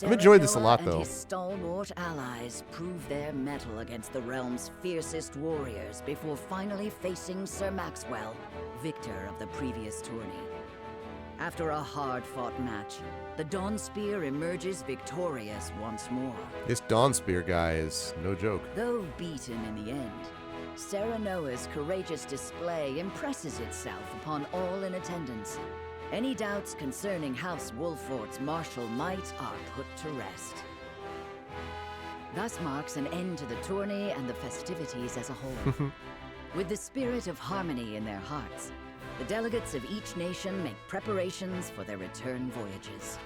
I've enjoyed this a lot, though. And his stalwart allies prove their mettle against the realm's fiercest warriors before finally facing Sir Maxwell, victor of the previous tourney. After a hard-fought match, the Dawnspear emerges victorious once more. This Dawnspear guy is no joke. Though beaten in the end, Serenoa's courageous display impresses itself upon all in attendance. Any doubts concerning House Wolfort's martial might are put to rest. Thus marks an end to the tourney and the festivities as a whole. With the spirit of harmony in their hearts, the delegates of each nation make preparations for their return voyages.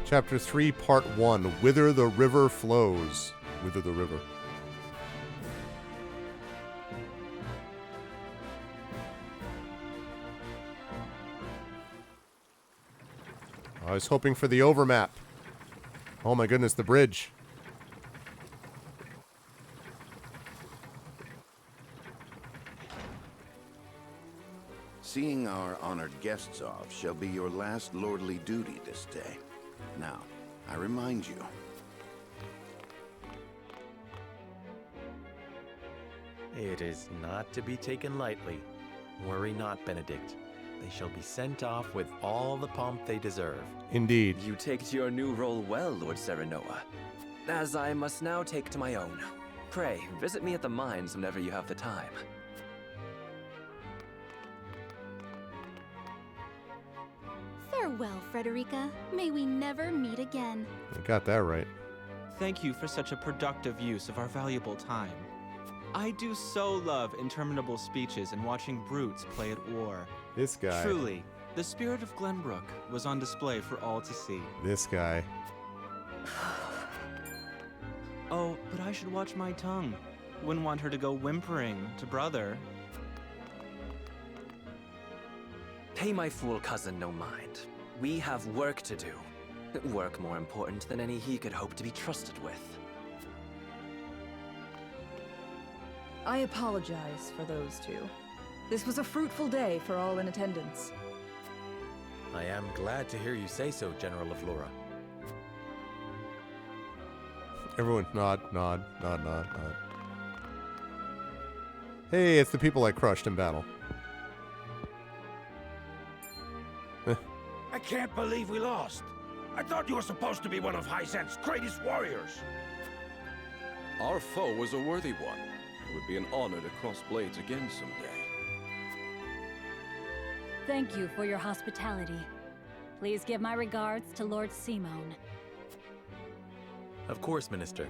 Chapter 3, Part 1, Whither the River Flows. Whither the River. I was hoping for the overmap. Oh my goodness, the bridge. Seeing our honored guests off shall be your last lordly duty this day. Now, I remind you. It is not to be taken lightly. Worry not, Benedict. They shall be sent off with all the pomp they deserve. Indeed. You take to your new role well, Lord Serenoa. As I must now take to my own. Pray, visit me at the mines whenever you have the time. Farewell, Frederica. May we never meet again. I got that right. Thank you for such a productive use of our valuable time. I do so love interminable speeches and watching brutes play at war. This guy. Truly, the spirit of Glenbrook was on display for all to see. This guy. Oh, but I should watch my tongue. Wouldn't want her to go whimpering to brother. Pay my fool cousin no mind. We have work to do. Work more important than any he could hope to be trusted with. I apologize for those two. This was a fruitful day for all in attendance. I am glad to hear you say so, General of Laura. Everyone nod, nod, nod, nod, nod. Hey, it's the people I crushed in battle. I can't believe we lost. I thought you were supposed to be one of Hyzant's greatest warriors. Our foe was a worthy one. It would be an honor to cross blades again someday. Thank you for your hospitality. Please give my regards to Lord Simone. Of course, Minister.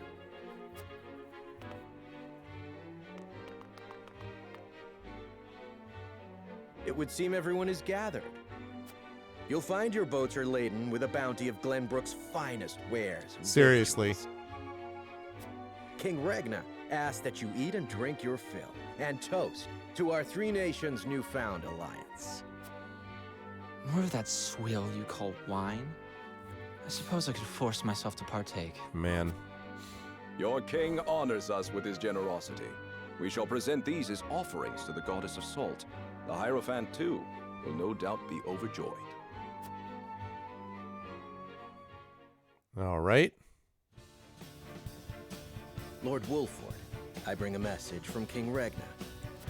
It would seem everyone is gathered. You'll find your boats are laden with a bounty of Glenbrook's finest wares. and Seriously. victuals. King Regna asks that you eat and drink your fill, and toast to our three nations' newfound alliance. More of that swill you call wine? I suppose I could force myself to partake. Man. Your king honors us with his generosity. We shall present these as offerings to the goddess of salt. The Hierophant, too, will no doubt be overjoyed. All right. Lord Wolford, I bring a message from King Regna.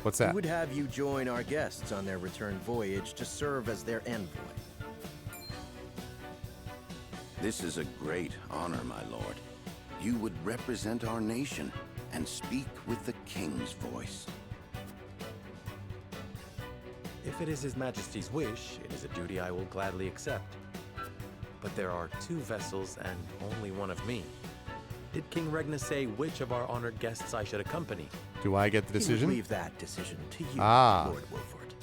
What's that? He would have you join our guests on their return voyage to serve as their envoy. This is a great honor, my lord. You would represent our nation and speak with the king's voice. If it is His Majesty's wish, it is a duty I will gladly accept. But there are 2 vessels and only one of me. Did King Regna say which of our honored guests I should accompany? Do I get the decision? He would leave that decision to you, Lord Wolford.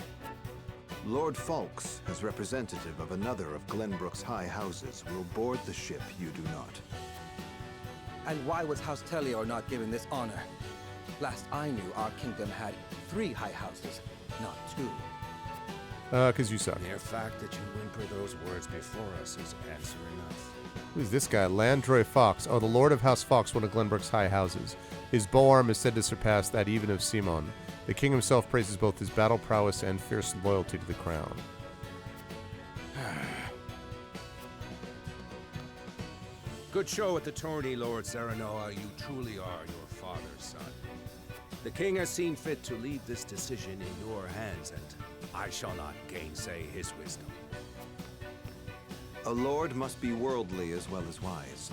Lord Falks, as representative of another of Glenbrook's high houses, will board the ship you do not. And why was House Tellior not given this honor? Last I knew, our kingdom had 3 high houses, not 2. Because you suck. The mere fact that you whimper those words before us is answer enough. Who's this guy? Landroy Fox. Oh, the Lord of House Fox, one of Glenbrook's high houses. His bow arm is said to surpass that even of Simon. The king himself praises both his battle prowess and fierce loyalty to the crown. Good show at the tourney, Lord Serenoa. You truly are your father's son. The king has seen fit to leave this decision in your hands, and I shall not gainsay his wisdom. A lord must be worldly as well as wise.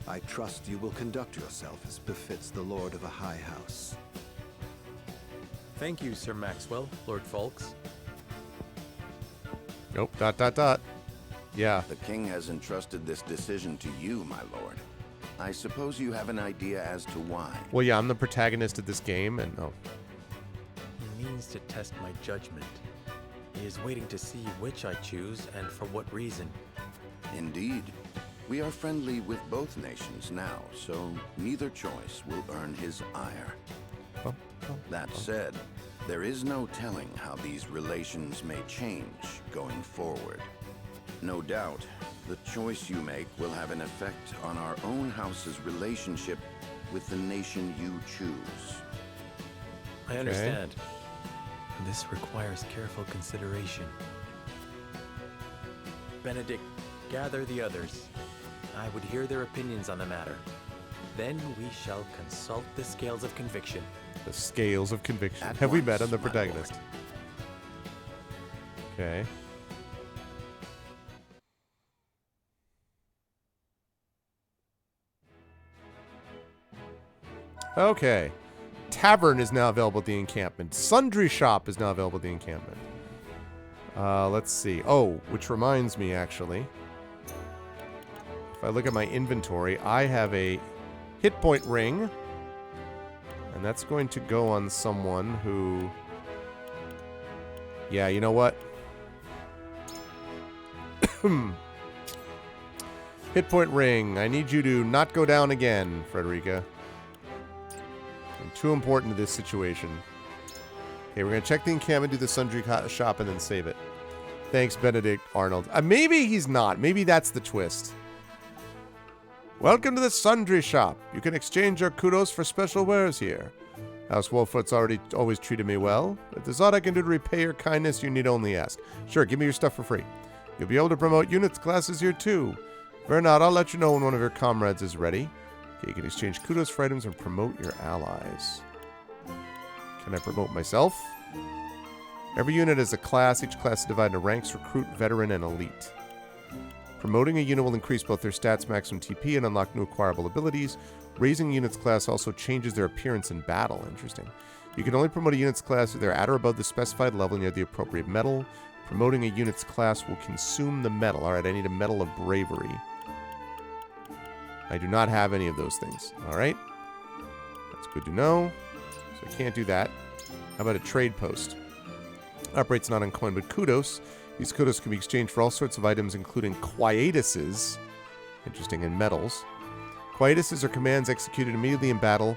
I trust you will conduct yourself as befits the lord of a high house. Thank you, Sir Maxwell, Lord Falks. Nope. ... Yeah. The king has entrusted this decision to you, my lord. I suppose you have an idea as to why. Well, yeah, I'm the protagonist of this game, and oh. He means to test my judgment. He is waiting to see which I choose and for what reason. Indeed. We are friendly with both nations now, so neither choice will earn his ire. That said, there is no telling how these relations may change going forward. No doubt, the choice you make will have an effect on our own house's relationship with the nation you choose. I understand. This requires careful consideration. Benedict, gather the others. I would hear their opinions on the matter. Then we shall consult the scales of conviction. The scales of conviction. Have we met on the protagonist? Okay. Okay. Tavern is now available at the encampment. Sundry Shop is now available at the encampment. Let's see. Oh, which reminds me, actually. If I look at my inventory, I have a hit point ring. And that's going to go on someone who... Yeah, you know what? Hit point ring. I need you to not go down again, Frederica. I'm too important to this situation. Okay, we're going to check the encampment, do the sundry shop, and then save it. Thanks, Benedict Arnold. Maybe he's not. Maybe that's the twist. Welcome to the sundry shop. You can exchange your kudos for special wares here. House Wolfoot's always treated me well. If there's aught I can do to repay your kindness, you need only ask. Sure, give me your stuff for free. You'll be able to promote units classes here too. If not, I'll let you know when one of your comrades is ready. Okay, you can exchange kudos for items and promote your allies. Can I promote myself? Every unit is a class. Each class is divided into ranks: recruit, veteran, and elite. Promoting a unit will increase both their stats, maximum TP, and unlock new acquirable abilities. Raising a unit's class also changes their appearance in battle. Interesting. You can only promote a unit's class if they're at or above the specified level and you have the appropriate medal. Promoting a unit's class will consume the medal. Alright, I need a medal of bravery. I do not have any of those things. Alright. That's good to know. So I can't do that. How about a trade post? Operates not on coin but kudos. These kudos can be exchanged for all sorts of items, including quietuses, interesting, and medals. Quietuses are commands executed immediately in battle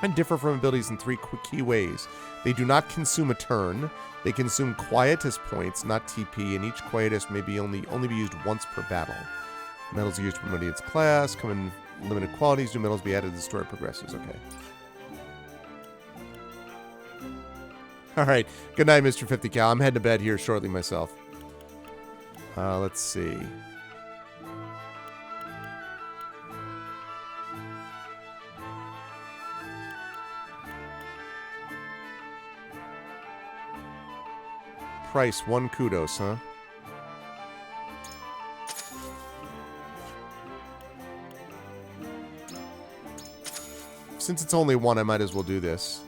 and differ from abilities in three key ways. They do not consume a turn. They consume quietus points, not TP, and each quietus may be only be used once per battle. Medals are used to promote its class, come in limited qualities, new medals be added as the story progresses. Okay. Alright, good night, Mr. 50 Cal. I'm heading to bed here shortly myself. Let's see. Price, 1 kudos, huh? Since it's only 1, I might as well do this.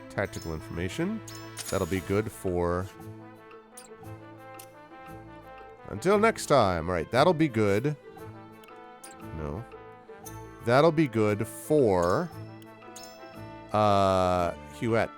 Tactical information. That'll be good for... Until next time. Alright, that'll be good. No. That'll be good for... Huette.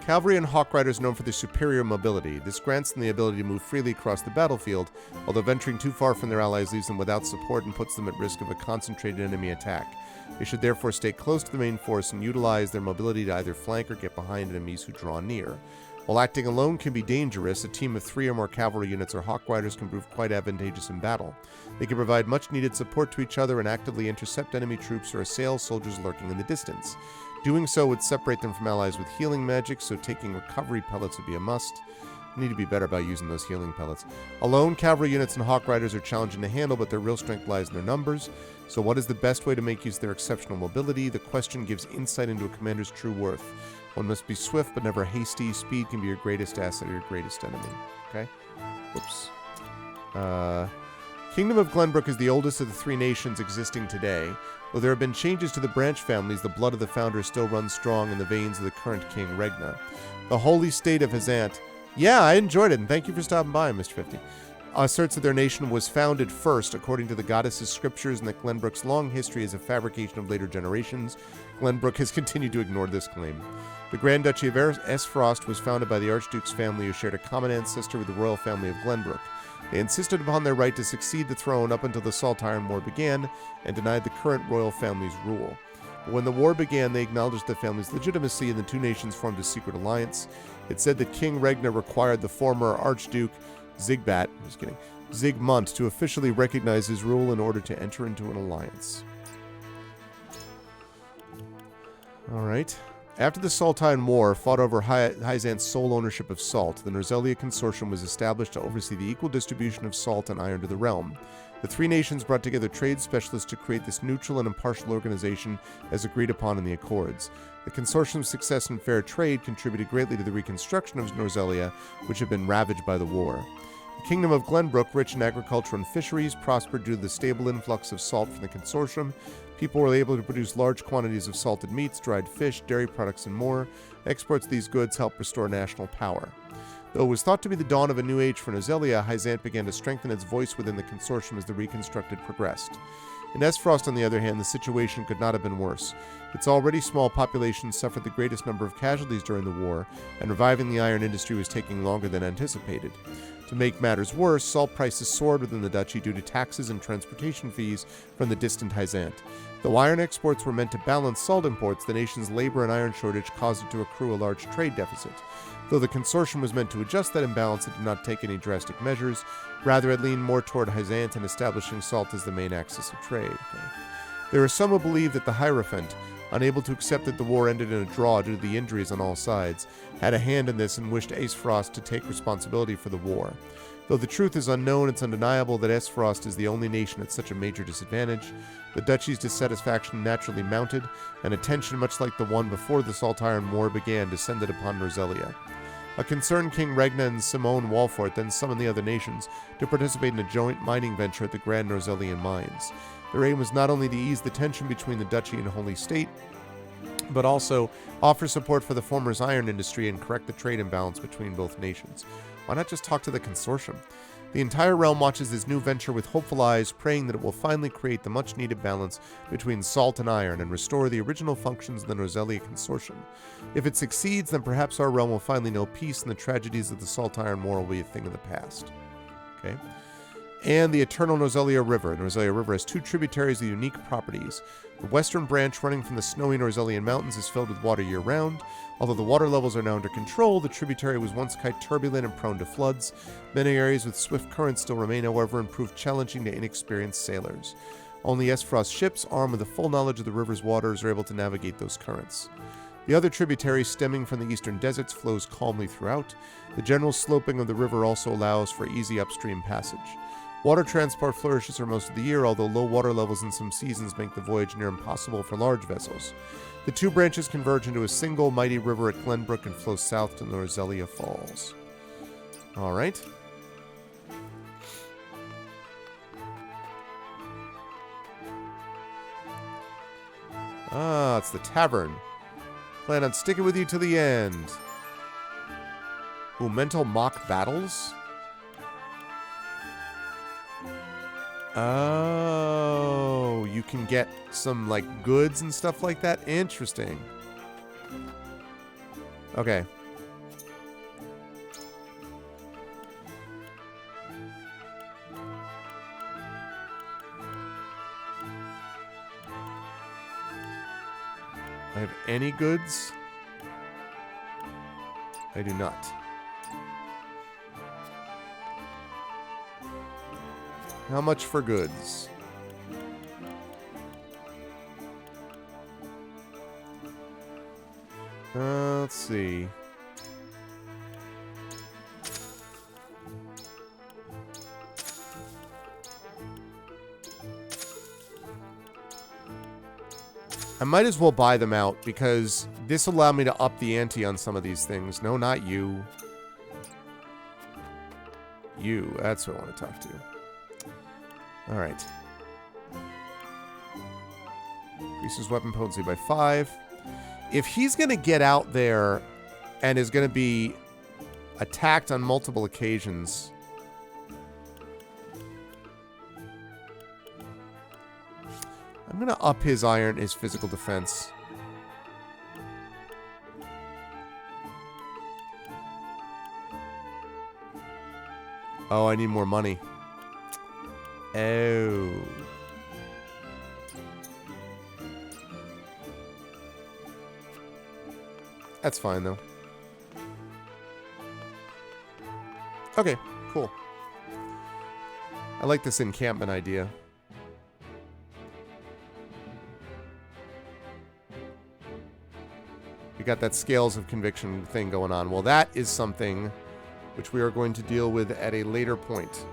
Cavalry and Hawk Riders are known for their superior mobility. This grants them the ability to move freely across the battlefield, although venturing too far from their allies leaves them without support and puts them at risk of a concentrated enemy attack. They should therefore stay close to the main force and utilize their mobility to either flank or get behind enemies who draw near. While acting alone can be dangerous, a team of 3 or more cavalry units or Hawk Riders can prove quite advantageous in battle. They can provide much needed support to each other and actively intercept enemy troops or assail soldiers lurking in the distance. Doing so would separate them from allies with healing magic, so taking recovery pellets would be a must. I need to be better about using those healing pellets. Alone, cavalry units and Hawk Riders are challenging to handle, but their real strength lies in their numbers. So what is the best way to make use of their exceptional mobility? The question gives insight into a commander's true worth. One must be swift, but never hasty. Speed can be your greatest asset or your greatest enemy. Okay? Whoops. Kingdom of Glenbrook is the oldest of the 3 nations existing today. Though there have been changes to the branch families, the blood of the founders still runs strong in the veins of the current King Regna. The holy state of Hazant... Yeah, I enjoyed it, and thank you for stopping by, Mr. 50. Asserts that their nation was founded first, according to the goddess's scriptures, and that Glenbrook's long history is a fabrication of later generations. Glenbrook has continued to ignore this claim. The Grand Duchy of Esfrost was founded by the Archduke's family, who shared a common ancestor with the royal family of Glenbrook. They insisted upon their right to succeed the throne up until the Salt Iron War began, and denied the current royal family's rule. But when the war began, they acknowledged the family's legitimacy, and the 2 nations formed a secret alliance. It said that King Regna required the former Archduke Zygmunt to officially recognize his rule in order to enter into an alliance. Alright. After the Saltine War fought over Hyzant's sole ownership of salt, the Norzelia Consortium was established to oversee the equal distribution of salt and iron to the realm. The 3 nations brought together trade specialists to create this neutral and impartial organization as agreed upon in the Accords. The consortium's success in fair trade contributed greatly to the reconstruction of Norzelia, which had been ravaged by the war. The Kingdom of Glenbrook, rich in agriculture and fisheries, prospered due to the stable influx of salt from the consortium. People were able to produce large quantities of salted meats, dried fish, dairy products, and more. Exports of these goods helped restore national power. Though it was thought to be the dawn of a new age for Norzelia, Hyzant began to strengthen its voice within the consortium as the reconstructed progressed. In Esfrost, on the other hand, the situation could not have been worse. Its already small population suffered the greatest number of casualties during the war, and reviving the iron industry was taking longer than anticipated. To make matters worse, salt prices soared within the duchy due to taxes and transportation fees from the distant Hyzant. Though iron exports were meant to balance salt imports, the nation's labor and iron shortage caused it to accrue a large trade deficit. Though the consortium was meant to adjust that imbalance, it did not take any drastic measures. Rather, it leaned more toward Hyzant and establishing salt as the main axis of trade. There are some who believe that the Hierophant, unable to accept that the war ended in a draw due to the injuries on all sides, had a hand in this and wished Esfrost to take responsibility for the war. Though the truth is unknown, it's undeniable that Esfrost is the only nation at such a major disadvantage. The duchy's dissatisfaction naturally mounted, and a tension much like the one before the Salt Iron War began descended upon Norzelia. A concerned King Regna and Simone Walfort then summoned the other nations to participate in a joint mining venture at the Grand Norzelian Mines. Their aim was not only to ease the tension between the duchy and Holy State, but also offer support for the former's iron industry and correct the trade imbalance between both nations. Why not just talk to the consortium? The entire realm watches this new venture with hopeful eyes, praying that it will finally create the much-needed balance between salt and iron and restore the original functions of the Noselia Consortium. If it succeeds, then perhaps our realm will finally know peace and the tragedies of the salt-iron war will be a thing of the past. Okay. And the eternal Noselia River. The Noselia River has 2 tributaries with unique properties. The western branch running from the snowy Norselian mountains is filled with water year-round. Although the water levels are now under control, the tributary was once quite turbulent and prone to floods. Many areas with swift currents still remain, however, and prove challenging to inexperienced sailors. Only Esfrost ships, armed with a full knowledge of the river's waters, are able to navigate those currents. The other tributary, stemming from the eastern deserts, flows calmly throughout. The general sloping of the river also allows for easy upstream passage. Water transport flourishes for most of the year, although low water levels in some seasons make the voyage near impossible for large vessels. The 2 branches converge into a single mighty river at Glenbrook and flow south to Norzelia Falls. Alright. Ah, it's the tavern. Plan on sticking with you to the end. Ooh, mental mock battles? Oh, you can get some, like, goods and stuff like that? Interesting. Okay. I have any goods? I do not. How much for goods? Let's see. I might as well buy them out because this will allow me to up the ante on some of these things. No, not you. You, that's what I want to talk to. Alright. Increases weapon potency by 5. If he's going to get out there and is going to be attacked on multiple occasions, I'm going to up his physical defense. Oh, I need more money. Oh. That's fine, though. Okay, cool. I like this encampment idea. We got that scales of conviction thing going on. Well, that is something which we are going to deal with at a later point.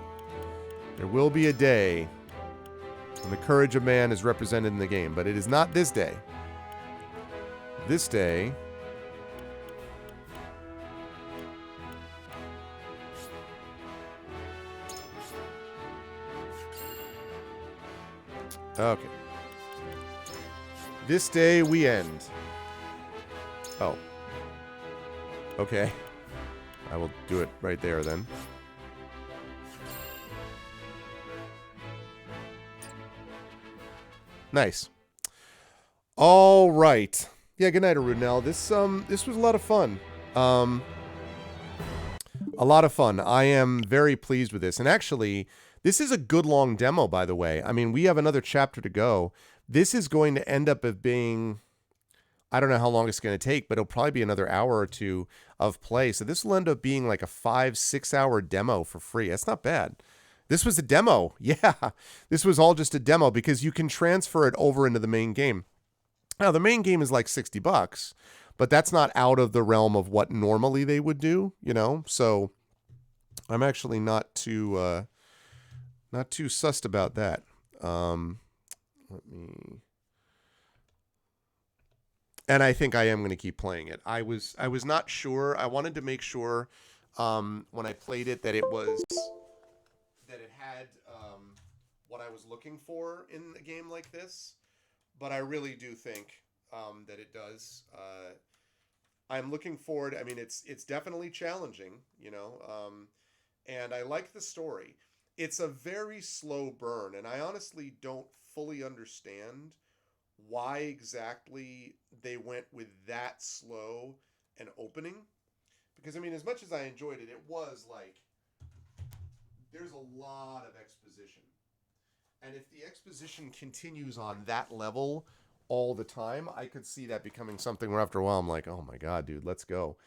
There will be a day when the courage of man is represented in the game, but it is not this day. This day... Okay. This day we end. Oh. Okay. I will do it right there then. Nice. All right. Yeah, good night, Arunel. This was a lot of fun. A lot of fun. I am very pleased with this. And actually, this is a good long demo, by the way. I mean, we have another chapter to go. This is going to end up of being, I don't know how long it's going to take, but it'll probably be another hour or two of play. So this will end up being like a 5-6 hour demo for free. That's not bad. This was a demo. Yeah, this was all just a demo because you can transfer it over into the main game. Now, the main game is like $60, but that's not out of the realm of what normally they would do, you know? So I'm actually not too sussed about that. Let me... And I think I am going to keep playing it. I was not sure. I wanted to make sure when I played it that it had what I was looking for in a game like this. But I really do think that it does. I'm looking forward. I mean, it's definitely challenging, and I like the story. It's a very slow burn, and I honestly don't fully understand why exactly they went with that slow an opening. Because, I mean, as much as I enjoyed it, it was like, there's a lot of exposition. And if the exposition continues on that level all the time, I could see that becoming something where after a while I'm like, oh my God, dude, let's go.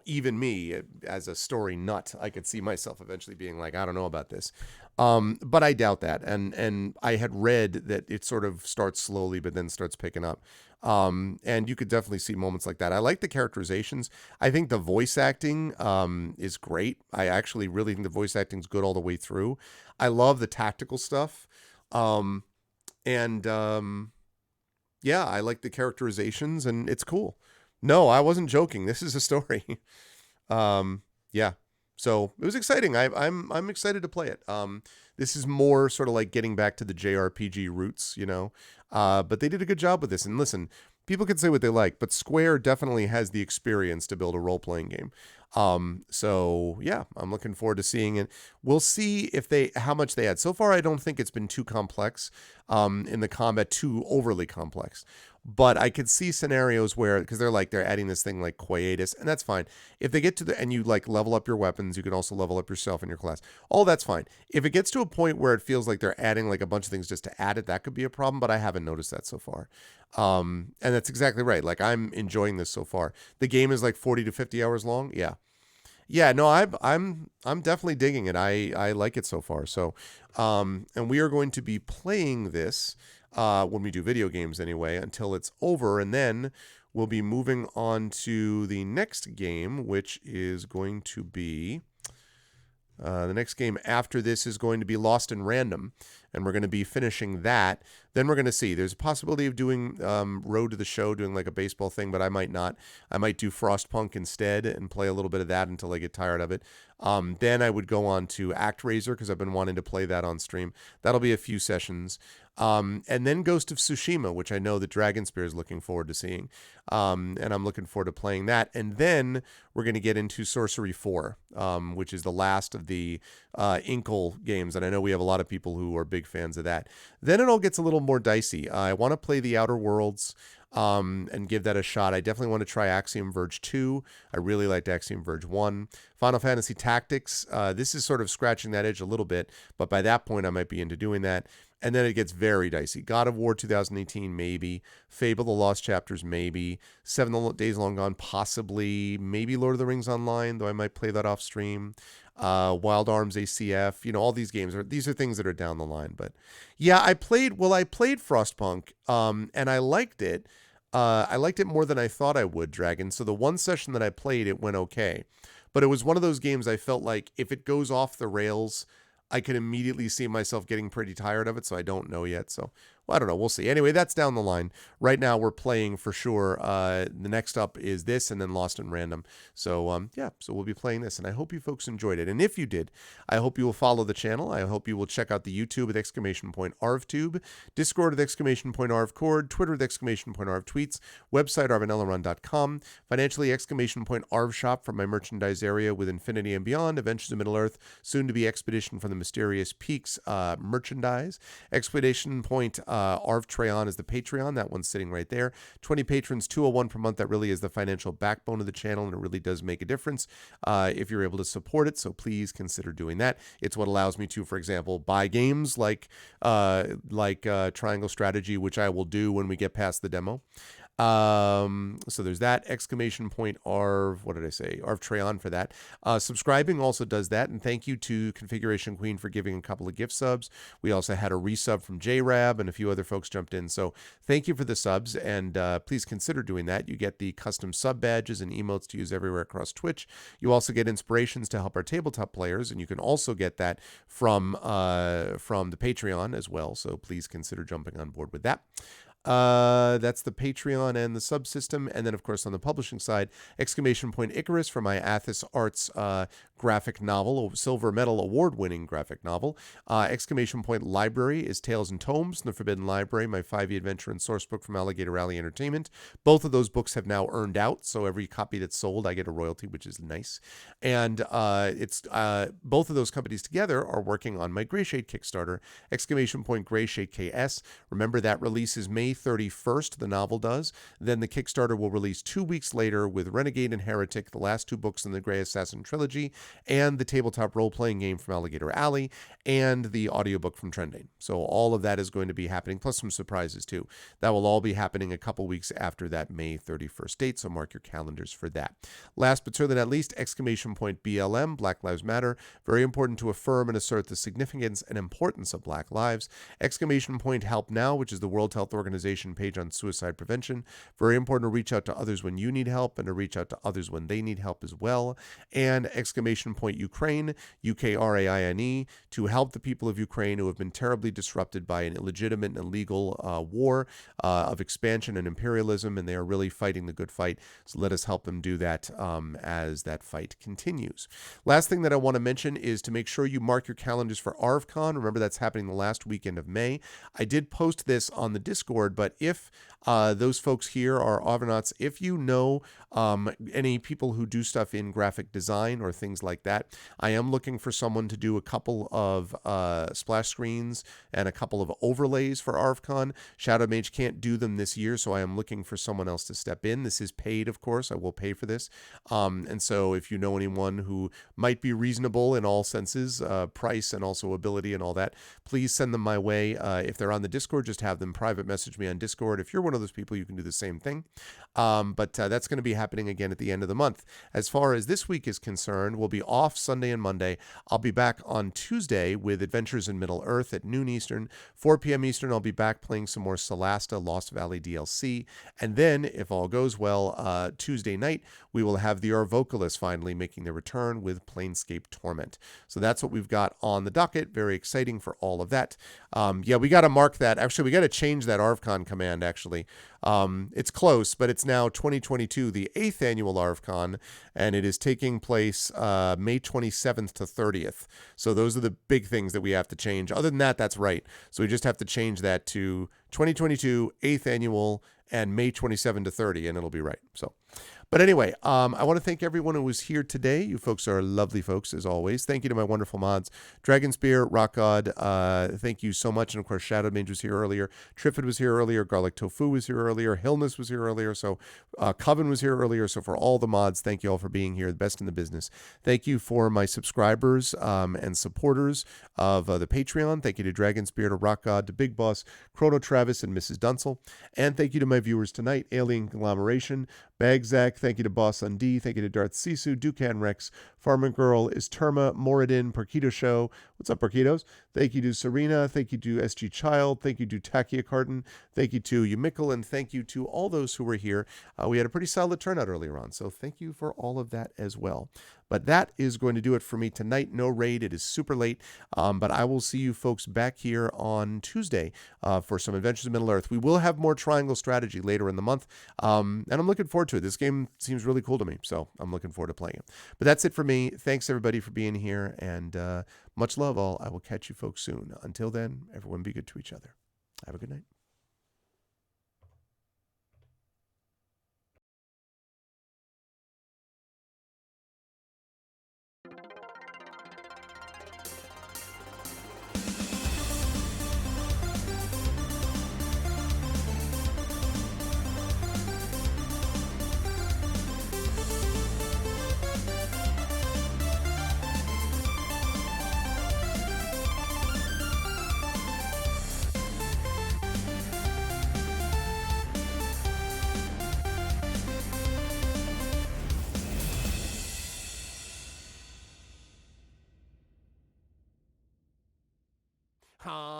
Even me as a story nut, I could see myself eventually being like, I don't know about this. But I doubt that. And I had read that it sort of starts slowly, but then starts picking up. And you could definitely see moments like that. I like the characterizations. I think the voice acting is great. I actually really think the voice acting is good all the way through. I love the tactical stuff. Yeah, I like the characterizations, and it's cool. No, I wasn't joking. This is a story. Yeah. So it was exciting. I'm excited to play it. This is more sort of like getting back to the JRPG roots, but they did a good job with this. And listen, people can say what they like, but Square definitely has the experience to build a role-playing game. So yeah, I'm looking forward to seeing it. We'll see how much they add. So far, I don't think it's been too complex, in the combat, too overly complex. But I could see scenarios where, because they're adding this thing like quietus, and that's fine. If they get to and you like level up your weapons, you can also level up yourself in your class. All that's fine. If it gets to a point where it feels like they're adding like a bunch of things just to add it, that could be a problem, but I haven't noticed that so far. And that's exactly right. Like, I'm enjoying this so far. The game is like 40 to 50 hours long. Yeah. Yeah, no, I'm definitely digging it. I like it so far. So, and we are going to be playing this when we do video games anyway, until it's over, and then we'll be moving on to the next game, which is going to be the next game after this is going to be Lost in Random, and we're going to be finishing that. Then we're going to see. There's a possibility of doing Road to the Show, doing like a baseball thing, but I might not. I might do Frostpunk instead and play a little bit of that until I get tired of it. Then I would go on to ActRaiser, because I've been wanting to play that on stream. That'll be a few sessions. And then Ghost of Tsushima, which I know that Dragonspear is looking forward to seeing. And I'm looking forward to playing that. And then we're going to get into Sorcery 4, which is the last of the Inkle games. And I know we have a lot of people who are big fans of that. Then it all gets a little more dicey. I want to play The Outer Worlds and give that a shot. I definitely want to try Axiom Verge 2. I really liked Axiom Verge 1. Final Fantasy Tactics. This is sort of scratching that edge a little bit, but by that point I might be into doing that. And then it gets very dicey. God of War 2018, maybe. Fable the Lost Chapters, maybe. 7 Days Long Gone, possibly. Maybe Lord of the Rings Online, though I might play that off stream. Wild Arms ACF, all these games these are things that are down the line. But yeah, I played Frostpunk, and I liked it. I liked it more than I thought I would, Dragon. So the one session that I played, it went okay. But it was one of those games I felt like if it goes off the rails, I could immediately see myself getting pretty tired of it, so I don't know yet. So, well, I don't know. We'll see. Anyway, that's down the line. Right now, we're playing for sure. The next up is this, and then Lost in Random. So, yeah, so we'll be playing this, and I hope you folks enjoyed it. And if you did, I hope you will follow the channel. I hope you will check out the YouTube with !ArvTube, Discord with !ArvCord, Twitter with !ArvTweets, website arvanellarun.com, financially !ArvShop for my merchandise area with Infinity and Beyond, Adventures of Middle-earth, soon to be Expedition from the Mysterious Peaks merchandise. Expedition Point Arv Treon is the Patreon. That one's sitting right there. 20 patrons, $201 per month. That really is the financial backbone of the channel, and it really does make a difference if you're able to support it. So please consider doing that. It's what allows me to, for example, buy games like Triangle Strategy, which I will do when we get past the demo. So there's that. Arv, what did I say? Arv Treon for that. Subscribing also does that. And thank you to Configuration Queen for giving a couple of gift subs. We also had a resub from JRab, and a few other folks jumped in. So thank you for the subs, and please consider doing that. You get the custom sub badges and emotes to use everywhere across Twitch. You also get inspirations to help our tabletop players, and you can also get that from the Patreon as well. So please consider jumping on board with that. That's the Patreon and the subsystem. And then, of course, on the publishing side, Exclamation Point Icarus for my Athos Arts graphic novel, a silver medal award-winning graphic novel. Exclamation Point Library is Tales and Tomes from the Forbidden Library, my 5e adventure and source book from Alligator Alley Entertainment. Both of those books have now earned out, so every copy that's sold, I get a royalty, which is nice. And it's both of those companies together are working on my Greyshade Kickstarter, Exclamation Point Greyshade KS. Remember, that releases May 31st, the novel does. Then the Kickstarter will release 2 weeks later with Renegade and Heretic, the last 2 books in the Grey Assassin trilogy, and the tabletop role-playing game from Alligator Alley, and the audiobook from Trending. So all of that is going to be happening, plus some surprises too. That will all be happening a couple weeks after that May 31st date, so mark your calendars for that. Last but certainly not least, Exclamation Point BLM, Black Lives Matter. Very important to affirm and assert the significance and importance of Black lives. Exclamation Point Help Now, which is the World Health Organization page on suicide prevention. Very important to reach out to others when you need help and to reach out to others when they need help as well. And Exclamation Point Ukraine, UKRAINE, to help the people of Ukraine who have been terribly disrupted by an illegitimate and illegal war of expansion and imperialism, and they are really fighting the good fight. So let us help them do that as that fight continues. Last thing that I want to mention is to make sure you mark your calendars for ArvCon. Remember, that's happening the last weekend of May. I did post this on the Discord, but if those folks here are Arvanauts, if you know any people who do stuff in graphic design or things like that, I am looking for someone to do a couple of splash screens and a couple of overlays for ArvCon. Shadow Mage can't do them this year, so I am looking for someone else to step in. This is paid, of course. I will pay for this. And so if you know anyone who might be reasonable in all senses, price and also ability and all that, please send them my way. If they're on the Discord, just have them private message me on Discord. If you're one of those people, you can do the same thing. But that's going to be happening again at the end of the month. As far as this week is concerned, we'll be off Sunday and Monday. I'll be back on Tuesday with Adventures in Middle-earth at noon Eastern. 4 p.m. Eastern, I'll be back playing some more Solasta Lost Valley DLC. And then, if all goes well, Tuesday night, we will have the Vocalists finally making their return with Planescape Torment. So that's what we've got on the docket. Very exciting for all of that. Yeah, we got to mark that. Actually, we got to change that ArvCon command, actually. It's close, but it's now 2022, the 8th annual ArvCon, and it is taking place May 27th to 30th. So those are the big things that we have to change. Other than that, that's right. So we just have to change that to 2022, 8th annual, and May 27 to 30, and it'll be right. So, but anyway, I want to thank everyone who was here today. You folks are lovely folks, as always. Thank you to my wonderful mods. Dragon Spear, Rock God, thank you so much. And of course, Shadow Mage was here earlier. Triffid was here earlier. Garlic Tofu was here earlier. Hillness was here earlier. So Coven was here earlier. So for all the mods, thank you all for being here. The best in the business. Thank you for my subscribers and supporters of the Patreon. Thank you to Dragon Spear, to Rock God, to Big Boss, Chrono Travis, and Mrs. Dunsel. And thank you to my viewers tonight, Alien Conglomeration, Bagzak, thank you to Boss Undie, thank you to Darth Sisu, Dukan Rex, Farmer Girl, Isterma, Moradin, Porquito Show. What's up, Porquitos? Thank you to Serena, thank you to SG Child, thank you to Takia Carton, thank you to Yumikkel, and thank you to all those who were here. We had a pretty solid turnout earlier on, so thank you for all of that as well. But that is going to do it for me tonight. No raid. It is super late. But I will see you folks back here on Tuesday for some Adventures in Middle-earth. We will have more Triangle Strategy later in the month. And I'm looking forward to it. This game seems really cool to me. So I'm looking forward to playing it. But that's it for me. Thanks, everybody, for being here. And much love all. I will catch you folks soon. Until then, everyone be good to each other. Have a good night. Huh?